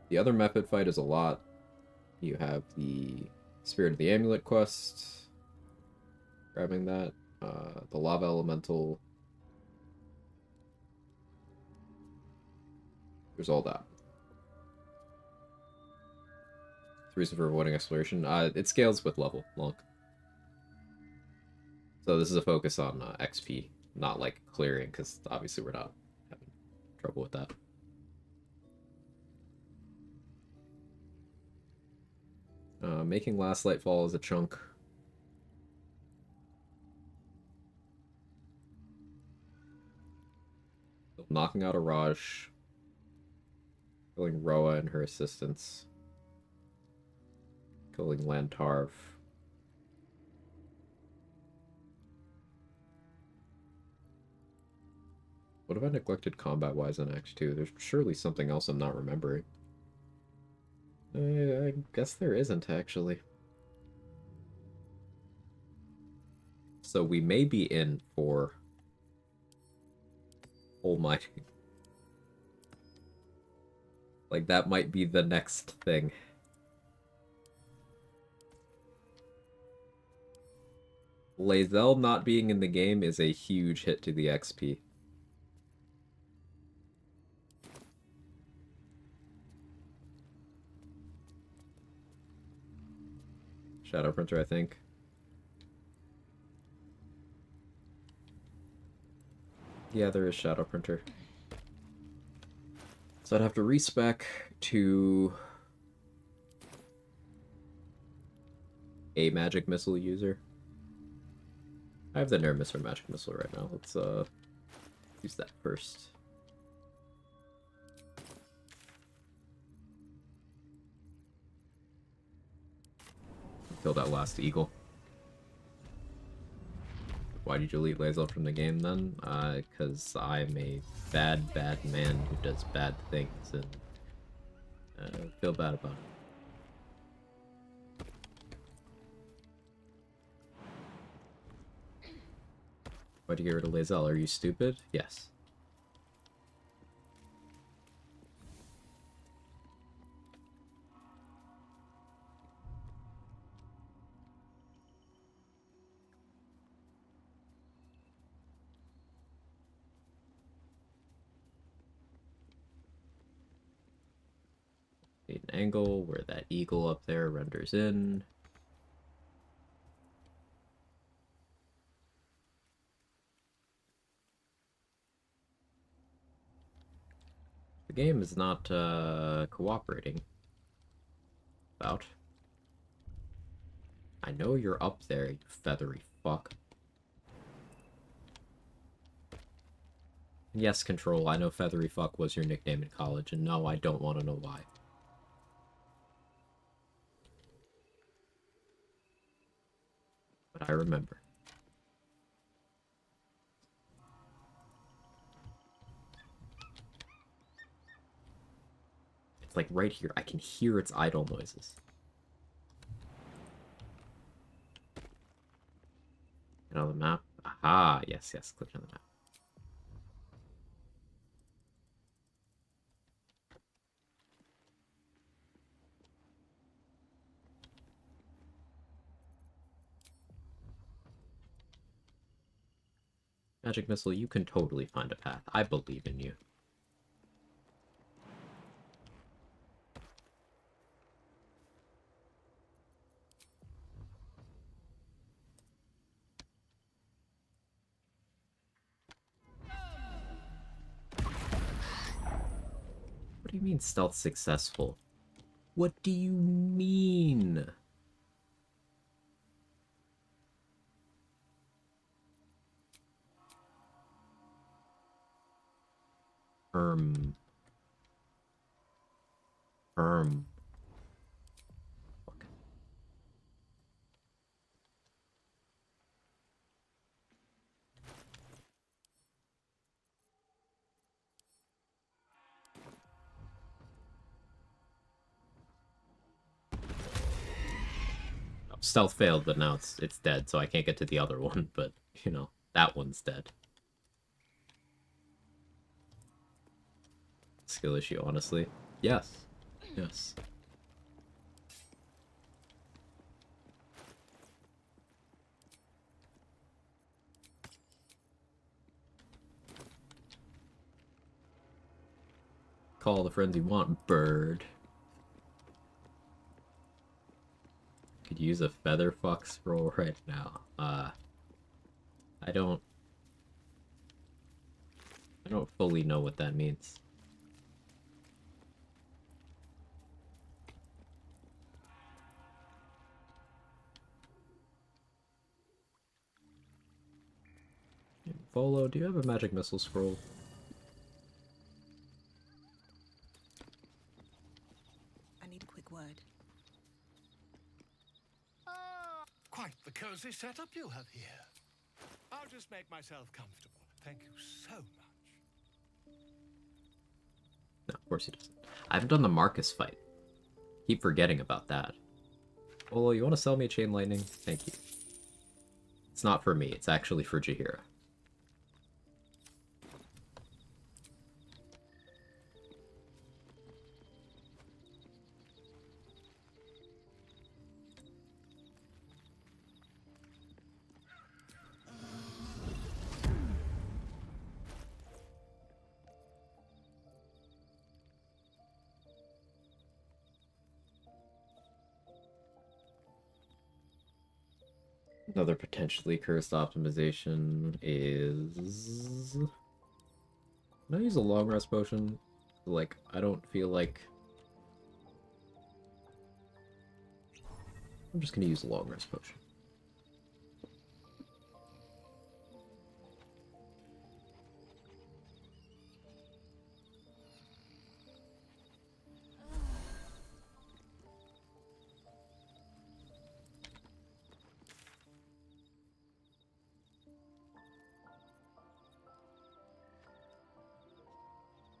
The other method fight is a lot. You have the Spirit of the Amulet quest. Grabbing that. The Lava Elemental. There's all that. Reason for avoiding exploration. It scales with level long. So this is a focus on XP, not like clearing, because obviously we're not having trouble with that. Making Last Light Fall is a chunk. Knocking out a Raj. Killing Roa and her assistants. Killing Lantarv. What have I neglected combat-wise in Act 2? There's surely something else I'm not remembering. I guess there isn't, actually. So we may be in for Almighty. Like, that might be the next thing. Lae'zel not being in the game is a huge hit to the XP. Shadow Printer, I think. Yeah, there is Shadow Printer. So I'd have to respec to a magic missile user. I have the Nair Missile magic missile right now. Let's use that first. Kill that last eagle. Why did you delete Lae'zel from the game then? Because I'm a bad, bad man who does bad things and I feel bad about it. Why'd you get rid of Lae'zel? Are you stupid? Yes. An angle where that eagle up there renders in. The game is not cooperating. About. I know you're up there, you feathery fuck. Yes, Control, I know feathery fuck was your nickname in college, and no, I don't want to know why. But I remember. It's like right here. I can hear its idle noises. Get on the map. Aha, yes, yes, click on the map. Magic Missile, you can totally find a path. I believe in you. What do you mean stealth successful? What do you mean? Um. Stealth failed, but now it's dead, so I can't get to the other one, but, you know, that one's dead. Skill issue, honestly. Yes. Yes. Call the friends you want, bird. Could use a feather fuck scroll right now. I don't fully know what that means. Volo, do you have a magic missile scroll? I need a quick word. Quite the cozy setup you have here. I'll just make myself comfortable. Thank you so much. No, of course he doesn't. I haven't done the Marcus fight. Keep forgetting about that. Volo, you want to sell me a chain lightning? Thank you. It's not for me, it's actually for Jaheira. Another potentially cursed optimization is... Can I use a long rest potion? Like, I don't feel like... I'm just gonna use a long rest potion.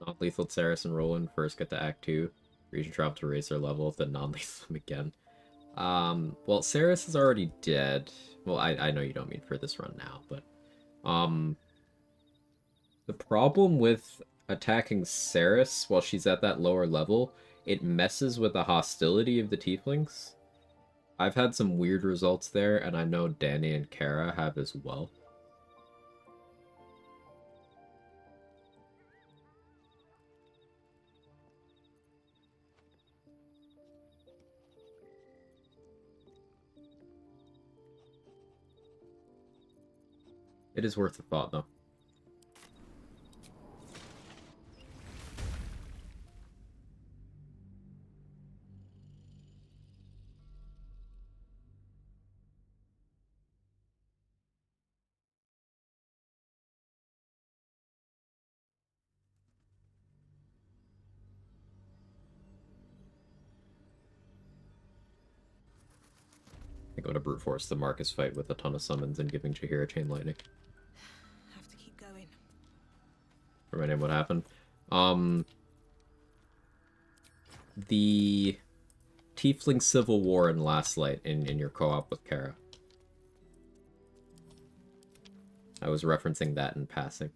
Non-lethal Ceres and Roland first get to Act 2. Region drop to raise their level, then non-lethal them again. Well, Ceres is already dead. Well, I know you don't mean for this run now, but The problem with attacking Ceres while she's at that lower level, it messes with the hostility of the tieflings. I've had some weird results there, and I know Danny and Kara have as well. It is worth a thought, though. I go to brute force the Marcus fight with a ton of summons and giving Chihira Chain Lightning. Have to keep going. Remind him what happened. The Tiefling Civil War in Last Light in your co-op with Kara. I was referencing that in passing.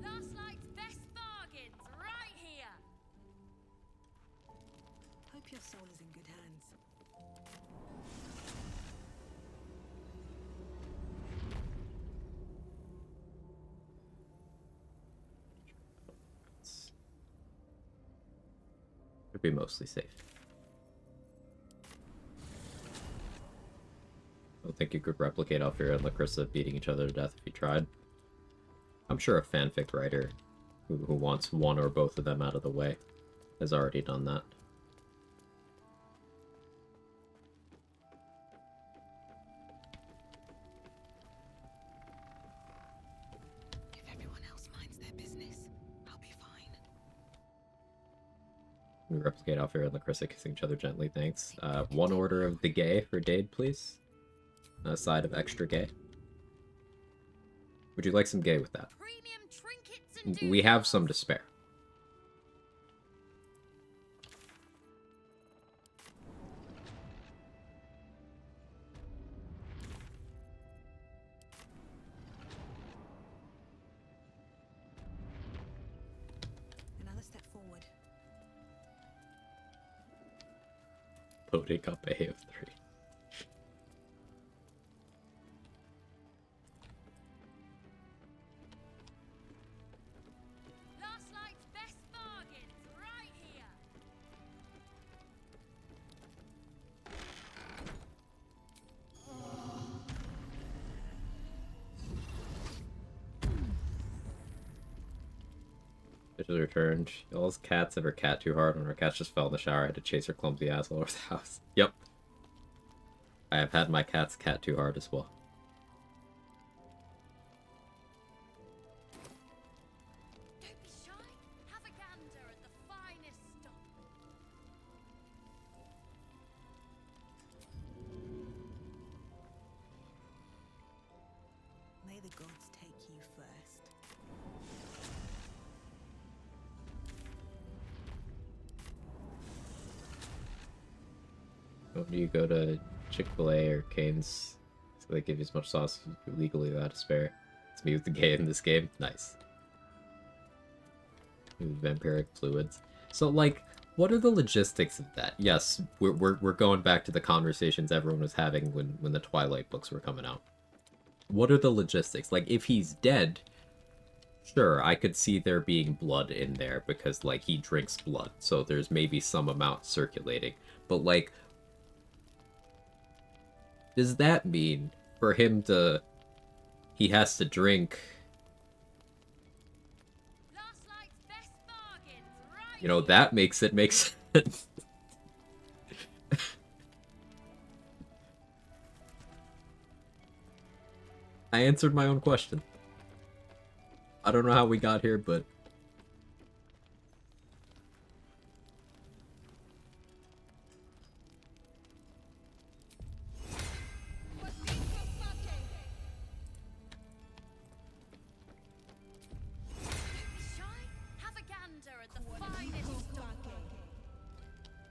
Last night's best bargains, right here. Hope your soul is in good hands. Should be mostly safe. I don't think you could replicate Alfira and Lacrissa beating each other to death if you tried. I'm sure a fanfic writer who wants one or both of them out of the way has already done that. If everyone else minds their business, I'll be fine. We replicate Alfira and Lacrissa kissing each other gently, thanks. One order of the gay for Dade, please. A side of extra gay. Would you like some gay with that? We have some to spare. Another step forward. Loading up A of 3. Last night's best bargains, right here. Bitches returned. Y'all's cats ever cat too hard when her cat just fell in the shower. I had to chase her clumsy ass all over the house. Yep. I have had my cat's cat too hard as well. Don't be shy. Have a gander at the finest stock. May the gods take you first. When do you go to Chick-fil-A or Cane's so they give you as much sauce as you legally allowed to spare? It's me with the gay in this game. Nice. With vampiric fluids. So, like, what are the logistics of that? Yes, we're going back to the conversations everyone was having when the Twilight books were coming out. What are the logistics? Like, if he's dead, sure, I could see there being blood in there because, like, he drinks blood, so there's maybe some amount circulating. But, like, does that mean for him to... he has to drink... you know, that makes it make sense. I answered my own question. I don't know how we got here, but...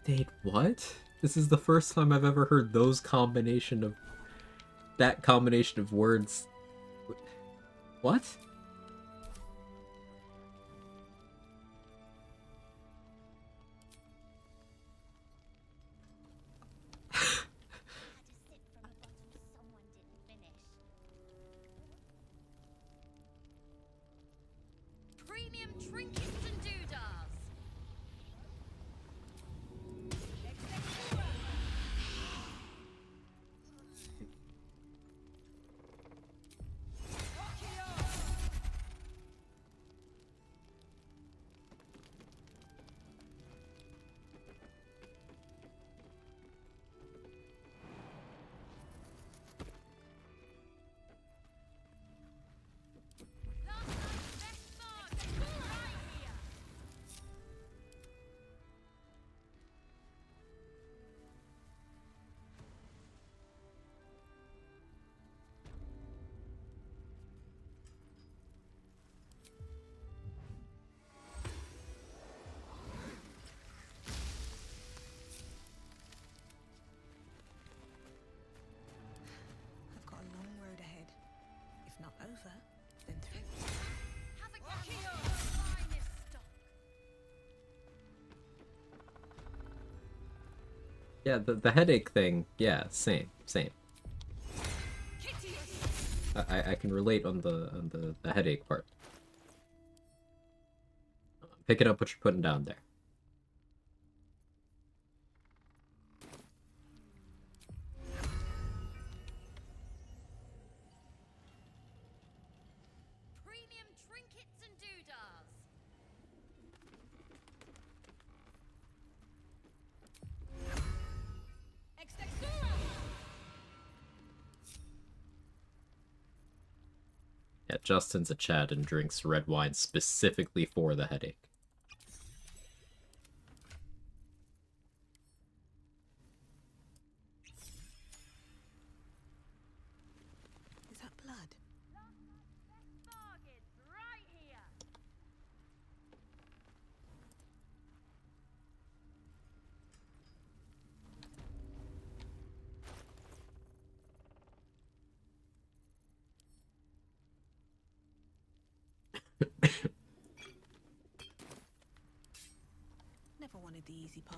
Date what? This is the first time I've ever heard those combination of... that combination of words. What? Premium trinkets and doodahs. I've got a long road ahead. If not over, then through. Have a gander at the finest stock. Yeah, the headache thing, yeah, same. I can relate on the headache part. Pick it up what you're putting down there. Premium trinkets and doodahs. Yeah, Justin's a Chad and drinks red wine specifically for the headache. Is that blood? Bargains right here. Never wanted the easy path.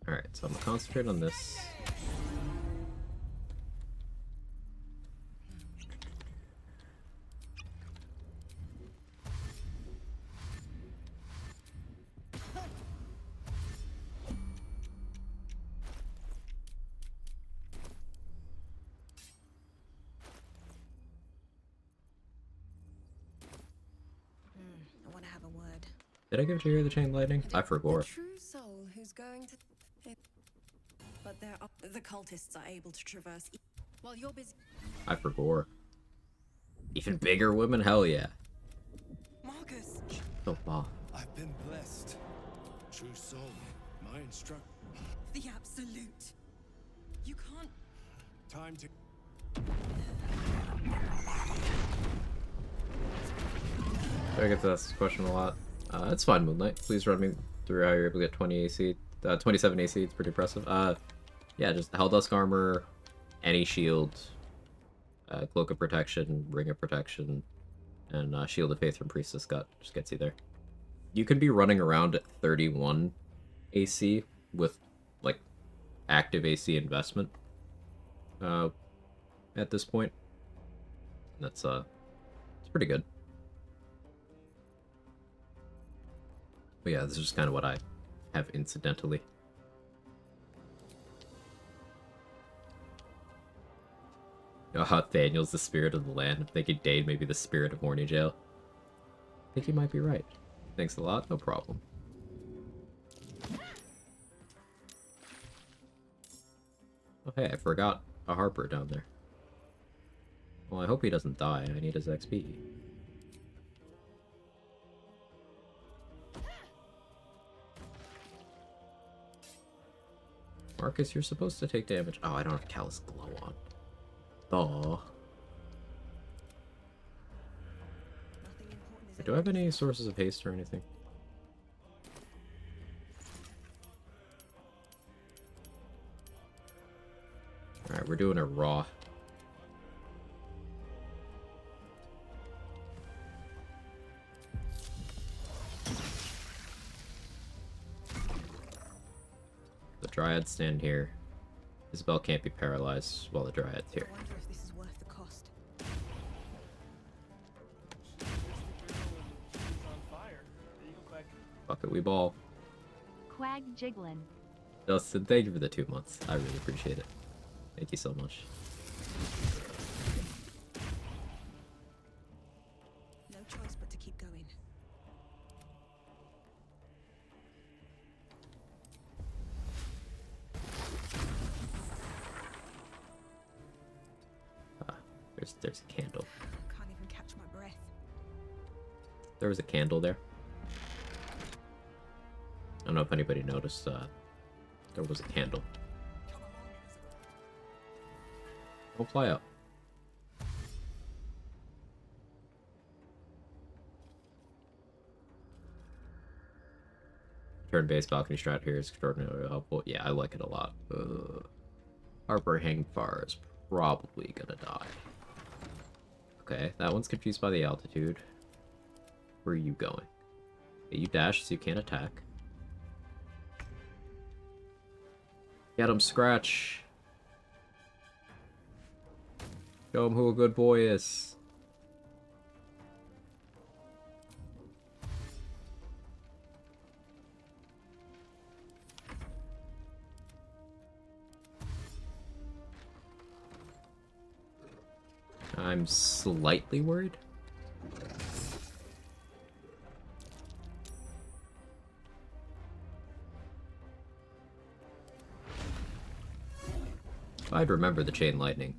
Alright, so I'm gonna concentrate on this. I want to have a word. Did I give it to you the chain lightning? I forgot. The true soul who's going to... But there are... The cultists are able to traverse... While you're busy... I forgot. Even bigger women? Hell yeah. Marcus! Oh, wow. I've been blessed. True soul, my instruct. The absolute. You can't... Time to. I get to ask this question a lot. It's fine, Moonlight. Please run me through how you're able to get 20 AC, 27 AC. It's pretty impressive. Yeah, just Helldusk armor, any shield, Cloak of Protection, Ring of Protection, and Shield of Faith from Priestess Gut. Just gets you there. You can be running around at 31 AC with, like, active AC investment at this point. That's, it's pretty good. But yeah, this is just kind of what I have incidentally. You know how Daniel's the spirit of the land? I'm thinking Dane may be the spirit of Horny Jail. I think you might be right. Thanks a lot, no problem. Oh hey, I forgot a Harper down there. Well, I hope he doesn't die. I need his XP. Marcus, you're supposed to take damage. Oh, I don't have Callous Glow on. Duh. Do I have any sources of haste or anything? Alright, we're doing a raw. The Dryads stand here. Isabel can't be paralyzed while the Dryad's here. I wonder if this is worth the cost. Fuck it, we ball. Quag Jiggling. Justin, thank you for the 2 months. I really appreciate it. Thank you so much. No choice but to keep going. There's a candle. Can't even catch my breath. There was a candle there. I don't know if anybody noticed, there was a candle. We'll fly up. Turn-based balcony strat here is extraordinarily helpful. Yeah, I like it a lot. Harper Hangfar is probably gonna die. Okay, that one's confused by the altitude. Where are you going? Okay, you dash so you can't attack. Get him, Scratch. Show him who a good boy is. I'm slightly worried. I'd remember the chain lightning.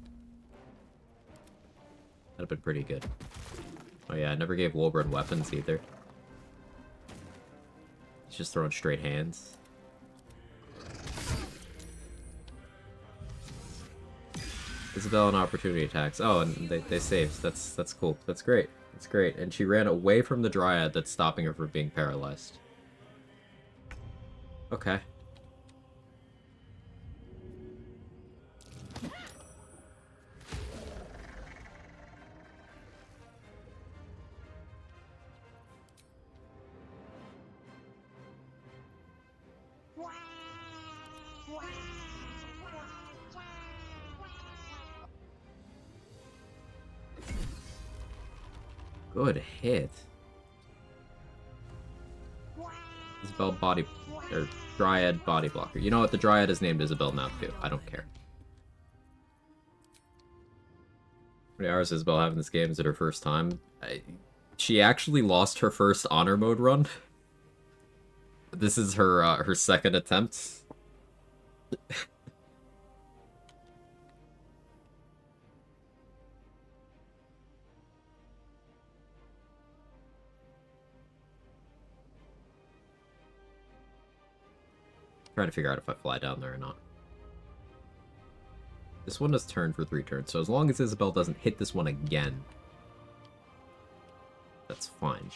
That'd have been pretty good. Oh yeah, I never gave Wolverine weapons either. He's just throwing straight hands. Isabel and opportunity attacks. Oh, and they saved. That's cool. That's great. That's great. And she ran away from the Dryad that's stopping her from being paralyzed. Okay. Good hit. Isabel body... or Dryad body blocker. You know what? The Dryad is named Isabel now too. I don't care. How many hours is Isabel having this game? Is it her first time? She actually lost her first honor mode run. This is her her second attempt. Trying to figure out if I fly down there or not. This one has turned for 3 turns, so as long as Isabel doesn't hit this one again, that's fine.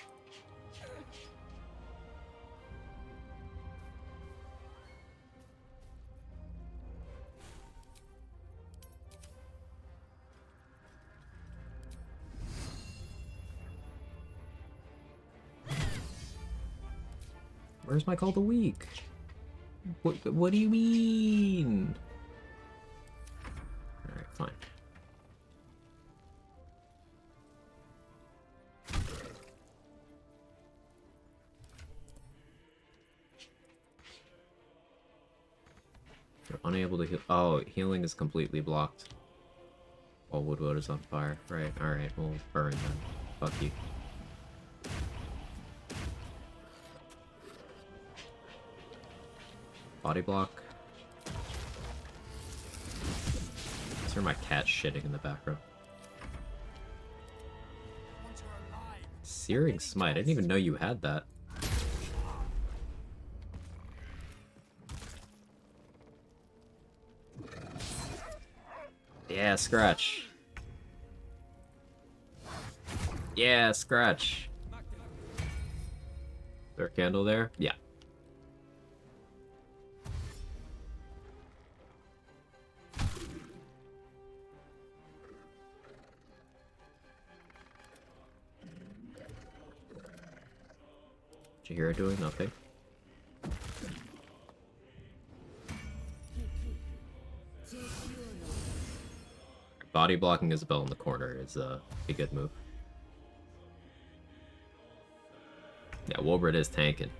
Where's my call to weak? What do you mean? Alright, fine. You're unable to heal. Oh, healing is completely blocked. All Woodwood is on fire. Right, alright, we'll burn then. Fuck you. Body block. Is there my cat shitting in the background? Searing Smite. I didn't even know you had that. Yeah, scratch. Yeah, scratch. Is there a candle there? Yeah. Did you hear her doing nothing? Body blocking Isabel in the corner is a good move. Yeah, Wolbert is tanking.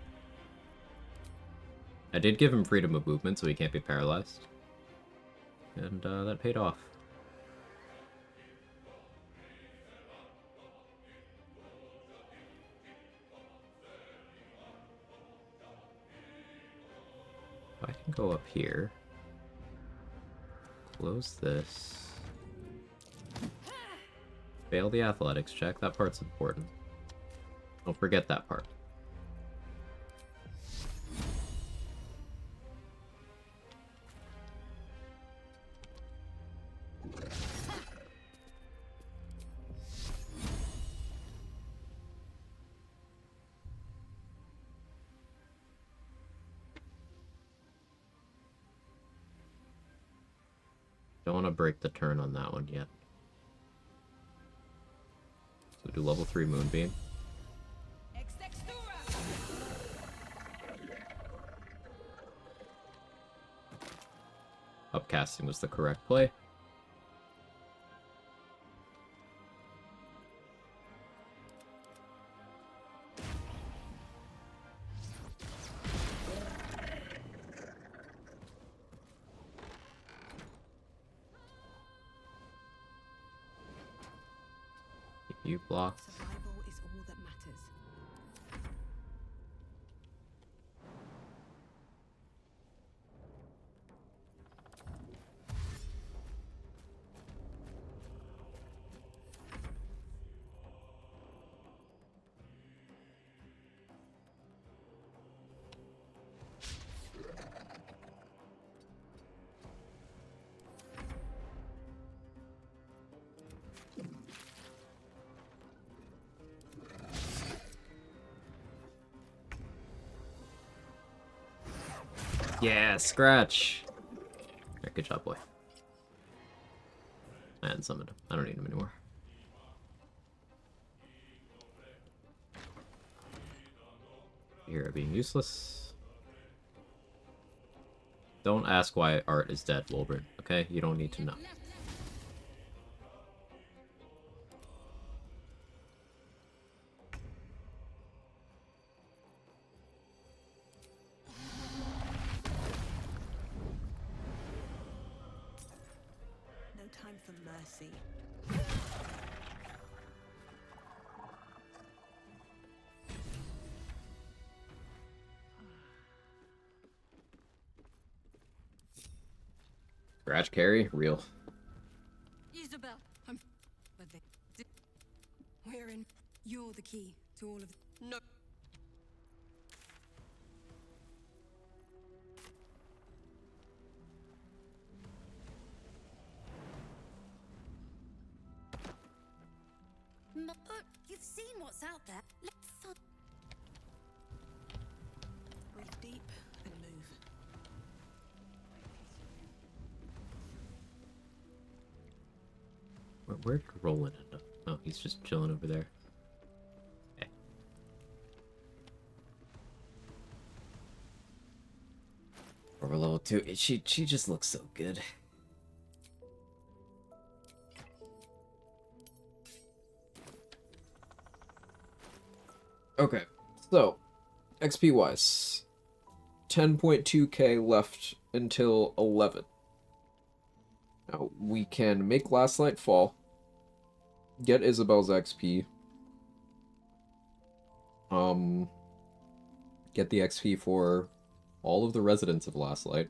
I did give him freedom of movement, so he can't be paralyzed. And that paid off. I can go up here. Close this. Fail the athletics check. That part's important. Don't forget that part. Don't want to break the turn on that one yet. So do level 3 Moonbeam. Upcasting was the correct play. You block. Survival is all that matters. Yeah, scratch. Right, good job, boy. I hadn't summoned him. I don't need him anymore. Hero being useless. Don't ask why Art is dead, Wolbert, okay? You don't need to know. No time for mercy. Scratch carry? Real. Isabel, but we're in. You're the key to all of. No. You've seen what's out there. Let's find. Breathe deep and move. Where'd Roland end up? Oh, he's just chilling over there. Okay. Over level 2. She just looks so good. Okay, so XP wise, 10.2k left until 11. Now, we can make Last Light fall, get Isabel's XP, get the XP for all of the residents of Last Light.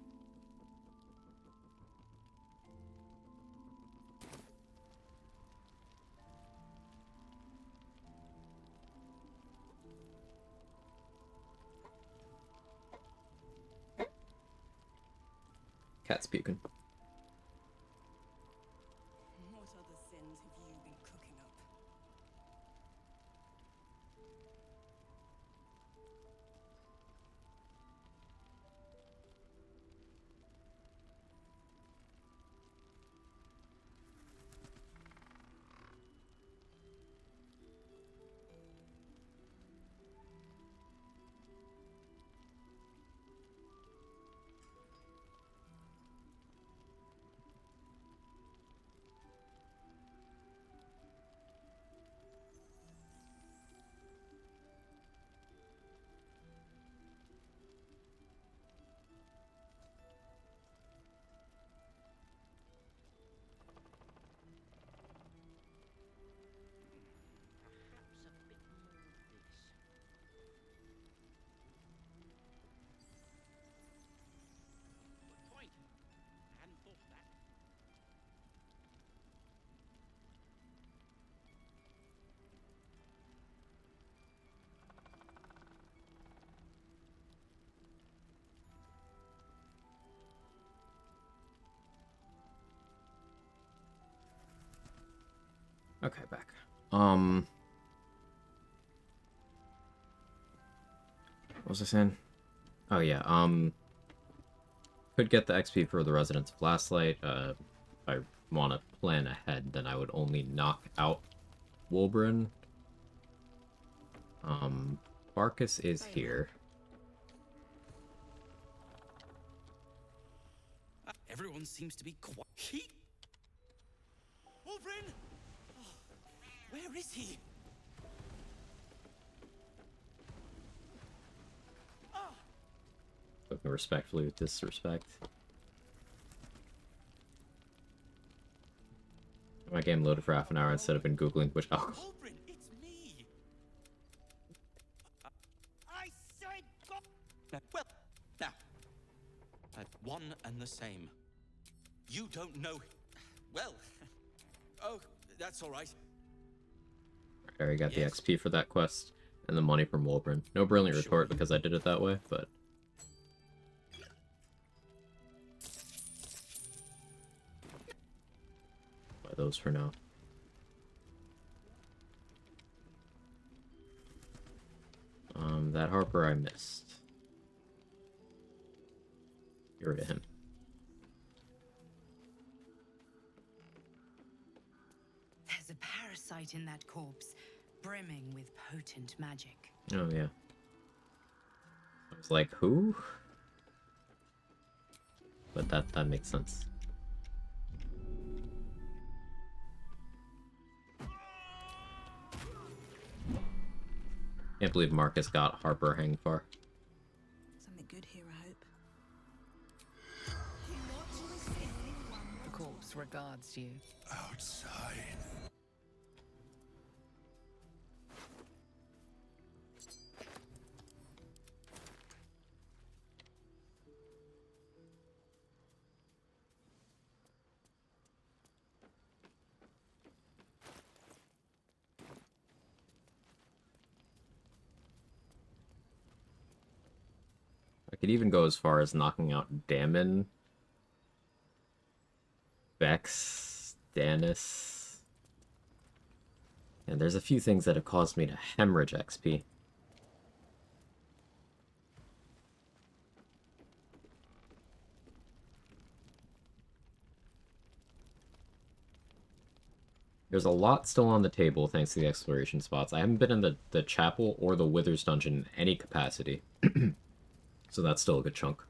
Cat's puking. What other sins have you been cooking up? Okay, back. What was I saying? Oh yeah, could get the XP for the residents of Last Light. If I want to plan ahead, then I would only knock out Wolbrin. Barkus is here. Everyone seems to be quite... Wolverine! Oh, where is he? Looking respectfully with disrespect. My game loaded for half an hour instead of been googling which alcohol. Wolverine, it's me! I said go... Well, now, one and the same. You don't know... Well... Oh, that's all right. I already got the XP for that quest and the money from Wolbrin. No brilliant retort because I did it that way, but... Buy those for now. That Harper I missed. Get rid of him. There's a parasite in that corpse, brimming with potent magic. Oh, yeah. I was like, who? But that makes sense. Can't believe Marcus got Harper hanging far. Something good here, I hope. The corpse regards you. Outside. I could even go as far as knocking out Damon, Vex, Stannis. And there's a few things that have caused me to hemorrhage XP. There's a lot still on the table thanks to the exploration spots. I haven't been in the chapel or the Withers dungeon in any capacity. So that's still a good chunk.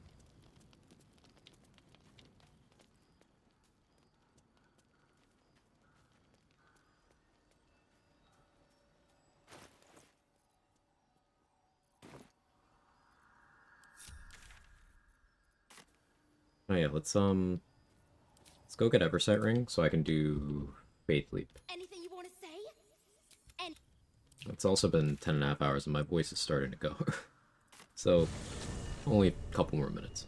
Oh yeah, let's Let's go get Eversight Ring so I can do Faith Leap. Anything you want to say? And It's also been 10.5 hours and my voice is starting to go. So, only a couple more minutes.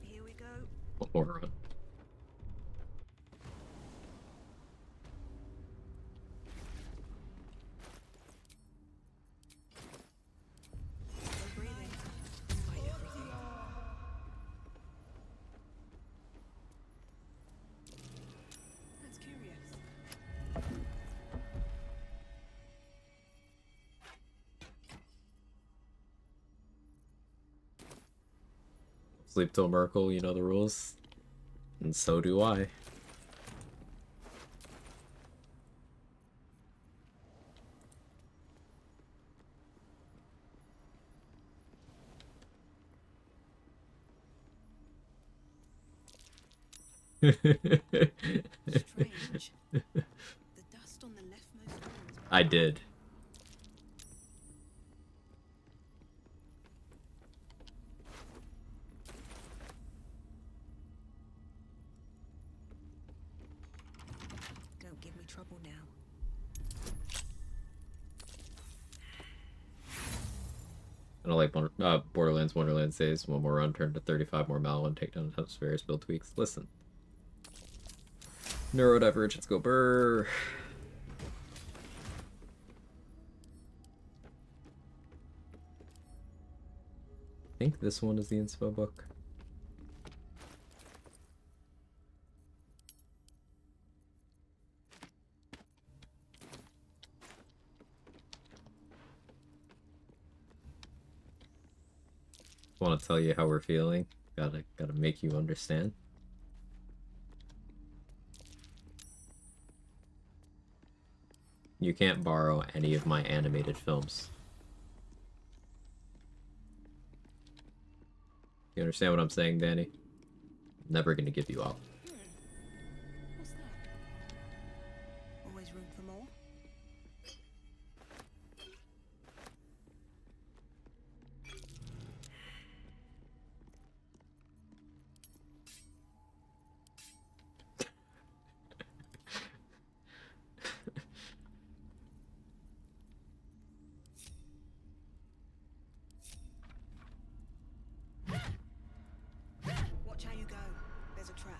Here we go. One more run. No breathing. Despite everything. That's curious. Sleep till Merkle, you know the rules. And so do I. Strange. The dust on the leftmost ones. I did. Don't give me trouble now. And I like Borderlands Wonderland saves one more run, turn to 35 more Mal and take down attempts various build tweaks. Listen. Neurodivergence, let's go burr. I think this one is the inspo book. Want to tell you how we're feeling. Gotta make you understand. You can't borrow any of my animated films. You understand what I'm saying, Danny? Never gonna give you up. What's that? Always room for more? Watch how you go. There's a trap.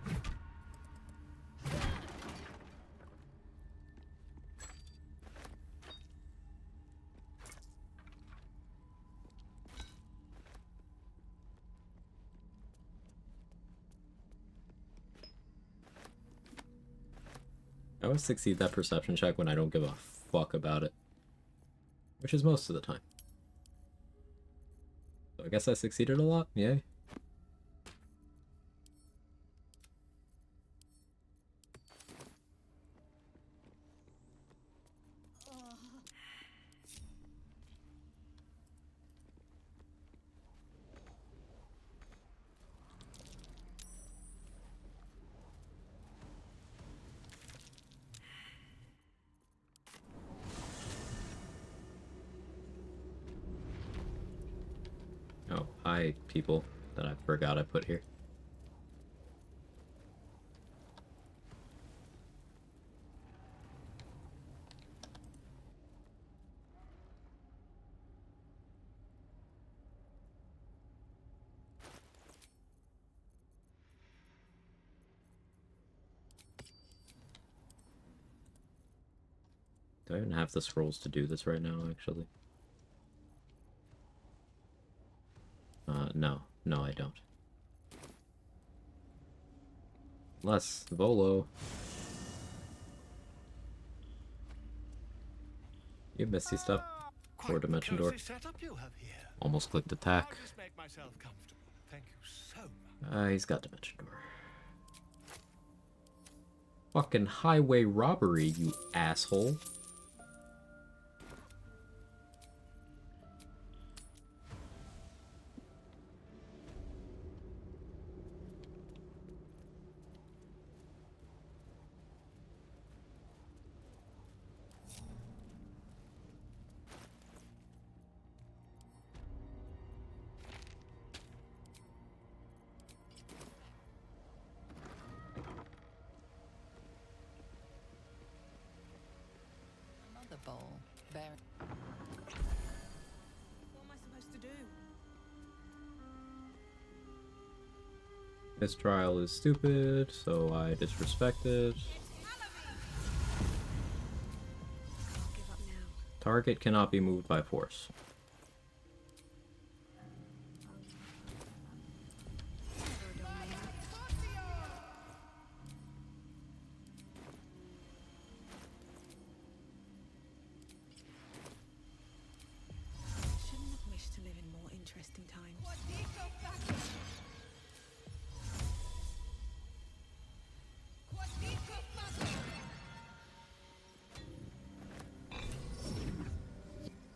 I always succeed that perception check when I don't give a fuck about it. Which is most of the time. So I guess I succeeded a lot, yay. Oh, hi, people that I forgot I put here. Do I even have the scrolls to do this right now, actually? No. No, I don't. Less Volo. You Misty step. Or Dimension Door. Almost clicked attack. He's got Dimension Door. Fucking highway robbery, you asshole. another bowl. Bear. What am I supposed to do? This trial is stupid, so I disrespect it. Target cannot be moved by force. Shouldn't have wished to live in more interesting times.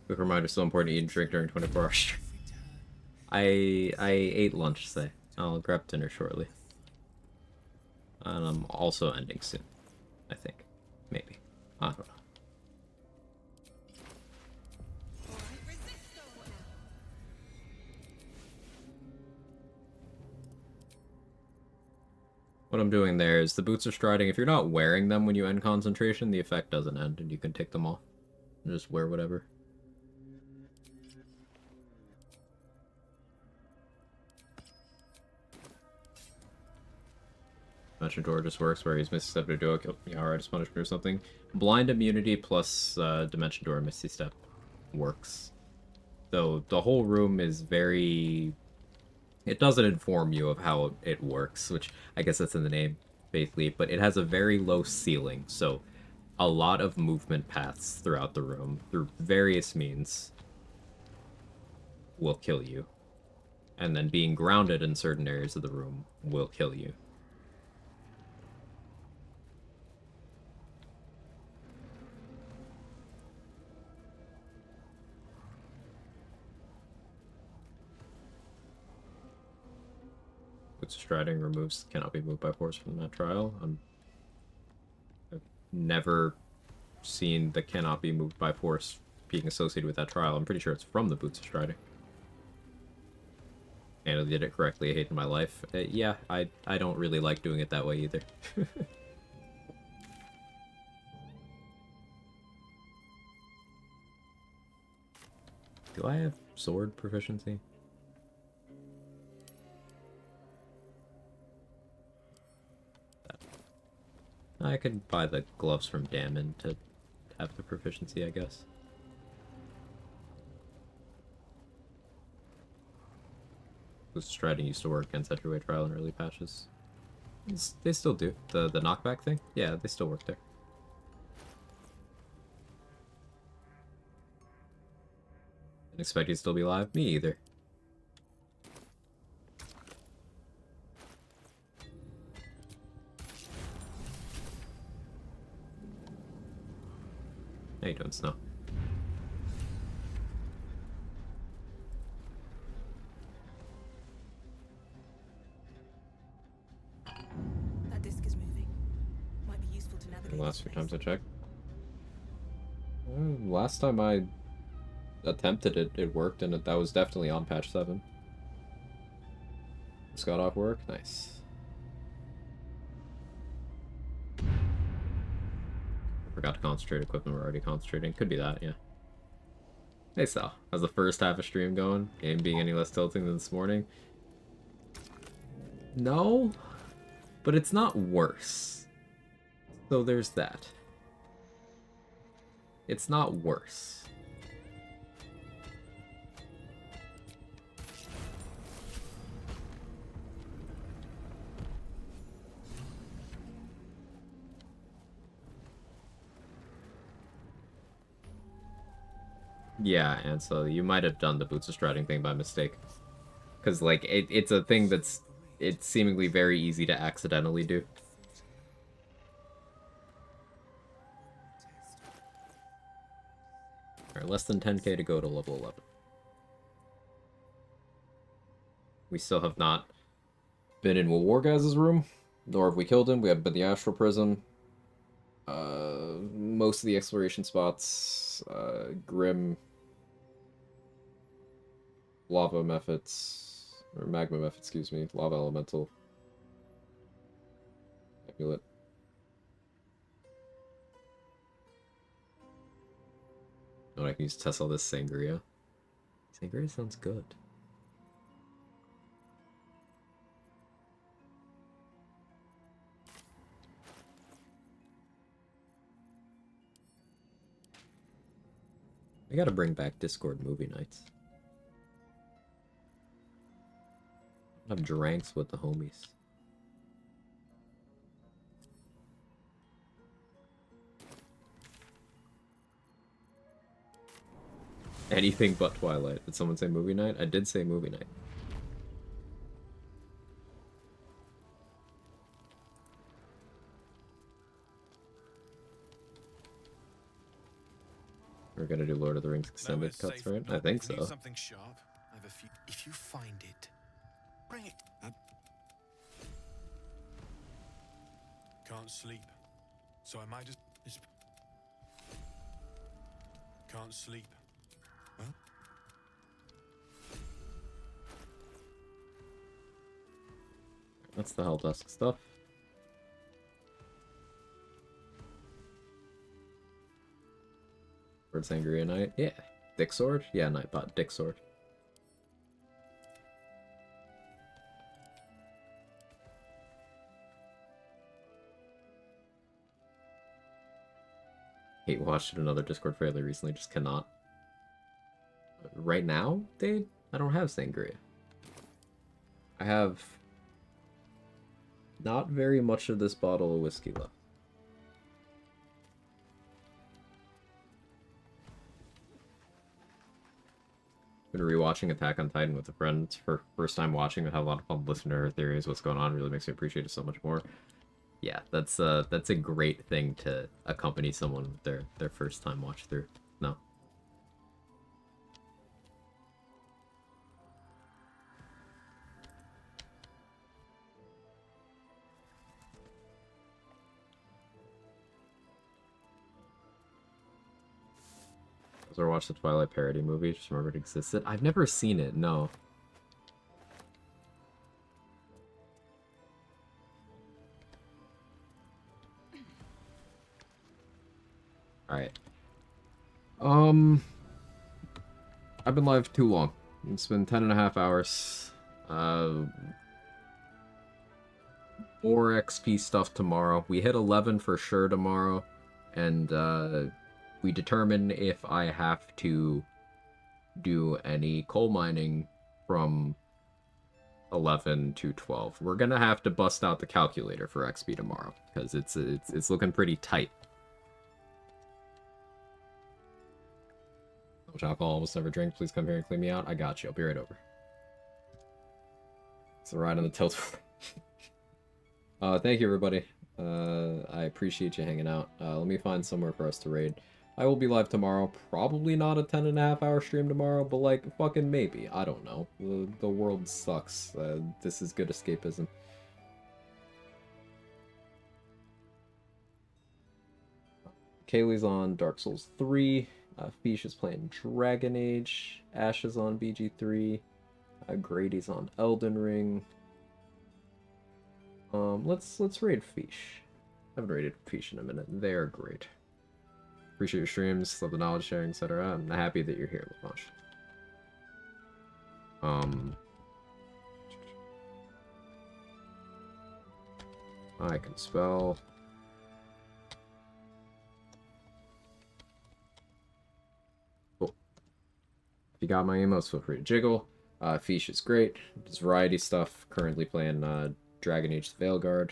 Quick reminder, still important to eat and drink during 24 hours. I ate lunch today. I'll grab dinner shortly. And I'm also ending soon. I think. Maybe. I don't know. What I'm doing there is the boots are striding. If you're not wearing them when you end concentration, the effect doesn't end and you can take them off. Just wear whatever. Dimension Door just works where he's Misty Step to do a kill Yara as punishment or something. Blind immunity plus Dimension Door and Misty Step works. So the whole room is very... It doesn't inform you of how it works, which I guess that's in the name, basically, but it has a very low ceiling, so a lot of movement paths throughout the room, through various means, will kill you. And then being grounded in certain areas of the room will kill you. Boots of Striding removes cannot be moved by force from that trial. I've never seen the cannot be moved by force being associated with that trial. I'm pretty sure it's from the Boots of Striding. And I did it correctly. I hated my life. Yeah, I don't really like doing it that way either. Do I have sword proficiency? I could buy the gloves from Damon to have the proficiency, I guess. Striding used to work against Entryway Trial in early patches. They still do. The knockback thing? Yeah, they still work there. Didn't expect you to still be alive. Me either. How you doing, Snow? That disc is moving. Might be useful to navigate. The last few times I checked. Last time I attempted it, it worked, and that was definitely on patch 7. Just got off work? Nice. Forgot to concentrate. Equipment we're already concentrating. Could be that, yeah. Hey, Sal. How's the first half of stream going? Game being any less tilting than this morning? No, but it's not worse. So there's that. It's not worse. Yeah, and so you might have done the Boots of Striding thing by mistake. Because, like, it's a thing it's seemingly very easy to accidentally do. Alright, less than 10k to go to level 11. We still have not been in Wargaz's room, nor have we killed him. We haven't been in the Astral Prism. Most of the exploration spots, Grim, Lava Mephits, or Magma Mephit, excuse me, Lava Elemental, Amulet. Oh, I can use test all this sangria. Sangria sounds good. I gotta bring back Discord movie nights. Have drinks with the homies. Anything but Twilight. Did someone say movie night? I did say movie night. We're gonna do Lord of the Rings extended cuts, right? I think so. Something sharp. I have a few. If you find it, bring it. Can't sleep, so I might just. Can't sleep. Well. That's the Helldusk stuff. Sword Sangria Knight. Yeah. Dick Sword? Yeah, Nightbot. Dick Sword. Hate watched another Discord fairly recently, just cannot. Right now, Dade? I don't have Sangria. I have not very much of this bottle of whiskey left. Been rewatching Attack on Titan with a friend. It's her first time watching. I have a lot of fun listening to her theories. What's going on really makes me appreciate it so much more. Yeah, that's a great thing to accompany someone with their first time watch through. No. I watched the Twilight parody movie. Just remember it existed. I've never seen it. No. All right. I've been live too long. It's been 10.5 hours. More XP stuff tomorrow. We hit 11 for sure tomorrow, and we determine if I have to do any coal mining from 11 to 12. We're gonna have to bust out the calculator for XP tomorrow because it's looking pretty tight. Which alcohol almost never drink. Please come here and clean me out. I got you. I'll be right over. It's a ride on the tilt. Thank you, everybody. I appreciate you hanging out. Let me find somewhere for us to raid. I will be live tomorrow. Probably not a 10.5 hour stream tomorrow, but like, fucking maybe. I don't know. The world sucks. This is good escapism. Kaylee's on Dark Souls 3. Fish is playing Dragon Age. Ash is on BG3. Grady's on Elden Ring. Let's raid Fish. I haven't raided Fish in a minute. They're great. Appreciate your streams, love the knowledge sharing, etc. I'm happy that you're here, Lavanche. I can spell. Cool. If you got my emotes, feel free to jiggle. Fish is great. There's variety stuff. Currently playing Dragon Age Veilguard.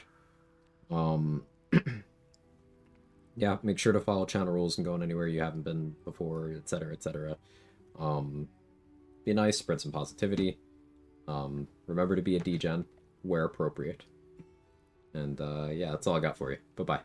Yeah, make sure to follow channel rules and go on anywhere you haven't been before, etc., etc. Be nice, spread some positivity. Remember to be a degen where appropriate. And yeah, that's all I got for you. Bye-bye.